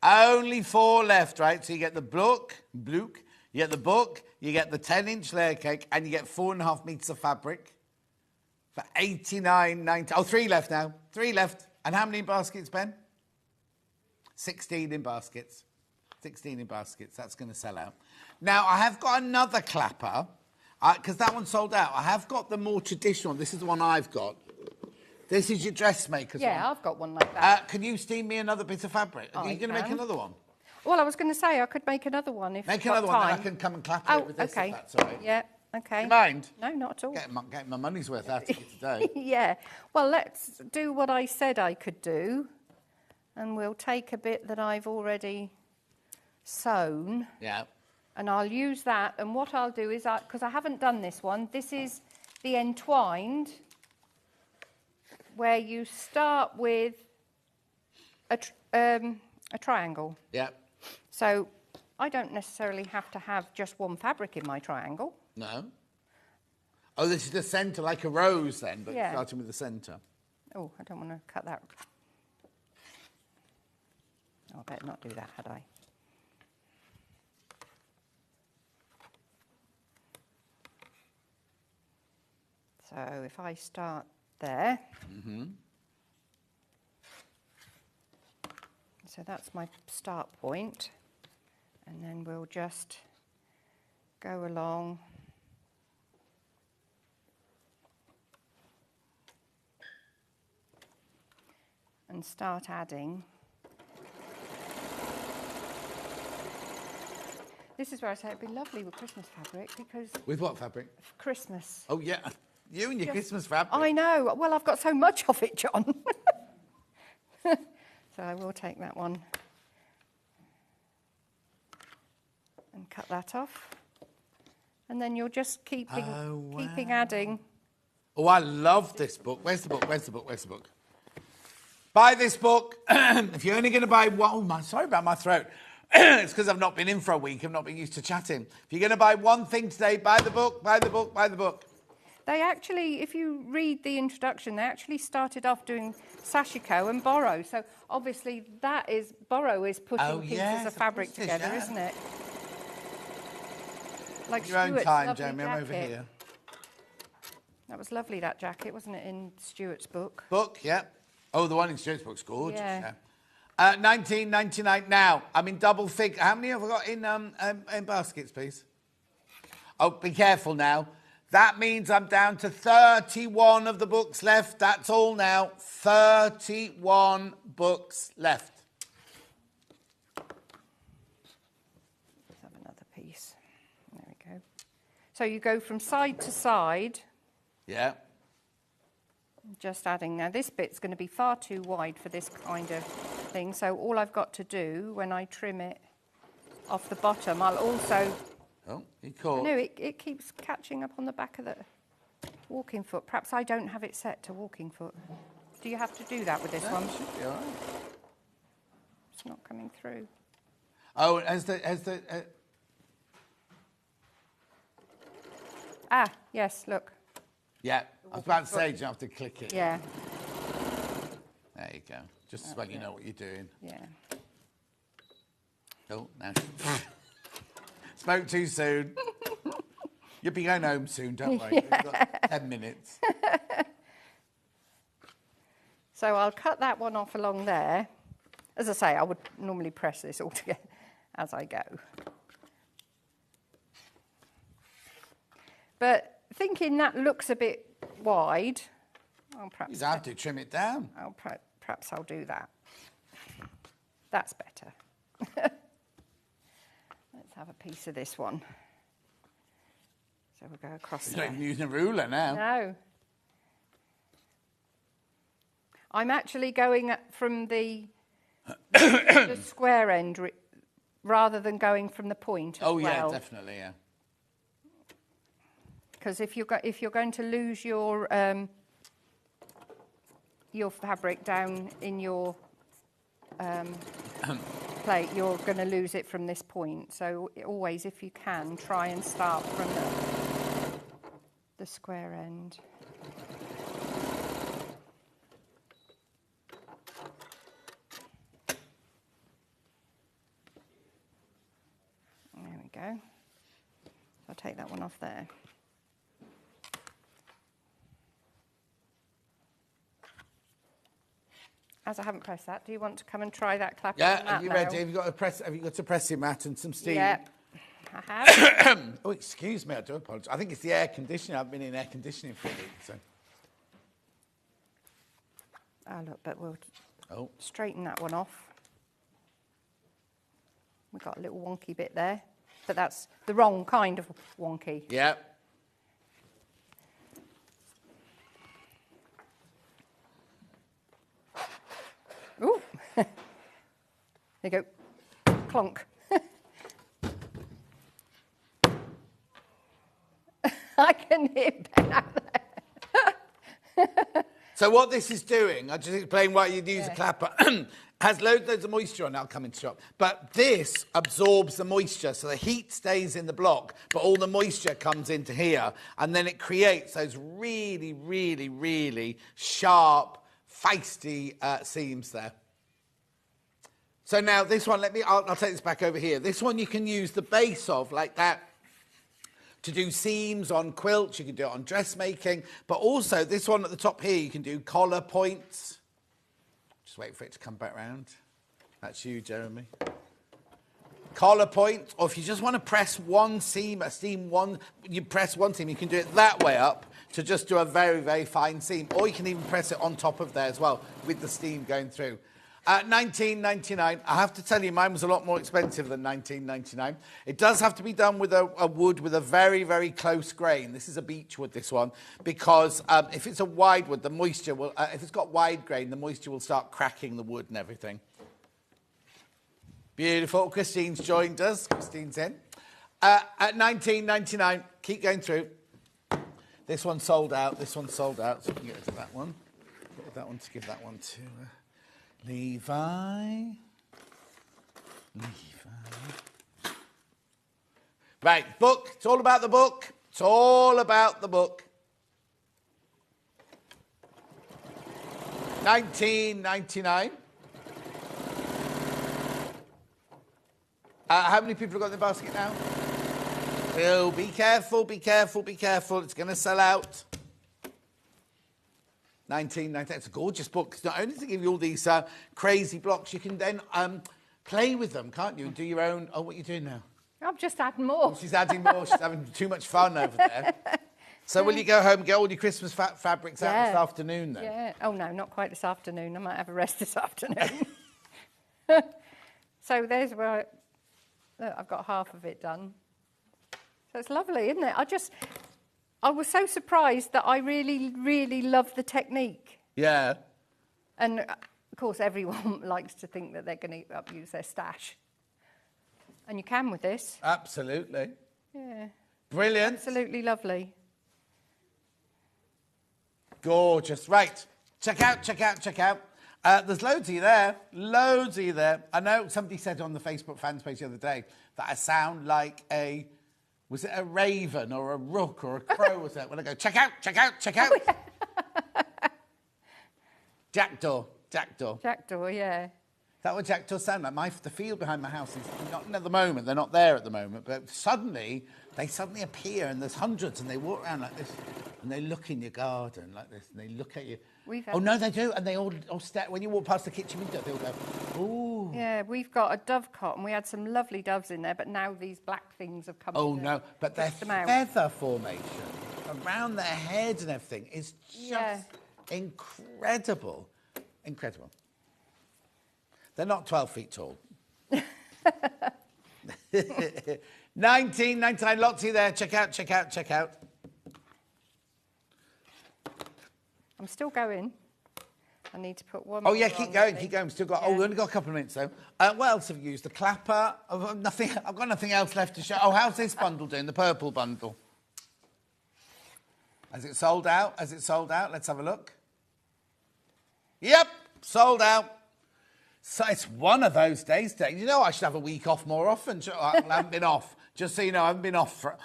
Only 4 left, right? So you get the book, you get the book, you get the 10-inch layer cake, and you get 4.5 metres of fabric for $89.90. Oh, 3 left now. 3 left. And how many baskets, Ben? 16 in baskets. 16 in baskets. That's going to sell out. Now, I have got another clapper, because that one sold out. I have got the more traditional one. This is the one I've got. This is your dressmaker's one. Yeah, I've got one like that. Can you steam me another bit of fabric? Are you going to make another one? Well, I was going to say I could make another one if Make you've got another one, time. then I can come and clap it with this, okay. if that's all right. Yeah, okay. You mind? No, not at all. Getting my money's worth out of you today. Yeah. Well, let's do what I said I could do. And we'll take a bit that I've already sewn. Yeah. And I'll use that. And what I'll do is, because I haven't done this one, this is the entwined, where you start with a triangle. Yeah. So I don't necessarily have to have just one fabric in my triangle. No. Oh, this is the centre, like a rose then, but Yeah. starting with the centre. Oh, I don't want to cut that. Oh, I better not do that, had I? So if I start there. So that's my start point. And then we'll just go along. And start adding. This is where I say it'd be lovely with Christmas fabric because... With what fabric? Christmas. Oh, yeah. You and your Christmas fabric. I know. Well, I've got so much of it, John. So I will take that one and cut that off. And then you're just keeping adding. Oh, I love this book. Where's the book? Where's the book? Where's the book? Buy this book. If you're only going to buy one... sorry about my throat. It's because I've not been in for a week. I've not been used to chatting. If you're going to buy one thing today, buy the book, buy the book, buy the book. They actually, if you read the introduction, they actually started off doing sashiko and borrow. So obviously borrow is putting pieces of fabric together, isn't it? Like Your own Stuart's time, lovely Jamie. I'm over jacket. here. That was lovely, that jacket, wasn't it, in Stuart's book? Book, yeah. Oh, the one in Stuart's book's gorgeous. Yeah. $19.99 now. I'm in double figure. How many have I got in baskets, please? Oh, be careful now. That means I'm down to 31 of the books left. That's all now. 31 books left. Let's have another piece. There we go. So you go from side to side. Yeah. Just adding now. This bit's going to be far too wide for this kind of thing. So all I've got to do when I trim it off the bottom, I'll also... Oh, you caught. No, it keeps catching up on the back of the walking foot. Perhaps I don't have it set to walking foot. Do you have to do that with this one? Should be all right. It's not coming through. Oh, Ah, yes, look. Yeah, I was about to say, you have to click it. Yeah. There you go. Just so you know what you're doing. Yeah. Oh, now. Spoke too soon. You'll be going home soon, don't worry. We've got 10 minutes. So I'll cut that one off along there. As I say, I would normally press this all together as I go. But thinking that looks a bit wide, I'll perhaps... You have to trim it down. Perhaps I'll do that. That's better. Let's have a piece of this one. So we'll go across there. You're not even using a ruler now. No. I'm actually going from the square end rather than going from the point as well. Oh, yeah, definitely, yeah. Because if you're going to lose your fabric down in your plate, you're going to lose it from this point. So always, if you can, try and start from the square end. There we go. I'll take that one off there. As I haven't pressed that, do you want to come and try that clapping mat? Yeah, are you ready? Have you got a pressing mat and some steam? Yep, I have. Oh, excuse me, I do apologise. I think it's the air conditioning. I've been in air conditioning for a week, so. Oh, look, but we'll straighten that one off. We've got a little wonky bit there, but that's the wrong kind of wonky. Yeah. Ooh. There you go. Clonk. I can hear Ben out there. So what this is doing, I'll just explain why you'd use a clapper, has loads of moisture on it. I'll come into shop. But this absorbs the moisture, so the heat stays in the block, but all the moisture comes into here, and then it creates those really, really, really sharp, feisty seams there. So now this one, I'll take this back over here. This one you can use the base of, like that, to do seams on quilts. You can do it on dressmaking. But also, this one at the top here, you can do collar points. Just wait for it to come back round. That's you, Jeremy. Collar points, or if you just want to press one seam, you press one seam, you can do it that way up to just do a very, very fine seam. Or you can even press it on top of there as well, with the steam going through. $19.99. I have to tell you, mine was a lot more expensive than $19.99. It does have to be done with a wood with a very, very close grain. This is a beech wood, this one, because if it's a wide wood, the moisture will, if it's got wide grain, the moisture will start cracking the wood and everything. Beautiful. Christine's joined us. Christine's in. At $19.99, keep going through. This one sold out. This one sold out. So we can get rid of that one. Get rid of that one to give that one to Levi. Right, book. It's all about the book. It's all about the book. $19.99. How many people have got in the basket now? Oh, be careful, be careful, be careful. It's going to sell out. 1999. It's a gorgeous book. 'Cause not only to give you all these crazy blocks, you can then play with them, can't you? And do your own... Oh, what are you doing now? I'm just adding more. She's adding more. She's having too much fun over there. So will you go home and get all your Christmas fabrics out this afternoon then? Yeah. Oh, no, not quite this afternoon. I might have a rest this afternoon. So there's where... Look, I've got half of it done. So it's lovely, isn't it? I was so surprised that I really, really love the technique. Yeah. And, of course, everyone likes to think that they're going to use their stash. And you can with this. Absolutely. Yeah. Brilliant. Absolutely lovely. Gorgeous. Right. Check out. There's loads of you there. Loads of you there. I know somebody said on the Facebook fans page the other day that I sound like a... Was it a raven or a rook or a crow or something? When I go, check out. Oh, yeah. Jackdaw, yeah. Is that what jackdaws sound like? The field behind my house is not at the moment. They're not there at the moment. But they suddenly appear and there's hundreds and they walk around like this and they look in your garden like this and they look at you. Oh, no, they do. And they all step. When you walk past the kitchen window, they'll go, ooh. Yeah, we've got a dovecot and we had some lovely doves in there, but now these black things have come. Oh, no. But their feather formation around their head and everything is just incredible. Incredible. They're not 12 feet tall. 1999, lots of you there. Check out. I'm still going. I need to put one. Oh, yeah, keep going. Still got. Oh, we only got a couple of minutes though. What else have you used? The clapper. I've got nothing else left to show. Oh, how's this bundle doing? The purple bundle. Has it sold out? Let's have a look. Yep, sold out. So it's one of those days. You know, I should have a week off more often. I haven't been off. Just so you know, I haven't been off for...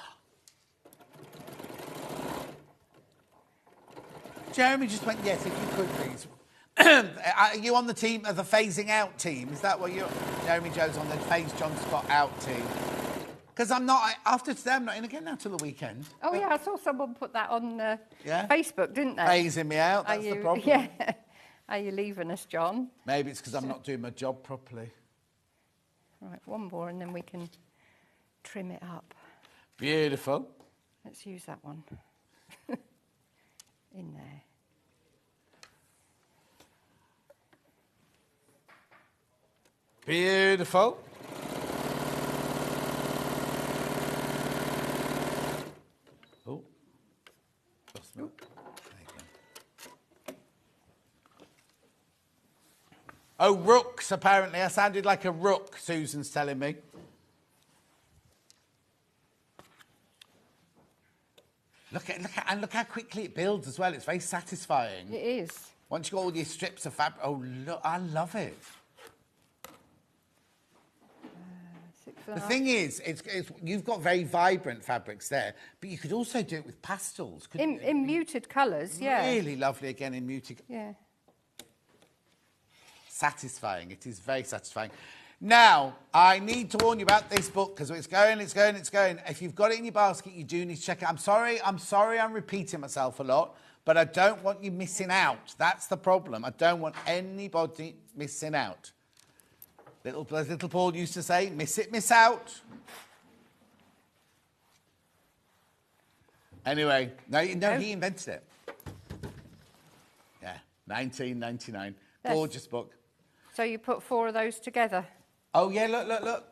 Jeremy just went, yes, if you could, please. Are you on the team, the phasing out team? Is that what you're... Jeremy Joe's on the phase John Scott out team. Because I'm not... After today, I'm not in again now till the weekend. Oh, yeah, I saw someone put that on Facebook, didn't they? Phasing me out, that's the problem. Yeah. Are you leaving us, John? Maybe it's because I'm not doing my job properly. Right, one more and then we can trim it up. Beautiful. Let's use that one. In there. Beautiful. Oh. Lost me. Oh, rooks, apparently. I sounded like a rook, Susan's telling me. Look how quickly it builds as well. It's very satisfying. It is. Once you've got all your strips of fabric. Oh, look, I love it. The thing is, you've got very vibrant fabrics there, but you could also do it with pastels, couldn't you? In muted colours, yeah. Really lovely, again, in muted... Yeah. Satisfying. It is very satisfying. Now, I need to warn you about this book because it's going. If you've got it in your basket, you do need to check it. I'm sorry I'm repeating myself a lot, but I don't want you missing out. That's the problem. I don't want anybody missing out. As little Paul used to say, miss it, miss out. Anyway, no, he invented it. Yeah, 1999. Gorgeous book. So you put 4 of those together? Oh, yeah, look.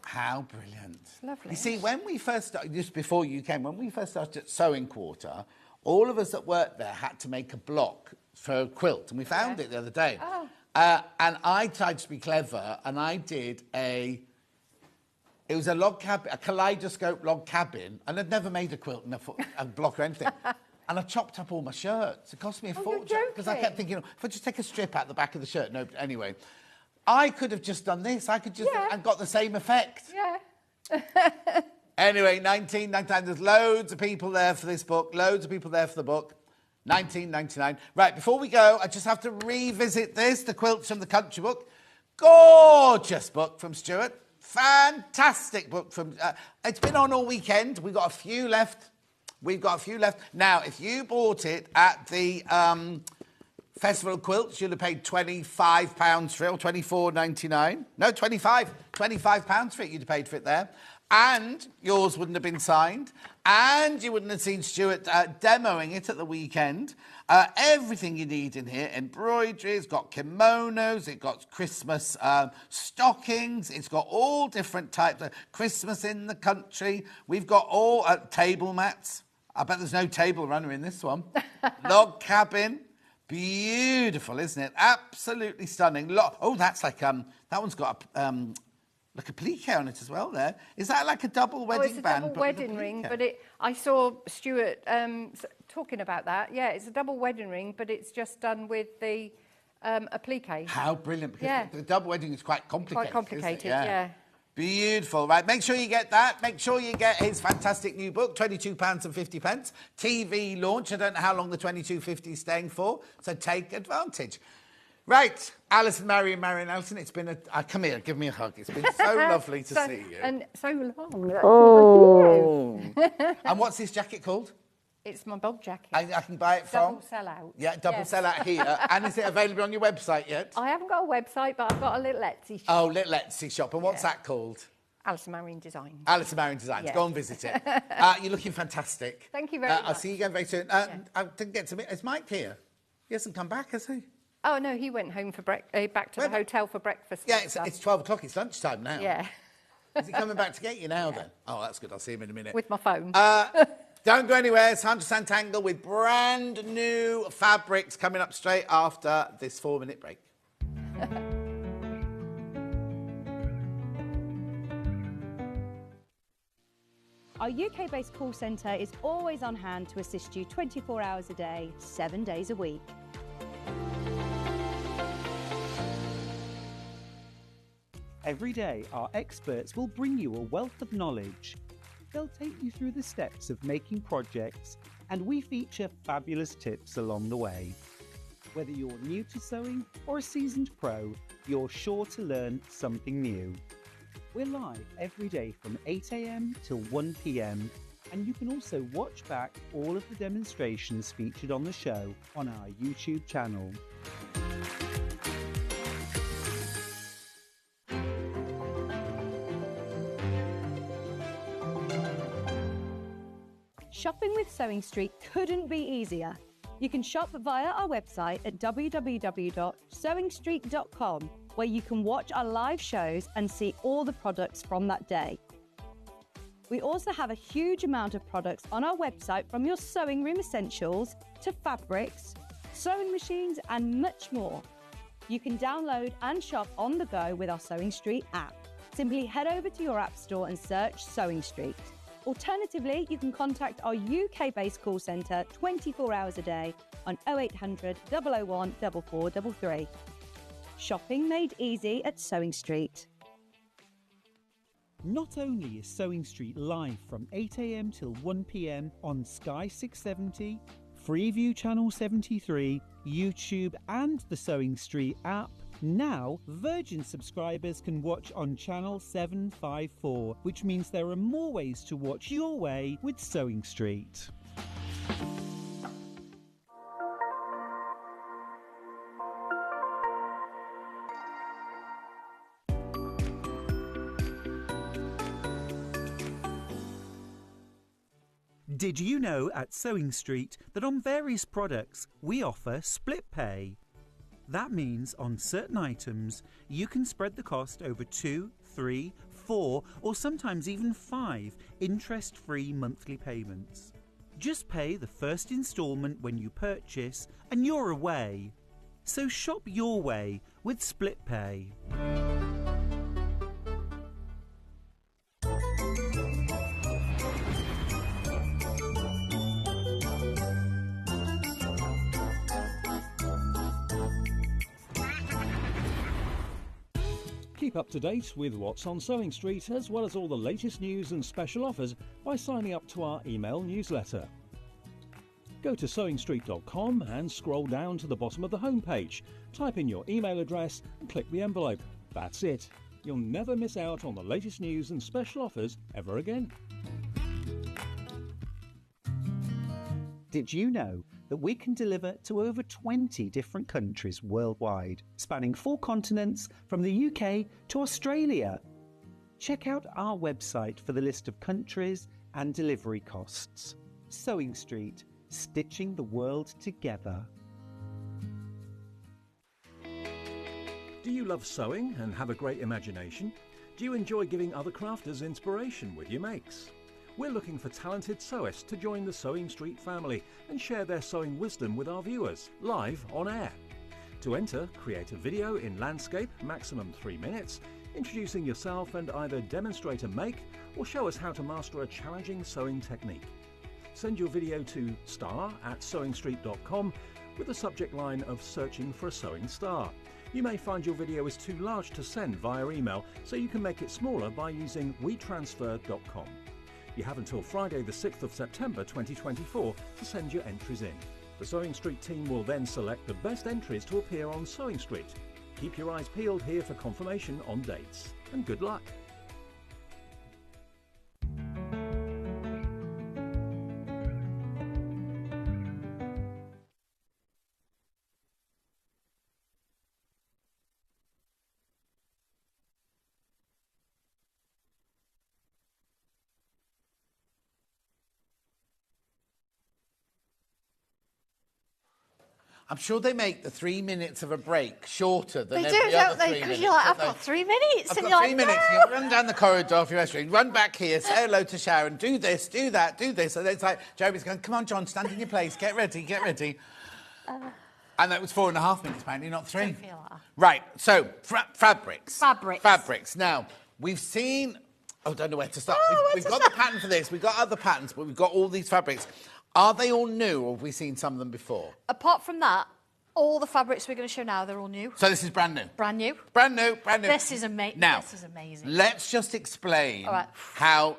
How brilliant. It's lovely. You see, when we first started, just before you came, when we first started at Sewing Quarter, all of us that worked there had to make a block for a quilt, and we found it the other day. Oh. And I tried to be clever, and I did it was a log cabin, a kaleidoscope log cabin, and I'd never made a quilt and a block or anything. And I chopped up all my shirts. It cost me a fortune. Because I kept thinking, if I just take a strip out the back of the shirt. No, anyway. I could have just done this. I could just... and got the same effect. Yeah. Anyway, 1999. There's loads of people there for this book. Loads of people there for the book. 1999. Right, before we go, I just have to revisit this. The Quilts from the Country book. Gorgeous book from Stuart. Fantastic book from... it's been on all weekend. We've got a few left. We've got a few left. Now, if you bought it at the Festival of Quilts, you'd have paid £25 for it, or £24.99. No, £25 for it, you'd have paid for it there. And yours wouldn't have been signed. And you wouldn't have seen Stuart demoing it at the weekend. Everything you need in here. Embroidery, it's got kimonos, it's got Christmas stockings, it's got all different types of Christmas in the country. We've got all table mats. I bet there's no table runner in this one. Log cabin. Beautiful, isn't it? Absolutely stunning. Oh, that's like, that one's got like a applique on it as well there. Is that like a double wedding band? It's a double wedding ring, but I saw Stuart talking about that. Yeah, it's a double wedding ring, but it's just done with the applique. How brilliant, because the double wedding is quite complicated. Quite complicated, yeah. Beautiful. Right, make sure you get that. Make sure you get his fantastic new book, £22.50. TV launch. I don't know how long the £22.50 is staying for, so take advantage. Right, Alison, Marion, Alison, it's been come here, give me a hug. It's been so lovely to see you. And so long. Oh. And what's this jacket called? It's my Bob jacket. I can buy it from? Double sellout. Yeah, double sellout here. And is it available on your website yet? I haven't got a website, but I've got a little Etsy shop. Oh, little Etsy shop. And what's that called? Alison Marion Designs. Alison Marion Designs. Go and visit it. You're looking fantastic. Thank you very much. I'll see you again very soon. I didn't get to meet... Is Mike here? He hasn't come back, has he? Oh, no, he went home for back to the hotel for breakfast. Yeah, it's 12 o'clock. It's lunchtime now. Yeah. Is he coming back to get you now, then? Oh, that's good. I'll see him in a minute. With my phone. Don't go anywhere. It's 100% Angle with brand new fabrics coming up straight after this 4-minute break. Our UK-based call centre is always on hand to assist you 24 hours a day, 7 days a week. Every day, our experts will bring you a wealth of knowledge. They'll take you through the steps of making projects, and we feature fabulous tips along the way. Whether you're new to sewing or a seasoned pro, you're sure to learn something new. We're live every day from 8 AM till 1 PM, and you can also watch back all of the demonstrations featured on the show on our YouTube channel. Shopping with Sewing Street couldn't be easier. You can shop via our website at www.sewingstreet.com, where you can watch our live shows and see all the products from that day. We also have a huge amount of products on our website, from your sewing room essentials to fabrics, sewing machines and much more. You can download and shop on the go with our Sewing Street app. Simply head over to your app store and search Sewing Street. Alternatively, you can contact our UK-based call centre 24 hours a day on 0800 001 4433. Shopping made easy at Sewing Street. Not only is Sewing Street live from 8 AM till 1 PM on Sky 670, Freeview Channel 73, YouTube and the Sewing Street app, now Virgin subscribers can watch on Channel 754, which means there are more ways to watch your way with Sewing Street. Did you know at Sewing Street that on various products we offer split pay? That means on certain items you can spread the cost over 2, 3, 4 or sometimes even 5 interest-free monthly payments. Just pay the first instalment when you purchase and you're away. So shop your way with split pay. Keep up to date with what's on Sewing Street, as well as all the latest news and special offers, by signing up to our email newsletter. Go to sewingstreet.com and scroll down to the bottom of the homepage. Type in your email address and click the envelope. That's it. You'll never miss out on the latest news and special offers ever again. Did you know that we can deliver to over 20 different countries worldwide, spanning 4 continents from the UK to Australia? Check out our website for the list of countries and delivery costs. Sewing Street, stitching the world together. Do you love sewing and have a great imagination? Do you enjoy giving other crafters inspiration with your makes? We're looking for talented sewists to join the Sewing Street family and share their sewing wisdom with our viewers, live on air. To enter, create a video in landscape, maximum 3 minutes, introducing yourself and either demonstrate a make or show us how to master a challenging sewing technique. Send your video to star@sewingstreet.com with the subject line of searching for a sewing star. You may find your video is too large to send via email, so you can make it smaller by using wetransfer.com. You have until Friday the 6th of September 2024 to send your entries in. The Sewing Street team will then select the best entries to appear on Sewing Street. Keep your eyes peeled here for confirmation on dates, and good luck. I'm sure they make the 3 minutes of a break shorter than They every do, other don't they? 3 minutes. Because you're like, I've don't got they? 3 minutes. I've And got you're 3 like, minutes. no. You run down the corridor of your restaurant, run back here, say hello to Sharon, do this, do that, do this. And it's like, Jeremy's going, come on, John, stand in your place, get ready, get ready. And that was 4.5 minutes, apparently, not 3. Don't feel like that. Right, so, fabrics. Fabrics. Fabrics. Now, we've seen... Oh, I don't know where to start. We've got the pattern for this, we've got other patterns, but we've got all these fabrics. Are they all new, or have we seen some of them before? Apart from that, all the fabrics we're going to show now, they're all new. So this is brand new? Brand new. Brand new, brand new. This is amazing. Now, this is amazing. let's just explain All right. how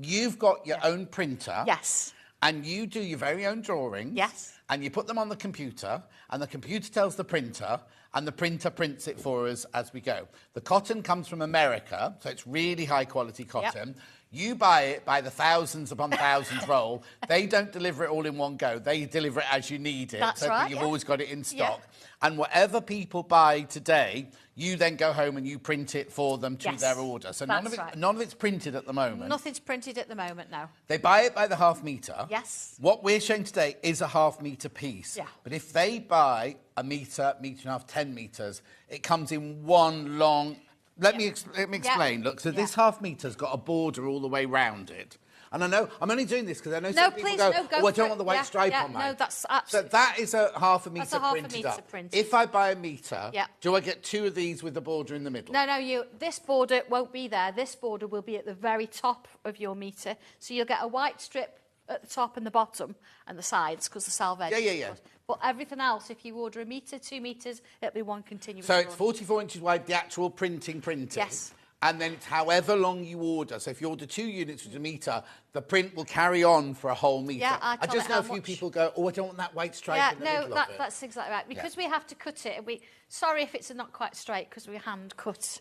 you've got your own printer. Yes. And you do your very own drawings. Yes. And you put them on the computer, and the computer tells the printer, and the printer prints it for us as we go. The cotton comes from America, so it's really high quality cotton. Yep. You buy it by the thousands upon thousands roll. They don't deliver it all in one go. They deliver it as you need it. That's so right, you've yeah. always got it in stock. Yeah. And whatever people buy today, you then go home and you print it for them to Yes, their order. So that's right. none of it's printed at the moment. Nothing's printed at the moment now. They buy it by the half metre. Yes. What we're showing today is a half metre piece. Yeah. But if they buy a metre, metre and a half, 10 metres, it comes in one long... Let me explain. Look, so this half metre's got a border all the way round it. And I know, I'm only doing this because I know some people go, oh, I don't want the white stripe on mine. No, that's absolutely... So that is a half a metre That's a half a printed metre up. printed. If I buy a metre, Yeah. do I get 2 of these with the border in the middle? No, this border won't be there. This border will be at the very top of your metre. So you'll get a white strip at the top and the bottom and the sides because the salve edge. Yeah. But everything else, if you order a metre, 2 metres, it'll be one continuous So run. it's 44 inches wide, the actual printing. Yes. And then it's however long you order. So if you order 2 units with a metre, the print will carry on for a whole metre. Yeah, I just tell know it a how few much. people go, oh, I don't want that white stripe Yeah, in the middle of it. that's exactly right. Because we have to cut it. Sorry if it's not quite straight because we hand cut.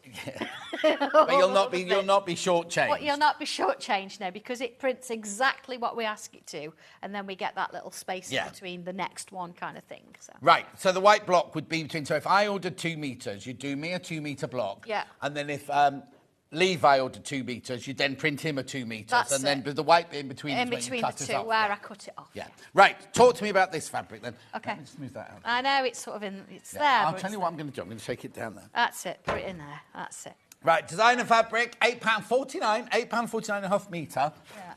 But you'll not be shortchanged. But you'll not be shortchanged now because it prints exactly what we ask it to, and then we get that little space in between the next one kind of thing. So. Right, so the white block would be between... So if I ordered 2 metres, you'd do me a 2 metre block. Yeah. And then if Levi ordered 2 metres, you'd then print him a 2 metres. That's and then it. the white bit in between In is when between you the cut it two, off. where I cut it off. Yeah. Right, talk to me about this fabric then. Okay. Let me just move that out. I know it's sort of in. It's there. I'll but tell it's you what I'm going to do. I'm going to shake it down there. That's it. Put it in there. That's it. Right, designer fabric, £8.49, £8.49 and a half metre. Yeah.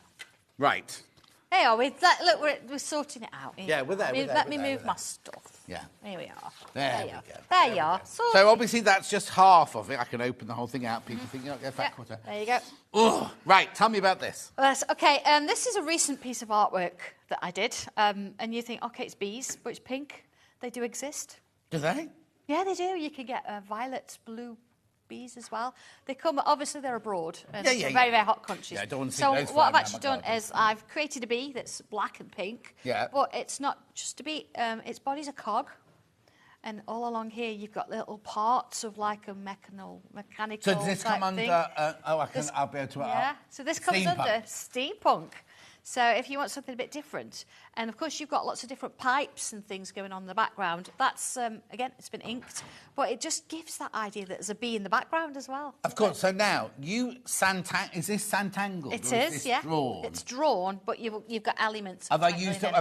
Right. Hey, look, we're sorting it out. Here. Yeah, we're there, we're there, Let we're me there, move we're my there. stuff. Yeah. Here we are. There we you are. go. There you are. So obviously that's just half of it. I can open the whole thing out. People think, get a fat quarter. There you go. Oh, right, tell me about this. Okay, this is a recent piece of artwork that I did. And you think, OK, it's bees, but it's pink. They do exist. Do they? Yeah, they do. You can get violet, blue bees as well. They come, obviously they're abroad. And very, very hot countries. Yeah, I don't want to see so those what I've flying actually around my done garden. is I've created a bee that's black and pink. Yeah. But it's not just a bee. Its body's a cog. And all along here, you've got little parts of like a mechanical. So does this come type under? thing. I'll be able to. Yeah. So this comes Steampunk. under steampunk. So if you want something a bit different, and of course you've got lots of different pipes and things going on in the background, that's, again, it's been inked, but it just gives that idea that there's a bee in the background as well. Of course, so now, is this santangled? It is is, this drawn? It's drawn, but you've got elements. Have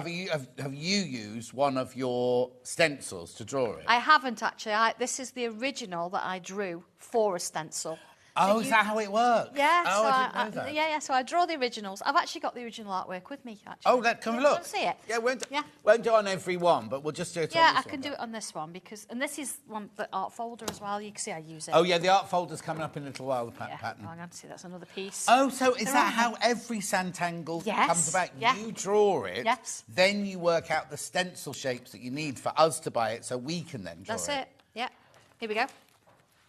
you used one of your stencils to draw it? I haven't actually. This is the original that I drew for a stencil. Oh, is that how it works? Yeah. Oh, so I didn't know that. Yeah. So I draw the originals. I've actually got the original artwork with me. Actually. Oh, can we look? Want to see it? Yeah, won't do it on every one, but we'll just do it on this one. Yeah, I can do it on this one and this is the art folder as well. You can see I use it. Oh yeah, the art folder's coming up in a little while. The pattern. I'm going to see that's another piece. Oh, so is that how every santangle comes about? Yeah. You draw it. Yes. Then you work out the stencil shapes that you need for us to buy it, so we can then draw it. That's it. Yeah. Here we go.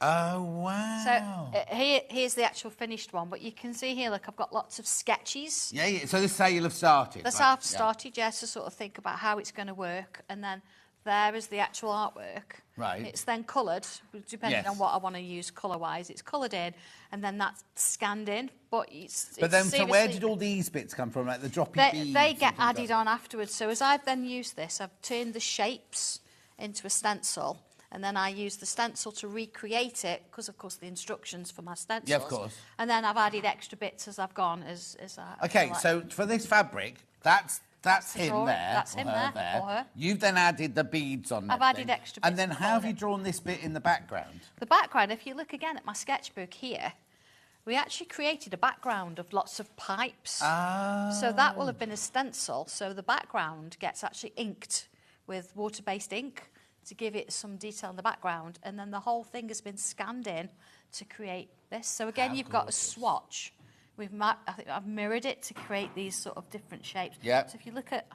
Oh, wow. So here's the actual finished one, but you can see here, look, I've got lots of sketches. Yeah. So this is how you'll have started. That's how I've started, to sort of think about how it's going to work. And then there is the actual artwork. Right. It's then coloured, depending on what I want to use colour-wise. It's coloured in, and then that's scanned in. But so where did all these bits come from, like the droppy beads? They get added on afterwards. So as I've then used this, I've turned the shapes into a stencil. And then I use the stencil to recreate it, because, of course, the instructions for my stencils. Yeah, of course. And then I've added extra bits as I've gone. Okay, so for this fabric, that's him there. That's him there. Or her. You've then added the beads on. I've added extra bits. And then how have you drawn this bit in the background? The background, if you look again at my sketchbook here, we actually created a background of lots of pipes. Oh. So that will have been a stencil. So the background gets actually inked with water-based ink to give it some detail in the background, and then the whole thing has been scanned in to create this. So again, you've got a swatch. I think I've mirrored it to create these sort of different shapes. Yeah. So if you look at,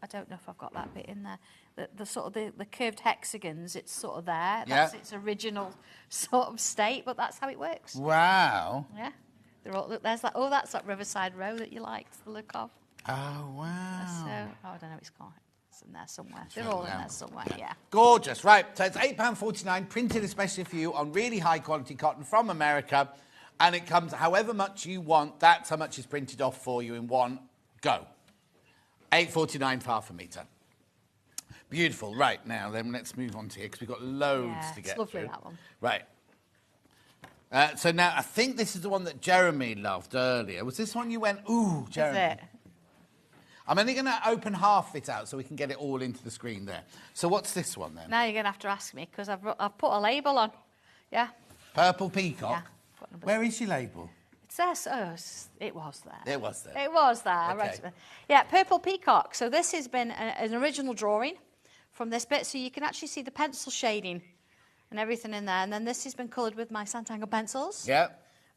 I don't know if I've got that bit in there, the sort of the curved hexagons, it's sort of there. That's its original sort of state, but that's how it works. Wow. Yeah. Look, there's that. Oh, that's that Riverside Row that you liked the look of. Oh wow. So I don't know what it's called. In there somewhere. They're all in there somewhere, yeah. Gorgeous. Right, so it's £8.49, printed especially for you on really high quality cotton from America, and it comes however much you want. That's how much is printed off for you in one go. £8.49 for half a metre. Beautiful. Right, now then let's move on to here, because we've got loads to get it's lovely, through. that one. Right. So now, I think this is the one that Jeremy loved earlier. Was this one you went, ooh, Jeremy? Is it? I'm only going to open half of it out so we can get it all into the screen there. So what's this one then? Now you're going to have to ask me, because I've put a label on. Yeah. Purple Peacock? Yeah. Where is your label? It says, it was there. It was there. It was there. Okay. Right. Yeah, Purple Peacock. So this has been an original drawing from this bit, so you can actually see the pencil shading and everything in there. And then this has been coloured with my Santangle pencils. Yeah.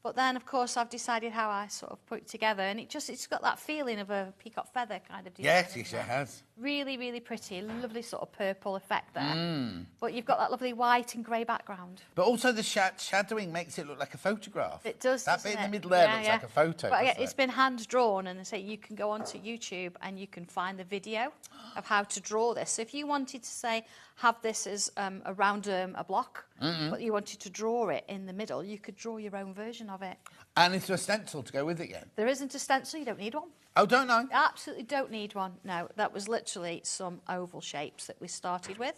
But then, of course, I've decided how I sort of put it together, and it's got that feeling of a peacock feather kind of design. Yes, it has. Really, really pretty. Lovely sort of purple effect there. But you've got that lovely white and grey background. But also the shadowing makes it look like a photograph. It does, That bit in the middle there looks like a photo. But yeah, it's been hand-drawn, and I say you can go onto YouTube and you can find the video of how to draw this. So if you wanted to, say, have this as around a block, but you wanted to draw it in the middle, you could draw your own version of it. And is there a stencil to go with it yet? There isn't a stencil, you don't need one. Oh, don't know. Absolutely don't need one. No, that was literally some oval shapes that we started with.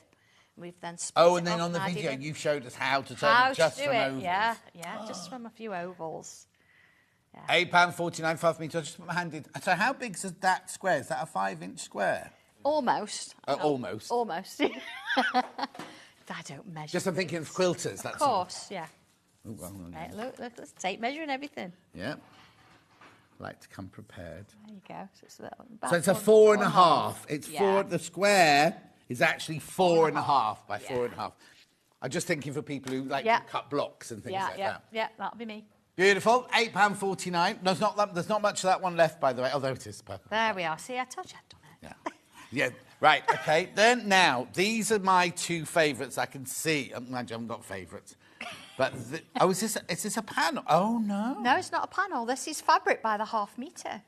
We've then split Oh, and it then up on the and video added you showed us how to turn how it just to do from it. ovals. Yeah, just from a few ovals. £8.49 for me. So I just put my hand in. So how big is that square? Is that a 5-inch square? Almost. Almost. Almost. I don't measure. Just I'm thinking of quilters. Of course, yeah. Oh, well, Right, look, let's tape measure and everything. Yeah. Like to come prepared. There you go. So it's a 4.5. It's four. The square is actually 4.5 by 4.5. I'm just thinking for people who like to cut blocks and things like that. Yeah, that'll be me. Beautiful. £8.49. There's not much of that one left, by the way. Oh, there it is. Perfect. There we are. See, I told you I'd done it. Yeah. Right. Okay. Then now these are my two favourites. I can see. I haven't got favourites. But is this a panel? Oh no. No, it's not a panel. This is fabric by the half metre.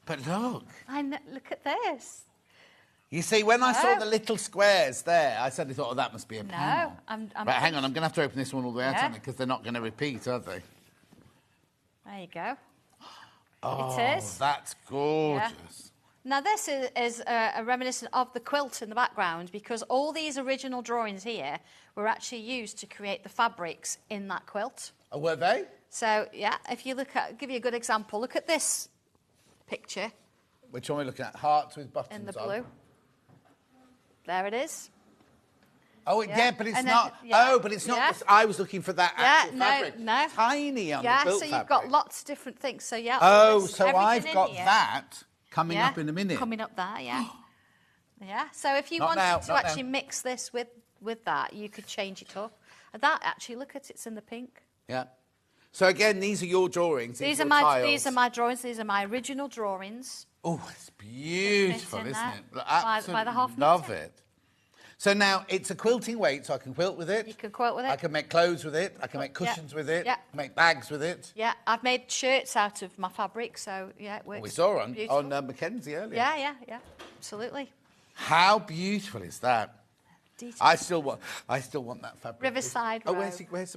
But look. Look at this. You see, when I saw the little squares there, I suddenly thought, oh, that must be a panel. I'm right, hang on. I'm going to have to open this one all the way out on it because they're not going to repeat, are they? There you go. Oh, It is. That's gorgeous. Yeah. Now, this is a reminiscent of the quilt in the background, because all these original drawings here were actually used to create the fabrics in that quilt. Oh, were they? So, yeah, if you look at, give you a good example, look at this picture. Which one are we looking at? Hearts with buttons In the on. blue. There it is. Oh, yeah, but it's And then- not. yeah. Oh, but it's not. Yeah. I was looking for that actual no, fabric. no. Tiny on the Yeah, quilt so you've fabric. got lots of different things. So, yeah. Oh, there's so everything I've in got here. that coming Yeah, up in a minute. Coming up there, yeah. Yeah, so if you Not wanted now, to not actually now. mix this with that, you could change it up. And that, actually, look at it's in the pink. Yeah. So again, these are your drawings. These are are your my tiles. these are my drawings. These are my original drawings. Oh, it's beautiful, in isn't there it? by Absolutely the half love metre. it. So now it's a quilting weight, so I can quilt with it. You can quilt with it. I can make clothes with it. I can make Yeah. cushions with it. Yeah. Make bags with it. Yeah, I've made shirts out of my fabric, so yeah, it works. We saw on beautiful. Mackenzie earlier. Yeah, absolutely. How beautiful is that? Detail. I still want that fabric. Riverside Oh, Row. where's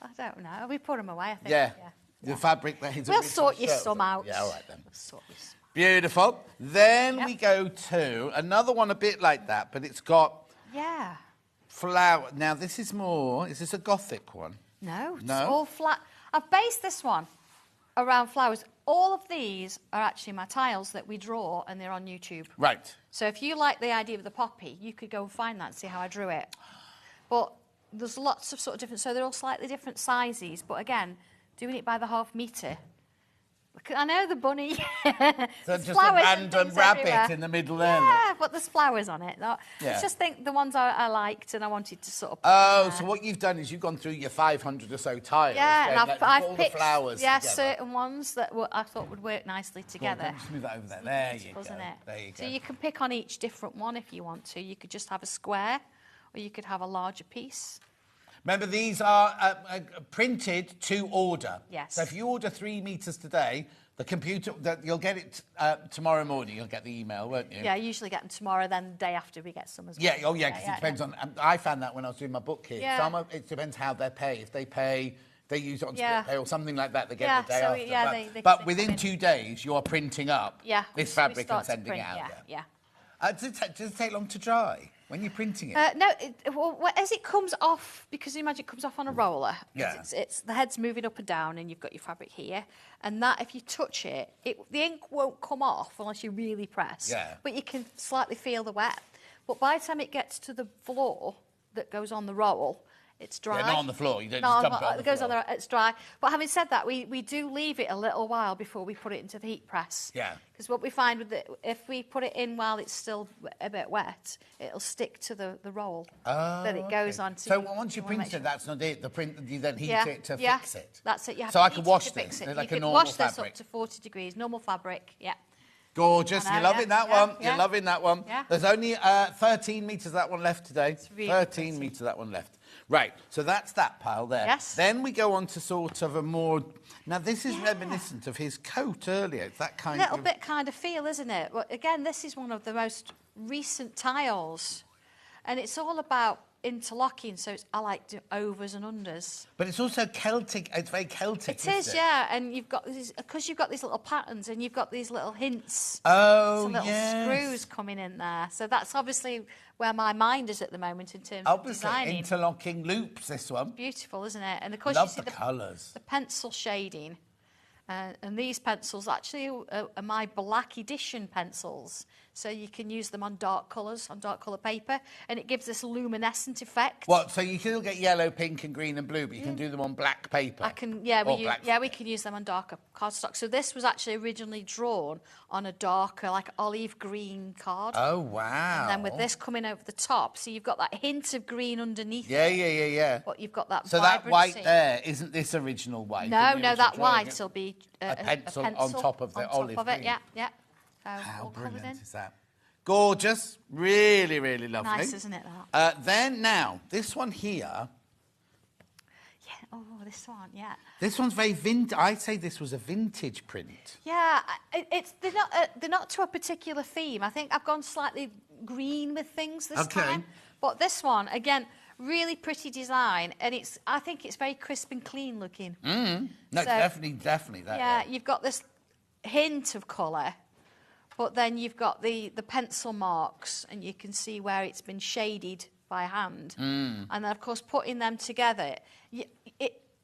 I don't know. We put them away, I think. Yeah. The fabric that his We'll original sort you shirt some was. out. Yeah, all right then. We'll sort you some. Beautiful. Then Yep. we go to another one a bit like that, but it's got Yeah. flower. Now this is more. Is this a Gothic one? No, it's No? all flat. I've based this one around flowers. All of these are actually my tiles that we draw, and they're on YouTube. Right. So if you like the idea of the poppy, you could go and find that and see how I drew it. But there's lots of sort of different, so they're all slightly different sizes. But again, doing it by the half metre. Look, I know the bunny. So There's just a flowers and random things rabbit everywhere. in the middle there. Yeah, but there's flowers on it. Yeah. I just think the ones I liked and I wanted to sort of put Oh, in there. so what you've done is you've gone through your 500 or so tiles. Yeah, and let's I've put all picked the flowers yeah, together. certain ones that I thought would work nicely together. Just move that over there. There you go. Wasn't it? There you go. So you can pick on each different one if you want to. You could just have a square, or you could have a larger piece. Remember, these are printed to order. Yes. So if you order 3 metres today, the computer, you'll get it tomorrow morning. You'll get the email, won't you? Yeah, I usually get them tomorrow, then the day after we get some as well. Yeah, oh yeah, because it depends on... I found that when I was doing my book here. Yeah. It depends how they pay. If they pay, they use it on Yeah. split pay or something like that, they get Yeah, it the day so, after. yeah, but they but come within in. 2 days, you are printing up this fabric and start to sending print, it out. Yeah. Does it take long to dry when you're printing it? No, as it comes off, because you imagine it comes off on a roller. Yeah. It's the head's moving up and down, and you've got your fabric here, and that if you touch it, the ink won't come off unless you really press. Yeah. But you can slightly feel the wet. But by the time it gets to the floor that goes on the roll, it's dry. Yeah, not on the floor. You don't Not just dump it on the goes floor. on it's dry. But having said that, we do leave it a little while before we put it into the heat press. Yeah. Because what we find with if we put it in while it's still a bit wet, it'll stick to the roll that it goes on. So once you print it, that's not it. The print, you then heat it to fix it. That's it. You have So to I can heat it wash to fix this it. like you a can normal wash this fabric. up to 40 degrees, normal fabric. Yeah. Gorgeous. I know, You're loving yeah, that yeah, one. yeah. You're loving that one. Yeah. There's only 13 metres of that one left today. really 13 pretty. metres of that one left. Right, so that's that pile there. Yes. Then we go on to sort of a more... Now, this is reminiscent of his coat earlier. It's that kind A little of... bit kind of feel, isn't it? Well, again, this is one of the most recent tiles. And it's all about interlocking, so I like to overs and unders. But it's also Celtic. It's very Celtic, It is, yeah. And you've got these, because you've got these little patterns and you've got these little hints. Oh, some little yes. screws coming in there. So that's obviously where my mind is at the moment in terms Obviously, of designing. interlocking loops, this one. Beautiful, isn't it? And of course, Love you see the colours. the pencil shading. And these pencils actually are my black edition pencils. So you can use them on dark colours, on dark colour paper, and it gives this luminescent effect. What? So you can still get yellow, pink, and green and blue, but you can do them on black paper. I can, yeah, Or we black we can use them on darker cardstock. So this was actually originally drawn on a darker, like olive green card. Oh wow! And then with this coming over the top, so you've got that hint of green underneath. Yeah. But you've got that. So that vibrancy. white there isn't this original white? No, in the no, original that drawing? white will be A pencil on top of the olive of it. green. Yeah. So How all coloured brilliant in. is that? Gorgeous, really, really lovely. Nice, isn't it? That. Then now this one here. Yeah. Oh, this one. Yeah. This one's very vintage. I'd say this was a vintage print. Yeah. They're not to a particular theme. I think I've gone slightly green with things this time. But this one again. Really pretty design, and I think it's very crisp and clean looking. No, So- definitely that. Yeah, you've got this hint of colour, but then you've got the pencil marks, and you can see where it's been shaded by hand. And then, of course, putting them together,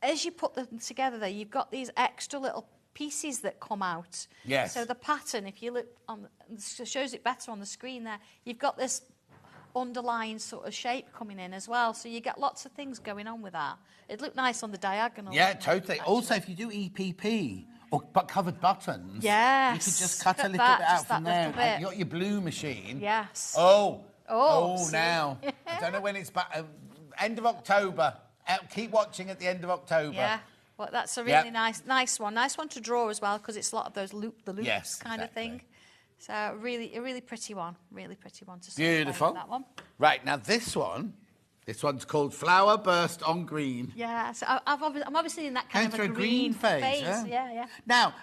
as you put them together there, you've got these extra little pieces that come out. Yes. So the pattern, if you look on, it shows it better on the screen there, you've got this underlying sort of shape coming in as well. So you get lots of things going on with that. It'd look nice on the diagonal. Yeah, totally. Also, if you do EPP or covered buttons, yes, you could just cut a little bit out from there. You got your blue machine. Yes. Oh, see? now. I don't know when it's back. End of October. Keep watching at the end of October. Yeah. Well, that's a really nice one. Nice one to draw as well, because it's a lot of those loop-the-loop kind of thing. So a really pretty one. Really pretty one to see. Beautiful. That one. Right, now this one's called Flower Burst on Green. Yeah, so I'm obviously in that kind of a green phase. Yeah. Now,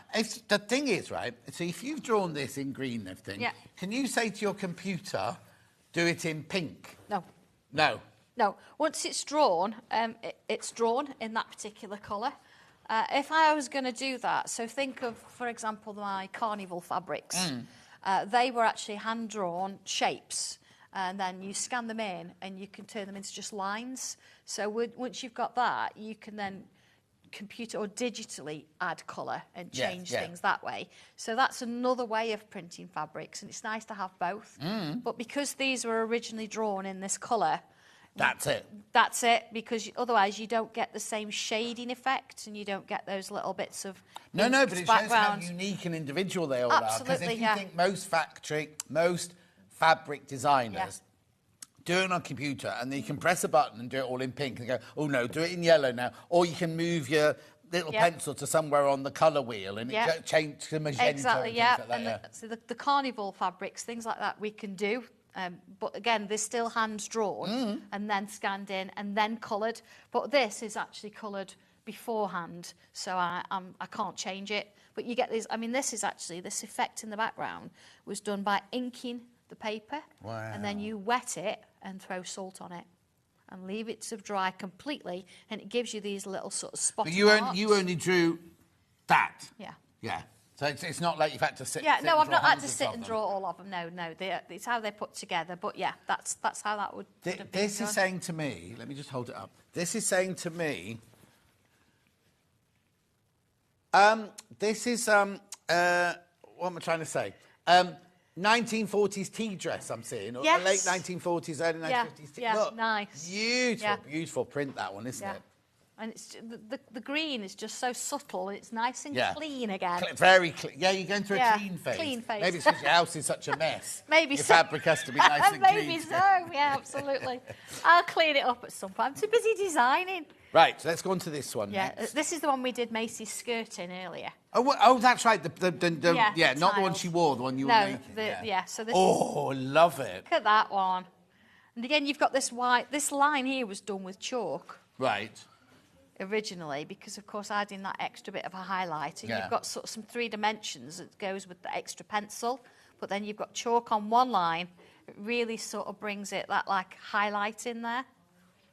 the thing is, right, so if you've drawn this in green and everything, can you say to your computer, do it in pink? No. No. No. Once it's drawn, it's drawn in that particular colour. If I was going to do that, so think of, for example, my carnival fabrics. They were actually hand-drawn shapes, and then you scan them in and you can turn them into just lines. So once you've got that, you can then computer or digitally add colour and change things that way. So that's another way of printing fabrics, and it's nice to have both. But because these were originally drawn in this colour, That's it, because otherwise you don't get the same shading effect, and you don't get those little bits of No, but it shows how unique and individual they all are. Because if you think most fabric designers do it on a computer, and then you can press a button and do it all in pink, and go, oh no, do it in yellow now, or you can move your little pencil to somewhere on the colour wheel, and it changes to magenta. Exactly, and things like that, so the carnival fabrics, things like that, we can do. But again, they're still hand-drawn and then scanned in and then coloured. But this is actually coloured beforehand, so I can't change it. But you get this. I mean, this effect in the background was done by inking the paper. Wow. And then you wet it and throw salt on it and leave it to dry completely, and it gives you these little sort of spotty marks. But you only drew that? Yeah. Yeah. So it's not like you've had to sit. Yeah, no, I've not had to sit and draw all of them. No, it's how they're put together. But yeah, that's how that would. This is saying to me. Let me just hold it up. This is saying to me. This is what am I trying to say? 1940s tea dress. I'm seeing, or late 1940s, early 1950s tea. Yeah, Look, nice. Beautiful print that one, isn't it? And it's the green is just so subtle. It's nice and clean again. Very clean. Yeah, you're going through a clean phase. Clean phase. Maybe it's because your house is such a mess. Maybe your so. fabric has to be nice and clean. Maybe so. Yeah, absolutely. I'll clean it up at some point. I'm too busy designing. Right, so let's go on to this one. Yeah, next. This is the one we did Macy's skirt in earlier. Oh, that's right. The not the one tiles. she wore, the one you were making. So this love it. Look at that one. And again, you've got this white. This line here was done with chalk. Right. Originally, because of course adding that extra bit of a highlight, and you've got sort of some 3 dimensions that goes with the extra pencil, but then you've got chalk on one line. It really sort of brings it that like highlight in there.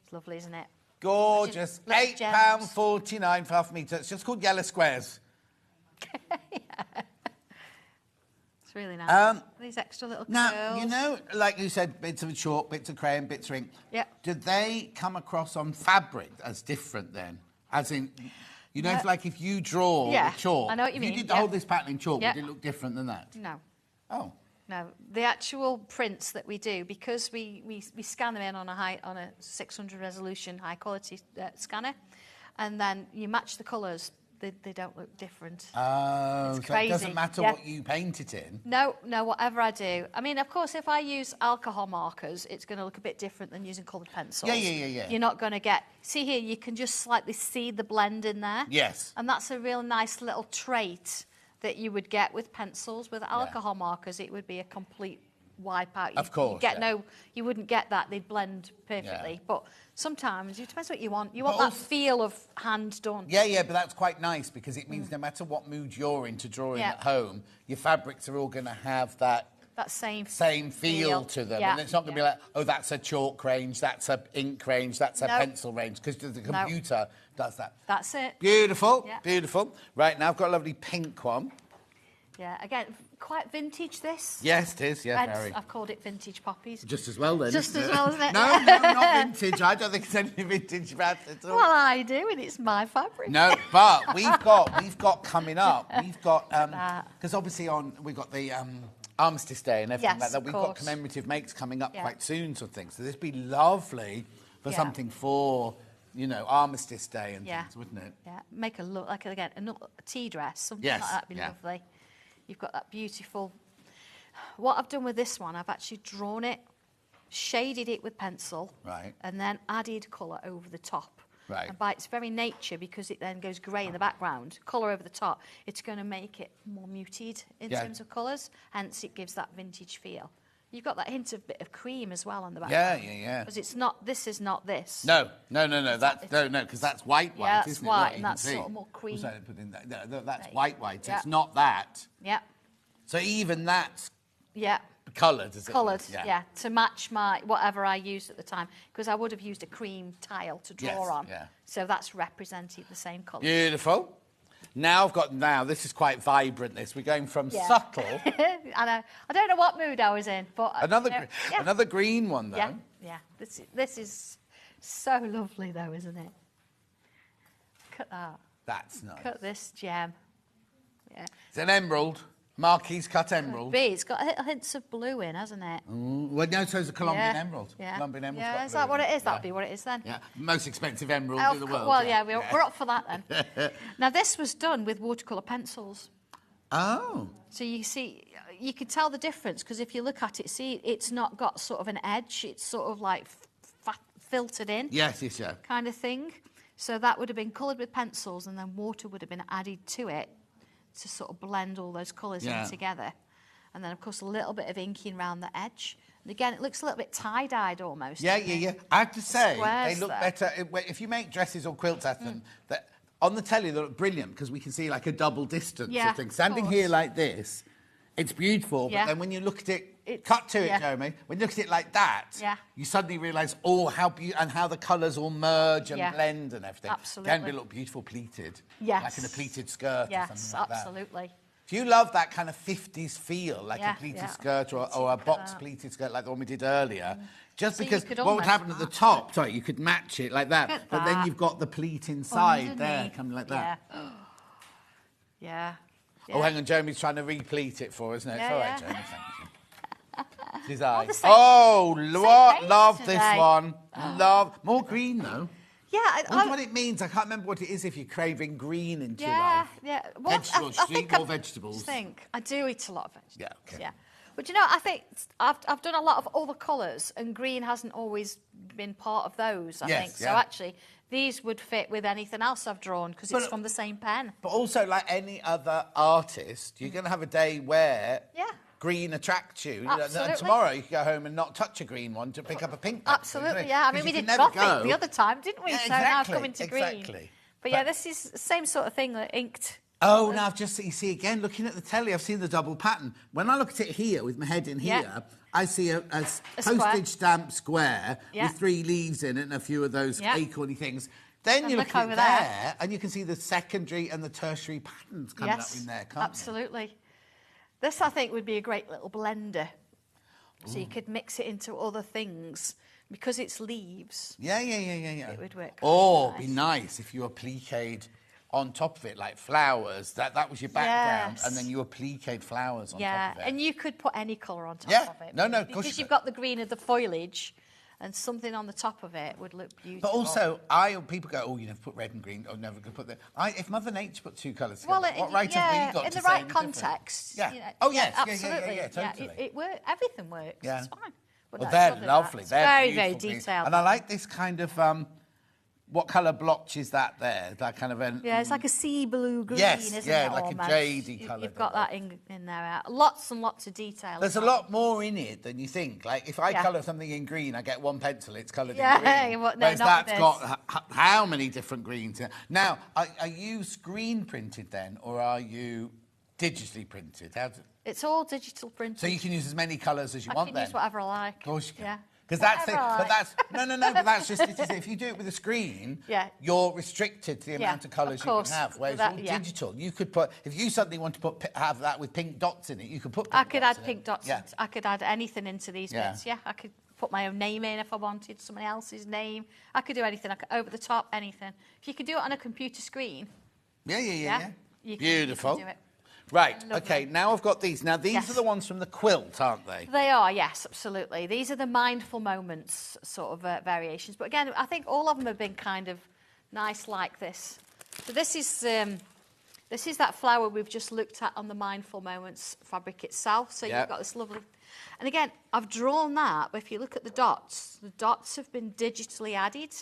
It's lovely, isn't it? Gorgeous. £8.49 for half a metre. It's just called yellow squares. It's really nice. These extra little curls. Now, you know, like you said, bits of chalk, bits of crayon, bits of ink. Yeah. Do they come across on fabric as different then? As in, you know, if you draw with chalk, I know what you mean. If you did hold this pattern in chalk, would it look different than that? No. Oh. No, the actual prints that we do, because we scan them in on a 600 resolution high quality scanner, and then you match the colours. They don't look different. Oh, it's so crazy. It doesn't matter what you paint it in? No, whatever I do. I mean, of course, if I use alcohol markers, it's going to look a bit different than using coloured pencils. Yeah. You're not going to get... See here, you can just slightly see the blend in there. Yes. And that's a real nice little trait that you would get with pencils. With alcohol markers, it would be a complete wipe out. Of course, you wouldn't get that. They'd blend perfectly. But sometimes it depends what you want. You want that feel of hand done. Yeah, but that's quite nice, because it means no matter what mood you're into drawing at home, your fabrics are all going to have that same feel to them. And it's not going to be like, oh, that's a chalk range, that's a ink range, that's a pencil range, because the computer does that. That's it. Beautiful, beautiful. Right, now I've got a lovely pink one. Yeah, again, quite vintage this. Yes, it is. Yeah, Hence, very. I've called it vintage poppies. Just as well then. Just as well, isn't it? No, not vintage. I don't think it's anything vintage about it at all. Well, I do, and it's my fabric. No, but we've got coming up. We've got because obviously we've got the Armistice Day and everything like that. We've got commemorative makes coming up quite soon, sort of thing. So this would be lovely for something for Armistice Day and things, wouldn't it? Yeah, make a look like again a tea dress, something like that would be lovely. You've got that beautiful. What I've done with this one, I've actually drawn it, shaded it with pencil, and then added colour over the top. Right. And by its very nature, because it then goes grey in the background, colour over the top, it's going to make it more muted in terms of colours. Hence, it gives that vintage feel. You've got that hint of bit of cream as well on the background. Yeah. Because it's not. This is not this. No. That's because that's white, that's isn't white, it? and that's sort of more cream. That's white. So it's not that. Yeah. So even that's Yeah. Coloured, is it? Coloured, yeah, to match my whatever I used at the time, because I would have used a cream tile to draw on. Yeah. So that's represented the same colour. Beautiful. Now this is quite vibrant. We're going from subtle. I know. I don't know what mood I was in, but another green one though. Yeah. This is so lovely though, isn't it? Look at that. That's nice. Look at this gem. Yeah. It's an emerald. Marquise cut emerald. It's got hints of blue in, hasn't it? Well, no, so it's a Colombian emerald. Yeah. Colombian emerald. Yeah, is that what it is? That'd be what it is then. Yeah, most expensive emerald in the world. Well, we're up for that then. Now, this was done with watercolour pencils. Oh. So you see, you can tell the difference, because if you look at it, see, it's not got sort of an edge. It's sort of like filtered in. Yes. Kind of thing. So that would have been coloured with pencils, and then water would have been added to it to sort of blend all those colours in together. And then, of course, a little bit of inking around the edge. And again, it looks a little bit tie-dyed almost. Yeah. I have to say, they look better. If you make dresses or quilts at them, on the telly they look brilliant, because we can see like a double distance sort of thing. Standing here like this, it's beautiful, but then when you look at it, cut to it, Jeremy, when you look at it like that, you suddenly realise, how the colours all merge and blend and everything. Absolutely. Can be look beautiful pleated. Yes. Like in a pleated skirt or something like that. Yes, absolutely. Do you love that kind of 50s feel, like a pleated skirt or a box pleated skirt like the one we did earlier? Just because what would happen at the top, you could match it like that, but then you've got the pleat inside there, coming like that. Yeah. Oh, hang on, Jeremy's trying to replete it for us. No, it's all right, Jeremy, thank you. His eyes. Love this one. Love. More green, though. Yeah. I wonder what it means. I can't remember what it is if you're craving green into your life. Yeah. Well, vegetables. Do you eat more vegetables? I do eat a lot of vegetables. Yeah, okay. Yeah. But I think I've done a lot of all the colours, and green hasn't always been part of those, I think. So actually, these would fit with anything else I've drawn, because it's from the same pen. But also, like any other artist, you're going to have a day where green attracts you. Absolutely. Tomorrow you can go home and not touch a green one to pick up a pink one. Absolutely, yeah. I mean, we did Gothic the other time, didn't we? Yeah, so now I've come into green. Exactly. But yeah, this is the same sort of thing, that inked. Oh, now you see again, looking at the telly, I've seen the double pattern. When I look at it here, with my head in here, I see a postage stamp square with 3 leaves in it and a few of those acorny things. Then you look over there, and you can see the secondary and the tertiary patterns coming up in there, can't absolutely. This, I think, would be a great little blender. So you could mix it into other things. Because it's leaves. Yeah. It would work. It'd be nice if you appliqued on top of it, like flowers. That was your background, and then you appliqued flowers on top of it. And you could put any colour on top of it. No, of course because you've got the green of the foliage, and something on the top of it would look beautiful. But also, people go, oh, you never put red and green, oh, never going to put that. If Mother Nature put 2 colours together, what right have we got in to the say right context. Yeah. Absolutely. Yeah, totally. It works. Everything works. Yeah. It's fine. Well, they're lovely. They're very, very detailed. And I like this kind of... what colour blotch is that there? That kind of... it's like a sea blue green, isn't it? Yeah, like almost? a jadey colour. You've got that in there. Lots and lots of detail. There's a lot more in it than you think. Like, if I colour something in green, I get 1 pencil, it's coloured in green. Whereas that's got how many different greens? Now, are you screen printed then, or are you digitally printed? It's all digital printed. So you can use as many colours as you want then? I can use whatever I like. Of course you can. Yeah. Because that's it. Whatever I But that's no. But that's just it. If you do it with a screen, you're restricted to the amount of colours you can have. Whereas all digital, you could put. If you suddenly want to have that with pink dots in it, you could put. I could add pink dots. Yeah. I could add anything into these bits. Yeah, I could put my own name in if I wanted, somebody else's name. I could do anything. I could over the top anything. If you could do it on a computer screen. Yeah. You Beautiful. Can do it. Right, Lovely. okay, now I've got these. Now, these are the ones from the quilt, aren't they? They are, yes, absolutely. These are the mindful moments sort of variations. But again, I think all of them have been kind of nice like this. So this is that flower we've just looked at on the mindful moments fabric itself. So you've got this lovely... And again, I've drawn that, but if you look at the dots have been digitally added.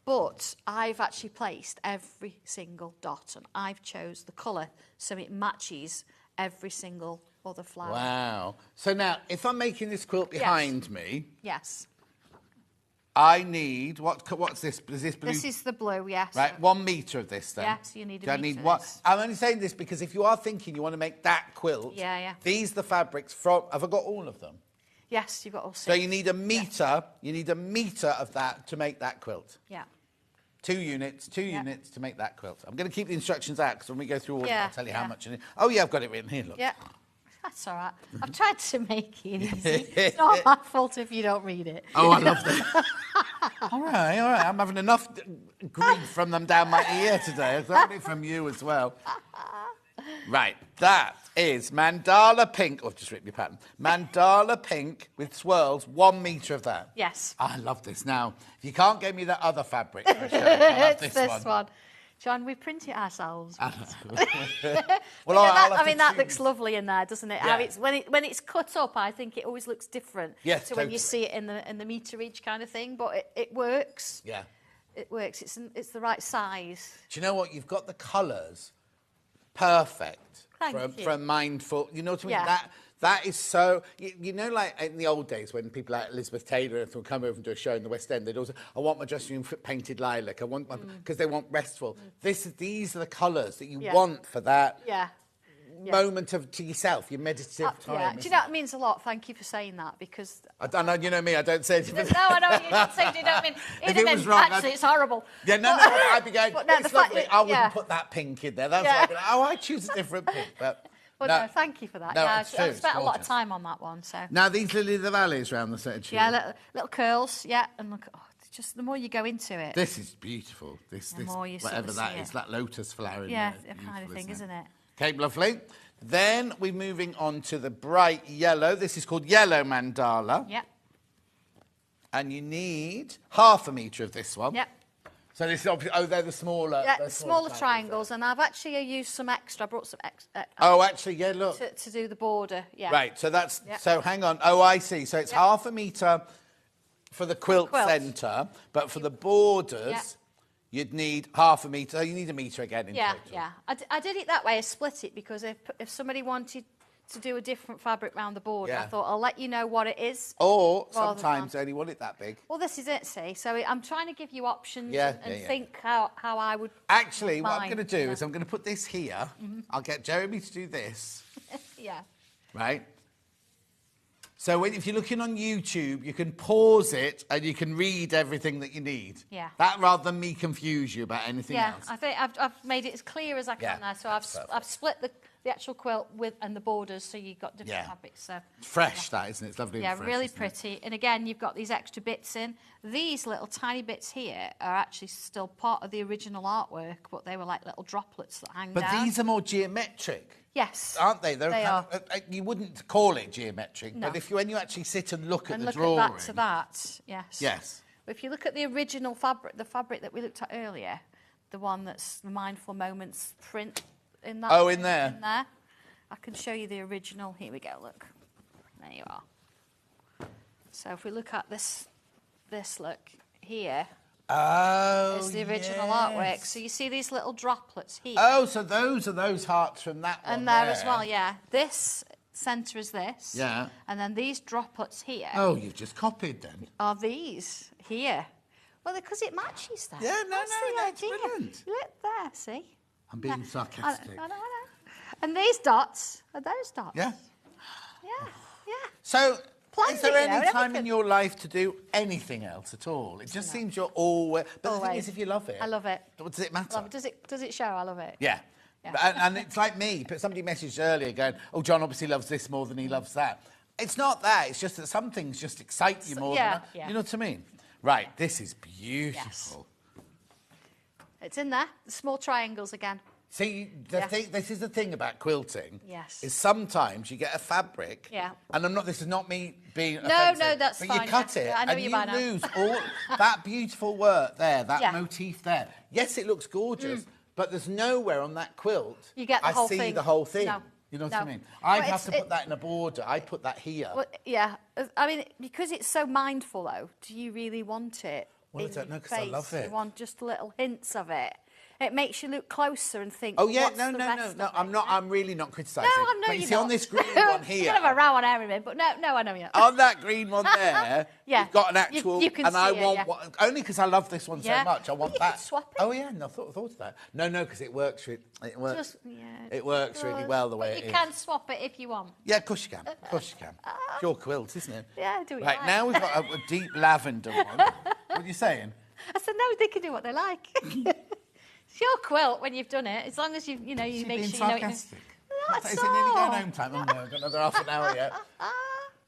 But I've actually placed every single dot and I've chose the colour so it matches every single other flower. Wow. So now, if I'm making this quilt behind me... Yes. I need... What's this? Is this blue? This is the blue, yes. Right, 1 metre of this then. Yes, you need a metre of this. I'm only saying this because if you are thinking you want to make that quilt... These are the fabrics from... Have I got all of them? Yes, you've got all 6. So you need a metre, you need a metre of that to make that quilt. Yeah. 2 units to make that quilt. I'm going to keep the instructions out because when we go through all of them, I'll tell you how much I need. Oh, yeah, I've got it written here, look. Yeah, that's all right. I've tried to make it easy. It's not my fault if you don't read it. Oh, I love that. All right. I'm having enough grief from them down my ear today. I've got it from you as well. Right, that is mandala pink. Oh, I've just written your pattern. Mandala pink with swirls, 1 metre of that. Yes. I love this. Now, if you can't get me that other fabric, it's this one. John, we print it ourselves. Well, that looks lovely in there, doesn't it? Yeah. When it's cut up, I think it always looks different to when you see it in the meterage kind of thing. But it works. Yeah. It works. It's the right size. Do you know what? You've got the colours perfect Thank you. from mindful. You know what I mean? Yeah. That is so... You know, like in the old days when people like Elizabeth Taylor would come over and do a show in the West End, they'd also, I want my dressing room painted lilac. I want because they want restful. These are the colours that you want for that moment to yourself, your meditative time. Yeah. Do you know, it means a lot. Thank you for saying that because... I don't know, you know me, I don't say it. No, I know you don't say it. You don't mean... Actually, it's horrible. Yeah, no, I'd be going, it's lovely. I wouldn't put that pink in there. That's why I'd be like, I choose a different pink. But... Well, no, thank you for that. No, I it's spent a lot of time on that one. So now these Lily of the Valleys round the centre. Yeah, little curls. Yeah, and look, just the more you go into it. This is beautiful. This more you whatever that is, that lotus flower. Yeah, that kind of thing, isn't it? Okay, lovely. Then we're moving on to the bright yellow. This is called yellow mandala. Yeah. And you need 1/2 metre of this one. Yeah. So this is obviously, they're the smaller... Yeah, smaller triangles, and I've actually used some extra. I brought some extra. Actually, yeah, look. To do the border, yeah. Right, so that's... Yeah. So hang on. Oh, I see. So it's 1/2 metre for the quilt centre, but for the borders, you'd need 1/2 metre. You need a metre again in total. Yeah. I did it that way. I split it because if somebody wanted to do a different fabric round the border, I thought I'll let you know what it is. Or sometimes they only want it that big. Well, this is it, see. So I'm trying to give you options and think how I would... Actually, what I'm going to do is I'm going to put this here. I'll get Jeremy to do this. Yeah. Right? So if you're looking on YouTube, you can pause it and you can read everything that you need. Yeah. That rather than me confuse you about anything else. Yeah, I think I've made it as clear as I can there. So I've split the actual quilt and the borders, so you've got different fabrics. So fresh, that isn't it? It's lovely. Yeah, fresh, really pretty. And again, you've got these extra bits in. These little tiny bits here are actually still part of the original artwork, but they were like little droplets that hang down. But these are more geometric. Yes. Aren't they? They are. You wouldn't call it geometric, but when you actually sit and look at the drawing... And look at that to that, yes. Yes. But if you look at the original fabric, the fabric that we looked at earlier, the one that's the Mindful Moments print in that... Oh, in there? In there. I can show you the original. Here we go, look. There you are. So if we look at this look here... Oh, there's the original artwork. So you see these little droplets here. Oh, so those are those hearts from that one and there as well, yeah. This centre is this. Yeah. And then these droplets here. Oh, you've just copied them. Are these here. Well, because it matches that. Yeah, that's brilliant. Look there, see? I'm being sarcastic. I know. And these dots are those dots. Yeah. Yeah. So, planned Is there it, you know, any and time in everything. your life to do anything else at all? It just seems you're always... But the thing Always. is, if you love it... I love it. Does it matter? Love it. Does it show? I love it. Yeah. Yeah. And it's like me, but somebody messaged earlier going, oh, John obviously loves this more than he loves that. It's not that. It's just that some things just excite you more than that. Yeah. You know what I mean? Right, this is beautiful. Yes. It's in there. The small triangles again. See, Yeah. this is the thing about quilting. Yes. Is sometimes you get a fabric. Yeah. And this is not me being No, offensive, no, that's but fine, you cut yeah. it Yeah, I know and you you by now. lose all that beautiful work there, that Yeah. motif there. Yes, it looks gorgeous, but there's nowhere on that quilt You get the whole I see thing. the whole thing. No. You know what No. I mean? I'd Well, have to put that in a border. I'd put that here. Well, yeah. I mean, because it's so mindful, though, do you really want it? Well, I in don't know, your 'cause I face? love it. You want just little hints of it. It makes you look closer and think. Oh yeah, what's no, the no, rest no. of I'm it, not. you know? I'm really not criticising. No, I know but you you're see not. on this green one here. Kind of a row on Harry, but no, I know you. On that green one there, Yeah. you've got an actual, You can and I see it, want yeah. one, only because I love this one Yeah. so much. I want You that. could swap it. Oh yeah, no, I thought of that. No, because it works. It works. It works really well the way it You is. can swap it if you want. Yeah, of course you can. Of course you can. It's your quilt, isn't it? Yeah, do what you Right like. now we've got a deep lavender one. What are you saying? I said no, they can do what they like. It's your quilt when you've done it, as long as you Is make she sure being you know what you're doing. sarcastic? Not Is at it nearly going all. home time? Oh no, I've got another half an hour yet.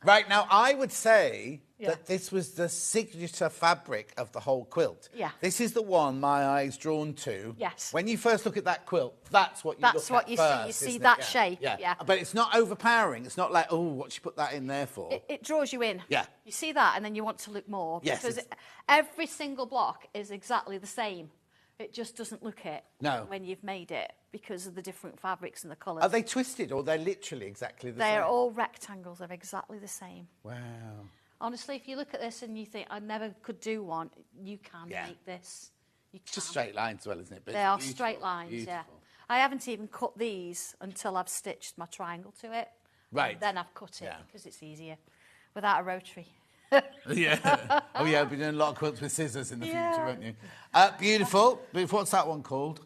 Right, now I would say that this was the signature fabric of the whole quilt. Yeah. This is the one my eye's drawn to. Yes. When you first look at that quilt, that's what you look at That's what you first, see. You see isn't it? that Yeah. shape. Yeah. Yeah. But it's not overpowering. It's not like, oh, what she put that in there for? It draws you in. Yeah. You see that, and then you want to look more. Yes, Because it's- every single block is exactly the same. It just doesn't look it. No. When you've made it, because of the different fabrics and the colours. Are they twisted or they're literally exactly the same? They're all rectangles. They're exactly the same. Wow. Honestly, if you look at this and you think, I never could do one, you can make this. You It's just can. straight lines as well, isn't it? But They it's are beautiful, straight lines, yeah. beautiful. I haven't even cut these until I've stitched my triangle to it. Right. And then I've cut it Yeah. because it's easier without a rotary. Yeah. Oh, yeah, we'll be doing a lot of quilts with scissors in the Yeah. future, won't you? Beautiful. What's that one called?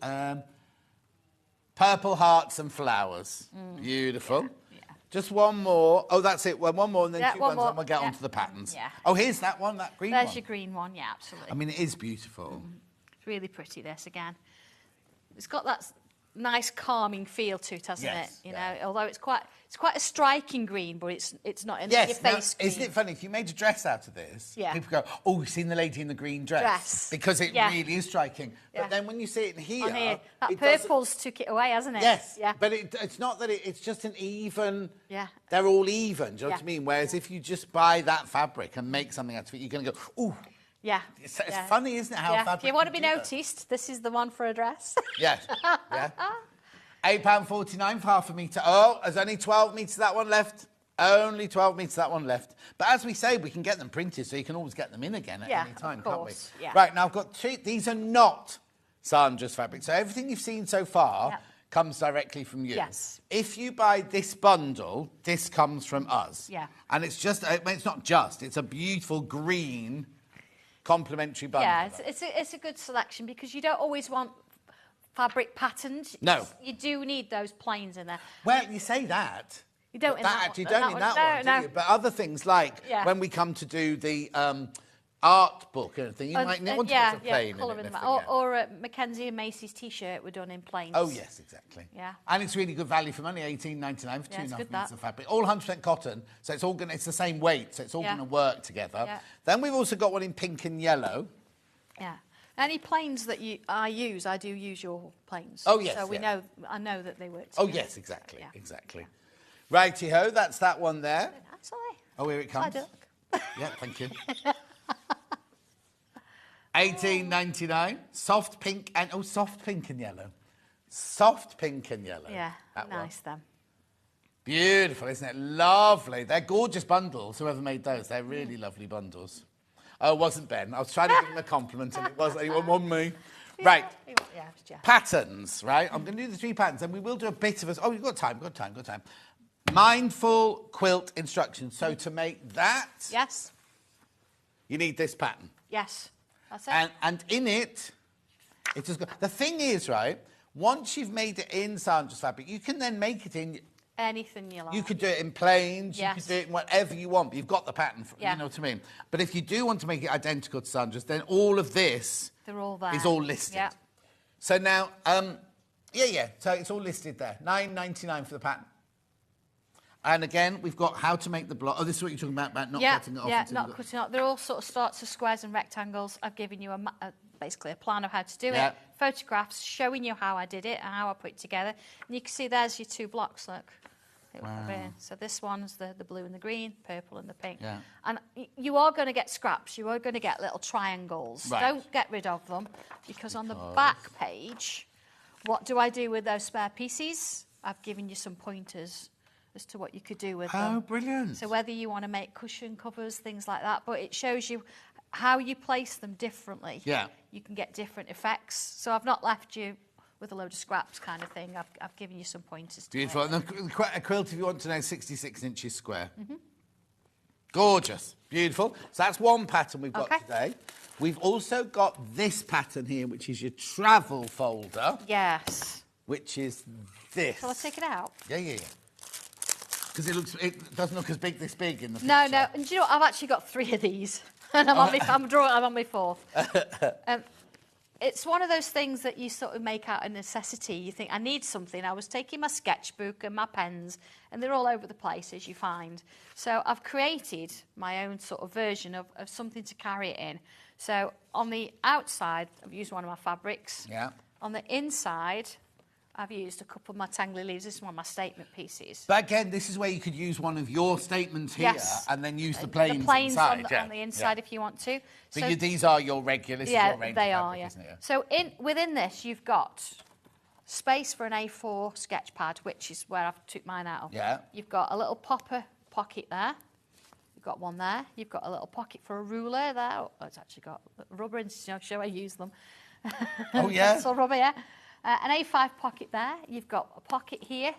Purple Hearts and Flowers. Beautiful. Yeah. Just one more. Oh, that's it. Well, one more and then Yeah, two one ones, more. and we'll get Yeah. on to the patterns. Yeah. Oh, here's that one, that green one. There's your green one, yeah, absolutely. I mean, it is beautiful. It's really pretty, this, again. It's got that nice calming feel to it, hasn't Yes, it? You know, although it's quite a striking green, but it's not in your Yes, now, face green. isn't it funny? If you made a dress out of this, Yeah. people go, oh, you've seen the lady in the green dress. Because it Yeah. really is striking. Yeah. But then when you see it in here... On here, that it doesn't- purple's took it away, hasn't it? Yes, Yeah. but it's not that it's just an even... Yeah. They're all even, do you know Yeah. what I mean? Whereas if you just buy that fabric and make something out of it, you're going to go, ooh. Yeah. It's funny, isn't it, how fabric If you want to can be do that? noticed, this is the one for a dress. Yes, yeah. £8.49 for half a metre. Oh, there's only 12 metres of that one left. Only 12 metres of that one left. But as we say, we can get them printed, so you can always get them in again at any time, can't we? course, yeah. Right, now I've got two. These are not Sandra's fabric. So everything you've seen so far comes directly from you. Yes. If you buy this bundle, this comes from us. Yeah. And it's just, it's not just, it's a beautiful green complementary bundle. Yeah, it's a good selection because you don't always want fabric patterns. No. You do need those plains in there. Well, you say that. You don't But in that one. you don't in that one, No. do you? But other things like Yeah. when we come to do the art book and everything, you might want to put a plain in colouring it. them and out. everything, Or Mackenzie and Macy's T-shirt were done in plains. yeah. Oh, yes, exactly. Yeah. And it's really good value for money, $18.99 for Yeah, it's 2.5 good, metres that. of fabric. All 100% cotton, so it's all it's the same weight, so it's all Yeah. going to work together. Yeah. Then we've also got one in pink and yellow. Yeah. Any plains that I do use your plains. Oh, yes, So yeah. I know that they work Oh, together. yes, exactly, Yeah. exactly. Righty-ho, that's that one there. That's all right. Oh, here it comes. Side up. Yeah, thank you. $18.99. Soft pink and soft pink and yellow. Soft pink and yellow. Yeah, That one. nice them. Beautiful, isn't it? Lovely. They're gorgeous bundles. Whoever made those, they're really lovely bundles. Oh, it wasn't Ben. I was trying to give him a compliment, and it wasn't. He wasn't on me. Right. Yeah, it was Jeff. Patterns, right? I'm going to do the 3 patterns, and we will do a bit of a... Oh, you've got time. Mindful quilt instructions. So to make that, Yes. you need this pattern. Yes. That's it. And in it, it is good. The thing is, right, once you've made it in Sandra's fabric, you can then make it in Anything you like. You could do it in plains, Yes. you could do it in whatever you want, but you've got the pattern, Yeah. you know what I mean? But if you do want to make it identical to Sandra's, then all of this They're all there. is all listed. Yeah. So now, so it's all listed there. $9.99 for the pattern. And again, we've got how to make the block. Oh, this is what you're talking about not cutting it off. Yeah, until not you've got- cutting it off. They're all sort of starts of squares and rectangles. I've given you basically a plan of how to do Yeah. it. Photographs showing you how I did it and how I put it together. And you can see there's your 2 blocks, look. Wow. So this one's the blue and the green, purple and the pink. Yeah. And you are going to get scraps. You are going to get little triangles. Right. Don't get rid of them because on the back page, what do I do with those spare pieces? I've given you some pointers as to what you could do with them. Oh, brilliant. So whether you want to make cushion covers, things like that, but it shows you how you place them differently. Yeah. You can get different effects. So I've not left you with a load of scraps kind of thing. I've given you some pointers. Beautiful. And a quilt, if you want to know, 66 inches square. Mm-hmm. Gorgeous. Beautiful. So that's one pattern we've got Okay. today. We've also got this pattern here, which is your travel folder, Yes. which is this. Shall I take it out? Yeah. Because it doesn't look as big this big in the picture. No. And do you know what? I've actually got 3 of these. And I'm on my 4th. It's one of those things that you sort of make out of necessity. You think, I need something. I was taking my sketchbook and my pens, and they're all over the place, as you find. So I've created my own sort of version of something to carry it in. So on the outside, I've used one of my fabrics. Yeah. On the inside, I've used a couple of my tangly leaves. This is one of my statement pieces. But again, this is where you could use one of your statements here and then use the planes, The planes inside. on the inside if you want to. But these are your regular, this is your range they of are, fabric, yeah. isn't it? So within this, you've got space for an A4 sketch pad, which is where I've took mine out of. Yeah. You've got a little popper pocket there. You've got one there. You've got a little pocket for a ruler there. Oh, it's actually got rubber in to show I use them. Oh, yeah? Pencil rubber, yeah. An A5 pocket there. You've got a pocket here.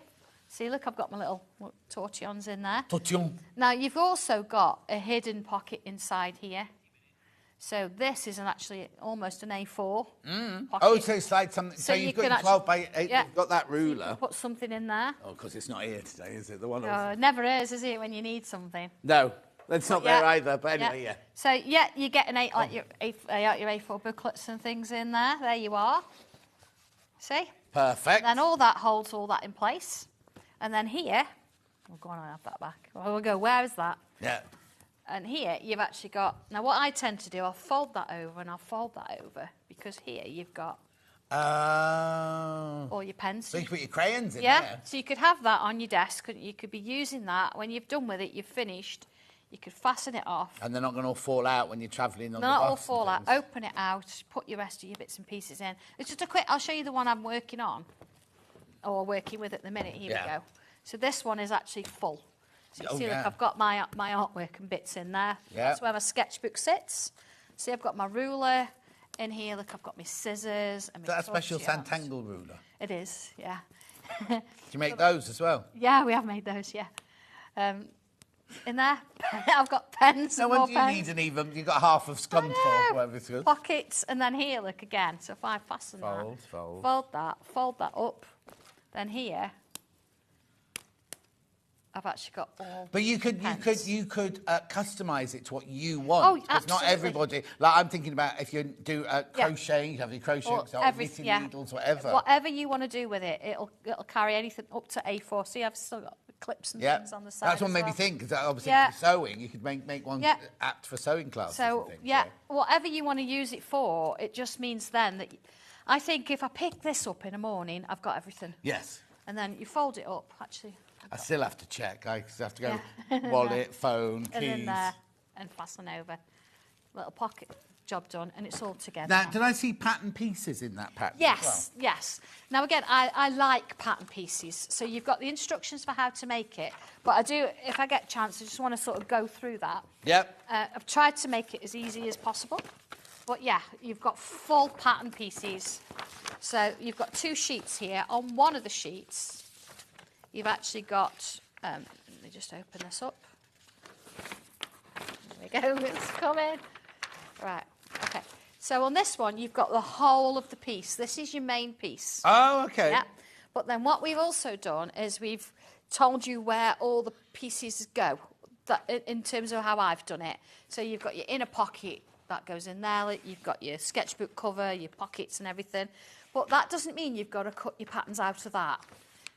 See, look, I've got my little tortillons in there. Tortillon. Now, you've also got a hidden pocket inside here. So this is actually almost an A4 pocket. Oh, so it's like something. So you've got your 12 by 8, yeah. you've got that So you ruler. can put something in there. Oh, because it's not here today, is it? The one. It never is it, when you need something? No, that's not Yeah. there either. But anyway, yeah. So yeah, you get an your A4 booklets and things in there. There you are. See? Perfect. And then all that holds all that in place. And then here, we'll go on and have that back. We'll go, where is that? Yeah. And here you've actually got, now what I tend to do, I'll fold that over and I'll fold that over because here you've got all your pens. So you can put your crayons in yeah, there. so you could have that on your desk. You could be using that. When you've done with it, you've finished, you could fasten it off. And they're not going to all fall out when you're travelling on the Not bus all and fall out. things. Open it out, put your rest of your bits and pieces in. It's just a quick, I'll show you the one I'm working on, or working with at the minute. Here we go. So this one is actually full. So you see, look, I've got my artwork and bits in there. Yeah. That's where my sketchbook sits. See, I've got my ruler in here. Look, I've got my scissors. And Is that a special tortillas. Santangle ruler? It is, yeah. Do you make those as well? Yeah, we have made those, yeah. In there, I've got pens. No and more wonder you pens. need an even. You've got half of Scunthorpe, or whatever it's called. Pockets, and then here, look again. So if I fasten Fold. fold that up, then here, I've actually got all. But you could pens. customise it to what you want. Oh, Because not absolutely. everybody. Like I'm thinking about if you do crocheting, you have your crochet, Or or knitting needles, whatever. Whatever you want to do with it, it'll carry anything up to A4. See, I've still got clips and things on the side. That's what as made me well. think. Because obviously, Yeah. for sewing, you could make one Yeah. apt for sewing classes. So and things, yeah, whatever you want to use it for, it just means then that I think if I pick this up in the morning, I've got everything. Yes. And then you fold it up. Actually, I still have to check. I have to go Yeah. wallet, phone, and in keys. there and fasten over. Little pocket job done, and it's all together. Now, did I see pattern pieces in that pattern? Yes, yes. Now again, I like pattern pieces. So you've got the instructions for how to make it, but I do, if I get a chance, I just want to sort of go through that. Yep. I've tried to make it as easy as possible, but yeah, you've got full pattern pieces. So you've got 2 sheets here. On one of the sheets, you've actually got, let me just open this up. There we go, it's coming. Right, okay. So on this one, you've got the whole of the piece. This is your main piece. Oh, okay. Yeah. But then what we've also done is we've told you where all the pieces go, that in terms of how I've done it. So you've got your inner pocket, that goes in there. You've got your sketchbook cover, your pockets and everything. But that doesn't mean you've got to cut your patterns out of that,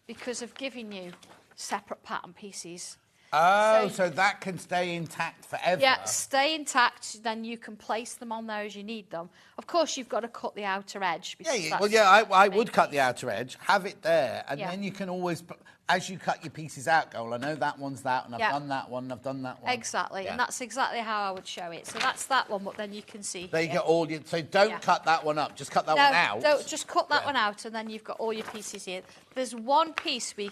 because I've given you separate pattern pieces. Oh, so that can stay intact forever. Yeah, stay intact, then you can place them on there as you need them. Of course, you've got to cut the outer edge. I would cut the outer edge, have it there, and then you can always, as you cut your pieces out, go, well, I know that one's that, and I've done that one, and I've done that one. Exactly, and that's exactly how I would show it. So that's that one, but then you can see. There you get all your, so don't cut that one up, just cut that one out. No, just cut that one out, and then you've got all your pieces here. There's one piece we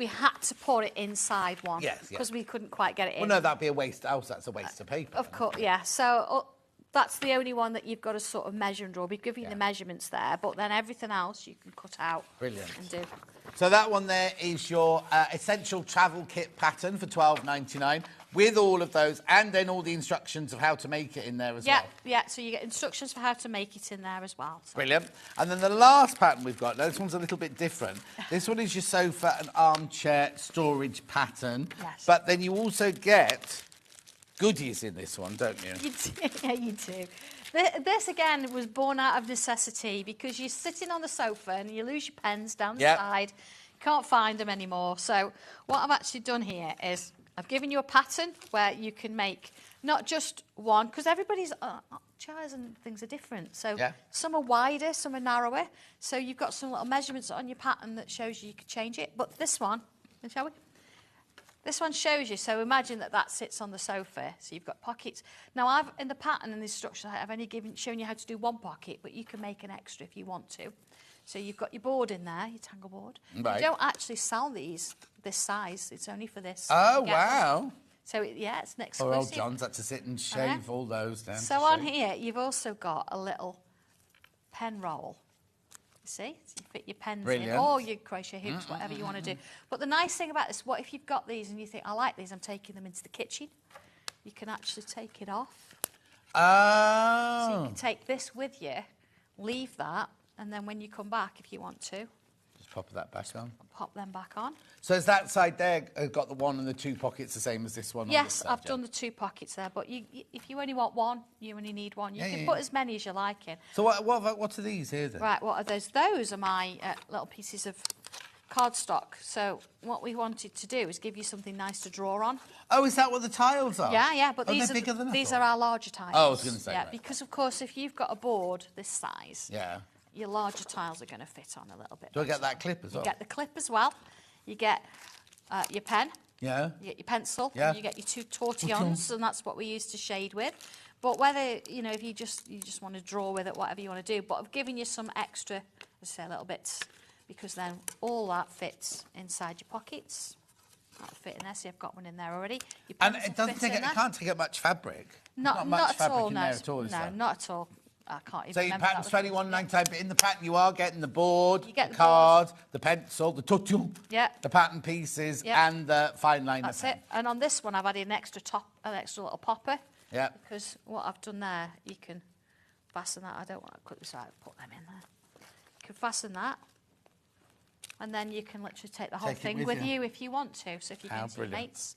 had to put it inside one. Yes, because we couldn't quite get it in. Well, no, that'd be a waste. That's a waste of paper. Of course, yeah. So that's the only one that you've got to sort of measure and draw. We've given you the measurements there, but then everything else you can cut out. Brilliant. And do. So that one there is your essential travel kit pattern for $12.99 with all of those, and then all the instructions of how to make it in there as well. Yeah, so you get instructions for how to make it in there as well. So. Brilliant. And then the last pattern we've got, now this one's a little bit different. This one is your sofa and armchair storage pattern. Yes. But then you also get goodies in this one, don't you? You do, yeah, you do. This, again, was born out of necessity, because you're sitting on the sofa and you lose your pens down the side. You can't find them anymore. So what I've actually done here is I've given you a pattern where you can make not just one, because everybody's chairs and things are different. So some are wider, some are narrower. So you've got some little measurements on your pattern that shows you can change it. But this one, shall we? This one shows you, so imagine that sits on the sofa, so you've got pockets. Now, in the pattern and the instruction, I've only shown you how to do one pocket, but you can make an extra if you want to. So you've got your board in there, your tangle board. Right. You don't actually sell these this size, it's only for this. Oh, wow. So, it's an exclusive. Poor old John's had to sit and shave all those down. So on here, you've also got a little pen roll. You see? So you fit your pens in, or your crochet hoops, whatever you want to do. But the nice thing about this, what if you've got these and you think, I like these, I'm taking them into the kitchen, you can actually take it off. Oh. So you can take this with you, leave that, and then when you come back, if you want to, just pop that back on. Pop them back on. So is that side there got the one and the two pockets the same as this one? Yes, on this side, I've done the two pockets there, but if you only want one, you only need one. You can put as many as you like in. So what are these here then? Right, what are those? Those are my little pieces of cardstock. So what we wanted to do is give you something nice to draw on. Oh, is that what the tiles are? Yeah, but these are bigger than these are our larger tiles. Oh, I was going to say right. Because of course, if you've got a board this size, your larger tiles are going to fit on a little bit. Do I get that clip as well? You get the clip as well. You get your pen. Yeah. You get your pencil. Yeah. And you get your two tortillons, and that's what we use to shade with. But whether if you just want to draw with it, whatever you want to do. But I've given you some extra, let's say, little bits, because then all that fits inside your pockets. That'll fit in there. See, I've got one in there already. And it doesn't take it can't take up much fabric. Not much at fabric all. in No, there at all. no, not at all. I can't even. So your pattern's £21.99, but in the pattern you are getting the board, the card, the pencil, the tortillon, the pattern pieces, and the fine liner. That's it. And on this one, I've added an extra little popper. Yeah. Because what I've done there, you can fasten that. I don't want to cut this out. Put them in there. You can fasten that, and then you can literally take the whole thing with you if you want to. So if you go to your mates.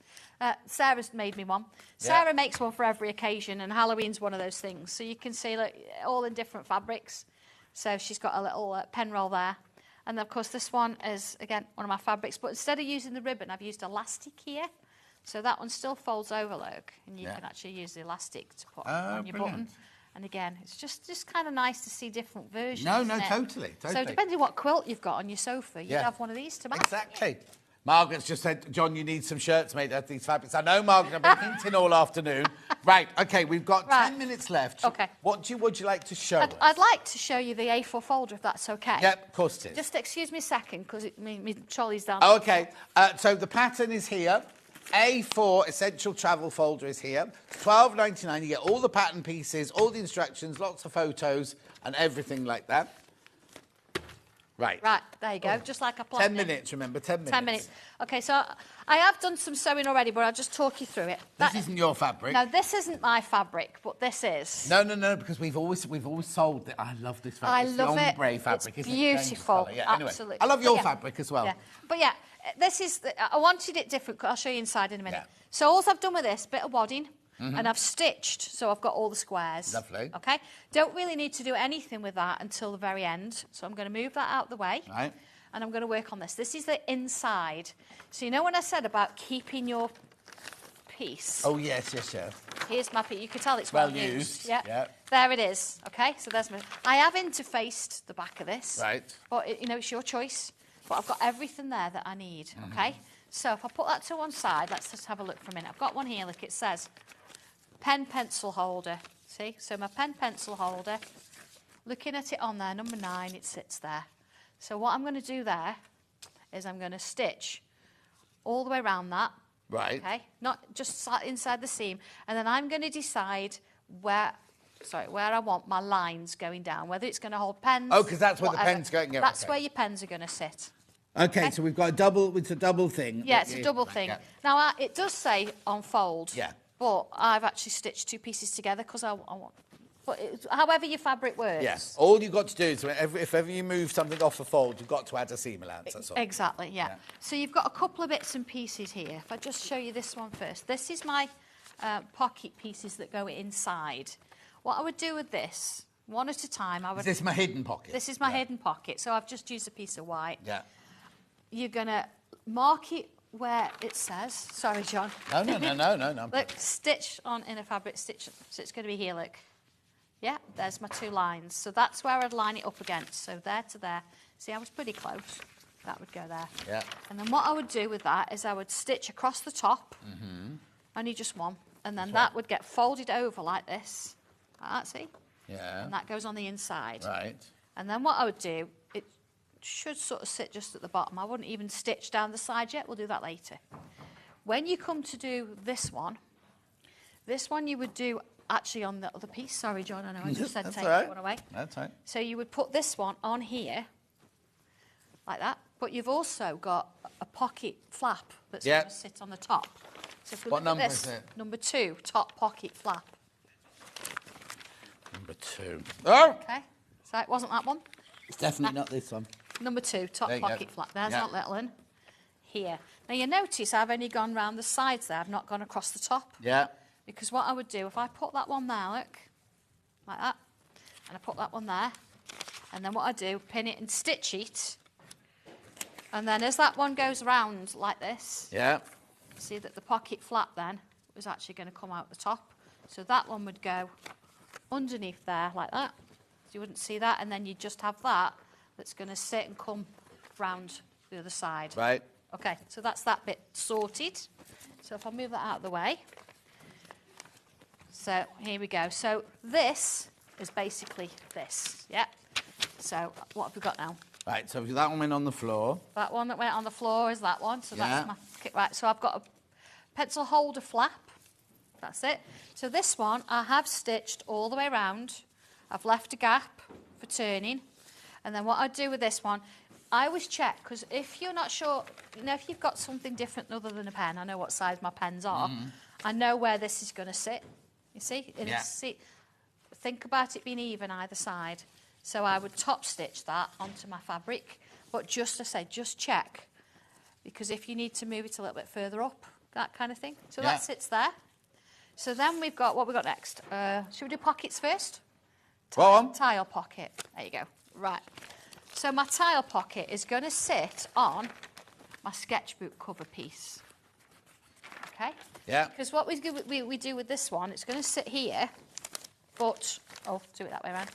Sarah's made me one. Sarah makes one for every occasion, and Halloween's one of those things. So you can see, look, all in different fabrics. So she's got a little pen roll there. And of course, this one is, again, one of my fabrics. But instead of using the ribbon, I've used elastic here. So that one still folds over, look, and you can actually use the elastic to put on your button. And again, it's just kind of nice to see different versions. No, totally. So depending what quilt you've got on your sofa, you'd have one of these to match. Exactly. Margaret's just said, John, you need some shirts made out of these fabrics. I know, Margaret, I've been hinting all afternoon. Right, OK, we've got 10 minutes left. OK. What would you like to show us? I'd like to show you the A4 folder, if that's OK. Yep, of course it is. Just excuse me a second, because my trolley's down. OK, so the pattern is here. A4 Essential Travel Folder is here. $12.99. You get all the pattern pieces, all the instructions, lots of photos and everything like that. Right. Right, there you go, just like I planned. 10 minutes, remember, 10 minutes. 10 minutes. OK, so I have done some sewing already, but I'll just talk you through it. This isn't your fabric. No, this isn't my fabric, but this is. No, because we've always sold it. I love this fabric. I love it. Ombre fabric. It's beautiful. Yeah, anyway, absolutely. I love your fabric as well. Yeah. But yeah, this is, I wanted it different. I'll show you inside in a minute. Yeah. So all I've done with this, bit of wadding, and I've stitched, so I've got all the squares. Lovely. Okay? Don't really need to do anything with that until the very end. So I'm going to move that out the way. Right. And I'm going to work on this. This is the inside. So you know when I said about keeping your piece? Oh, yes. Here's my piece. You can tell it's Well well used. Yeah. Yeah. There it is. Okay, so there's my... I have interfaced the back of this. Right. But, it's your choice. But I've got everything there that I need, okay? So if I put that to one side, let's just have a look for a minute. I've got one here, look, it says pen pencil holder. See? So my pen pencil holder, looking at it on there, number 9, it sits there. So what I'm going to do there is I'm going to stitch all the way around that. Right. Okay? Not just inside the seam. And then I'm going to decide where I want my lines going down, whether it's going to hold pens. Oh, because that's where whatever. the pen's going. Yeah, That's okay. where your pens are going to sit. Okay, so we've got it's a double thing. Yeah, it's a double thing. Yeah. Now, it does say on fold. Yeah. But I've actually stitched 2 pieces together because I want... But however your fabric works. Yes. All you've got to do is, if ever you move something off a fold, you've got to add a seam allowance, that's all. Exactly, yeah. So you've got a couple of bits and pieces here. If I just show you this one first. This is my pocket pieces that go inside. What I would do with this, one at a time, I would... Is this my hidden pocket? This is my hidden pocket. So I've just used a piece of white. Yeah. You're going to mark it where it says... Sorry, John. No. Look, stitch on inner fabric, stitch. So it's going to be here, look. Yeah, there's my 2 lines. So that's where I'd line it up against. So there to there. See, I was pretty close. That would go there. Yeah. And then what I would do with that is I would stitch across the top. Only just one. And then that would get folded over like this. Like that, see? Yeah. And that goes on the inside. Right. And then what I would do, it should sort of sit just at the bottom. I wouldn't even stitch down the side yet. We'll do that later. When you come to do this one you would do actually on the other piece. Sorry, John, I know I just said take that one away. That's right. So you would put this one on here, like that. But you've also got a pocket flap that's going to sit on the top. So if we look at this, is it? number 2, top pocket flap. Number 2. Oh! Okay, so it wasn't that one. It's definitely not this one. Number 2, top There you go. pocket flap. There's Yeah. that little one. Here. Now you notice I've only gone round the sides there. I've not gone across the top. Yeah. Because what I would do, if I put that one there, look, like that, and I put that one there, and then what I do, pin it and stitch it, and then as that one goes round like this, see that the pocket flap then was actually going to come out the top. So that one would go underneath there like that. So you wouldn't see that, and then you just have that that's going to sit and come round the other side. Right. Okay, so that's that bit sorted. So if I move that out of the way. So here we go. So this is basically this, yeah? So what have we got now? Right, so that one went on the floor. That one that went on the floor is that one. So Yeah. that's my... Right, so I've got a pencil holder flap. That's it. So this one I have stitched all the way around. I've left a gap for turning. And then what I do with this one, I always check, because if you're not sure, if you've got something different other than a pen, I know what size my pens are, I know where this is going to sit. You see? And think about it being even either side. So I would top stitch that onto my fabric. But just to say, just check. Because if you need to move it a little bit further up, that kind of thing. So that sits there. So then we've got, what we've got next? Should we do pockets first? Tile pocket. There you go. Right. So my tile pocket is going to sit on my sketchbook cover piece. Okay? Yeah. Because what we do with this one, it's going to sit here, but... Oh, do it that way around.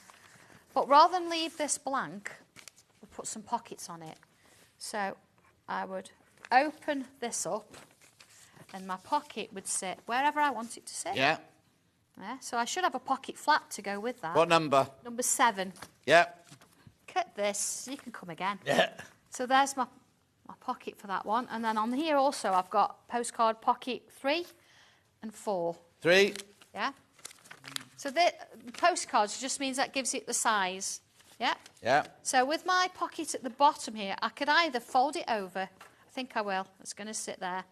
But rather than leave this blank, we'll put some pockets on it. So I would open this up, and my pocket would sit wherever I want it to sit. Yeah. Yeah, so I should have a pocket flap to go with that. What number? Number 7. Yeah. Cut this, you can come again. Yeah. So there's my pocket for that one. And then on here also I've got postcard pocket 3 and 4. 3. Yeah. So the postcards just means that gives it the size. Yeah. Yeah. So with my pocket at the bottom here, I could either fold it over. I think I will. It's going to sit there.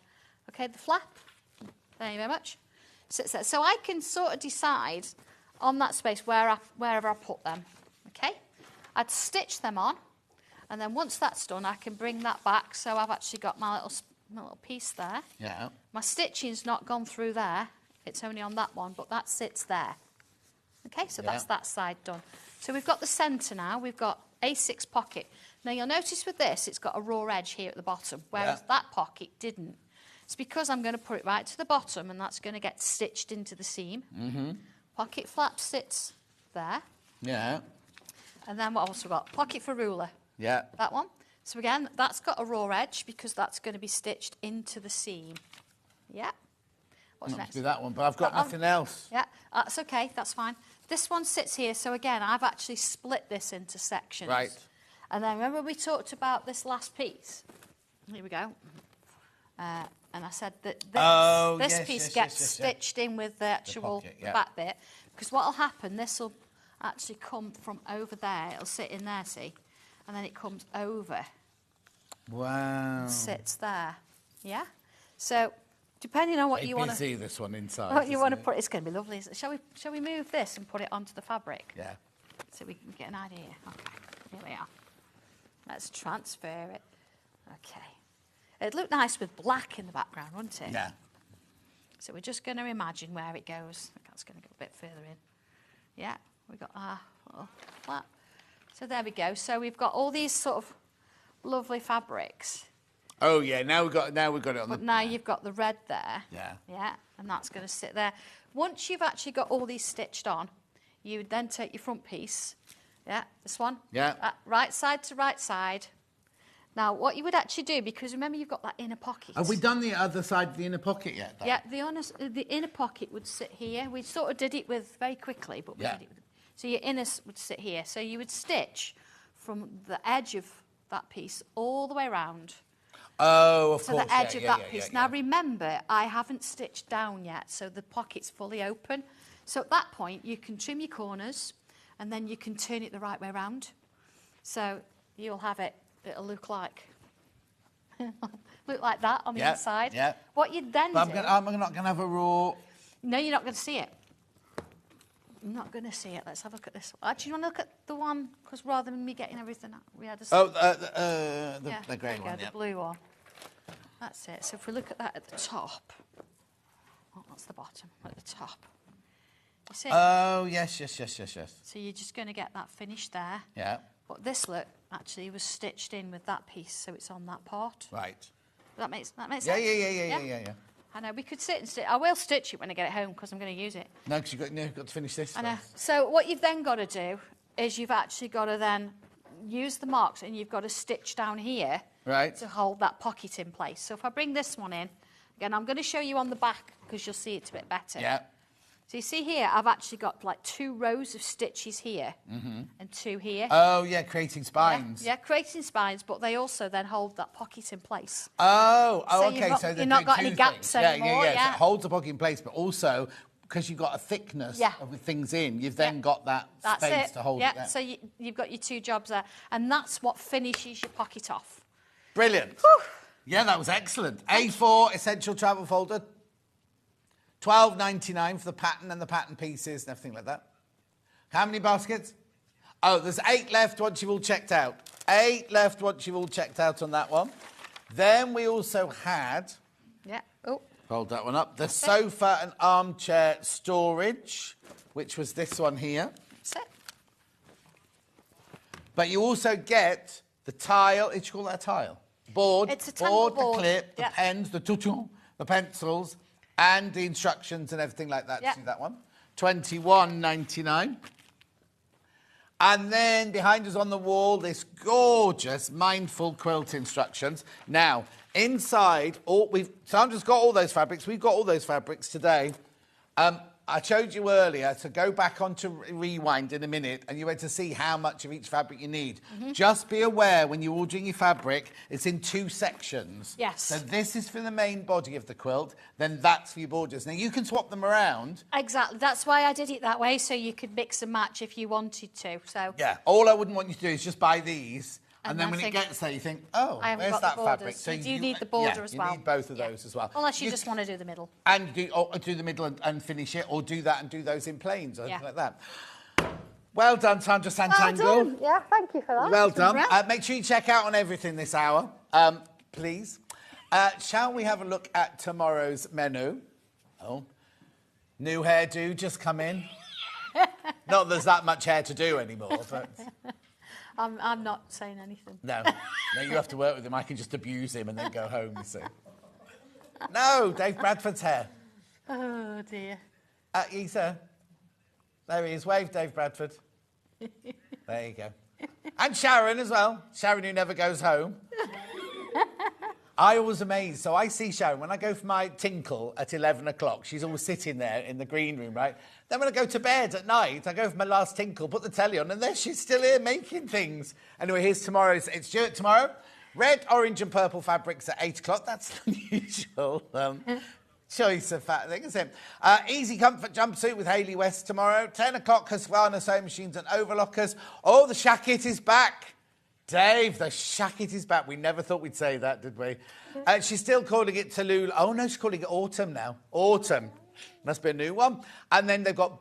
Okay, the flap. Thank you very much. Sits there. So I can sort of decide on that space wherever I put them. Okay. I'd stitch them on, And then once that's done, I can bring that back. So I've actually got my little piece there. Yeah. My stitching's not gone through there. It's only on that one, but that sits there. Okay, so that's that side done. So we've got the centre now. We've got A6 pocket. Now you'll notice with this, it's got a raw edge here at the bottom, whereas that pocket didn't. It's because I'm going to put it right to the bottom, and that's going to get stitched into the seam. Pocket flap sits there. Yeah. And then what else we got? Pocket for ruler. Yeah. That one. So again, that's got a raw edge because that's going to be stitched into the seam. Yeah. What's next? Do that one, but I've got nothing else. Yeah, that's okay. That's fine. This one sits here. So again, I've actually split this into sections. Right. And then remember we talked about this last piece? Here we go. And I said that this piece gets stitched in with the actual back bit. Because what will happen, this will actually come from over there. It'll sit in there, see? And then it comes over. Wow. And sits there. Yeah? So, depending on what you want to... see this one inside. What you want to put... It's going to be lovely. Shall we move this and put it onto the fabric? Yeah. So we can get an idea. Okay, here we are. Let's transfer it. Okay. It'd look nice with black in the background, wouldn't it? Yeah. So we're just going to imagine where it goes. That's going to go a bit further in. Yeah, we've got our little flap. So there we go. So we've got all these sort of lovely fabrics. Oh yeah, now we've got it on but now you've got the red there. Yeah. Yeah, and that's going to sit there. Once you've actually got all these stitched on, you would then take your front piece. Yeah, this one. Yeah. Right side to right side. Now, what you would actually do, because remember you've got that inner pocket. Have we done the other side of the inner pocket yet, though? Yeah, the inner pocket would sit here. We sort of did it with very quickly, but we did it with... So your inner would sit here. So you would stitch from the edge of that piece all the way around. Oh, of to course. the edge of that piece. Now, remember, I haven't stitched down yet, so the pocket's fully open. So at that point, you can trim your corners, and then you can turn it the right way around. So you'll have it... It'll look like that on the inside. Yeah. What you then do... I'm not going to have a raw... No, you're not going to see it. You're not going to see it. Let's have a look at this one. Actually, you want to look at the one, because rather than me getting everything out, we had a... the grey one, the blue one. That's it. So if we look at that at the top... Oh, that's the bottom, at the top. You see? Oh, yes. So you're just going to get that finished there. Yeah. But this look actually was stitched in with that piece, so it's on that part. Right. That makes sense? Yeah. I know, we could sit and stitch. I will stitch it when I get it home, because I'm going to use it. No, because you've got to finish this. I know. So what you've then got to do is you've actually got to then use the marks, and you've got to stitch down here to hold that pocket in place. So if I bring this one in, again, I'm going to show you on the back, because you'll see it a bit better. Yeah. So you see here, I've actually got like 2 rows of stitches here and 2 here. Oh, yeah, creating spines. Yeah, creating spines, but they also then hold that pocket in place. Oh, okay. So you've not got any gaps anymore. Yeah. So it holds the pocket in place, but also, because you've got a thickness with things in, you've then got that space to hold it there. So you've got your 2 jobs there. And that's what finishes your pocket off. Brilliant. Whew. Yeah, that was excellent. A4 Essential Travel Folder. $12.99 for the pattern and the pattern pieces and everything like that. How many baskets? Oh, there's 8 left once you've all checked out. 8 left once you've all checked out on that one. Then we also had... Yeah. Oh. Hold that one up. The sofa and armchair storage, which was this one here. That's it. But you also get the tile. Did you call that a tile? Board. It's a tangle board. The clip, the pens, the pencils, and the instructions and everything like that. See that one? $21.99. And then behind us on the wall, this gorgeous mindful quilt instructions. Now, inside, Sandra's got all those fabrics. We've got all those fabrics today. I showed you earlier to go back onto Rewind in a minute, and you went to see how much of each fabric you need. Just be aware when you're ordering your fabric, it's in 2 sections. Yes. So this is for the main body of the quilt, then that's for your borders. Now you can swap them around. Exactly. That's why I did it that way, so you could mix and match if you wanted to. So yeah. All I wouldn't want you to do is just buy these. And then when it gets there, you think, oh, where's that fabric? So you need the border as well. You need both of those as well. Unless you just want to do the middle. And do the middle and finish it, or do that and do those in planes or anything like that. Well done, Sandra Santango. Yeah, thank you for that. Well done. Make sure you check out on everything this hour, please. Shall we have a look at tomorrow's menu? Oh, new hairdo just come in. Not that there's that much hair to do anymore, but... I'm not saying anything. No, you have to work with him. I can just abuse him and then go home, you see. No, Dave Bradford's hair. Oh, dear. Isa. There he is. Wave, Dave Bradford. There you go. And Sharon as well. Sharon who never goes home. I always amazed. So I see Sharon, when I go for my tinkle at 11 o'clock, she's always sitting there in the green room, right? Then when I go to bed at night, I go for my last tinkle, put the telly on, and there she's still here making things. Anyway, here's tomorrow's. It's due tomorrow. Red, orange and purple fabrics at 8 o'clock. That's unusual. Choice of fat thing, isn't it? Easy comfort jumpsuit with Hayley West tomorrow. 10 o'clock, Husqvarna sewing machines and overlockers. Oh, the shacket is back. Dave, the shacket is back. We never thought we'd say that, did we? She's still calling it Tallulah. Oh, no, she's calling it autumn now. Autumn. Must be a new one. And then they've got